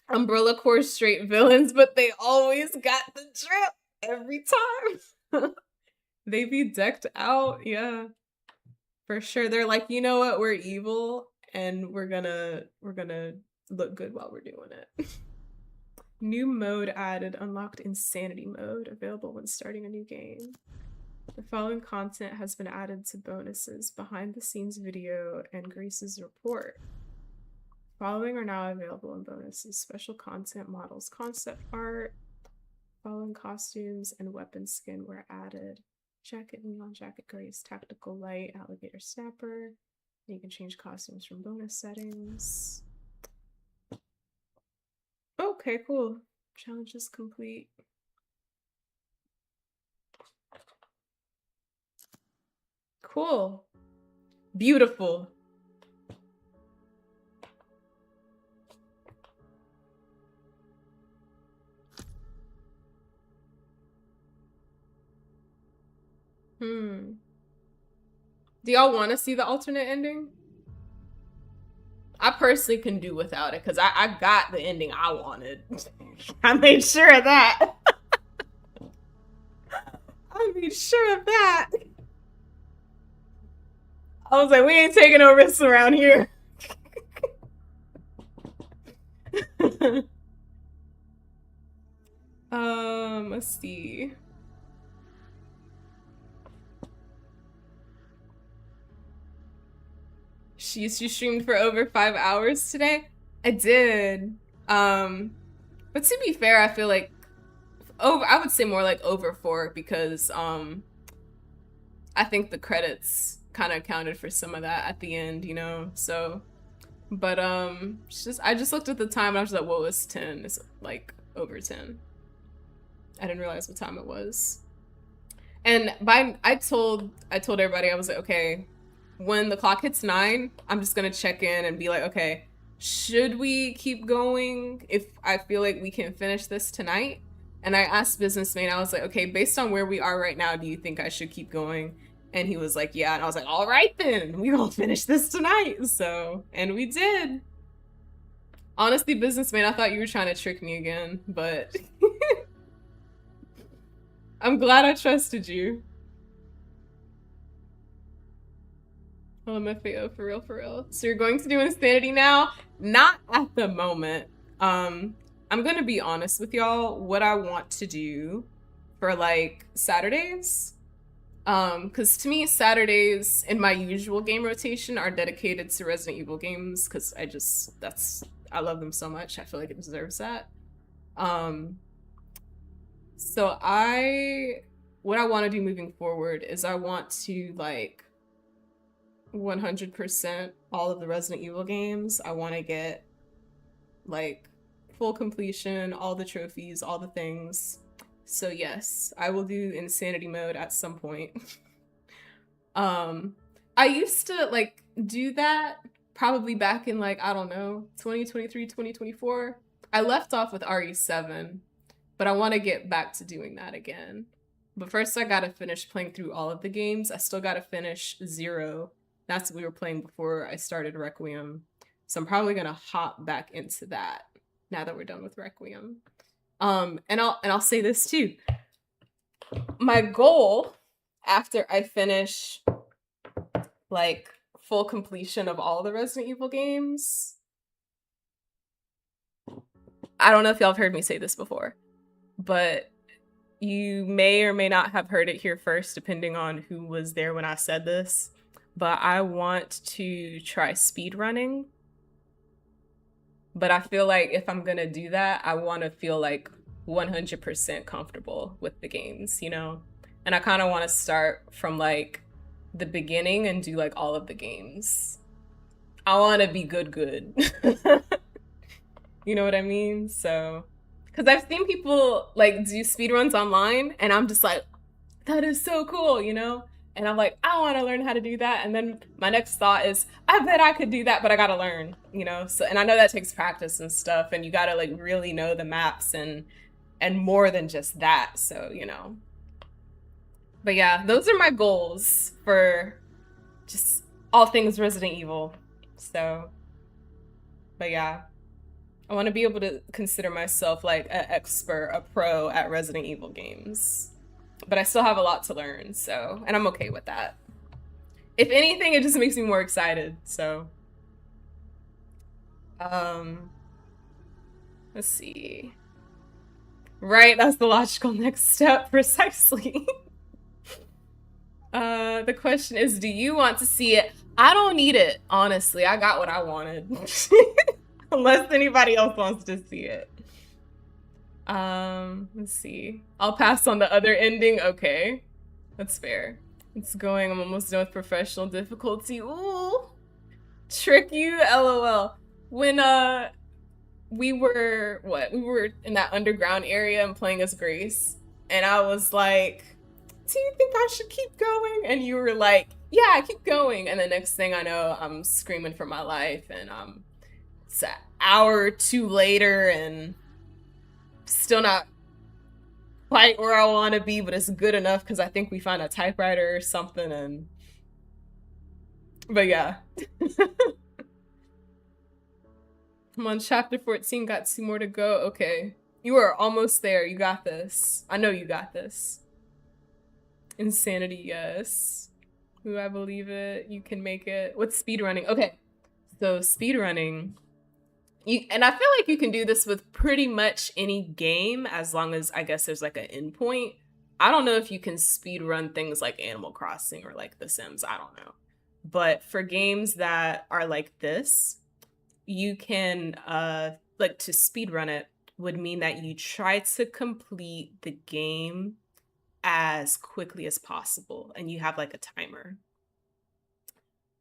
Umbrella Corps straight villains, but they always got the drip every time. They be decked out, yeah. For sure. They're like, you know what, we're evil and we're gonna look good while we're doing it. New mode added, unlocked insanity mode, available when starting a new game. The following content has been added to bonuses, behind the scenes video, and Grace's report. Following are now available in bonuses, special content, models, concept art. Following costumes and weapon skin were added. Jacket, neon jacket, Grace, tactical light, alligator snapper. You can change costumes from bonus settings. Okay, cool. Challenge is complete. Cool. Beautiful. Do y'all want to see the alternate ending? I personally can do without it because I got the ending I wanted. I made sure of that. I made sure of that. I was like, we ain't taking no risks around here. Let's see. She streamed for over 5 hours today. I did. But to be fair, I feel like I would say more like over 4 because I think the credits kind of accounted for some of that at the end, So, but I just looked at the time and I was like, whoa, it's 10. It's like over 10. I didn't realize what time it was. And I told everybody, I was like, okay, when the clock hits 9, I'm just gonna check in and be like, okay, should we keep going if I feel like we can finish this tonight? And I asked Businessman, I was like, okay, based on where we are right now, do you think I should keep going? And he was like, yeah. And I was like, all right then, we gonna finish this tonight. So, and we did. Honestly, Businessman, I thought you were trying to trick me again, but I'm glad I trusted you. LMFAO, for real. So you're going to do Insanity now? Not at the moment. I'm gonna be honest with y'all, what I want to do for Saturdays, because to me, Saturdays in my usual game rotation are dedicated to Resident Evil games, because I love them so much. I feel like it deserves that. So what I want to do moving forward is I want to 100% all of the Resident Evil games. I want to get full completion, all the trophies, all the things. So yes, I will do Insanity mode at some point. I used to do that probably back in I don't know, 2023, 2024. I left off with RE7, but I want to get back to doing that again. But first I gotta finish playing through all of the games. I still gotta finish 0. That's what we were playing before I started Requiem. So I'm probably gonna hop back into that now that we're done with Requiem. And I'll say this too. My goal after I finish full completion of all the Resident Evil games. I don't know if y'all have heard me say this before, but you may or may not have heard it here first, depending on who was there when I said this. But I want to try speedrunning. But I feel like if I'm gonna do that, I want to feel 100% comfortable with the games, And I kind of want to start from the beginning and do all of the games. I want to be good. You know what I mean? So, because I've seen people do speedruns online, and I'm just like, that is so cool, And I'm like, I want to learn how to do that. And then my next thought is, I bet I could do that, but I gotta learn, you know? So, and I know that takes practice and stuff, and you gotta like really know the maps and more than just that. So, you know. But yeah, those are my goals for just all things Resident Evil. So, but yeah, I want to be able to consider myself like an expert, a pro at Resident Evil games. But I still have a lot to learn, so, and I'm okay with that. If anything, it just makes me more excited, so. Let's see. Right, that's the logical next step, precisely. The question is, do you want to see it? I don't need it, honestly. I got what I wanted. Unless anybody else wants to see it. Let's see. I'll pass on the other ending. Okay. That's fair. It's going. I'm almost done with professional difficulty. Ooh. Trick you? LOL. When, we were in that underground area and playing as Grace. And I was like, do you think I should keep going? And you were like, yeah, keep going. And the next thing I know, I'm screaming for my life. And it's an hour or two later and still not quite where I want to be, but it's good enough because I think we found a typewriter or something. And but yeah. I'm on chapter 14, got 2 more to go. Okay. You are almost there. You got this. I know you got this. Insanity, yes. Who I believe it. You can make it. What's speedrunning? Okay. So speedrunning. And I feel like you can do this with pretty much any game as long as I guess there's like an endpoint. I don't know if you can speedrun things like Animal Crossing or like The Sims. I don't know. But for games that are like this, you can like to speedrun it would mean that you try to complete the game as quickly as possible and you have like a timer.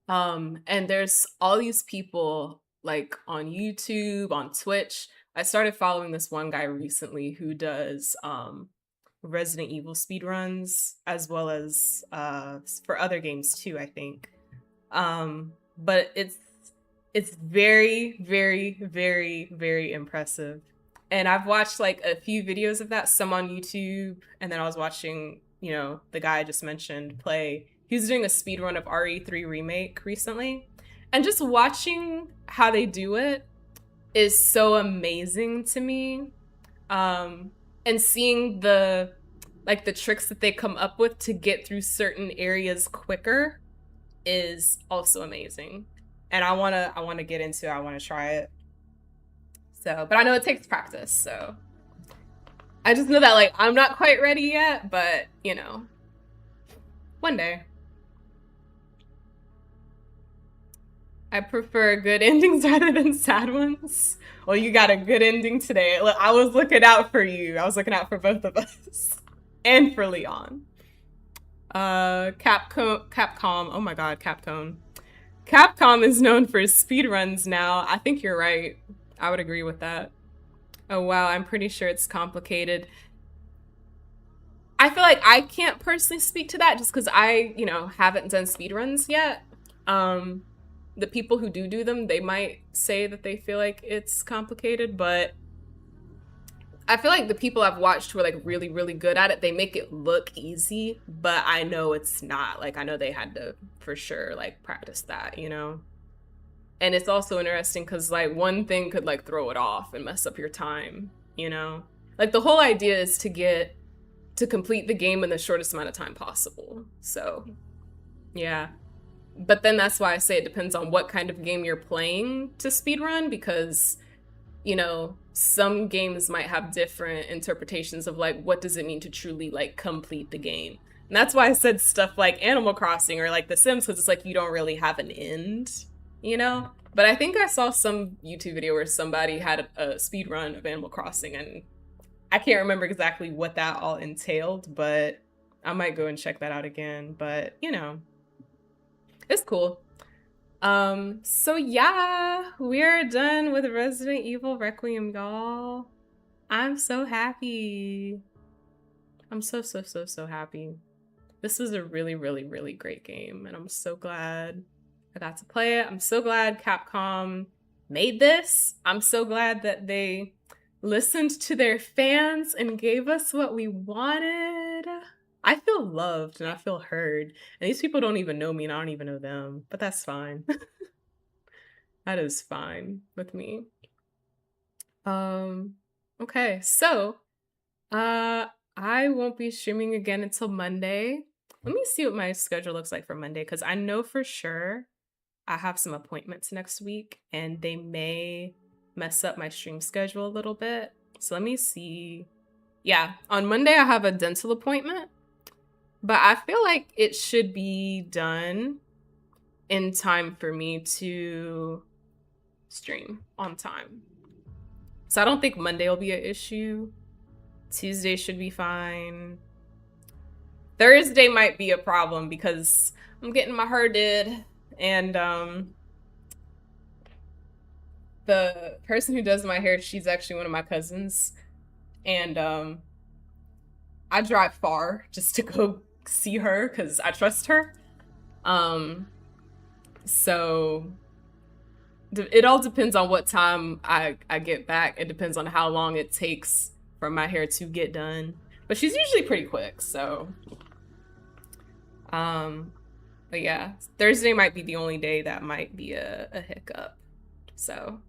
And there's all these people like on YouTube, on Twitch. I started following this one guy recently who does Resident Evil speedruns as well as for other games too, I think. But it's very, very, very, very impressive. And I've watched like a few videos of that, some on YouTube, and then I was watching, you know, the guy I just mentioned play. He was doing a speedrun of RE3 Remake recently. And just watching how they do it is so amazing to me. And seeing the tricks that they come up with to get through certain areas quicker is also amazing. And I wanna get into it. I wanna try it. So, but I know it takes practice, so I just know that like I'm not quite ready yet, but you know, one day. I prefer good endings rather than sad ones. Well, you got a good ending today. Look, I was looking out for you. I was looking out for both of us. And for Leon. Capcom. Oh my god, Capcom. Capcom is known for speedruns now. I think you're right. I would agree with that. Oh wow, I'm pretty sure it's complicated. I feel like I can't personally speak to that just because I, you know, haven't done speedruns yet. The people who do them, they might say that they feel like it's complicated, but I feel like the people I've watched who are like really, really good at it, they make it look easy, but I know it's not. Like, I know they had to, for sure, like practice that, you know? And it's also interesting because like one thing could like throw it off and mess up your time, you know? Like the whole idea is to complete the game in the shortest amount of time possible. So, yeah. But then that's why I say it depends on what kind of game you're playing to speedrun, because, you know, some games might have different interpretations of like, what does it mean to truly like complete the game? And that's why I said stuff like Animal Crossing or like The Sims, because it's like you don't really have an end, you know? But I think I saw some YouTube video where somebody had a speedrun of Animal Crossing, and I can't remember exactly what that all entailed, but I might go and check that out again. But, you know, it's cool. So yeah, we're done with Resident Evil Requiem, y'all. I'm so happy. I'm so happy. This was a really, really, really great game, and I'm so glad I got to play it. I'm so glad Capcom made this. I'm so glad that they listened to their fans and gave us what we wanted. I feel loved and I feel heard. And these people don't even know me and I don't even know them, but that's fine. That is fine with me. Okay, so I won't be streaming again until Monday. Let me see what my schedule looks like for Monday, because I know for sure I have some appointments next week and they may mess up my stream schedule a little bit. So let me see. Yeah, on Monday I have a dental appointment, but I feel like it should be done in time for me to stream on time. So I don't think Monday will be an issue. Tuesday should be fine. Thursday might be a problem because I'm getting my hair did, and the person who does my hair, she's actually one of my cousins, and I drive far just to go see her because I trust her. So it all depends on what time I get back. It depends on how long it takes for my hair to get done. But she's usually pretty quick, so. But yeah, Thursday might be the only day that might be a hiccup. So.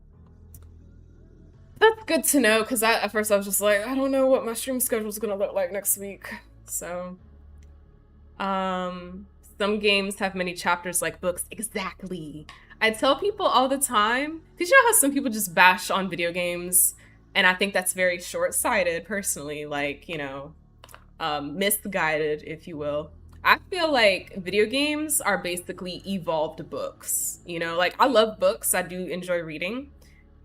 That's good to know, because at first I was just like, I don't know what my stream schedule is going to look like next week. So. Some games have many chapters like books. Exactly. I tell people all the time, because you know how some people just bash on video games, and I think that's very short-sighted personally, like, you know, misguided, if you will. I feel like video games are basically evolved books, you know, like I love books. I do enjoy reading.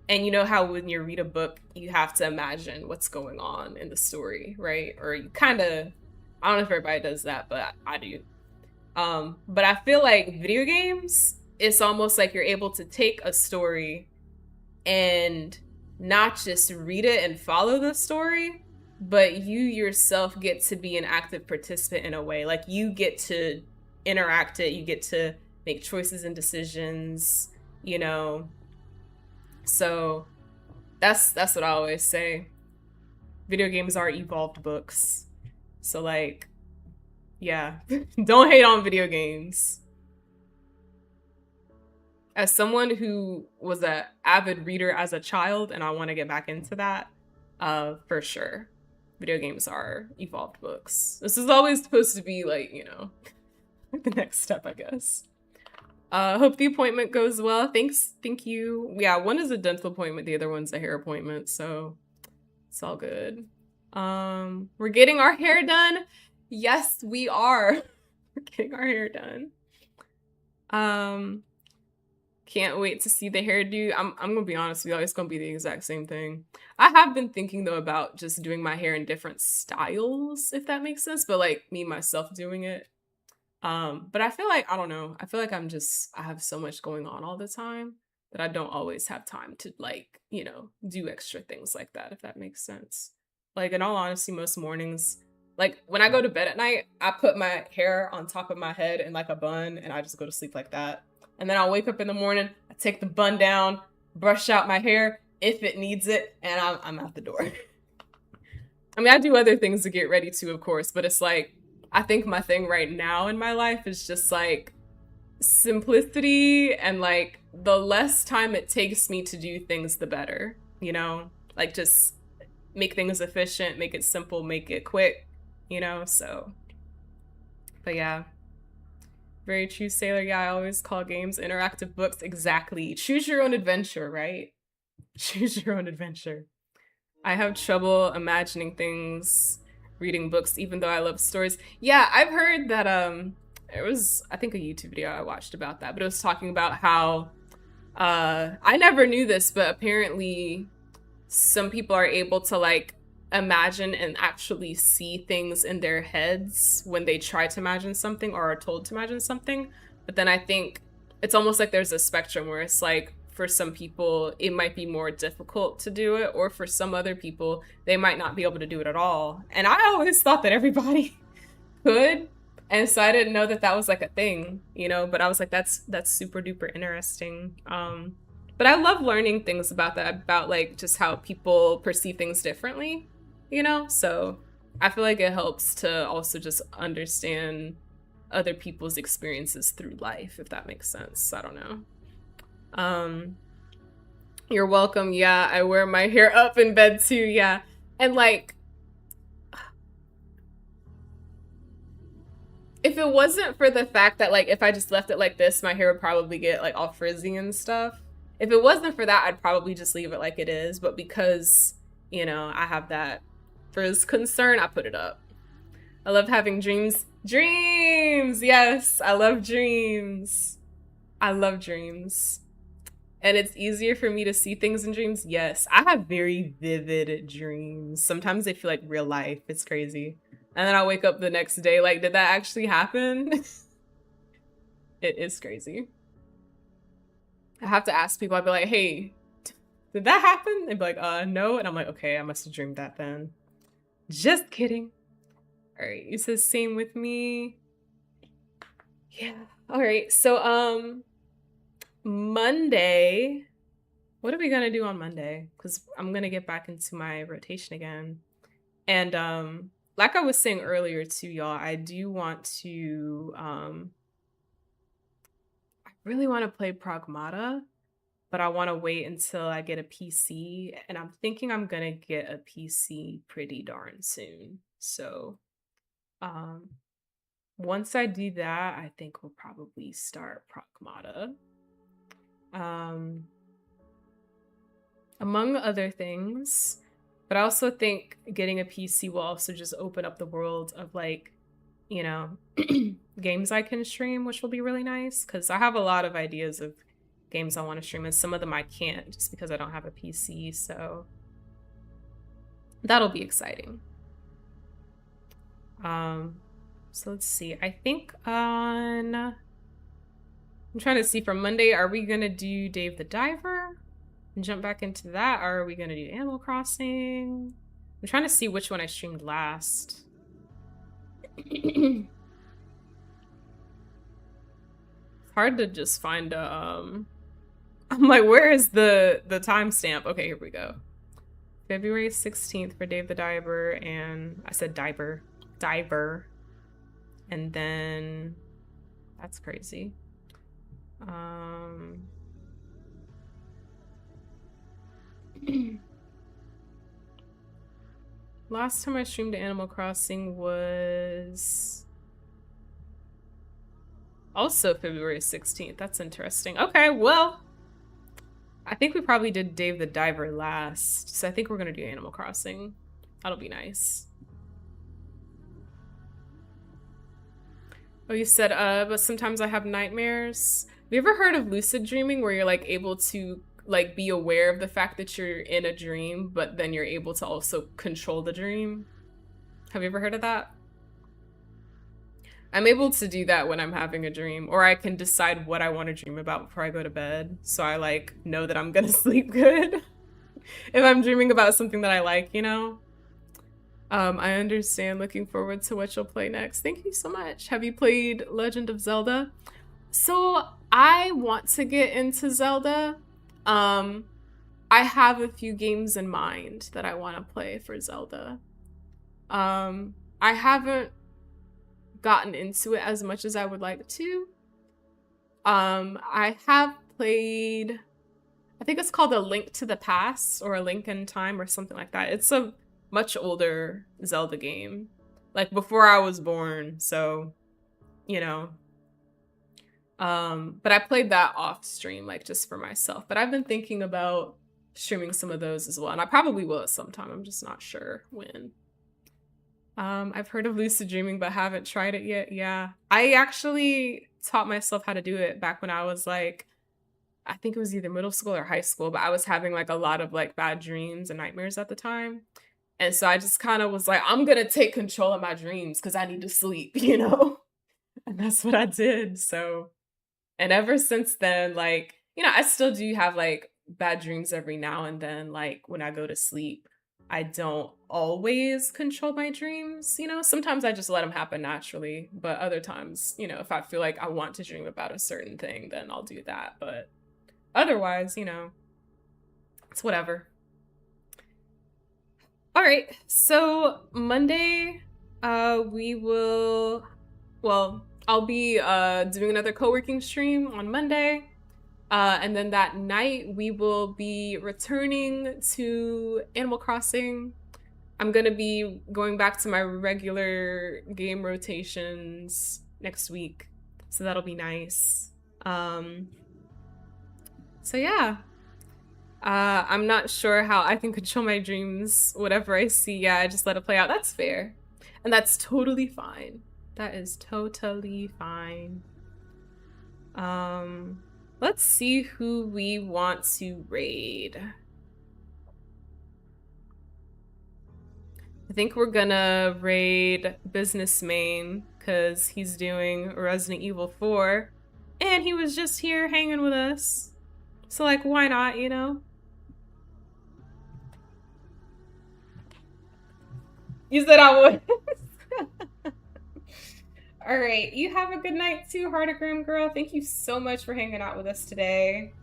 And you know how when you read a book, you have to imagine what's going on in the story, right? Or you kind of, I don't know if everybody does that, but I do. But I feel like video games, it's almost like you're able to take a story and not just read it and follow the story, but you yourself get to be an active participant in a way. Like you get to interact it, you get to make choices and decisions, you know. So that's what I always say. Video games are evolved books. So like, yeah, don't hate on video games. As someone who was an avid reader as a child, and I want to get back into that, for sure. Video games are evolved books. This is always supposed to be like, you know, the next step, I guess. Hope the appointment goes well. Thanks. Thank you. Yeah, one is a dental appointment. The other one's a hair appointment. So it's all good. We're getting our hair done. Yes, we are. We're getting our hair done. Can't wait to see the hairdo. I'm gonna be honest with you, it's gonna be the exact same thing. I have been thinking though about just doing my hair in different styles, if that makes sense, but like me myself doing it. But I feel like, I don't know, I feel like I have so much going on all the time that I don't always have time to like, you know, do extra things like that, if that makes sense. Like in all honesty, most mornings, like when I go to bed at night, I put my hair on top of my head in like a bun and I just go to sleep like that. And then I'll wake up in the morning, I take the bun down, brush out my hair if it needs it, and I'm out the door. I mean, I do other things to get ready too, of course, but it's like, I think my thing right now in my life is just like simplicity, and like the less time it takes me to do things, the better, you know? Like just make things efficient, make it simple, make it quick, you know? So, but yeah. Very true, Sailor. Yeah, I always call games interactive books. Exactly. Choose your own adventure, right? Choose your own adventure. I have trouble imagining things, reading books, even though I love stories. Yeah, I've heard that it was, I think, a YouTube video I watched about that, but it was talking about how I never knew this, but apparently some people are able to like imagine and actually see things in their heads when they try to imagine something or are told to imagine something. But then I think it's almost like there's a spectrum where it's like for some people it might be more difficult to do it, or for some other people they might not be able to do it at all. And I always thought that everybody could, And so I didn't know that that was like a thing, but I was like, that's super duper interesting. But I love learning things about that, about like just how people perceive things differently, so I feel like it helps to also just understand other people's experiences through life, if that makes sense. I don't know. You're welcome. Yeah, I wear my hair up in bed too. Yeah. And like, if it wasn't for the fact that like if I just left it like this, my hair would probably get like all frizzy and stuff. If it wasn't for that, I'd probably just leave it like it is. But because, I have that frizz concern, I put it up. I love having dreams. Dreams! Yes, I love dreams. I love dreams. And it's easier for me to see things in dreams. Yes, I have very vivid dreams. Sometimes they feel like real life. It's crazy. And then I'll wake up the next day like, did that actually happen? It is crazy. I have to ask people. I'll be like, hey, did that happen? They'd be like, no. And I'm like, okay, I must have dreamed that then. Just kidding. All right, you said same with me. Yeah. All right, so Monday. What are we gonna do on Monday? Because I'm gonna get back into my rotation again. And like I was saying earlier too, y'all, I do want to I really want to play Pragmata, but I want to wait until I get a PC, and I'm thinking I'm gonna get a PC pretty darn soon. So once I do that, I think we'll probably start Pragmata. Among other things. But I also think getting a PC will also just open up the world of like, games I can stream, which will be really nice. Because I have a lot of ideas of games I want to stream, and some of them I can't just because I don't have a PC. So that'll be exciting. So let's see. I think I'm trying to see for Monday, are we gonna do Dave the Diver and jump back into that, or are we gonna do Animal Crossing? I'm trying to see which one I streamed last. It's hard to just find a I'm like, where is the timestamp? Okay, here we go. February 16th for Dave the Diver, and I said diver. And then that's crazy. Last time I streamed Animal Crossing was also February 16th. That's interesting. Okay, well, I think we probably did Dave the Diver last, so I think we're gonna do Animal Crossing. That'll be nice. Oh, you said, but sometimes I have nightmares. Have you ever heard of lucid dreaming, where you're like able to like be aware of the fact that you're in a dream, but then you're able to also control the dream? Have you ever heard of that? I'm able to do that when I'm having a dream, or I can decide what I want to dream about before I go to bed. So I like know that I'm gonna sleep good if I'm dreaming about something that I like, I understand. Looking forward to what you'll play next. Thank you so much. Have you played Legend of Zelda? So I want to get into Zelda. I have a few games in mind that I want to play for Zelda. I haven't gotten into it as much as I would like to. I have played, I think it's called A Link to the Past or A Link in Time or something like that. It's a much older Zelda game, like before I was born, so but I played that off stream, like just for myself. But I've been thinking about streaming some of those as well, and I probably will at some time. I'm just not sure when. I've heard of lucid dreaming but haven't tried it yet. Yeah, I actually taught myself how to do it back when I was like, I think it was either middle school or high school, but I was having like a lot of like bad dreams and nightmares at the time. And so I just kind of was like, I'm going to take control of my dreams because I need to sleep, And that's what I did. So, and ever since then, like, I still do have like bad dreams every now and then, like when I go to sleep. I don't always control my dreams, you know? Sometimes I just let them happen naturally, but other times, you know, if I feel like I want to dream about a certain thing, then I'll do that. But otherwise, you know, it's whatever. All right, so Monday, we will, well, I'll be doing another co-working stream on Monday. And then that night, we will be returning to Animal Crossing. I'm gonna be going back to my regular game rotations next week, so that'll be nice. So yeah. I'm not sure how I can control my dreams. Whatever I see, yeah, I just let it play out. That's fair. And that's totally fine. That is totally fine. Let's see who we want to raid. I think we're gonna raid Business Main because he's doing Resident Evil 4 and he was just here hanging with us. So like, why not, you know? You said I would. All right, you have a good night too, Heartagram girl. Thank you so much for hanging out with us today.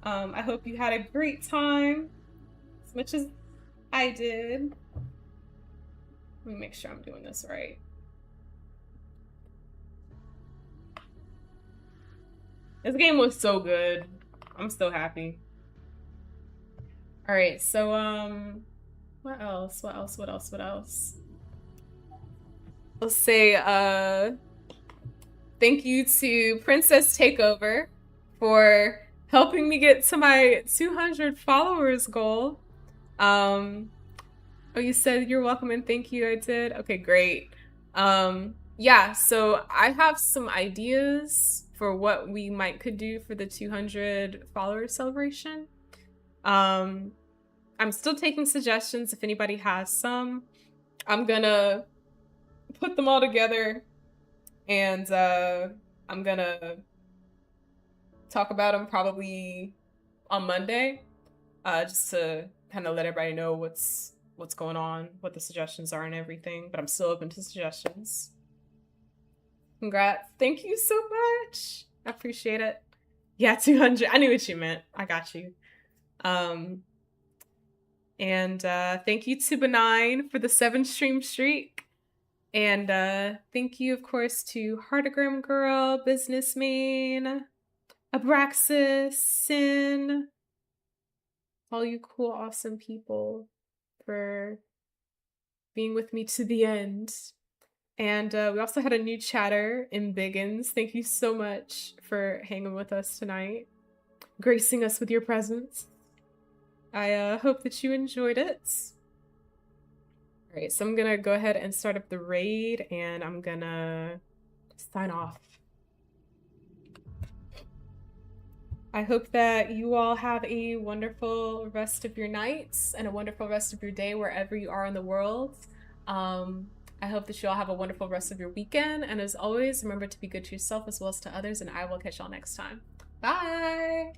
I hope you had a great time, as much as I did. Let me make sure I'm doing this right. This game was so good. I'm so happy. All right, so what else? What else? What else? What else? Let's say thank you to Princess Takeover for helping me get to my 200 followers goal. Oh, you said you're welcome and thank you. I did. Okay, great. Yeah, so I have some ideas for what we could do for the 200 follower celebration. I'm still taking suggestions if anybody has some. I'm gonna put them all together and I'm gonna talk about them probably on Monday, just to kind of let everybody know what's going on, what the suggestions are and everything, but I'm still open to suggestions. Congrats. Thank you so much. I appreciate it. Yeah, 200. I knew what you meant. I got you. And thank you to Benign for the 7-stream streak. And thank you, of course, to Heartagram Girl, Business Main, Abraxas, Sin, all you cool, awesome people for being with me to the end. And we also had a new chatter in Biggins. Thank you so much for hanging with us tonight, gracing us with your presence. I hope that you enjoyed it. All right, so I'm gonna go ahead and start up the raid and I'm gonna sign off. I hope that you all have a wonderful rest of your nights and a wonderful rest of your day wherever you are in the world. I hope that you all have a wonderful rest of your weekend. And as always, remember to be good to yourself as well as to others, and I will catch y'all next time. Bye!